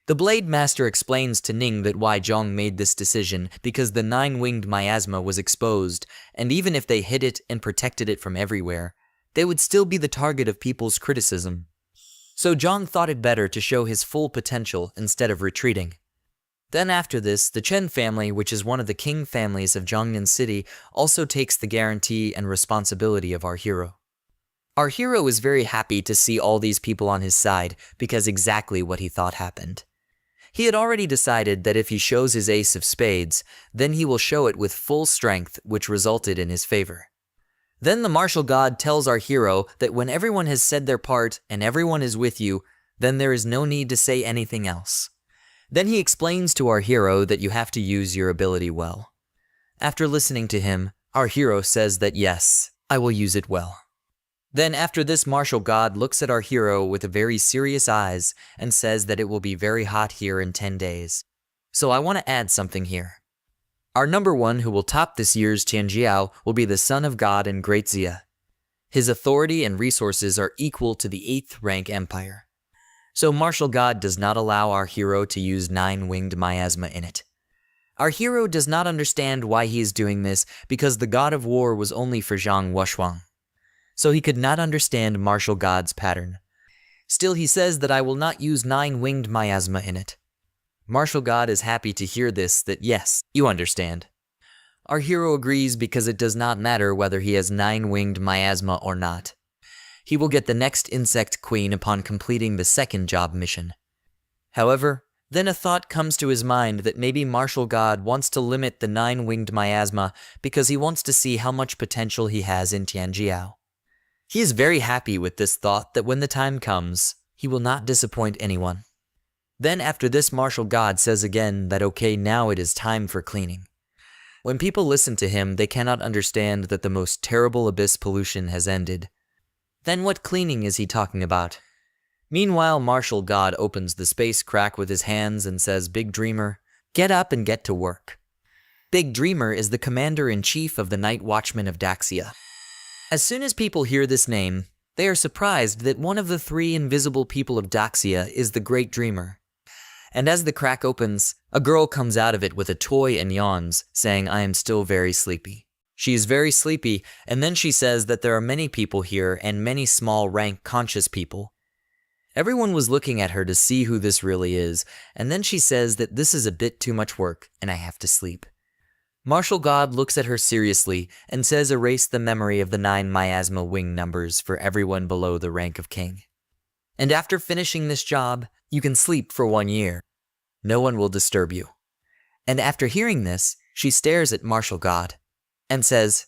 C: The Blade Master explains to Ning that why Zhang made this decision because the nine-winged miasma was exposed, and even if they hid it and protected it from everywhere, they would still be the target of people's criticism. So Zhang thought it better to show his full potential instead of retreating. Then after this, the Chen family, which is one of the king families of Zhongnan City, also takes the guarantee and responsibility of our hero. Our hero is very happy to see all these people on his side because exactly what he thought happened. He had already decided that if he shows his ace of spades, then he will show it with full strength, which resulted in his favor. Then the martial god tells our hero that when everyone has said their part and everyone is with you, then there is no need to say anything else. Then he explains to our hero that you have to use your ability well. After listening to him, our hero says that yes, I will use it well. Then after this, martial god looks at our hero with very serious eyes and says that it will be very hot here in 10 days. So I want to add something here. Our number one who will top this year's Tianjiao will be the son of God and great Zia. His authority and resources are equal to the 8th rank empire. So martial god does not allow our hero to use nine-winged miasma in it. Our hero does not understand why he is doing this because the god of war was only for Zhang Wuxuang. So he could not understand martial god's pattern. Still he says that I will not use nine-winged miasma in it. Martial god is happy to hear this, that yes, you understand. Our hero agrees because it does not matter whether he has nine-winged miasma or not. He will get the next insect queen upon completing the second job mission. However, then a thought comes to his mind that maybe martial god wants to limit the nine-winged miasma because he wants to see how much potential he has in Tianjiao. He is very happy with this thought that when the time comes, he will not disappoint anyone. Then after this, martial god says again that okay, now it is time for cleaning. When people listen to him, they cannot understand that the most terrible abyss pollution has ended. Then what cleaning is he talking about? Meanwhile, martial god opens the space crack with his hands and says, "Big Dreamer, get up and get to work." Big Dreamer is the commander-in-chief of the Night Watchmen of Daxia. As soon as people hear this name, they are surprised that one of the 3 invisible people of Daxia is the Great Dreamer. And as the crack opens, a girl comes out of it with a toy and yawns, saying, "I am still very sleepy." She is very sleepy, and then she says that there are many people here and many small rank conscious people. Everyone was looking at her to see who this really is, and then she says that this is a bit too much work and I have to sleep. Martial god looks at her seriously and says erase the memory of the 9 miasma wing numbers for everyone below the rank of king. And after finishing this job, you can sleep for 1 year. No one will disturb you. And after hearing this, she stares at martial god and says,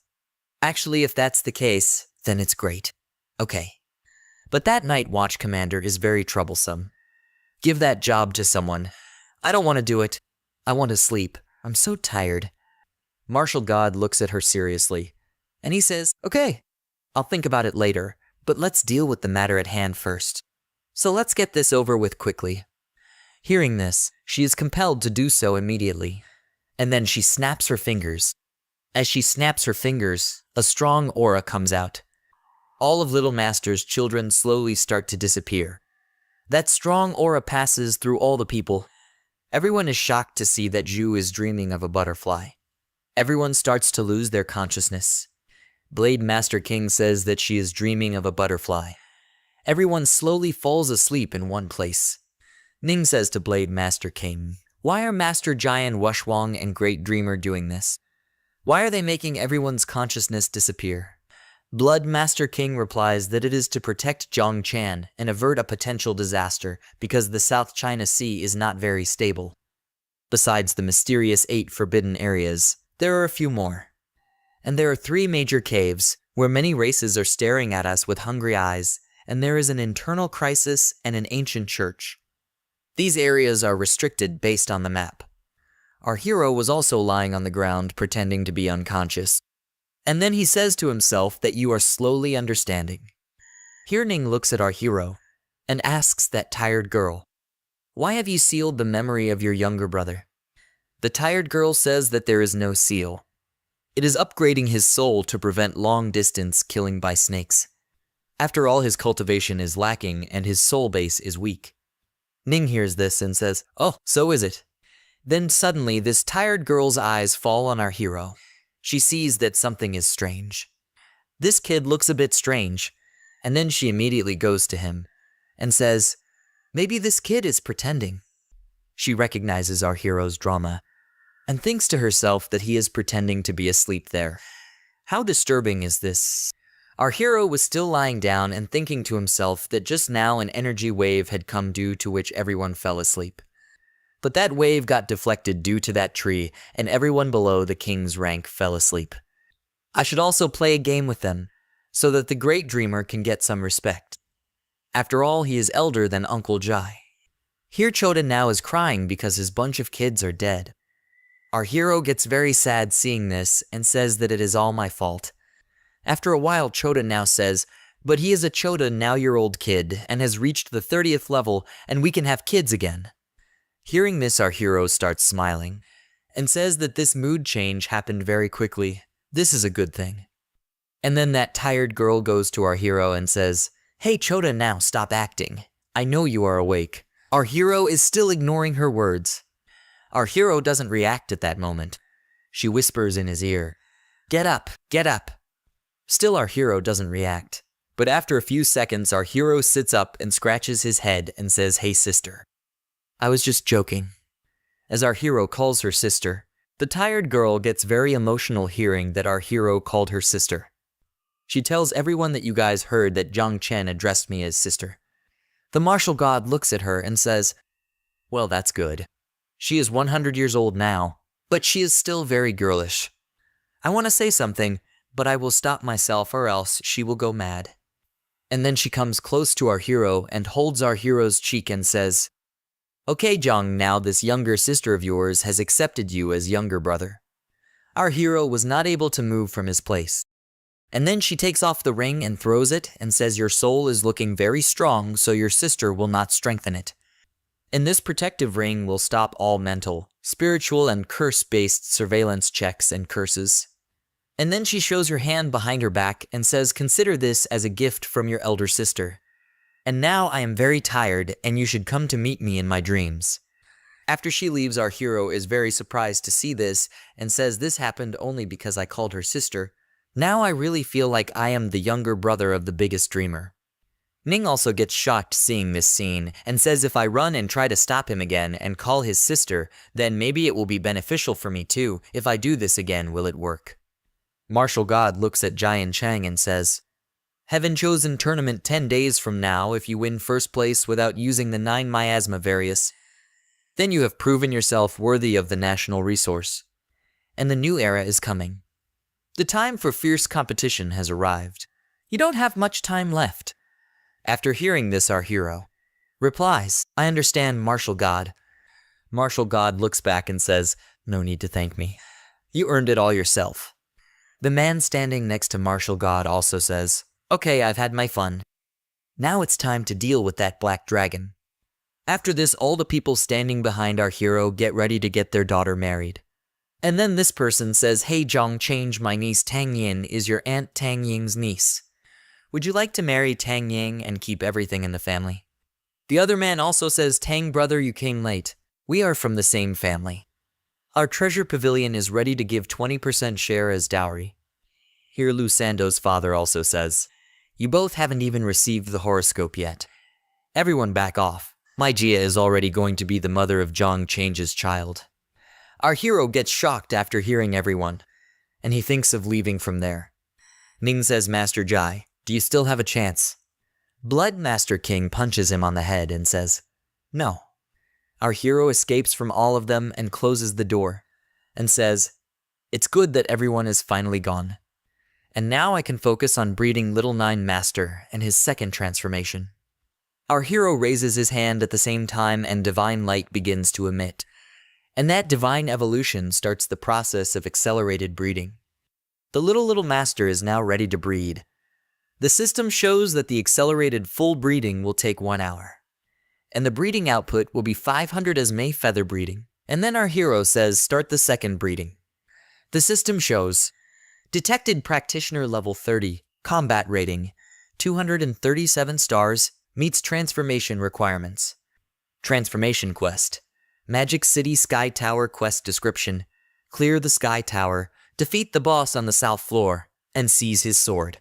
C: "Actually, if that's the case, then it's great. Okay. But that night watch commander is very troublesome. Give that job to someone. I don't want to do it. I want to sleep. I'm so tired." Martial god looks at her seriously, and he says, "Okay, I'll think about it later, but let's deal with the matter at hand first. So let's get this over with quickly." Hearing this, she is compelled to do so immediately, and then she snaps her fingers. As she snaps her fingers, a strong aura comes out. All of Little Master's children slowly start to disappear. That strong aura passes through all the people. Everyone is shocked to see that Zhu is dreaming of a butterfly. Everyone starts to lose their consciousness. Blade Master King says that she is dreaming of a butterfly. Everyone slowly falls asleep in one place. Ning says to Blade Master King, "Why are Master Jian Wushwang and Great Dreamer doing this? Why are they making everyone's consciousness disappear?" Blood Master King replies that it is to protect Zhongchan and avert a potential disaster because the South China Sea is not very stable. Besides the mysterious 8 forbidden areas, there are a few more. And there are 3 major caves where many races are staring at us with hungry eyes, and there is an internal crisis and an ancient church. These areas are restricted based on the map. Our hero was also lying on the ground pretending to be unconscious. And then he says to himself that you are slowly understanding. Here Ning looks at our hero and asks that tired girl, "Why have you sealed the memory of your younger brother?" The tired girl says that there is no seal. It is upgrading his soul to prevent long-distance killing by snakes. After all, his cultivation is lacking and his soul base is weak. Ning hears this and says, "Oh, so is it." Then suddenly this tired girl's eyes fall on our hero. She sees that something is strange. This kid looks a bit strange, and then she immediately goes to him and says, "Maybe this kid is pretending." She recognizes our hero's drama and thinks to herself that he is pretending to be asleep there. How disturbing is this? Our hero was still lying down and thinking to himself that just now an energy wave had come due to which everyone fell asleep. But that wave got deflected due to that tree, and everyone below the king's rank fell asleep. I should also play a game with them, so that the great dreamer can get some respect. After all, he is elder than Uncle Jai. Here Choda now is crying because his bunch of kids are dead. Our hero gets very sad seeing this and says that it is all my fault. After a while, Choda now says, "But he is a Choda now-year-old kid and has reached the 30th level, and we can have kids again." Hearing this, our hero starts smiling and says that this mood change happened very quickly. This is a good thing. And then that tired girl goes to our hero and says, "Hey Choda, now stop acting. I know you are awake." Our hero is still ignoring her words. Our hero doesn't react at that moment. She whispers in his ear, "Get up, get up." Still our hero doesn't react. But after a few seconds, our hero sits up and scratches his head and says, "Hey sister. I was just joking." As our hero calls her sister, the tired girl gets very emotional hearing that our hero called her sister. She tells everyone that you guys heard that Zhang Chen addressed me as sister. The martial god looks at her and says, "Well, that's good. She is 100 years old now, but she is still very girlish. I want to say something, but I will stop myself or else she will go mad." And then she comes close to our hero and holds our hero's cheek and says, "Okay, Zhang, now this younger sister of yours has accepted you as younger brother." Our hero was not able to move from his place. And then she takes off the ring and throws it and says, "Your soul is looking very strong, so your sister will not strengthen it. And this protective ring will stop all mental, spiritual, and curse-based surveillance checks and curses." And then she shows her hand behind her back and says, "Consider this as a gift from your elder sister. And now I am very tired, and you should come to meet me in my dreams." After she leaves, our hero is very surprised to see this and says, "This happened only because I called her sister. Now I really feel like I am the younger brother of the biggest dreamer." Ning also gets shocked seeing this scene and says if I run and try to stop him again and call his sister, then maybe it will be beneficial for me too. If I do this again, will it work? Martial God looks at Jian Chang and says, "Heaven chosen tournament 10 days from now if you win first place without using the 9 miasma various. Then you have proven yourself worthy of the national resource. And the new era is coming. The time for fierce competition has arrived. You don't have much time left." After hearing this, our hero replies, "I understand, Martial God." Martial God looks back and says, "No need to thank me. You earned it all yourself." The man standing next to Martial God also says, "Okay, I've had my fun. Now it's time to deal with that black dragon." After this, all the people standing behind our hero get ready to get their daughter married. And then this person says, "Hey Zhang, change, my niece Tang Yin is your aunt Tang Ying's niece. Would you like to marry Tang Ying and keep everything in the family?" The other man also says, "Tang brother, you came late. We are from the same family. Our treasure pavilion is ready to give 20% share as dowry." Here Lusando's father also says, "You both haven't even received the horoscope yet. Everyone back off. My Jia is already going to be the mother of Zhang Change's child." Our hero gets shocked after hearing everyone, and he thinks of leaving from there. Ning says, "Master Jai, do you still have a chance?" Blood Master King punches him on the head and says, "No." Our hero escapes from all of them and closes the door, and says, "It's good that everyone is finally gone. And now I can focus on breeding Little Nine Master and his second transformation." Our hero raises his hand at the same time and divine light begins to emit. And that divine evolution starts the process of accelerated breeding. The little master is now ready to breed. The system shows that the accelerated full breeding will take 1 hour. And the breeding output will be 500 as May feather breeding. And then our hero says, "Start the second breeding." The system shows detected practitioner level 30, combat rating, 237 stars, meets transformation requirements. Transformation quest. Magic City Sky Tower quest description. Clear the Sky Tower, defeat the boss on the south floor, and seize his sword.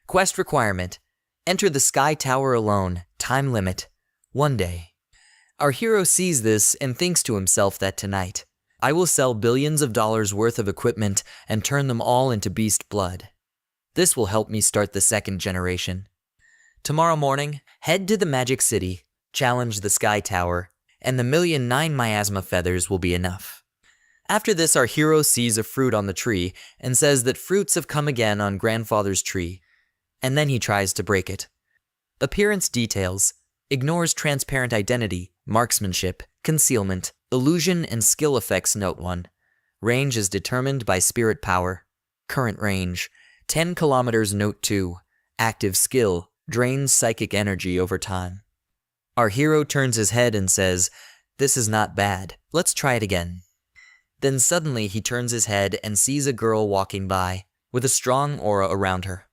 C: Quest requirement. Enter the Sky Tower alone, time limit, 1 day. Our hero sees this and thinks to himself that tonight, "I will sell billions of dollars worth of equipment and turn them all into beast blood. This will help me start the second generation." Tomorrow morning, head to the Magic City, challenge the Sky Tower, and the 1,000,009 miasma feathers will be enough. After this, our hero sees a fruit on the tree and says that fruits have come again on grandfather's tree, and then he tries to break it. Appearance details. Ignores transparent identity, marksmanship, concealment, illusion, and skill effects. Note 1. Range is determined by spirit power. Current range, 10 kilometers. Note 2. Active skill, drains psychic energy over time. Our hero turns his head and says, "This is not bad, let's try it again." Then suddenly he turns his head and sees a girl walking by, with a strong aura around her.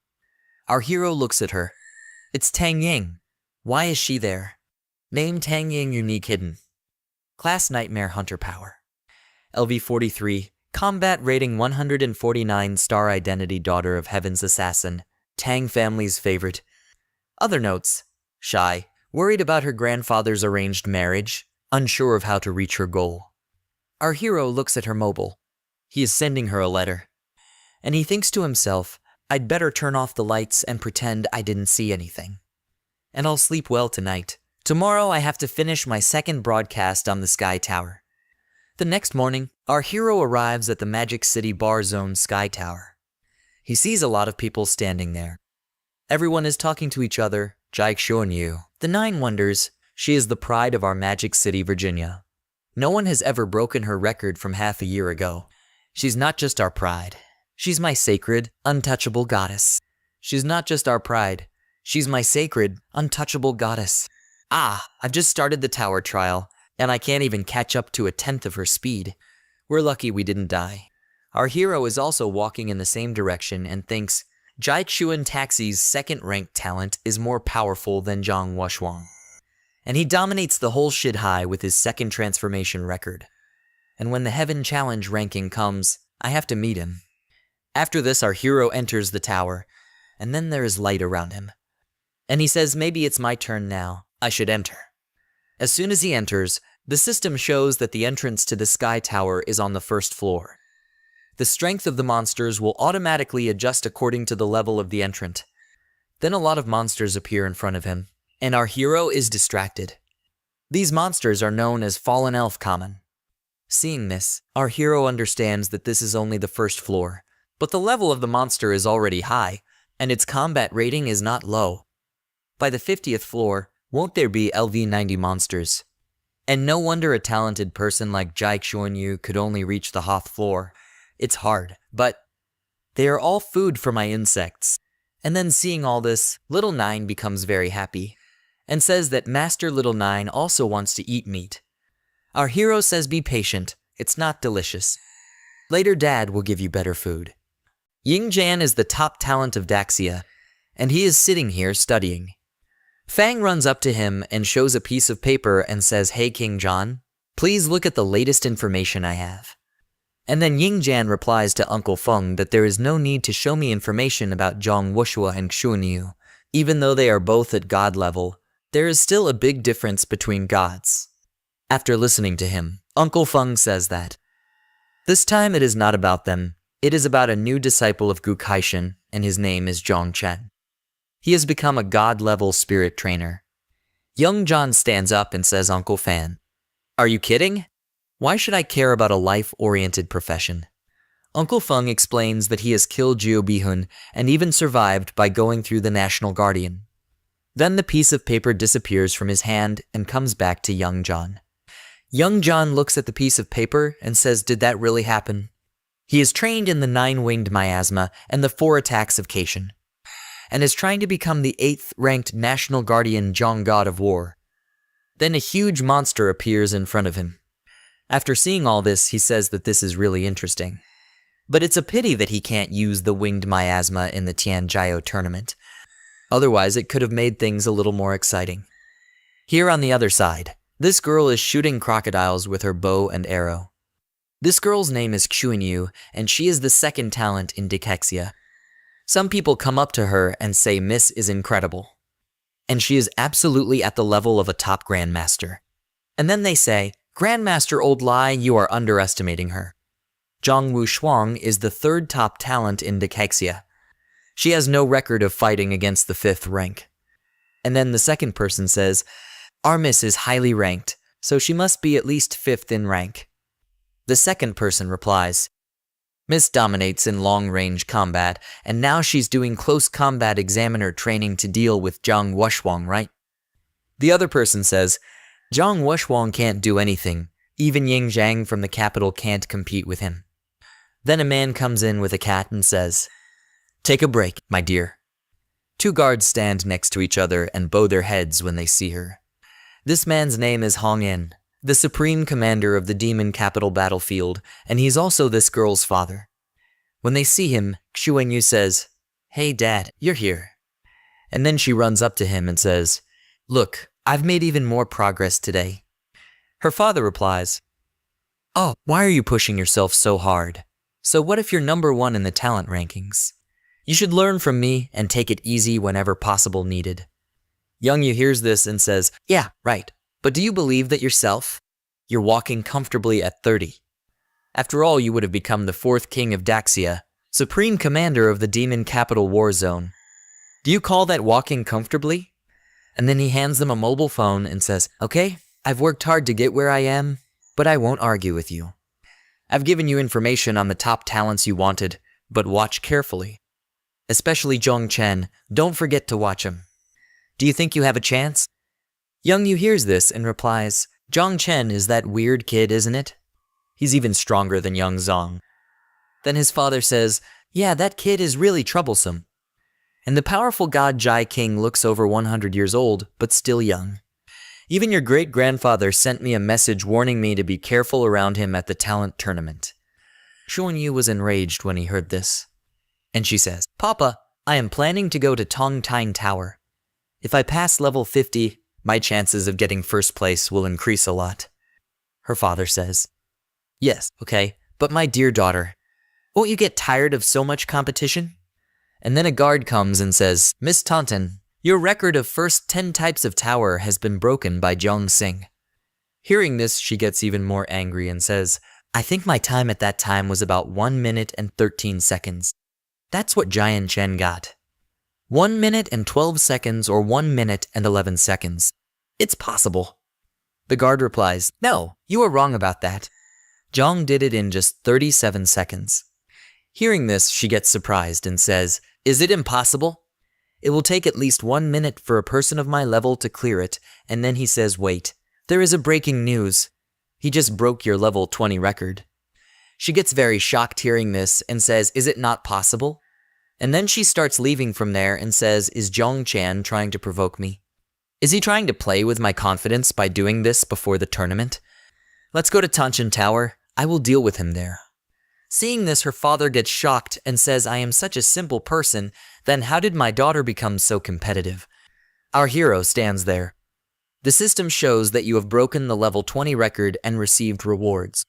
C: Our hero looks at her. It's Tang Ying. Why is she there? Name Tang Ying unique hidden. Class Nightmare Hunter power. LV43, combat rating 149 star identity daughter of Heaven's assassin, Tang family's favorite. Other notes. Shy, worried about her grandfather's arranged marriage, unsure of how to reach her goal. Our hero looks at her mobile. He is sending her a letter. And he thinks to himself, "I'd better turn off the lights and pretend I didn't see anything. And I'll sleep well tonight. Tomorrow I have to finish my second broadcast on the Sky Tower." The next morning, our hero arrives at the Magic City Bar Zone Sky Tower. He sees a lot of people standing there. Everyone is talking to each other. Jai Xuanyu, the 9 Wonders, she is the pride of our Magic City, Virginia. No one has ever broken her record from half a year ago. She's not just our pride. She's my sacred, untouchable goddess. She's not just our pride. She's my sacred, untouchable goddess. I've just started the tower trial, and I can't even catch up to 1/10 of her speed. We're lucky we didn't die. Our hero is also walking in the same direction and thinks, Jai Xuan Taxi's second-ranked talent is more powerful than Zhang Washuang. And he dominates the whole Shidhai with his second transformation record. And when the Heaven Challenge ranking comes, I have to meet him. After this, our hero enters the tower, and then there is light around him. And he says, "Maybe it's my turn now. I should enter." As soon as he enters, the system shows that the entrance to the Sky Tower is on the first floor. The strength of the monsters will automatically adjust according to the level of the entrant. Then a lot of monsters appear in front of him, and our hero is distracted. These monsters are known as Fallen Elf Common. Seeing this, our hero understands that this is only the first floor, but the level of the monster is already high, and its combat rating is not low. By the 50th floor, won't there be LV90 monsters? And no wonder a talented person like Jai Xuanyu could only reach the Hoth floor. It's hard, but they are all food for my insects. And then seeing all this, Little Nine becomes very happy, and says that Master Little Nine also wants to eat meat. Our hero says, "Be patient, it's not delicious. Later Dad will give you better food." Ying Jan is the top talent of Daxia, and he is sitting here studying. Fang runs up to him and shows a piece of paper and says, "Hey King John, please look at the latest information I have." And then Yingjian replies to Uncle Feng that there is no need to show me information about Zhang Wushua and Xuanyu. Even though they are both at god level, there is still a big difference between gods. After listening to him, Uncle Feng says that this time it is not about them, it is about a new disciple of Gu Kaishan, and his name is Zhang Chen. He has become a god-level spirit trainer. Young John stands up and says, Uncle Fan, are you kidding? Why should I care about a life-oriented profession? Uncle Feng explains that he has killed Jiu Bihun and even survived by going through the National Guardian. Then the piece of paper disappears from his hand and comes back to young John. Young John looks at the piece of paper and says, did that really happen? He is trained in the 9-winged miasma and the 4 attacks of Kaishan, and is trying to become the 8th-ranked National Guardian Zhang God of War. Then a huge monster appears in front of him. After seeing all this, he says that this is really interesting. But it's a pity that he can't use the winged miasma in the Tianjiao tournament. Otherwise, it could have made things a little more exciting. Here on the other side, this girl is shooting crocodiles with her bow and arrow. This girl's name is Xuanyu, and she is the 2nd talent in Dicexia. Some people come up to her and say Miss is incredible. And she is absolutely at the level of a top grandmaster. And then they say, Grandmaster Old Lai, you are underestimating her. Zhang Wushuang is the 3rd top talent in Dicexia. She has no record of fighting against the 5th rank. And then the second person says, our Miss is highly ranked, so she must be at least 5th in rank. The second person replies, Miss dominates in long-range combat, and now she's doing close combat examiner training to deal with Zhang Wushuang, right? The other person says, Zhang Wushuang can't do anything. Even Ying Zhang from the capital can't compete with him. Then a man comes in with a cat and says, take a break, my dear. 2 guards stand next to each other and bow their heads when they see her. This man's name is Hong In, the supreme commander of the demon capital battlefield, and he's also this girl's father. When they see him, Xuanyu says, hey dad, you're here. And then she runs up to him and says, look, I've made even more progress today. Her father replies, oh, why are you pushing yourself so hard? So what if you're number 1 in the talent rankings? You should learn from me and take it easy whenever possible needed. Youngyu hears this and says, yeah, right. But do you believe that yourself? You're walking comfortably at 30. After all, you would have become the 4th king of Daxia, supreme commander of the demon capital war zone. Do you call that walking comfortably? And then he hands them a mobile phone and says, okay, I've worked hard to get where I am, but I won't argue with you. I've given you information on the top talents you wanted, but watch carefully. Especially Zhang Chen, don't forget to watch him. Do you think you have a chance? Youngyu hears this and replies, Zhang Chen is that weird kid, isn't it? He's even stronger than young Zhang. Then his father says, yeah, that kid is really troublesome. And the powerful god Jai King looks over 100 years old, but still young. Even your great-grandfather sent me a message warning me to be careful around him at the talent tournament. Xuanyu was enraged when he heard this. And she says, Papa, I am planning to go to Tongtine Tower. If I pass level 50, my chances of getting first place will increase a lot. Her father says, yes, okay, but my dear daughter, won't you get tired of so much competition? And then a guard comes and says, Miss Taunton, your record of first 10 types of tower has been broken by Zhong Xing. Hearing this, she gets even more angry and says, I think my time at that time was about 1 minute and 13 seconds. That's what Jian Chen got. 1 minute and 12 seconds or 1 minute and 11 seconds. It's possible. The guard replies, no, you are wrong about that. Zhong did it in just 37 seconds. Hearing this, she gets surprised and says, is it impossible? It will take at least 1 minute for a person of my level to clear it, and then he says, wait, there is a breaking news. He just broke your level 20 record. She gets very shocked hearing this and says, is it not possible? And then she starts leaving from there and says, is Zhong Chan trying to provoke me? Is he trying to play with my confidence by doing this before the tournament? Let's go to Tanshan Tower. I will deal with him there. Seeing this, her father gets shocked and says, I am such a simple person, then how did my daughter become so competitive? Our hero stands there. The system shows that you have broken the level 20 record and received rewards.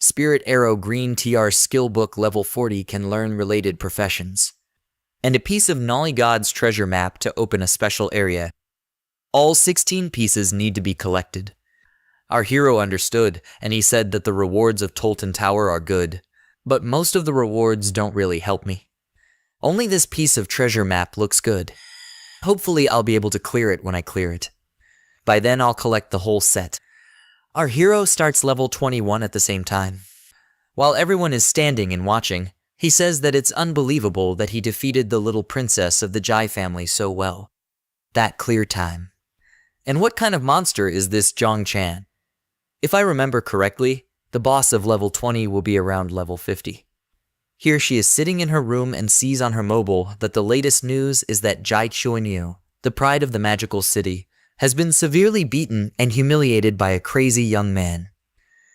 C: Spirit Arrow Green TR Skill Book Level 40 can learn related professions. And a piece of Nolly God's treasure map to open a special area. All 16 pieces need to be collected. Our hero understood, and he said that the rewards of Tolton Tower are good, but most of the rewards don't really help me. Only this piece of treasure map looks good. Hopefully I'll be able to clear it when I clear it. By then I'll collect the whole set. Our hero starts level 21 at the same time. While everyone is standing and watching, he says that it's unbelievable that he defeated the little princess of the Jai family so well. That clear time. And what kind of monster is this Zhang Chan? If I remember correctly, the boss of level 20 will be around level 50. Here she is sitting in her room and sees on her mobile that the latest news is that Jai Chuanyu, the pride of the magical city, has been severely beaten and humiliated by a crazy young man.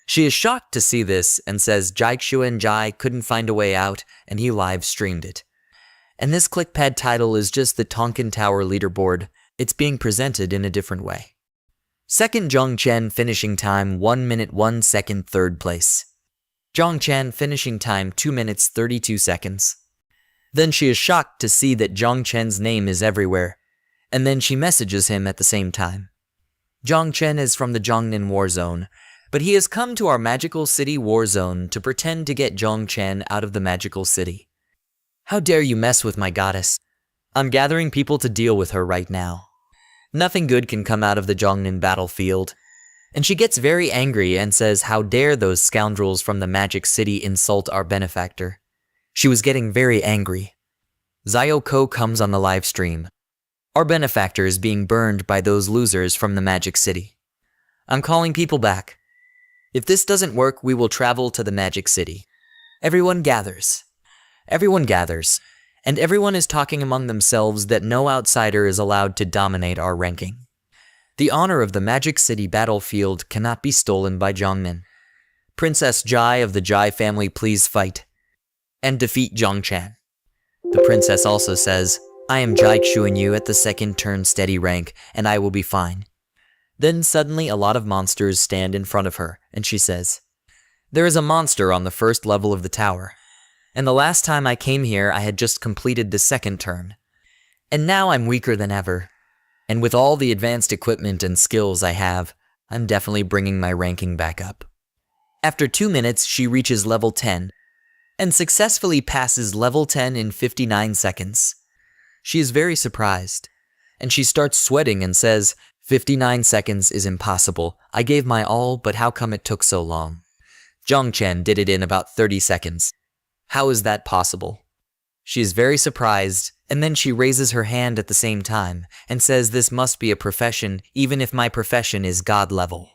C: She is shocked to see this and says Jai Chuan Jai couldn't find a way out and he live streamed it. And this clickpad title is just the Tonkin Tower leaderboard. It's being presented in a different way. Second Zhang Chen finishing time 1 minute 1 second, third place. Zhang Chen finishing time 2 minutes 32 seconds. Then she is shocked to see that Zhang Chen's name is everywhere, and then she messages him at the same time. Zhang Chen is from the Zhongnan war zone, but he has come to our magical city war zone to pretend to get Zhang Chen out of the magical city. How dare you mess with my goddess? I'm gathering people to deal with her right now. Nothing good can come out of the Zhongnan battlefield. And she gets very angry and says how dare those scoundrels from the magic city insult our benefactor. She was getting very angry. Zios Ko comes on the live stream. Our benefactor is being burned by those losers from the magic city. I'm calling people back. If this doesn't work, we will travel to the magic city. Everyone gathers. Everyone gathers. And everyone is talking among themselves that no outsider is allowed to dominate our ranking. The honor of the Magic City battlefield cannot be stolen by Zhongnan. Princess Jai of the Jai family, please fight and defeat Zhang Chen. The princess also says, I am Jai Chuanyu at the second turn steady rank, and I will be fine. Then suddenly a lot of monsters stand in front of her, and she says, there is a monster on the first level of the tower, and the last time I came here I had just completed the second turn, and now I'm weaker than ever. And with all the advanced equipment and skills I have, I'm definitely bringing my ranking back up. After 2 minutes, she reaches level 10 and successfully passes level 10 in 59 seconds. She is very surprised, and she starts sweating and says, 59 seconds is impossible. I gave my all, but how come it took so long? Zhang Chen did it in about 30 seconds. How is that possible? She is very surprised, and then she raises her hand at the same time and says this must be a profession, even if my profession is God level.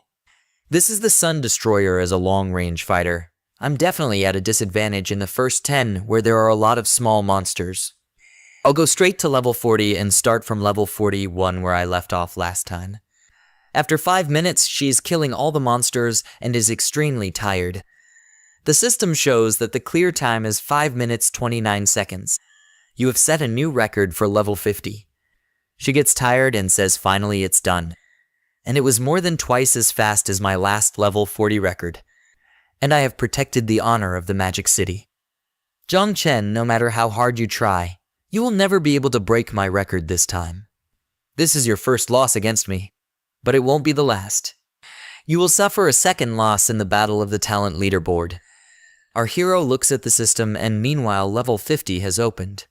C: This is the Sun Destroyer as a long-range fighter. I'm definitely at a disadvantage in the first 10 where there are a lot of small monsters. I'll go straight to level 40 and start from level 41 where I left off last time. After 5 minutes, she is killing all the monsters and is extremely tired. The system shows that the clear time is 5 minutes 29 seconds. You have set a new record for level 50. She gets tired and says finally it's done. And it was more than twice as fast as my last level 40 record. And I have protected the honor of the Magic City. Zhang Chen, no matter how hard you try, you will never be able to break my record this time. This is your first loss against me, but it won't be the last. You will suffer a second loss in the Battle of the Talent Leaderboard. Our hero looks at the system and meanwhile level 50 has opened.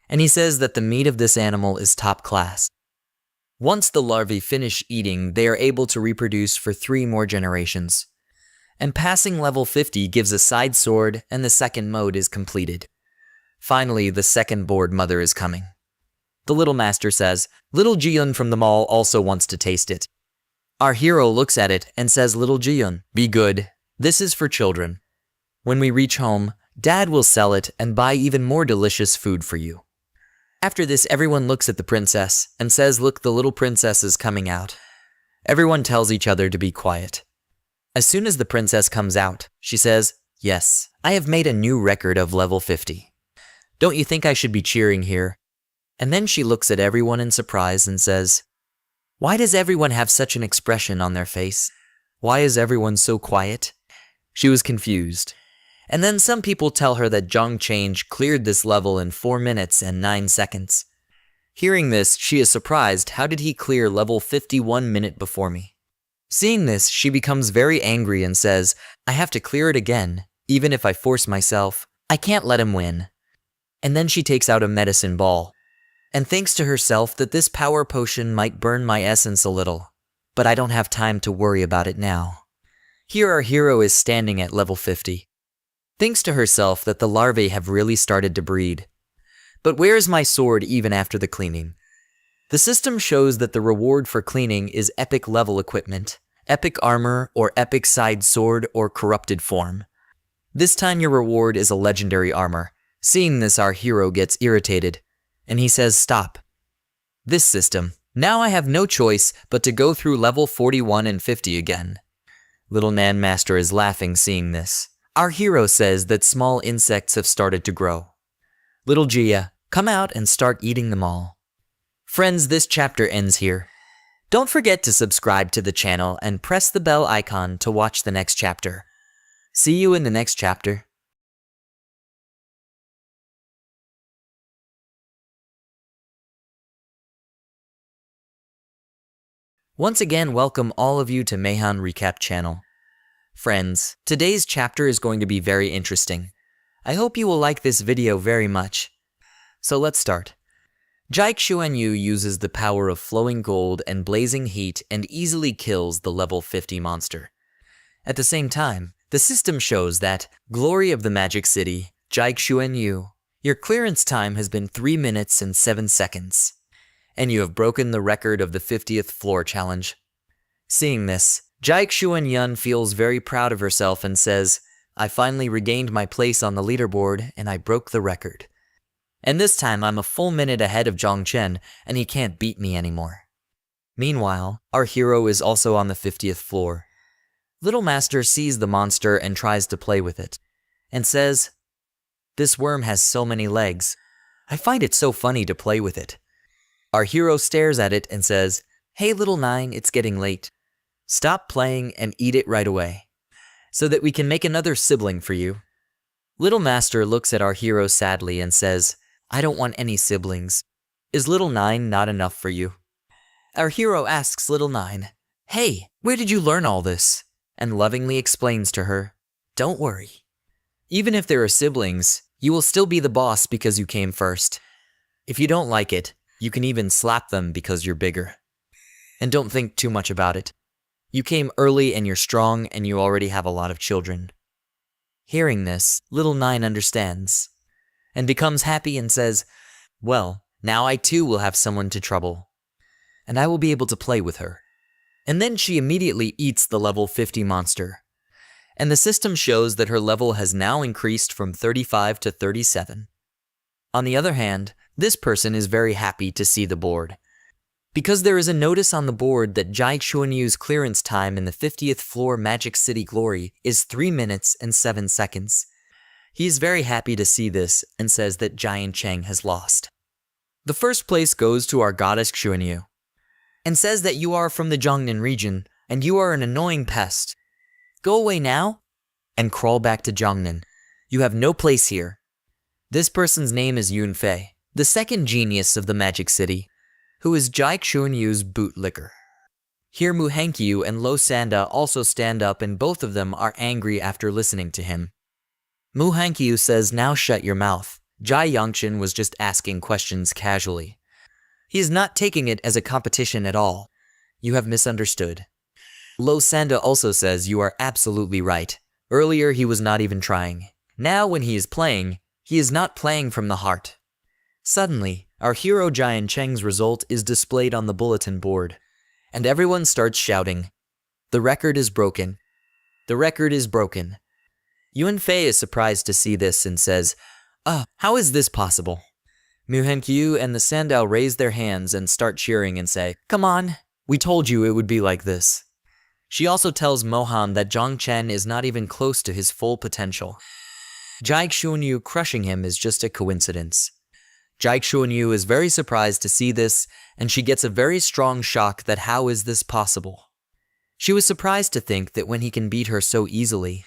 C: And he says that the meat of this animal is top class. Once the larvae finish eating, they are able to reproduce for 3 more generations. And passing level 50 gives a side sword and the second mode is completed. Finally, the second board mother is coming. The little master says, Little Jiyun from the mall also wants to taste it. Our hero looks at it and says, Little Jiyun, be good. This is for children. When we reach home, Dad will sell it and buy even more delicious food for you. After this, everyone looks at the princess and says, look, the little princess is coming out. Everyone tells each other to be quiet. As soon as the princess comes out, she says, yes, I have made a new record of level 50. Don't you think I should be cheering here? And then she looks at everyone in surprise and says, why does everyone have such an expression on their face? Why is everyone so quiet? She was confused. And then some people tell her that Zhang Change cleared this level in 4 minutes and 9 seconds. Hearing this, she is surprised. How did he clear level 51 minute before me? Seeing this, she becomes very angry and says, I have to clear it again, even if I force myself. I can't let him win. And then she takes out a medicine ball and thinks to herself that this power potion might burn my essence a little, but I don't have time to worry about it now. Here our hero is standing at level 50. Thinks to herself that the larvae have really started to breed. But where is my sword even after the cleaning? The system shows that the reward for cleaning is epic level equipment, epic armor, or epic side sword or corrupted form. This time your reward is a legendary armor. Seeing this, our hero gets irritated, and he says stop. This system. Now I have no choice but to go through level 41 and 50 again. Little Nan Master is laughing seeing this. Our hero says that small insects have started to grow. Little Gia, come out and start eating them all. Friends, this chapter ends here. Don't forget to subscribe to the channel and press the bell icon to watch the next chapter. See you in the next chapter. Once again, welcome all of you to Manhwa Recap channel. Friends, today's chapter is going to be very interesting. I hope you will like this video very much. So let's start. Jike Xuanyu uses the power of flowing gold and blazing heat and easily kills the level 50 monster. At the same time, the system shows that, Glory of the Magic City, Jike Xuanyu, your clearance time has been 3 minutes and 7 seconds. And you have broken the record of the 50th floor challenge. Seeing this, Jike Xuanyun feels very proud of herself and says, I finally regained my place on the leaderboard and I broke the record. And this time I'm a full minute ahead of Zhang Chen and he can't beat me anymore. Meanwhile, our hero is also on the 50th floor. Little Master sees the monster and tries to play with it, and says, this worm has so many legs. I find it so funny to play with it. Our hero stares at it and says, hey little Nine, it's getting late. Stop playing and eat it right away, so that we can make another sibling for you. Little Master looks at our hero sadly and says, I don't want any siblings. Is little Nine not enough for you? Our hero asks little Nine, hey, where did you learn all this? And lovingly explains to her, don't worry. Even if there are siblings, you will still be the boss because you came first. If you don't like it, you can even slap them because you're bigger. And don't think too much about it. You came early and you're strong and you already have a lot of children. Hearing this, little Nine understands and becomes happy and says, well, now I too will have someone to trouble, and I will be able to play with her. And then she immediately eats the level 50 monster. And the system shows that her level has now increased from 35 to 37. On the other hand, this person is very happy to see the board, because there is a notice on the board that Jai Xuanyu's clearance time in the 50th floor Magic City Glory is 3 minutes and 7 seconds. He is very happy to see this and says that Giant Cheng has lost. The first place goes to our goddess Xuanyu, and says that you are from the Jiangnan region and you are an annoying pest. Go away now and crawl back to Jiangnan. You have no place here. This person's name is Yunfei, the second genius of the Magic City, who is Jai Xuanyu's bootlicker. Here Mu Hankyu and Lo Sanda also stand up and both of them are angry after listening to him. Mu Hankyu says, now shut your mouth. Jai Yongchen was just asking questions casually. He is not taking it as a competition at all. You have misunderstood. Lo Sanda also says you are absolutely right. Earlier he was not even trying. Now when he is not playing from the heart. Suddenly, our hero Jian Cheng's result is displayed on the bulletin board, and everyone starts shouting, the record is broken. The record is broken. Yunfei is surprised to see this and says, how is this possible? Mu Hankyu and the Sandao raise their hands and start cheering and say, come on, we told you it would be like this. She also tells Mohan that Zhang Chen is not even close to his full potential. Jai Xuanyu crushing him is just a coincidence. Jai Xuanyu is very surprised to see this, and she gets a very strong shock that how is this possible? She was surprised to think that when he can beat her so easily,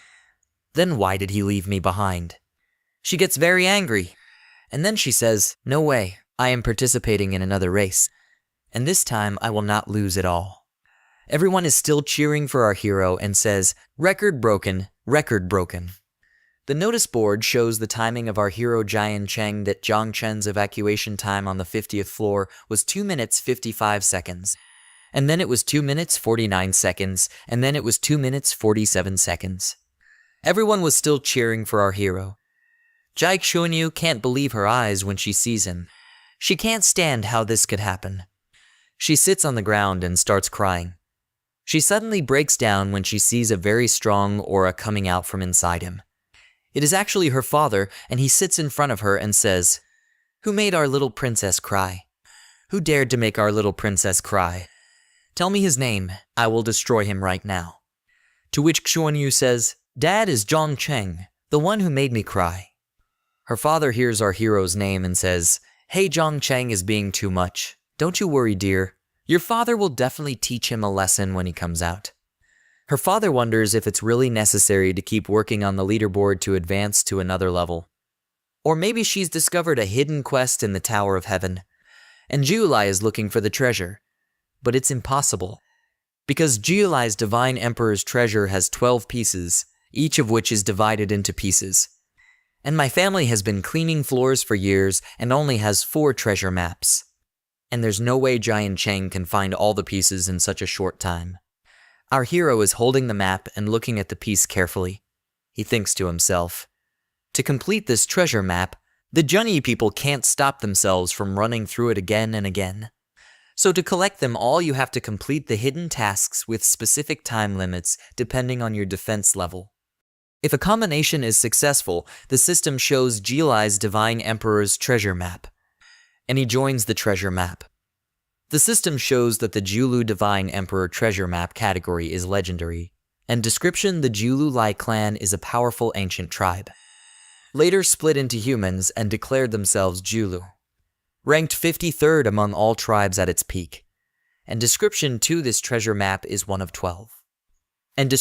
C: Then why did he leave me behind? She gets very angry. And then she says, no way, I am participating in another race. And this time I will not lose at all. Everyone is still cheering for our hero and says, record broken, record broken. The notice board shows the timing of our hero Jian Cheng that Zhang Chen's evacuation time on the 50th floor was 2 minutes 55 seconds. And then it was 2 minutes 49 seconds, and then it was 2 minutes 47 seconds. Everyone was still cheering for our hero. Jai Xuanyu can't believe her eyes when she sees him. She can't stand how this could happen. She sits on the ground and starts crying. She suddenly breaks down when she sees a very strong aura coming out from inside him. It is actually her father, and he sits in front of her and says, who made our little princess cry? Who dared to make our little princess cry? Tell me his name, I will destroy him right now. To which Xuanyu says, Dad is Zhang Cheng, the one who made me cry. Her father hears our hero's name and says, hey, Zhang Cheng is being too much. Don't you worry, dear. Your father will definitely teach him a lesson when he comes out. Her father wonders if it's really necessary to keep working on the leaderboard to advance to another level. Or maybe she's discovered a hidden quest in the Tower of Heaven, and Jiulai is looking for the treasure. But it's impossible, because Jiulai's Divine Emperor's treasure has 12 pieces, each of which is divided into pieces. And my family has been cleaning floors for years and only has 4 treasure maps. And there's no way Jian Cheng can find all the pieces in such a short time. Our hero is holding the map and looking at the piece carefully. He thinks to himself, to complete this treasure map, the Junyi people can't stop themselves from running through it again and again. So to collect them all, you have to complete the hidden tasks with specific time limits depending on your defense level. If a combination is successful, the system shows Jiulai's Divine Emperor's treasure map, and he joins the treasure map. The system shows that the Jiulu Divine Emperor treasure map category is legendary, and description the Jiulu Lai clan is a powerful ancient tribe. Later split into humans and declared themselves Jiulu. Ranked 53rd among all tribes at its peak, and description to this treasure map is 1 of 12. And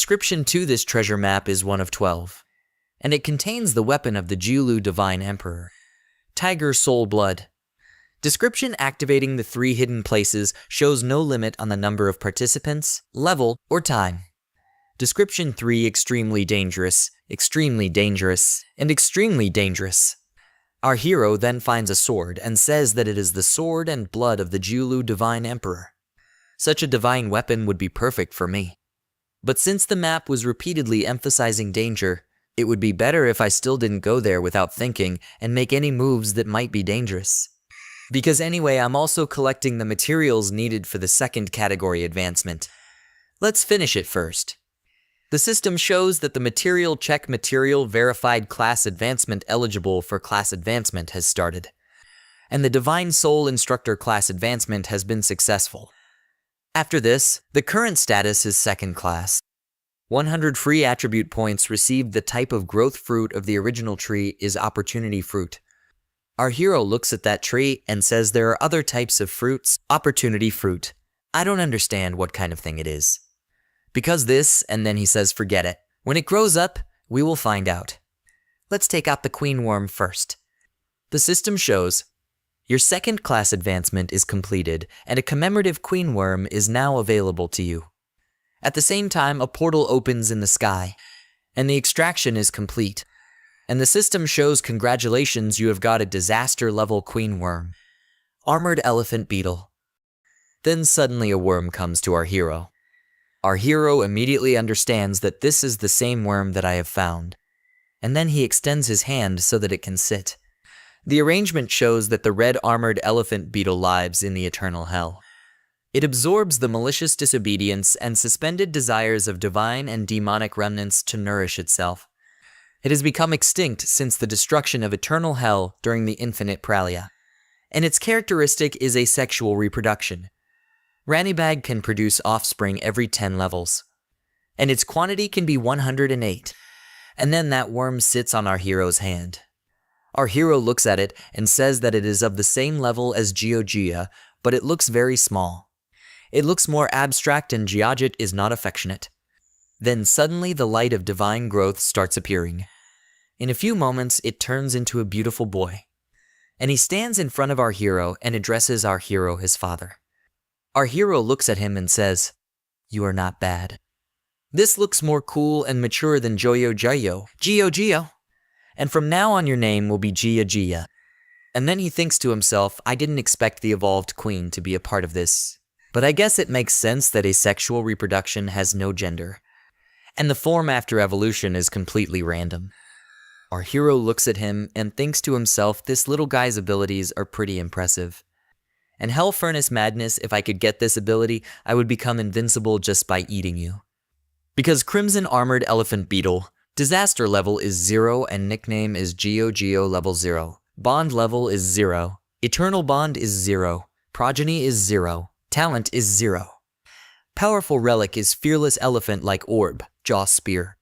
C: it contains the weapon of the Jiulu Divine Emperor, Tiger Soul Blood. Description activating the 3 hidden places shows no limit on the number of participants, level, or time. Description 3 extremely dangerous, and extremely dangerous. Our hero then finds a sword and says that it is the sword and blood of the Jiulu Divine Emperor. Such a divine weapon would be perfect for me. But since the map was repeatedly emphasizing danger, it would be better if I still didn't go there without thinking and make any moves that might be dangerous. Because anyway, I'm also collecting the materials needed for the second category advancement. Let's finish it first. The system shows that the material check material verified class advancement eligible for class advancement has started, and the Divine Soul Instructor class advancement has been successful. After this, the current status is second class. 100 free attribute points received. The type of growth fruit of the original tree is opportunity fruit. Our hero looks at that tree and says there are other types of fruits, opportunity fruit. I don't understand what kind of thing it is. Because this, and then he says forget it. When it grows up, we will find out. Let's take out the queen worm first. The system shows your second class advancement is completed and a commemorative queen worm is now available to you. At the same time, a portal opens in the sky and the extraction is complete. And the system shows congratulations, you have got a disaster level queen worm. Armored elephant beetle. Then suddenly a worm comes to our hero. Our hero immediately understands that this is the same worm that I have found. And then he extends his hand so that it can sit. The arrangement shows that the red armored elephant beetle lives in the eternal hell. It absorbs the malicious disobedience and suspended desires of divine and demonic remnants to nourish itself. It has become extinct since the destruction of eternal hell during the infinite pralia, and its characteristic is asexual reproduction. Ranibag can produce offspring every 10 levels, and its quantity can be 108, and then that worm sits on our hero's hand. Our hero looks at it and says that it is of the same level as Geogia, but it looks very small. It looks more abstract and Geogit is not affectionate. Then suddenly the light of divine growth starts appearing. In a few moments, it turns into a beautiful boy. And he stands in front of our hero and addresses our hero, his father. Our hero looks at him and says, "You are not bad." This looks more cool and mature than Joyo Joyo, Gio Gio. And from now on your name will be Gia Gia. And then he thinks to himself, I didn't expect the evolved queen to be a part of this. But I guess it makes sense that asexual reproduction has no gender. And the form after evolution is completely random. Our hero looks at him and thinks to himself, this little guy's abilities are pretty impressive. And Hell Furnace Madness, if I could get this ability, I would become invincible just by eating you. Because Crimson Armored Elephant Beetle, disaster level is 0 and nickname is Geo Geo level 0. Bond level is 0. Eternal bond is 0. Progeny is 0. Talent is 0. Powerful relic is Fearless Elephant like Orb, Jaw Spear.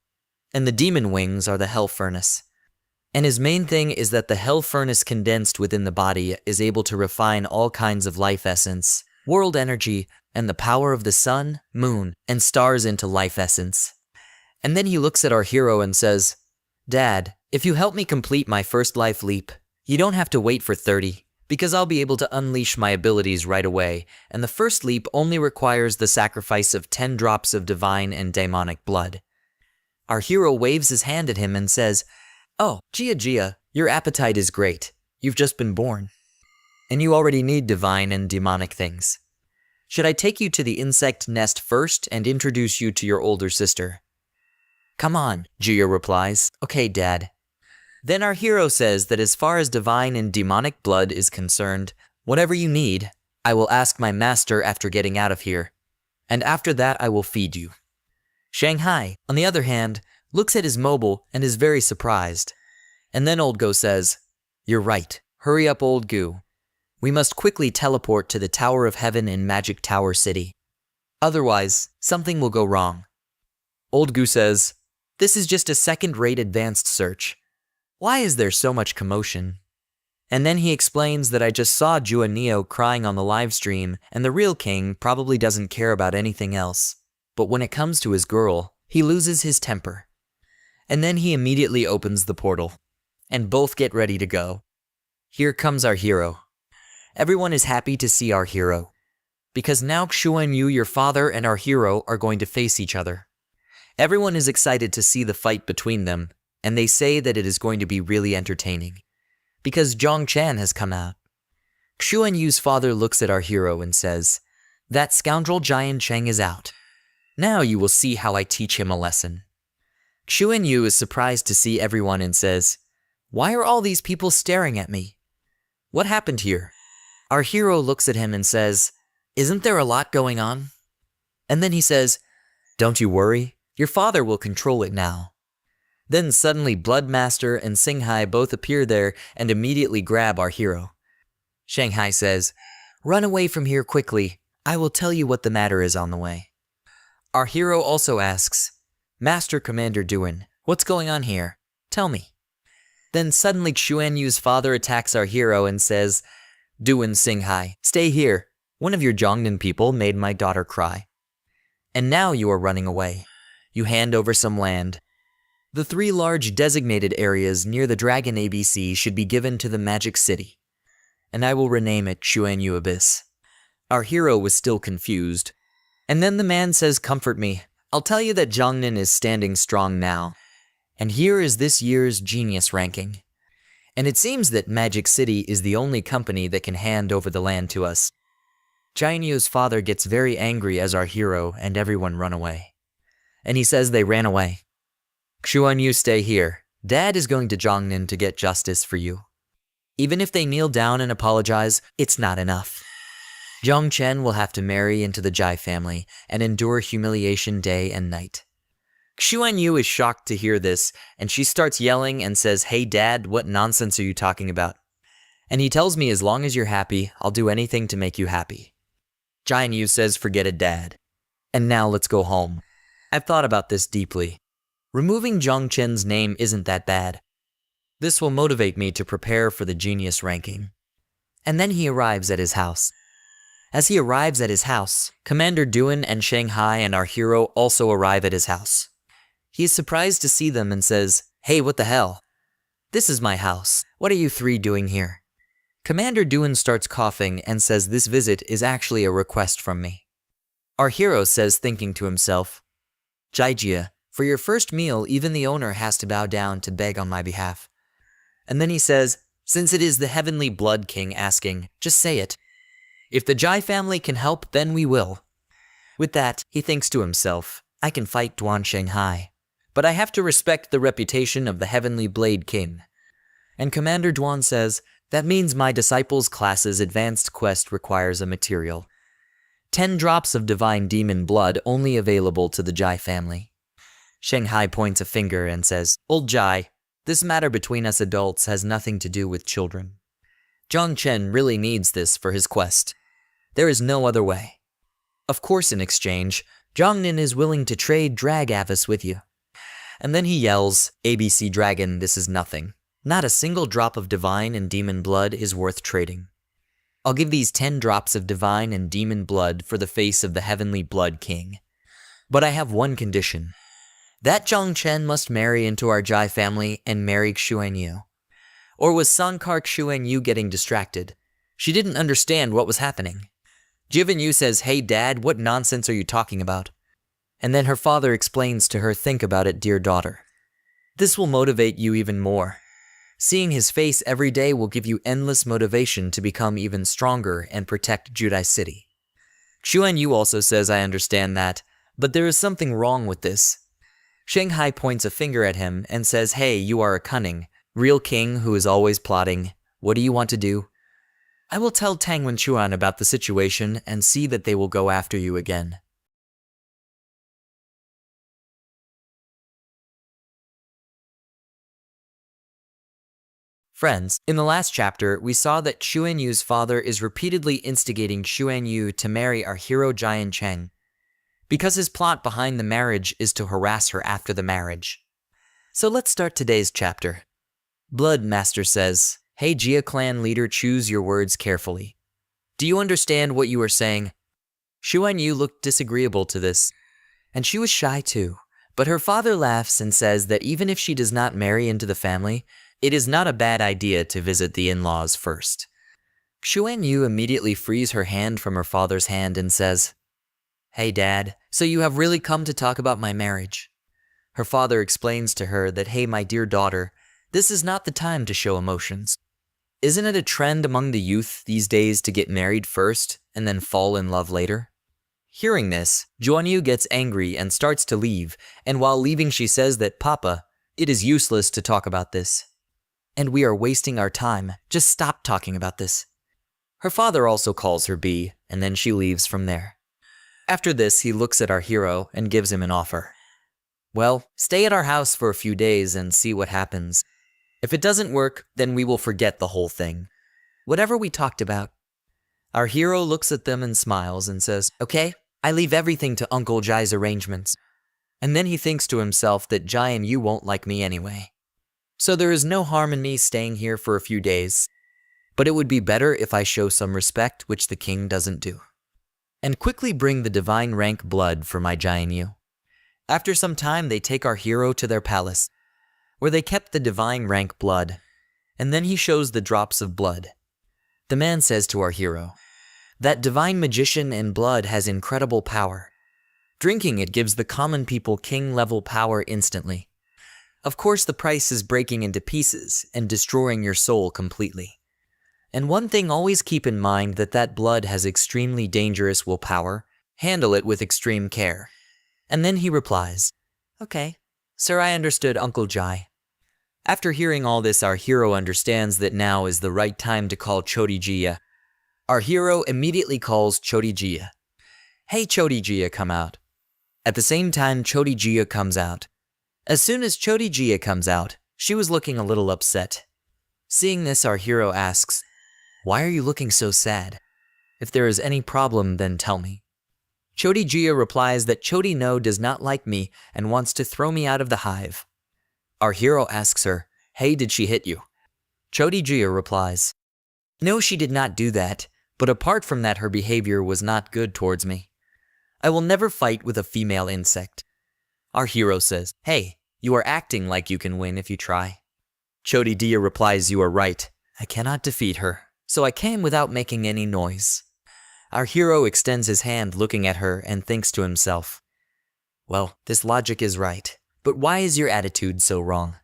C: And the demon wings are the Hell Furnace. And his main thing is that the Hell Furnace condensed within the body is able to refine all kinds of life essence, world energy, and the power of the sun, moon, and stars into life essence. And then he looks at our hero and says, Dad, if you help me complete my first life leap, you don't have to wait for 30, because I'll be able to unleash my abilities right away, and the first leap only requires the sacrifice of 10 drops of divine and demonic blood. Our hero waves his hand at him and says, Oh, Gia Gia, your appetite is great. You've just been born. And you already need divine and demonic things. Should I take you to the insect nest first and introduce you to your older sister? Come on, Gia replies. Okay, Dad. Then our hero says that as far as divine and demonic blood is concerned, whatever you need, I will ask my master after getting out of here. And after that I will feed you. Shanghai, on the other hand, looks at his mobile and is very surprised. And then Old Go says, You're right. Hurry up, Old Goo. We must quickly teleport to the Tower of Heaven in Magic Tower City. Otherwise, something will go wrong. Old Goo says, This is just a second-rate advanced search. Why is there so much commotion? And then he explains that I just saw Jua Neo crying on the live stream, and the real king probably doesn't care about anything else. But when it comes to his girl, he loses his temper. And then he immediately opens the portal. And both get ready to go. Here comes our hero. Everyone is happy to see our hero. Because now Xuan Yu, your father, and our hero are going to face each other. Everyone is excited to see the fight between them, and they say that it is going to be really entertaining. Because Zhong Chan has come out. Xuan Yu's father looks at our hero and says, That scoundrel Giant Cheng is out. Now you will see how I teach him a lesson. Xuan Yu is surprised to see everyone and says, Why are all these people staring at me? What happened here? Our hero looks at him and says, Isn't there a lot going on? And then he says, Don't you worry, your father will control it now. Then suddenly Bloodmaster and Singhai both appear there and immediately grab our hero. Shanghai says, Run away from here quickly. I will tell you what the matter is on the way. Our hero also asks, Master Commander Duan, what's going on here? Tell me. Then suddenly Xuan Yu's father attacks our hero and says, Duan Singhai, stay here. One of your Zhongnan people made my daughter cry. And now you are running away. You hand over some land. The 3 large designated areas near the Dragon ABC should be given to the Magic City. And I will rename it Xuan Yu Abyss. Our hero was still confused. And then the man says, Comfort me. I'll tell you that Zhongnan is standing strong now. And here is this year's genius ranking. And it seems that Magic City is the only company that can hand over the land to us. Jian Yu's father gets very angry as our hero and everyone run away. And he says they ran away. Xuan Yu, stay here. Dad is going to Zhongnan to get justice for you. Even if they kneel down and apologize, it's not enough. Zhong Chen will have to marry into the Jai family and endure humiliation day and night. Xuan Yu is shocked to hear this, and she starts yelling and says, Hey Dad, what nonsense are you talking about? And he tells me as long as you're happy, I'll do anything to make you happy. Jian Yu says, Forget it, Dad. And now let's go home. I've thought about this deeply. Removing Zhong Chen's name isn't that bad. This will motivate me to prepare for the genius ranking. And then he arrives at his house. As he arrives at his house, Commander Duan and Shanghai and our hero also arrive at his house. He is surprised to see them and says, "Hey, what the hell? This is my house. What are you three doing here?" Commander Duan starts coughing and says this visit is actually a request from me. Our hero says, thinking to himself, "Jaijia, for your first meal, even the owner has to bow down to beg on my behalf." And then he says, "Since it is the Heavenly Blood King asking, just say it. If the Jai family can help, then we will." With that, he thinks to himself, "I can fight Duan Shanghai, but I have to respect the reputation of the Heavenly Blade King." And Commander Duan says, "That means my disciples' class's advanced quest requires a material. 10 drops of divine demon blood only available to the Jai family." Shanghai points a finger and says, "Old Jai, this matter between us adults has nothing to do with children. Zhang Chen really needs this for his quest. There is no other way. Of course, in exchange, Zhang Nin is willing to trade Drag Avis with you." And then he yells, "ABC Dragon, this is nothing. Not a single drop of divine and demon blood is worth trading. I'll give these 10 drops of divine and demon blood for the face of the Heavenly Blood King. But I have one condition. That Zhang Chen must marry into our Jai family and marry Xuan Yu." Or was Sankark Xuan Yu getting distracted? She didn't understand what was happening. Jivan Yu says, "Hey dad, what nonsense are you talking about?" And then her father explains to her, "Think about it, dear daughter. This will motivate you even more. Seeing his face every day will give you endless motivation to become even stronger and protect Judai City." Xuan Yu also says, "I understand that, but there is something wrong with this." Shanghai points a finger at him and says, "Hey, you are a cunning, real king who is always plotting. What do you want to do? I will tell Tang Wenchuan about the situation and see that they will go after you again." Friends, in the last chapter, we saw that Xuan Yu's father is repeatedly instigating Xuan Yu to marry our hero Jian Cheng, because his plot behind the marriage is to harass her after the marriage. So let's start today's chapter. Blood Master says, "Hey Jia clan leader, choose your words carefully. Do you understand what you are saying?" Xuan Yu looked disagreeable to this, and she was shy too. But her father laughs and says that even if she does not marry into the family, it is not a bad idea to visit the in-laws first. Xuan Yu immediately frees her hand from her father's hand and says, "Hey dad, so you have really come to talk about my marriage?" Her father explains to her that, "Hey my dear daughter, this is not the time to show emotions. Isn't it a trend among the youth these days to get married first and then fall in love later?" Hearing this, Juan Yu gets angry and starts to leave, and while leaving she says that, "Papa, it is useless to talk about this. And we are wasting our time. Just stop talking about this." Her father also calls her B, and then she leaves from there. After this, he looks at our hero and gives him an offer. "Well, stay at our house for a few days and see what happens. If it doesn't work, then we will forget the whole thing. Whatever we talked about." Our hero looks at them and smiles and says, "Okay, I leave everything to Uncle Jai's arrangements." And then he thinks to himself that Jai and you won't like me anyway. So there is no harm in me staying here for a few days. But it would be better if I show some respect, which the king doesn't do. And quickly bring the divine rank blood for my Jai and you. After some time, they take our hero to their palace, where they kept the divine rank blood, and then he shows the drops of blood. The man says to our hero, "That divine magician and blood has incredible power. Drinking it gives the common people king-level power instantly. Of course, the price is breaking into pieces and destroying your soul completely. And one thing always keep in mind that blood has extremely dangerous willpower. Handle it with extreme care." And then he replies, "Okay, sir, I understood, Uncle Jai." After hearing all this, our hero understands that now is the right time to call Chodijiya. Our hero immediately calls Chodijiya. "Hey Chodijiya, come out." At the same time, Chodijiya comes out. As soon as Chodijiya comes out, she was looking a little upset. Seeing this, our hero asks, "Why are you looking so sad? If there is any problem, then tell me." Chodijiya replies that Chodi No does not like me and wants to throw me out of the hive. Our hero asks her, "Hey, did she hit you?" Chodijiya replies, "No, she did not do that, But apart from that, her behavior was not good towards me. I will never fight with a female insect. Our hero says, "Hey, you are acting like you can win if you try." Chodidia replies, "You are right. I cannot defeat her, so I came without making any noise." Our hero extends his hand looking at her and thinks to himself, "Well, this logic is right, but why is your attitude so wrong?"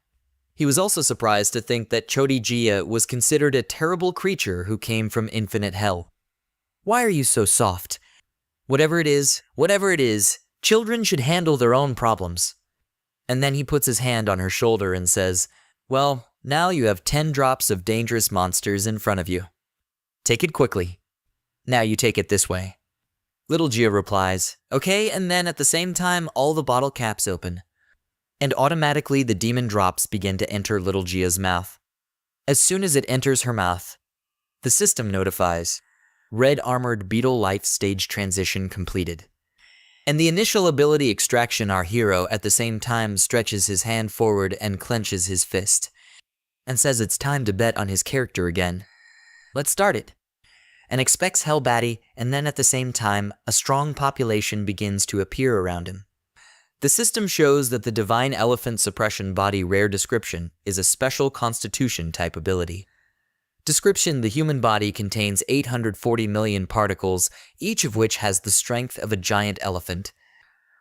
C: He was also surprised to think that Chodigia was considered a terrible creature who came from infinite hell. "Why are you so soft? Whatever it is, children should handle their own problems." And then he puts his hand on her shoulder and says, "Well, now you have 10 drops of dangerous monsters in front of you. Take it quickly. Now you take it this way." Little Gia replies, "Okay," and then at the same time all the bottle caps open. And automatically the demon drops begin to enter Little Gia's mouth. As soon as it enters her mouth, the system notifies, "Red Armored Beetle Life Stage Transition completed." And the initial ability extraction, our hero at the same time stretches his hand forward and clenches his fist, and says it's time to bet on his character again. Let's start it. And expects Hell Batty, and then at the same time, a strong population begins to appear around him. The system shows that the Divine Elephant Suppression Body Rare Description is a special Constitution type ability. Description: the human body contains 840 million particles, each of which has the strength of a giant elephant.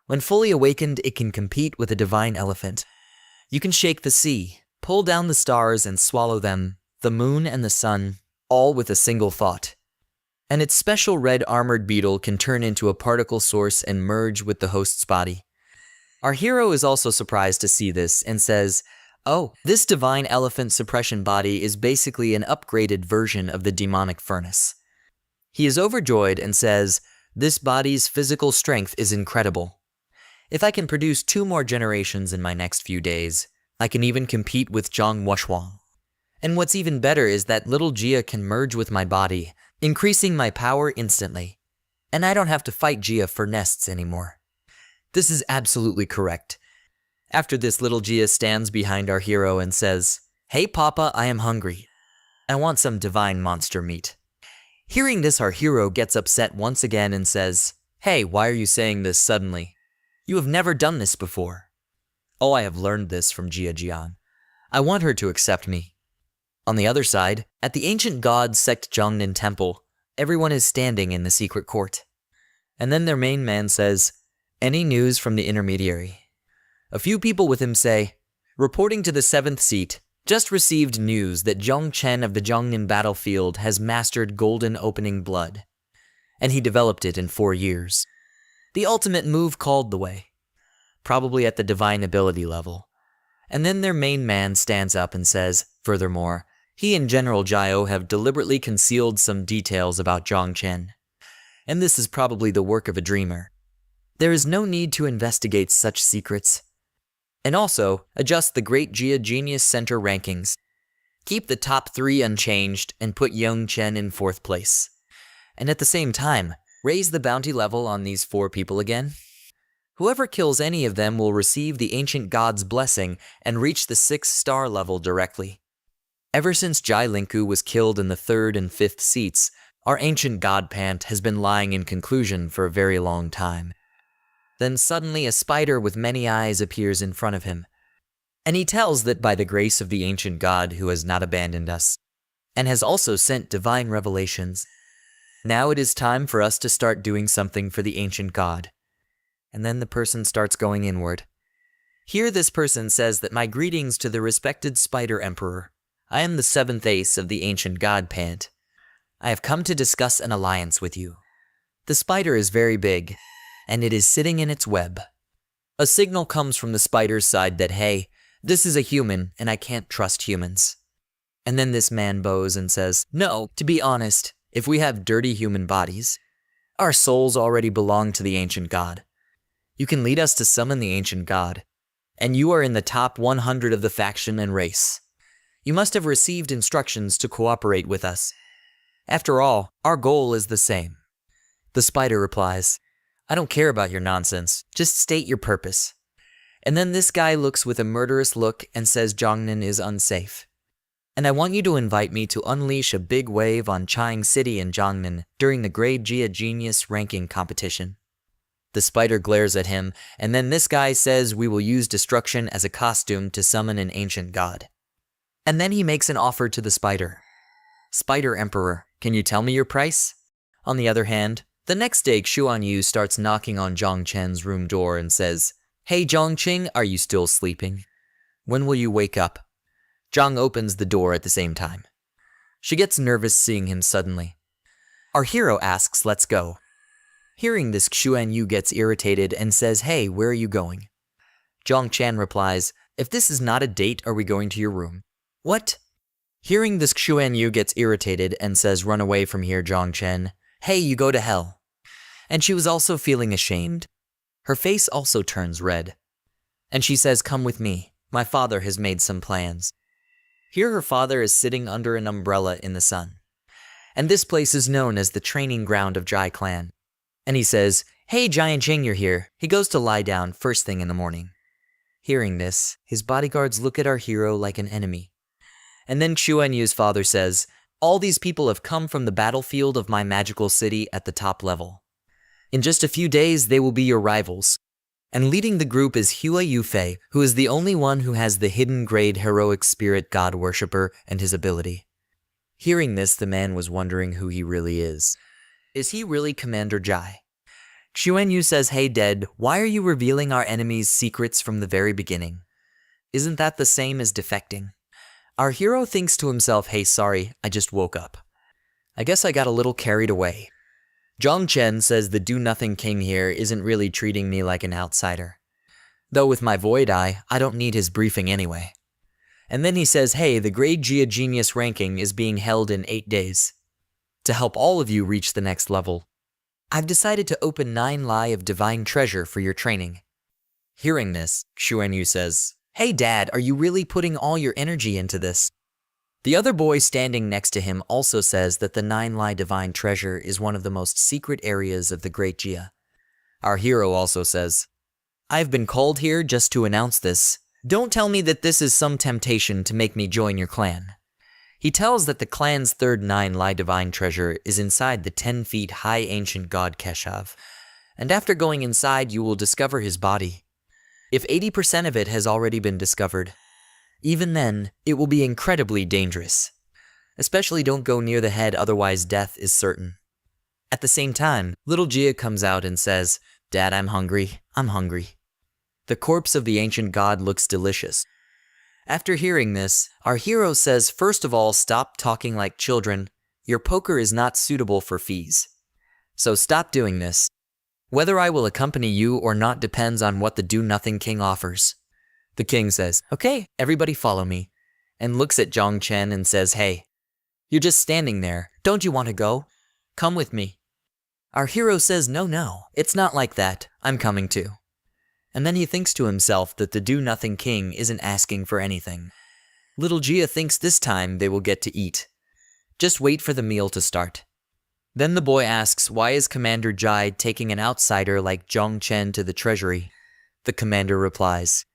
C: When fully awakened, it can compete with a divine elephant. You can shake the sea, pull down the stars and swallow them, the moon and the sun, all with a single thought. And its special red armored beetle can turn into a particle source and merge with the host's body. Our hero is also surprised to see this and says, "Oh, this divine elephant suppression body is basically an upgraded version of the demonic furnace." He is overjoyed and says, "This body's physical strength is incredible. If I can produce 2 more generations in my next few days, I can even compete with Zhang Wushuang. And what's even better is that Little Gia can merge with my body, increasing my power instantly. And I don't have to fight Gia for nests anymore." This is absolutely correct. After this, Little Gia stands behind our hero and says, "Hey Papa, I am hungry. I want some divine monster meat." Hearing this, our hero gets upset once again and says, "Hey, why are you saying this suddenly? You have never done this before." "Oh, I have learned this from Gia Jian. I want her to accept me." On the other side, at the ancient god sect Zhongnan Temple, everyone is standing in the secret court. And then their main man says, "Any news from the intermediary?" A few people with him say, "Reporting to the 7th seat, just received news that Zhong Chen of the Zhongnan battlefield has mastered Golden Opening Blood, and he developed it in 4 years. The ultimate move called the way, probably at the divine ability level." And then their main man stands up and says, "Furthermore, he and General Jiao have deliberately concealed some details about Zhong Chen, and this is probably the work of a dreamer. There is no need to investigate such secrets. And also, adjust the Great Gia Genius Center rankings. Keep the top 3 unchanged and put Young Chen in 4th place. And at the same time, raise the bounty level on these 4 people again. Whoever kills any of them will receive the ancient god's blessing and reach the 6-star level directly." Ever since Jai Linku was killed in the 3rd and 5th seats, our ancient god Pant has been lying in conclusion for a very long time. Then suddenly a spider with many eyes appears in front of him, and he tells that by the grace of the ancient god who has not abandoned us, and has also sent divine revelations, now it is time for us to start doing something for the ancient god. And then the person starts going inward. Here this person says that, "My greetings to the respected Spider Emperor. I am the 7th ace of the ancient god Pant. I have come to discuss an alliance with you." The spider is very big, and it is sitting in its web. A signal comes from the spider's side that, "Hey, this is a human, and I can't trust humans." And then this man bows and says, "No, to be honest, if we have dirty human bodies, our souls already belong to the ancient god. You can lead us to summon the ancient god, and you are in the top 100 of the faction and race. You must have received instructions to cooperate with us. After all, our goal is the same." The spider replies, "I don't care about your nonsense, just state your purpose." And then this guy looks with a murderous look and says Zhongnan is unsafe. and I want you to invite me to unleash a big wave on Chiang City and Jiangnan during the Grade Gia Genius ranking competition. The spider glares at him, and then this guy says we will use destruction as a costume to summon an ancient god. And then he makes an offer to the spider. Spider Emperor, can you tell me your price? On the other hand, the next day Xuan Yu starts knocking on Zhang Chen's room door and says, "Hey Zhongqing, are you still sleeping? When will you wake up?" Zhang opens the door at the same time. She gets nervous seeing him suddenly. Our hero asks, "Let's go." Hearing this, Xuan Yu gets irritated and says, "Hey, where are you going?" Zhang Chen replies, "If this is not a date, are we going to your room?" "What?" Hearing this, Xuan Yu gets irritated and says, "Run away from here, Zhang Chen. Hey, you go to hell." And she was also feeling ashamed. Her face also turns red. And she says, "Come with me. My father has made some plans." Here her father is sitting under an umbrella in the sun. And this place is known as the training ground of Jai clan. And he says, "Hey, Giant Ching, you're here." He goes to lie down first thing in the morning. Hearing this, his bodyguards look at our hero like an enemy. And then Xuan Yu's father says, "All these people have come from the battlefield of my magical city at the top level. In just a few days, they will be your rivals." And leading the group is Hua Yufei, who is the only one who has the hidden grade heroic spirit god worshipper and his ability. Hearing this, the man was wondering who he really is. Is he really Commander Jai? Xuan Yu says, "Hey Dead, why are you revealing our enemy's secrets from the very beginning? Isn't that the same as defecting?" Our hero thinks to himself, "Hey, sorry, I just woke up. I guess I got a little carried away." Zhang Chen says the do-nothing king here isn't really treating me like an outsider. Though with my void eye, I don't need his briefing anyway. And then he says, "Hey, the Grade Gia Genius ranking is being held in 8 days. To help all of you reach the next level, I've decided to open 9 Lie of Divine Treasure for your training." Hearing this, Xuan Yu says, "Hey Dad, are you really putting all your energy into this?" The other boy standing next to him also says that the 9 Lie Divine Treasure is one of the most secret areas of the Great Gia. Our hero also says, "I've been called here just to announce this. Don't tell me that this is some temptation to make me join your clan." He tells that the clan's third 9 Lie Divine Treasure is inside the 10 feet high ancient god Keshav, and after going inside you will discover his body. If 80% of it has already been discovered, even then, it will be incredibly dangerous. Especially don't go near the head, otherwise death is certain. At the same time, little Gia comes out and says, "Dad, I'm hungry. I'm hungry." The corpse of the ancient god looks delicious. After hearing this, our hero says, "First of all, stop talking like children. Your poker is not suitable for fees. So stop doing this. Whether I will accompany you or not depends on what the do-nothing king offers." The king says, "Okay, everybody follow me," and looks at Zhang Chen and says, "Hey, you're just standing there. Don't you want to go? Come with me." Our hero says, No, it's not like that. I'm coming too." And then he thinks to himself that the do-nothing king isn't asking for anything. Little Gia thinks this time they will get to eat. Just wait for the meal to start. Then the boy asks, "Why is Commander Jai taking an outsider like Zhang Chen to the treasury?" The commander replies,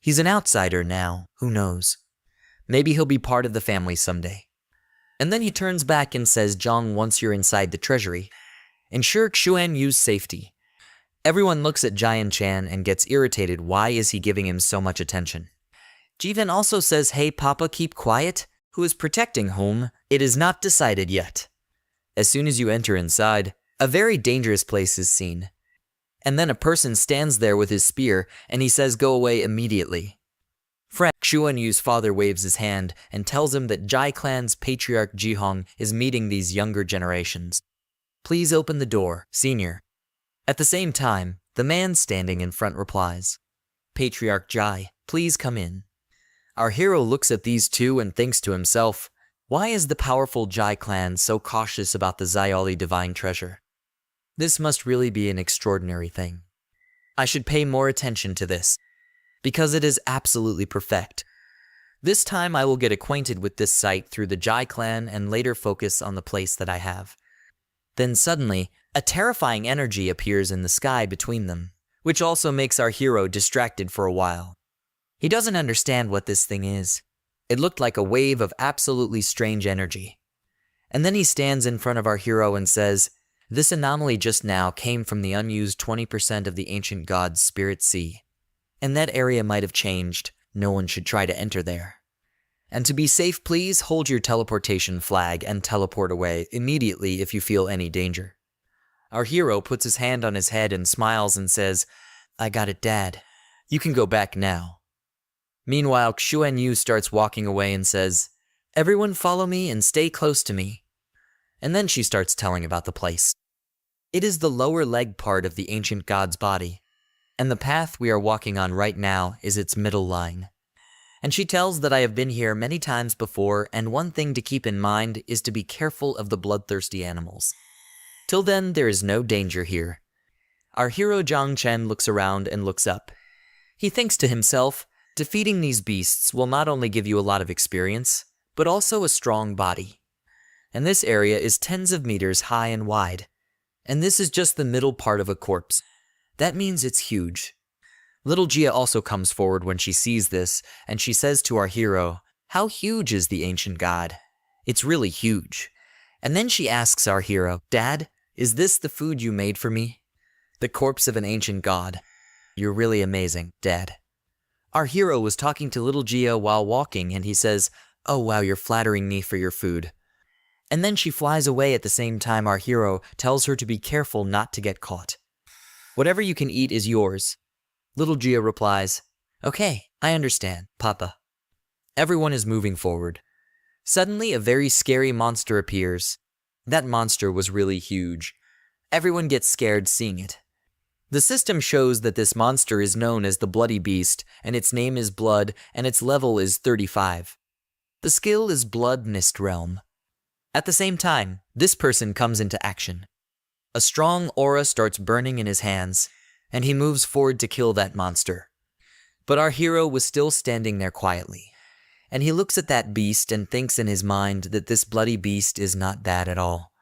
C: "He's an outsider now, who knows? Maybe he'll be part of the family someday." And then he turns back and says, "Zhang, once you're inside the treasury, ensure Xuan Yu's safety." Everyone looks at Jian Chan and gets irritated. Why is he giving him so much attention? Jivan also says, "Hey Papa, keep quiet. Who is protecting whom? It is not decided yet." As soon as you enter inside, a very dangerous place is seen. And then a person stands there with his spear, and he says, "Go away immediately." Xuan Yu's father waves his hand and tells him that Jai clan's patriarch Jihong is meeting these younger generations. "Please open the door, senior." At the same time, the man standing in front replies, "Patriarch Jai, please come in." Our hero looks at these two and thinks to himself, why is the powerful Jai clan so cautious about the Zioli divine treasure? This must really be an extraordinary thing. I should pay more attention to this, because it is absolutely perfect. This time I will get acquainted with this site through the Jai clan and later focus on the place that I have. Then suddenly, a terrifying energy appears in the sky between them, which also makes our hero distracted for a while. He doesn't understand what this thing is. It looked like a wave of absolutely strange energy. And then he stands in front of our hero and says, "This anomaly just now came from the unused 20% of the ancient god's spirit sea. And that area might have changed. No one should try to enter there. And to be safe, please hold your teleportation flag and teleport away immediately if you feel any danger." Our hero puts his hand on his head and smiles and says, "I got it, Dad. You can go back now." Meanwhile, Xuan Yu starts walking away and says, "Everyone follow me and stay close to me." And then she starts telling about the place. It is the lower leg part of the ancient god's body, and the path we are walking on right now is its middle line. And she tells that I have been here many times before, and one thing to keep in mind is to be careful of the bloodthirsty animals. Till then, there is no danger here. Our hero Zhang Chen looks around and looks up. He thinks to himself, defeating these beasts will not only give you a lot of experience, but also a strong body. And this area is tens of meters high and wide. And this is just the middle part of a corpse. That means it's huge. Little Jia also comes forward when she sees this, and she says to our hero, "How huge is the ancient god?" "It's really huge." And then she asks our hero, "Dad, is this the food you made for me?" "The corpse of an ancient god." "You're really amazing, Dad." Our hero was talking to little Jia while walking, and he says, "Oh wow, you're flattering me for your food." And then she flies away at the same time our hero tells her to be careful not to get caught. "Whatever you can eat is yours." Little Jia replies, "Okay, I understand, Papa." Everyone is moving forward. Suddenly, a very scary monster appears. That monster was really huge. Everyone gets scared seeing it. The system shows that this monster is known as the Bloody Beast, and its name is Blood, and its level is 35. The skill is Blood Mist Realm. At the same time, this person comes into action. A strong aura starts burning in his hands, and he moves forward to kill that monster. But our hero was still standing there quietly, and he looks at that beast and thinks in his mind that this bloody beast is not bad at all.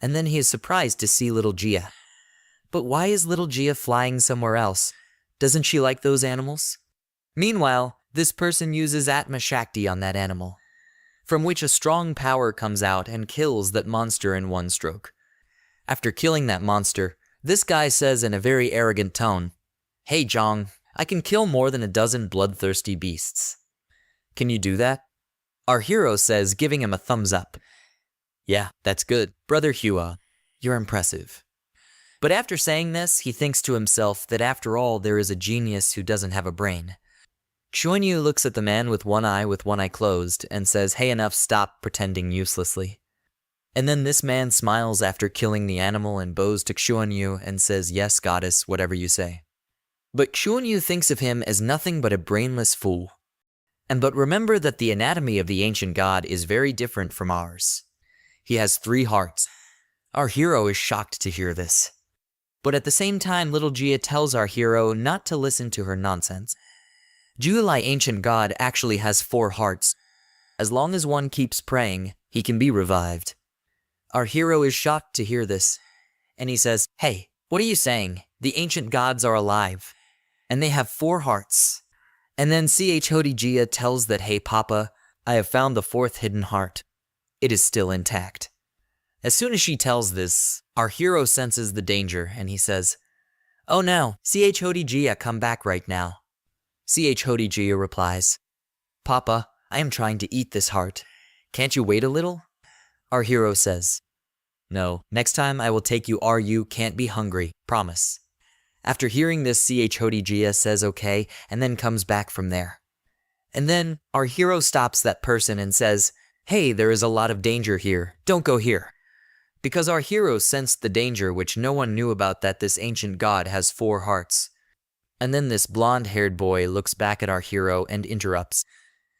C: And then he is surprised to see little Jia. But why is little Jia flying somewhere else? Doesn't she like those animals? Meanwhile, this person uses Atma Shakti on that animal, from which a strong power comes out and kills that monster in one stroke. After killing that monster, this guy says in a very arrogant tone, "Hey Zhang, I can kill more than a dozen bloodthirsty beasts. Can you do that?" Our hero says, giving him a thumbs up, "Yeah, that's good, Brother Hua. You're impressive." But after saying this, he thinks to himself that after all there is a genius who doesn't have a brain. Xuanyu looks at the man with one eye closed and says, "Hey, enough, stop pretending uselessly." And then this man smiles after killing the animal and bows to Xuanyu and says, "Yes, goddess, whatever you say." But Xuanyu thinks of him as nothing but a brainless fool. But remember that the anatomy of the ancient god is very different from ours. He has 3 hearts. Our hero is shocked to hear this. But at the same time, little Jia tells our hero not to listen to her nonsense. Julai ancient god actually has 4 hearts. As long as one keeps praying, he can be revived. Our hero is shocked to hear this, and he says, "Hey, what are you saying? The ancient gods are alive, and they have 4 hearts. And then Chodijia tells that, "Hey Papa, I have found the 4th hidden heart. It is still intact." As soon as she tells this, our hero senses the danger, and he says, "Oh no, Chodijia, come back right now." Chodijia replies, "Papa, I am trying to eat this heart. Can't you wait a little?" Our hero says, "No, next time I will take you. You can't be hungry, promise." After hearing this, Chodijia says okay, and then comes back from there. And then our hero stops that person and says, "Hey, there is a lot of danger here. Don't go here." Because our hero sensed the danger which no one knew about, that this ancient god has 4 hearts. And then this blonde-haired boy looks back at our hero and interrupts,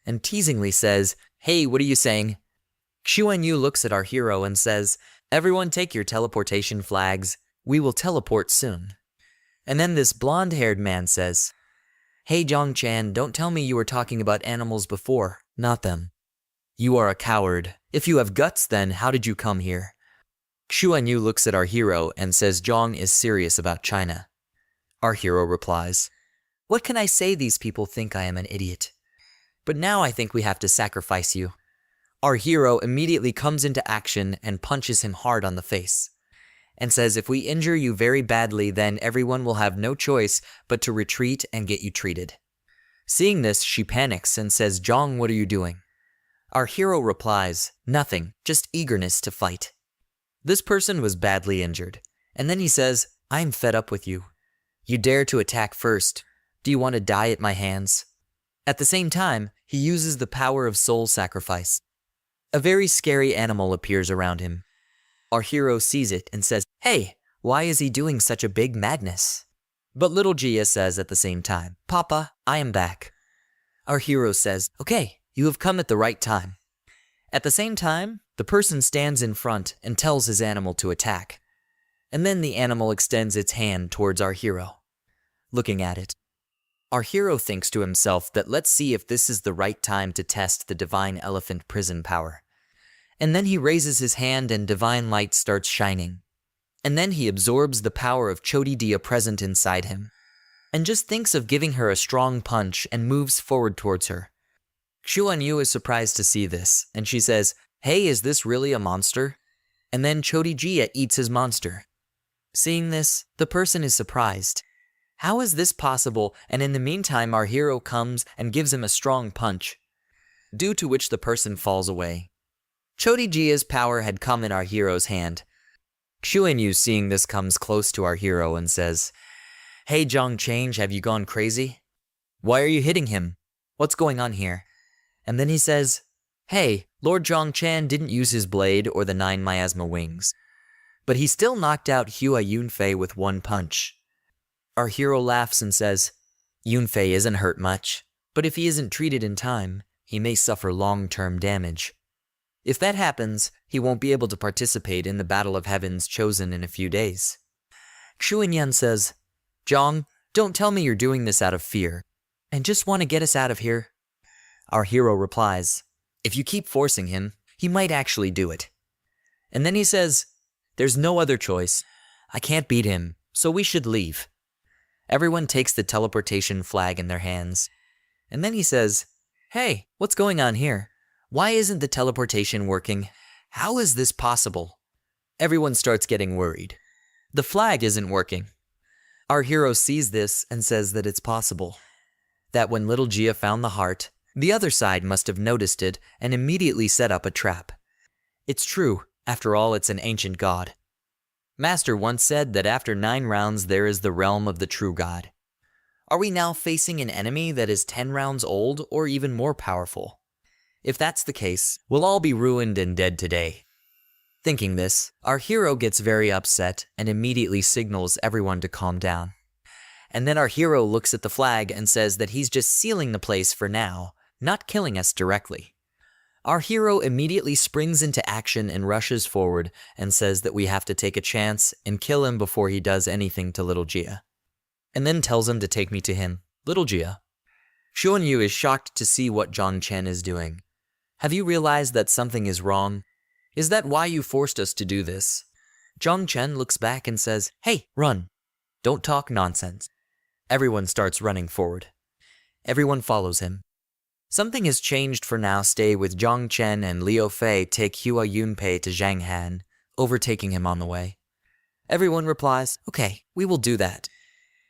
C: and teasingly says, "Hey, what are you saying?" Xuanyu looks at our hero and says, "Everyone take your teleportation flags. We will teleport soon." And then this blonde-haired man says, "Hey Zhang-chan, don't tell me you were talking about animals before, not them. You are a coward. If you have guts, then how did you come here?" Xuanyu looks at our hero and says Zhang is serious about China. Our hero replies, "What can I say? These people think I am an idiot." But now I think we have to sacrifice you. Our hero immediately comes into action and punches him hard on the face, and says if we injure you very badly, then everyone will have no choice but to retreat and get you treated. Seeing this, she panics and says, Jong, what are you doing? Our hero replies, nothing, just eagerness to fight. This person was badly injured, and then he says, I'm fed up with you. You dare to attack first. Do you want to die at my hands? At the same time, he uses the power of soul sacrifice. A very scary animal appears around him. Our hero sees it and says, hey, why is he doing such a big madness? But little Gia says at the same time, Papa, I am back. Our hero says, okay, you have come at the right time. At the same time, the person stands in front and tells his animal to attack. And then the animal extends its hand towards our hero. Looking at it, our hero thinks to himself that let's see if this is the right time to test the divine elephant prison power. And then he raises his hand and divine light starts shining. And then he absorbs the power of Chodidia present inside him, and just thinks of giving her a strong punch and moves forward towards her. Xuanyu is surprised to see this, and she says, hey, is this really a monster? And then Chodidia eats his monster. Seeing this, the person is surprised. How is this possible? And in the meantime, our hero comes and gives him a strong punch, due to which the person falls away. Chodijia's power had come in our hero's hand. Xuanyu, seeing this, comes close to our hero and says, hey, Zhang Change, have you gone crazy? Why are you hitting him? What's going on here? And then he says, hey, Lord Zhongchan didn't use his blade or the 9 miasma wings, but he still knocked out Hua Yunfei with one punch. Our hero laughs and says, Yunfei isn't hurt much, but if he isn't treated in time, he may suffer long-term damage. If that happens, he won't be able to participate in the Battle of Heavens chosen in a few days. Xuanyan says, Zhang, don't tell me you're doing this out of fear, and just want to get us out of here. Our hero replies, if you keep forcing him, he might actually do it. And then he says, there's no other choice. I can't beat him, so we should leave. Everyone takes the teleportation flag in their hands. And then he says, hey, what's going on here? Why isn't the teleportation working? How is this possible? Everyone starts getting worried. The flag isn't working. Our hero sees this and says that it's possible. That when little Gia found the heart, the other side must have noticed it and immediately set up a trap. It's true, after all, it's an ancient god. Master once said that after 9 rounds there is the realm of the true god. Are we now facing an enemy that is 10 rounds old or even more powerful? If that's the case, we'll all be ruined and dead today. Thinking this, our hero gets very upset and immediately signals everyone to calm down. And then our hero looks at the flag and says that he's just sealing the place for now, not killing us directly. Our hero immediately springs into action and rushes forward and says that we have to take a chance and kill him before he does anything to little Gia. And then tells him to take me to him, little Gia. Xuanyu is shocked to see what Zhang Chen is doing. Have you realized that something is wrong? Is that why you forced us to do this? Zhang Chen looks back and says, hey, run. Don't talk nonsense. Everyone starts running forward. Everyone follows him. Something has changed for now. Stay with Zhang Chen and Liu Fei take Hua Yunpei to Zhang Han, overtaking him on the way. Everyone replies, okay, we will do that.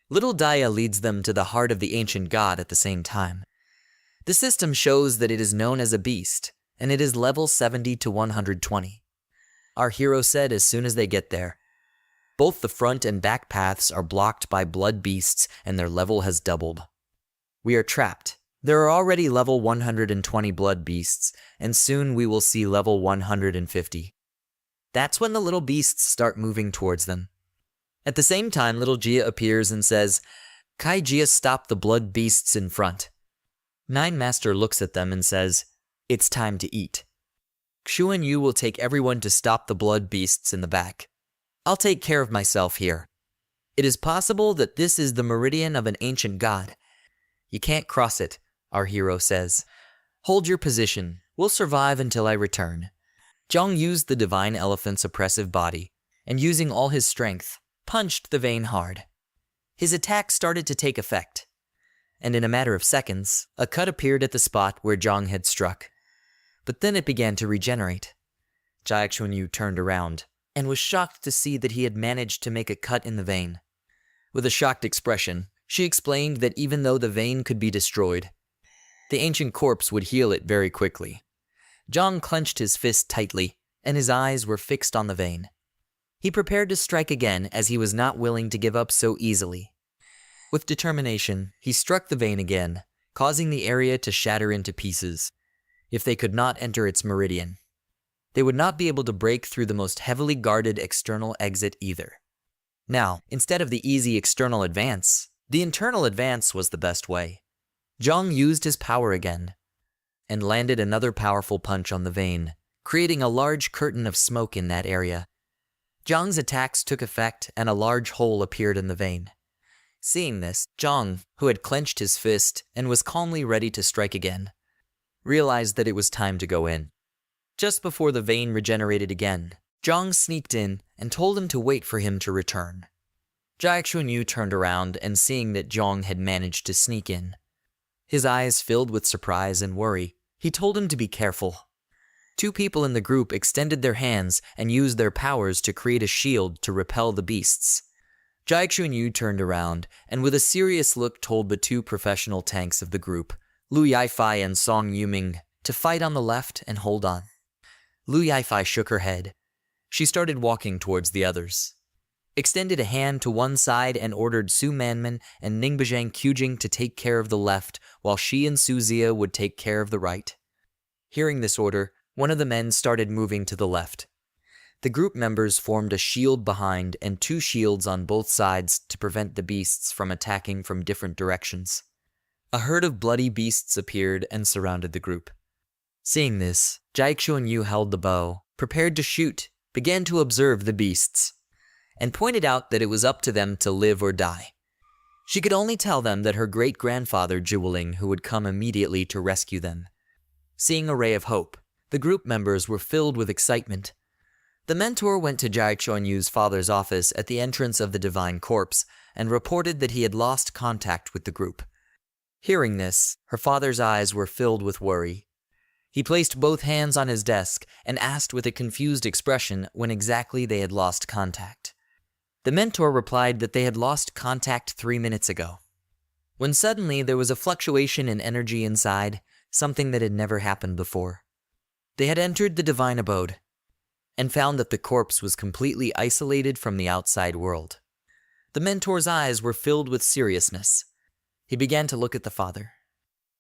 C: Little Daya leads them to the heart of the ancient god at the same time. The system shows that it is known as a beast, and it is level 70 to 120. Our hero said as soon as they get there, both the front and back paths are blocked by blood beasts and their level has doubled. We are trapped. There are already level 120 blood beasts, and soon we will see level 150. That's when the little beasts start moving towards them. At the same time, little Gia appears and says, Kai Gia, stop the blood beasts in front. Nine Master looks at them and says, it's time to eat. Xuanyu will take everyone to stop the blood beasts in the back. I'll take care of myself here. It is possible that this is the meridian of an ancient god. You can't cross it, our hero says. Hold your position. We'll survive until I return. Zhang used the divine elephant's oppressive body, and using all his strength, punched the vein hard. His attack started to take effect. and in a matter of seconds, a cut appeared at the spot where Zhang had struck. But then it began to regenerate. Jia Chunyu turned around and was shocked to see that he had managed to make a cut in the vein. With a shocked expression, she explained that even though the vein could be destroyed, the ancient corpse would heal it very quickly. Zhang clenched his fist tightly, and his eyes were fixed on the vein. He prepared to strike again as he was not willing to give up so easily. With determination, he struck the vein again, causing the area to shatter into pieces. If they could not enter its meridian, they would not be able to break through the most heavily guarded external exit either. Now, instead of the easy external advance, the internal advance was the best way. Zhang used his power again, and landed another powerful punch on the vein, creating a large curtain of smoke in that area. Zhang's attacks took effect and a large hole appeared in the vein. Seeing this, Zhang, who had clenched his fist and was calmly ready to strike again, realized that it was time to go in. Just before the vein regenerated again, Zhang sneaked in and told him to wait for him to return. Jia Chunyu turned around and seeing that Zhang had managed to sneak in, his eyes filled with surprise and worry, he told him to be careful. Two people in the group extended their hands and used their powers to create a shield to repel the beasts. Jia Chunyu turned around and with a serious look told the two professional tanks of the group, Lu Yifei and Song Yuming, to fight on the left and hold on. Lu Yifei shook her head. She started walking towards the others, extended a hand to one side and ordered Su Manman and Ningbajang Qujing to take care of the left, while she and Su Zia would take care of the right. Hearing this order, one of the men started moving to the left. The group members formed a shield behind and two shields on both sides to prevent the beasts from attacking from different directions. A herd of bloody beasts appeared and surrounded the group. Seeing this, Jia Chunyu held the bow, prepared to shoot, began to observe the beasts, and pointed out that it was up to them to live or die. She could only tell them that her great-grandfather Jiweling who would come immediately to rescue them. Seeing a ray of hope, the group members were filled with excitement. The mentor went to Jia Chunyu's father's office at the entrance of the divine corpse and reported that he had lost contact with the group. Hearing this, her father's eyes were filled with worry. He placed both hands on his desk and asked with a confused expression when exactly they had lost contact. The mentor replied that they had lost contact 3 minutes ago, when suddenly there was a fluctuation in energy inside, something that had never happened before. They had entered the divine abode and found that the corpse was completely isolated from the outside world. The mentor's eyes were filled with seriousness. He began to look at the father,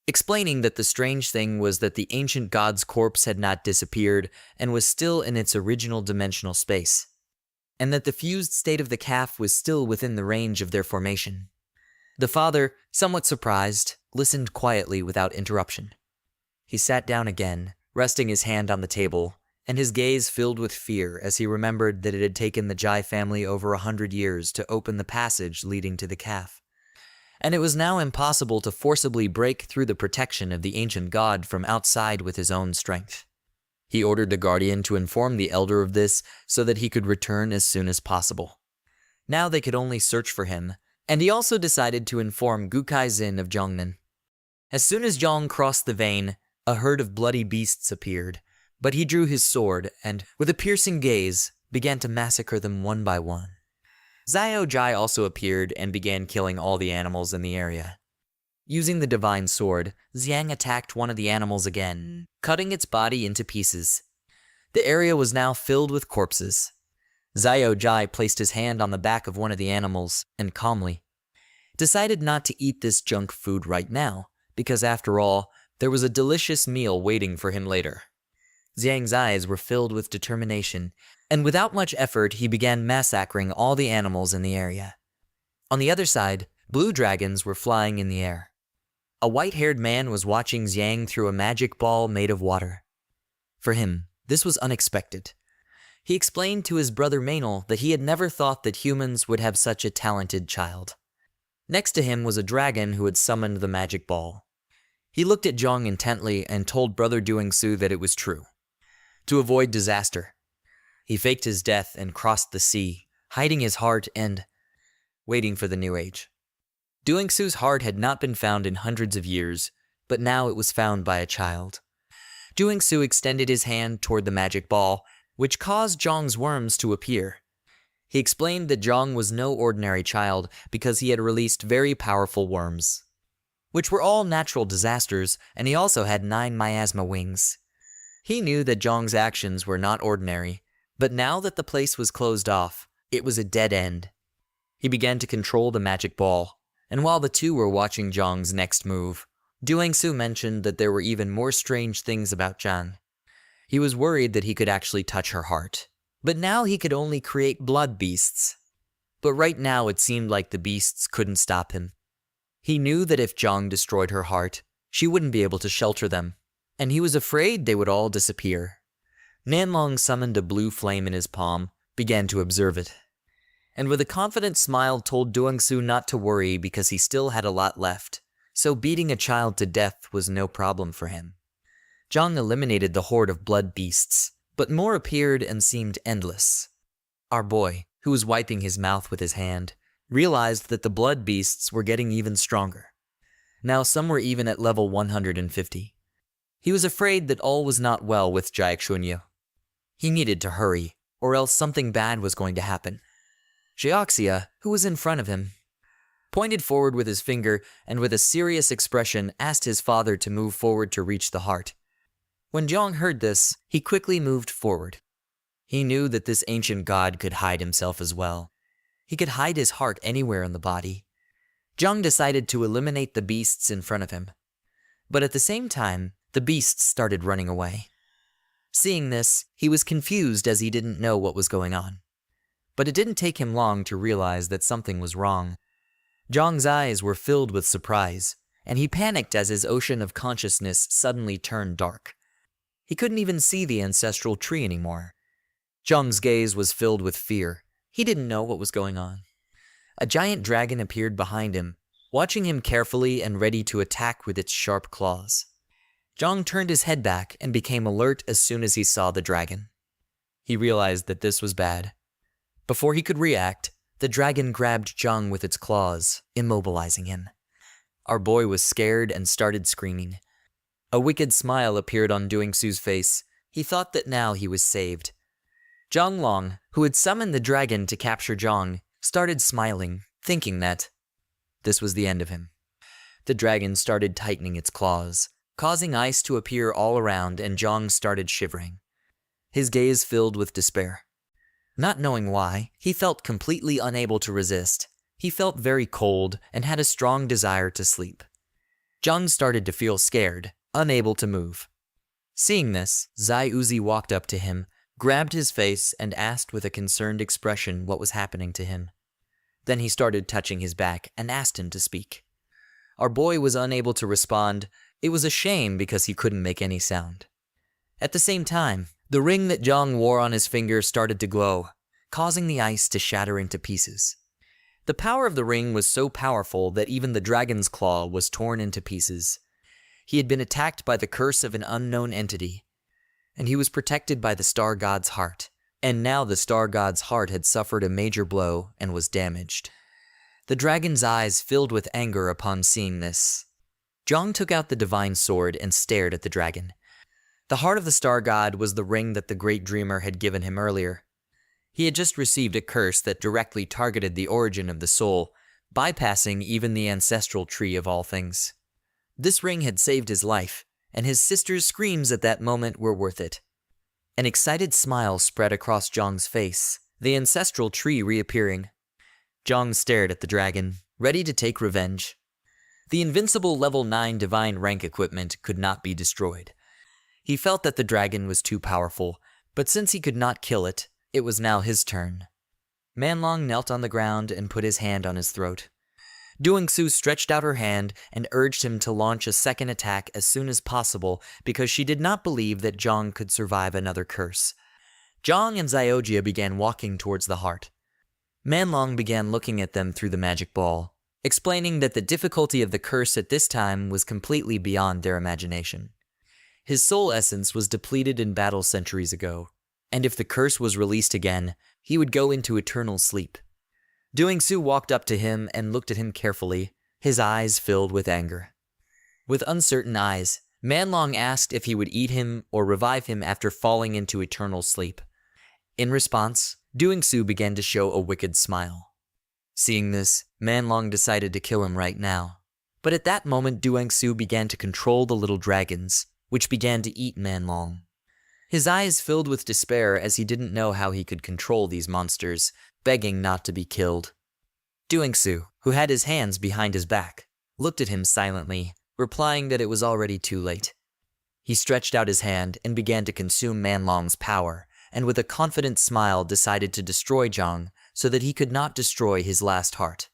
C: explaining that the strange thing was that the ancient god's corpse had not disappeared and was still in its original dimensional space, and that the fused state of the calf was still within the range of their formation. The father, somewhat surprised, listened quietly without interruption. He sat down again, resting his hand on the table, and his gaze filled with fear as he remembered that it had taken the Jai family over 100 years to open the passage leading to the calf, and it was now impossible to forcibly break through the protection of the ancient god from outside with his own strength. He ordered the guardian to inform the elder of this so that he could return as soon as possible. Now they could only search for him, and he also decided to inform Gukai Zin of Zhongnan. As soon as Zhang crossed the vein, a herd of bloody beasts appeared, but he drew his sword and, with a piercing gaze, began to massacre them one by one. Zio Jai also appeared and began killing all the animals in the area. Using the divine sword, Xiang attacked one of the animals again, cutting its body into pieces. The area was now filled with corpses. Zio Jai placed his hand on the back of one of the animals and calmly decided not to eat this junk food right now, because after all, there was a delicious meal waiting for him later. Xiang's eyes were filled with determination, and without much effort he began massacring all the animals in the area. On the other side, blue dragons were flying in the air. A white-haired man was watching Xiang through a magic ball made of water. For him, this was unexpected. He explained to his brother Mainel that he had never thought that humans would have such a talented child. Next to him was a dragon who had summoned the magic ball. He looked at Zhang intently and told brother Duingsu that it was true. To avoid disaster, he faked his death and crossed the sea, hiding his heart and waiting for the new age. Duingsu's heart had not been found in hundreds of years, but now it was found by a child. Duingsu extended his hand toward the magic ball, which caused Zhang's worms to appear. He explained that Zhang was no ordinary child because he had released very powerful worms, which were all natural disasters, and he also had 9 miasma wings. He knew that Zhang's actions were not ordinary, but now that the place was closed off, it was a dead end. He began to control the magic ball, and while the two were watching Zhang's next move, Duingsu mentioned that there were even more strange things about Zhang. He was worried that he could actually touch her heart, but now he could only create blood beasts. But right now it seemed like the beasts couldn't stop him. He knew that if Zhang destroyed her heart, she wouldn't be able to shelter them, and he was afraid they would all disappear. Nanlong summoned a blue flame in his palm, began to observe it, and with a confident smile told Duingsu not to worry because he still had a lot left, so beating a child to death was no problem for him. Zhang eliminated the horde of blood beasts, but more appeared and seemed endless. Our boy, who was wiping his mouth with his hand, realized that the blood beasts were getting even stronger. Now some were even at level 150. He was afraid that all was not well with Jiaxunyu. He needed to hurry, or else something bad was going to happen. Xiaoxia, who was in front of him, pointed forward with his finger and with a serious expression asked his father to move forward to reach the heart. When Zhang heard this, he quickly moved forward. He knew that this ancient god could hide himself as well. He could hide his heart anywhere in the body. Zhang decided to eliminate the beasts in front of him. But at the same time, the beasts started running away. Seeing this, he was confused as he didn't know what was going on. But it didn't take him long to realize that something was wrong. Zhang's eyes were filled with surprise, and he panicked as his ocean of consciousness suddenly turned dark. He couldn't even see the ancestral tree anymore. Zhang's gaze was filled with fear. He didn't know what was going on. A giant dragon appeared behind him, watching him carefully and ready to attack with its sharp claws. Zhang turned his head back and became alert as soon as he saw the dragon. He realized that this was bad. Before he could react, the dragon grabbed Zhang with its claws, immobilizing him. Our boy was scared and started screaming. A wicked smile appeared on Duingsu's face. He thought that now he was saved. Zhang Long, who had summoned the dragon to capture Zhang, started smiling, thinking that this was the end of him. The dragon started tightening its claws, causing ice to appear all around, and Zhang started shivering. His gaze filled with despair. Not knowing why, he felt completely unable to resist. He felt very cold and had a strong desire to sleep. Zhang started to feel scared, unable to move. Seeing this, Zai Uzi walked up to him, grabbed his face, and asked with a concerned expression what was happening to him. Then he started touching his back and asked him to speak. Our boy was unable to respond. It was a shame because he couldn't make any sound. At the same time, the ring that Zhang wore on his finger started to glow, causing the ice to shatter into pieces. The power of the ring was so powerful that even the dragon's claw was torn into pieces. He had been attacked by the curse of an unknown entity, and he was protected by the star god's heart. And now the star god's heart had suffered a major blow and was damaged. The dragon's eyes filled with anger upon seeing this. Zhang took out the divine sword and stared at the dragon. The heart of the star god was the ring that the great dreamer had given him earlier. He had just received a curse that directly targeted the origin of the soul, bypassing even the ancestral tree of all things. This ring had saved his life, and his sister's screams at that moment were worth it. An excited smile spread across Zhang's face, the ancestral tree reappearing. Zhang stared at the dragon, ready to take revenge. The invincible level 9 divine rank equipment could not be destroyed. He felt that the dragon was too powerful, but since he could not kill it, it was now his turn. Manlong knelt on the ground and put his hand on his throat. Duingsu stretched out her hand and urged him to launch a second attack as soon as possible because she did not believe that Zhang could survive another curse. Zhang and Ziojia began walking towards the heart. Manlong began looking at them through the magic ball, explaining that the difficulty of the curse at this time was completely beyond their imagination. His soul essence was depleted in battle centuries ago, and if the curse was released again, he would go into eternal sleep. Duingsu walked up to him and looked at him carefully, his eyes filled with anger. With uncertain eyes, Manlong asked if he would eat him or revive him after falling into eternal sleep. In response, Doingsu began to show a wicked smile. Seeing this, Manlong decided to kill him right now. But at that moment, Doingsu began to control the little dragons, which began to eat Manlong. His eyes filled with despair as he didn't know how he could control these monsters, begging not to be killed. Doingsu, who had his hands behind his back, looked at him silently, replying that it was already too late. He stretched out his hand and began to consume Manlong's power, and with a confident smile decided to destroy Zhang so that he could not destroy his last heart.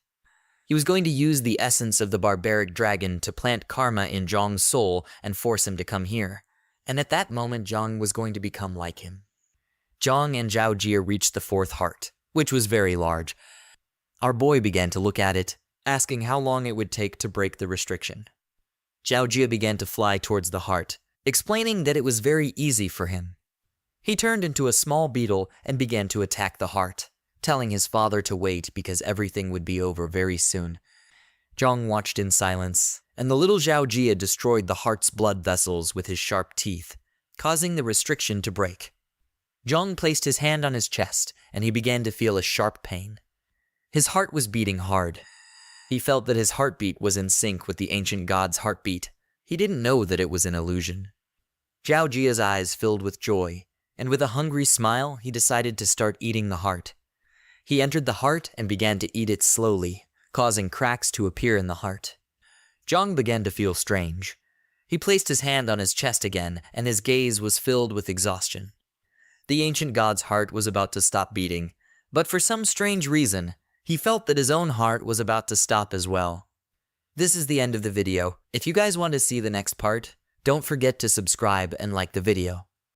C: He was going to use the essence of the barbaric dragon to plant karma in Zhang's soul and force him to come here, and at that moment Zhang was going to become like him. Zhang and Zhao Jia reached the fourth heart, which was very large. Our boy began to look at it, asking how long it would take to break the restriction. Zhao Jia began to fly towards the heart, explaining that it was very easy for him. He turned into a small beetle and began to attack the heart, telling his father to wait because everything would be over very soon. Zhang watched in silence, and the little Zhao Jia destroyed the heart's blood vessels with his sharp teeth, causing the restriction to break. Zhang placed his hand on his chest, and he began to feel a sharp pain. His heart was beating hard. He felt that his heartbeat was in sync with the ancient god's heartbeat. He didn't know that it was an illusion. Zhao Jia's eyes filled with joy, and with a hungry smile, he decided to start eating the heart. He entered the heart and began to eat it slowly, causing cracks to appear in the heart. Zhang began to feel strange. He placed his hand on his chest again, and his gaze was filled with exhaustion. The ancient god's heart was about to stop beating, but for some strange reason, he felt that his own heart was about to stop as well. This is the end of the video. If you guys want to see the next part, don't forget to subscribe and like the video.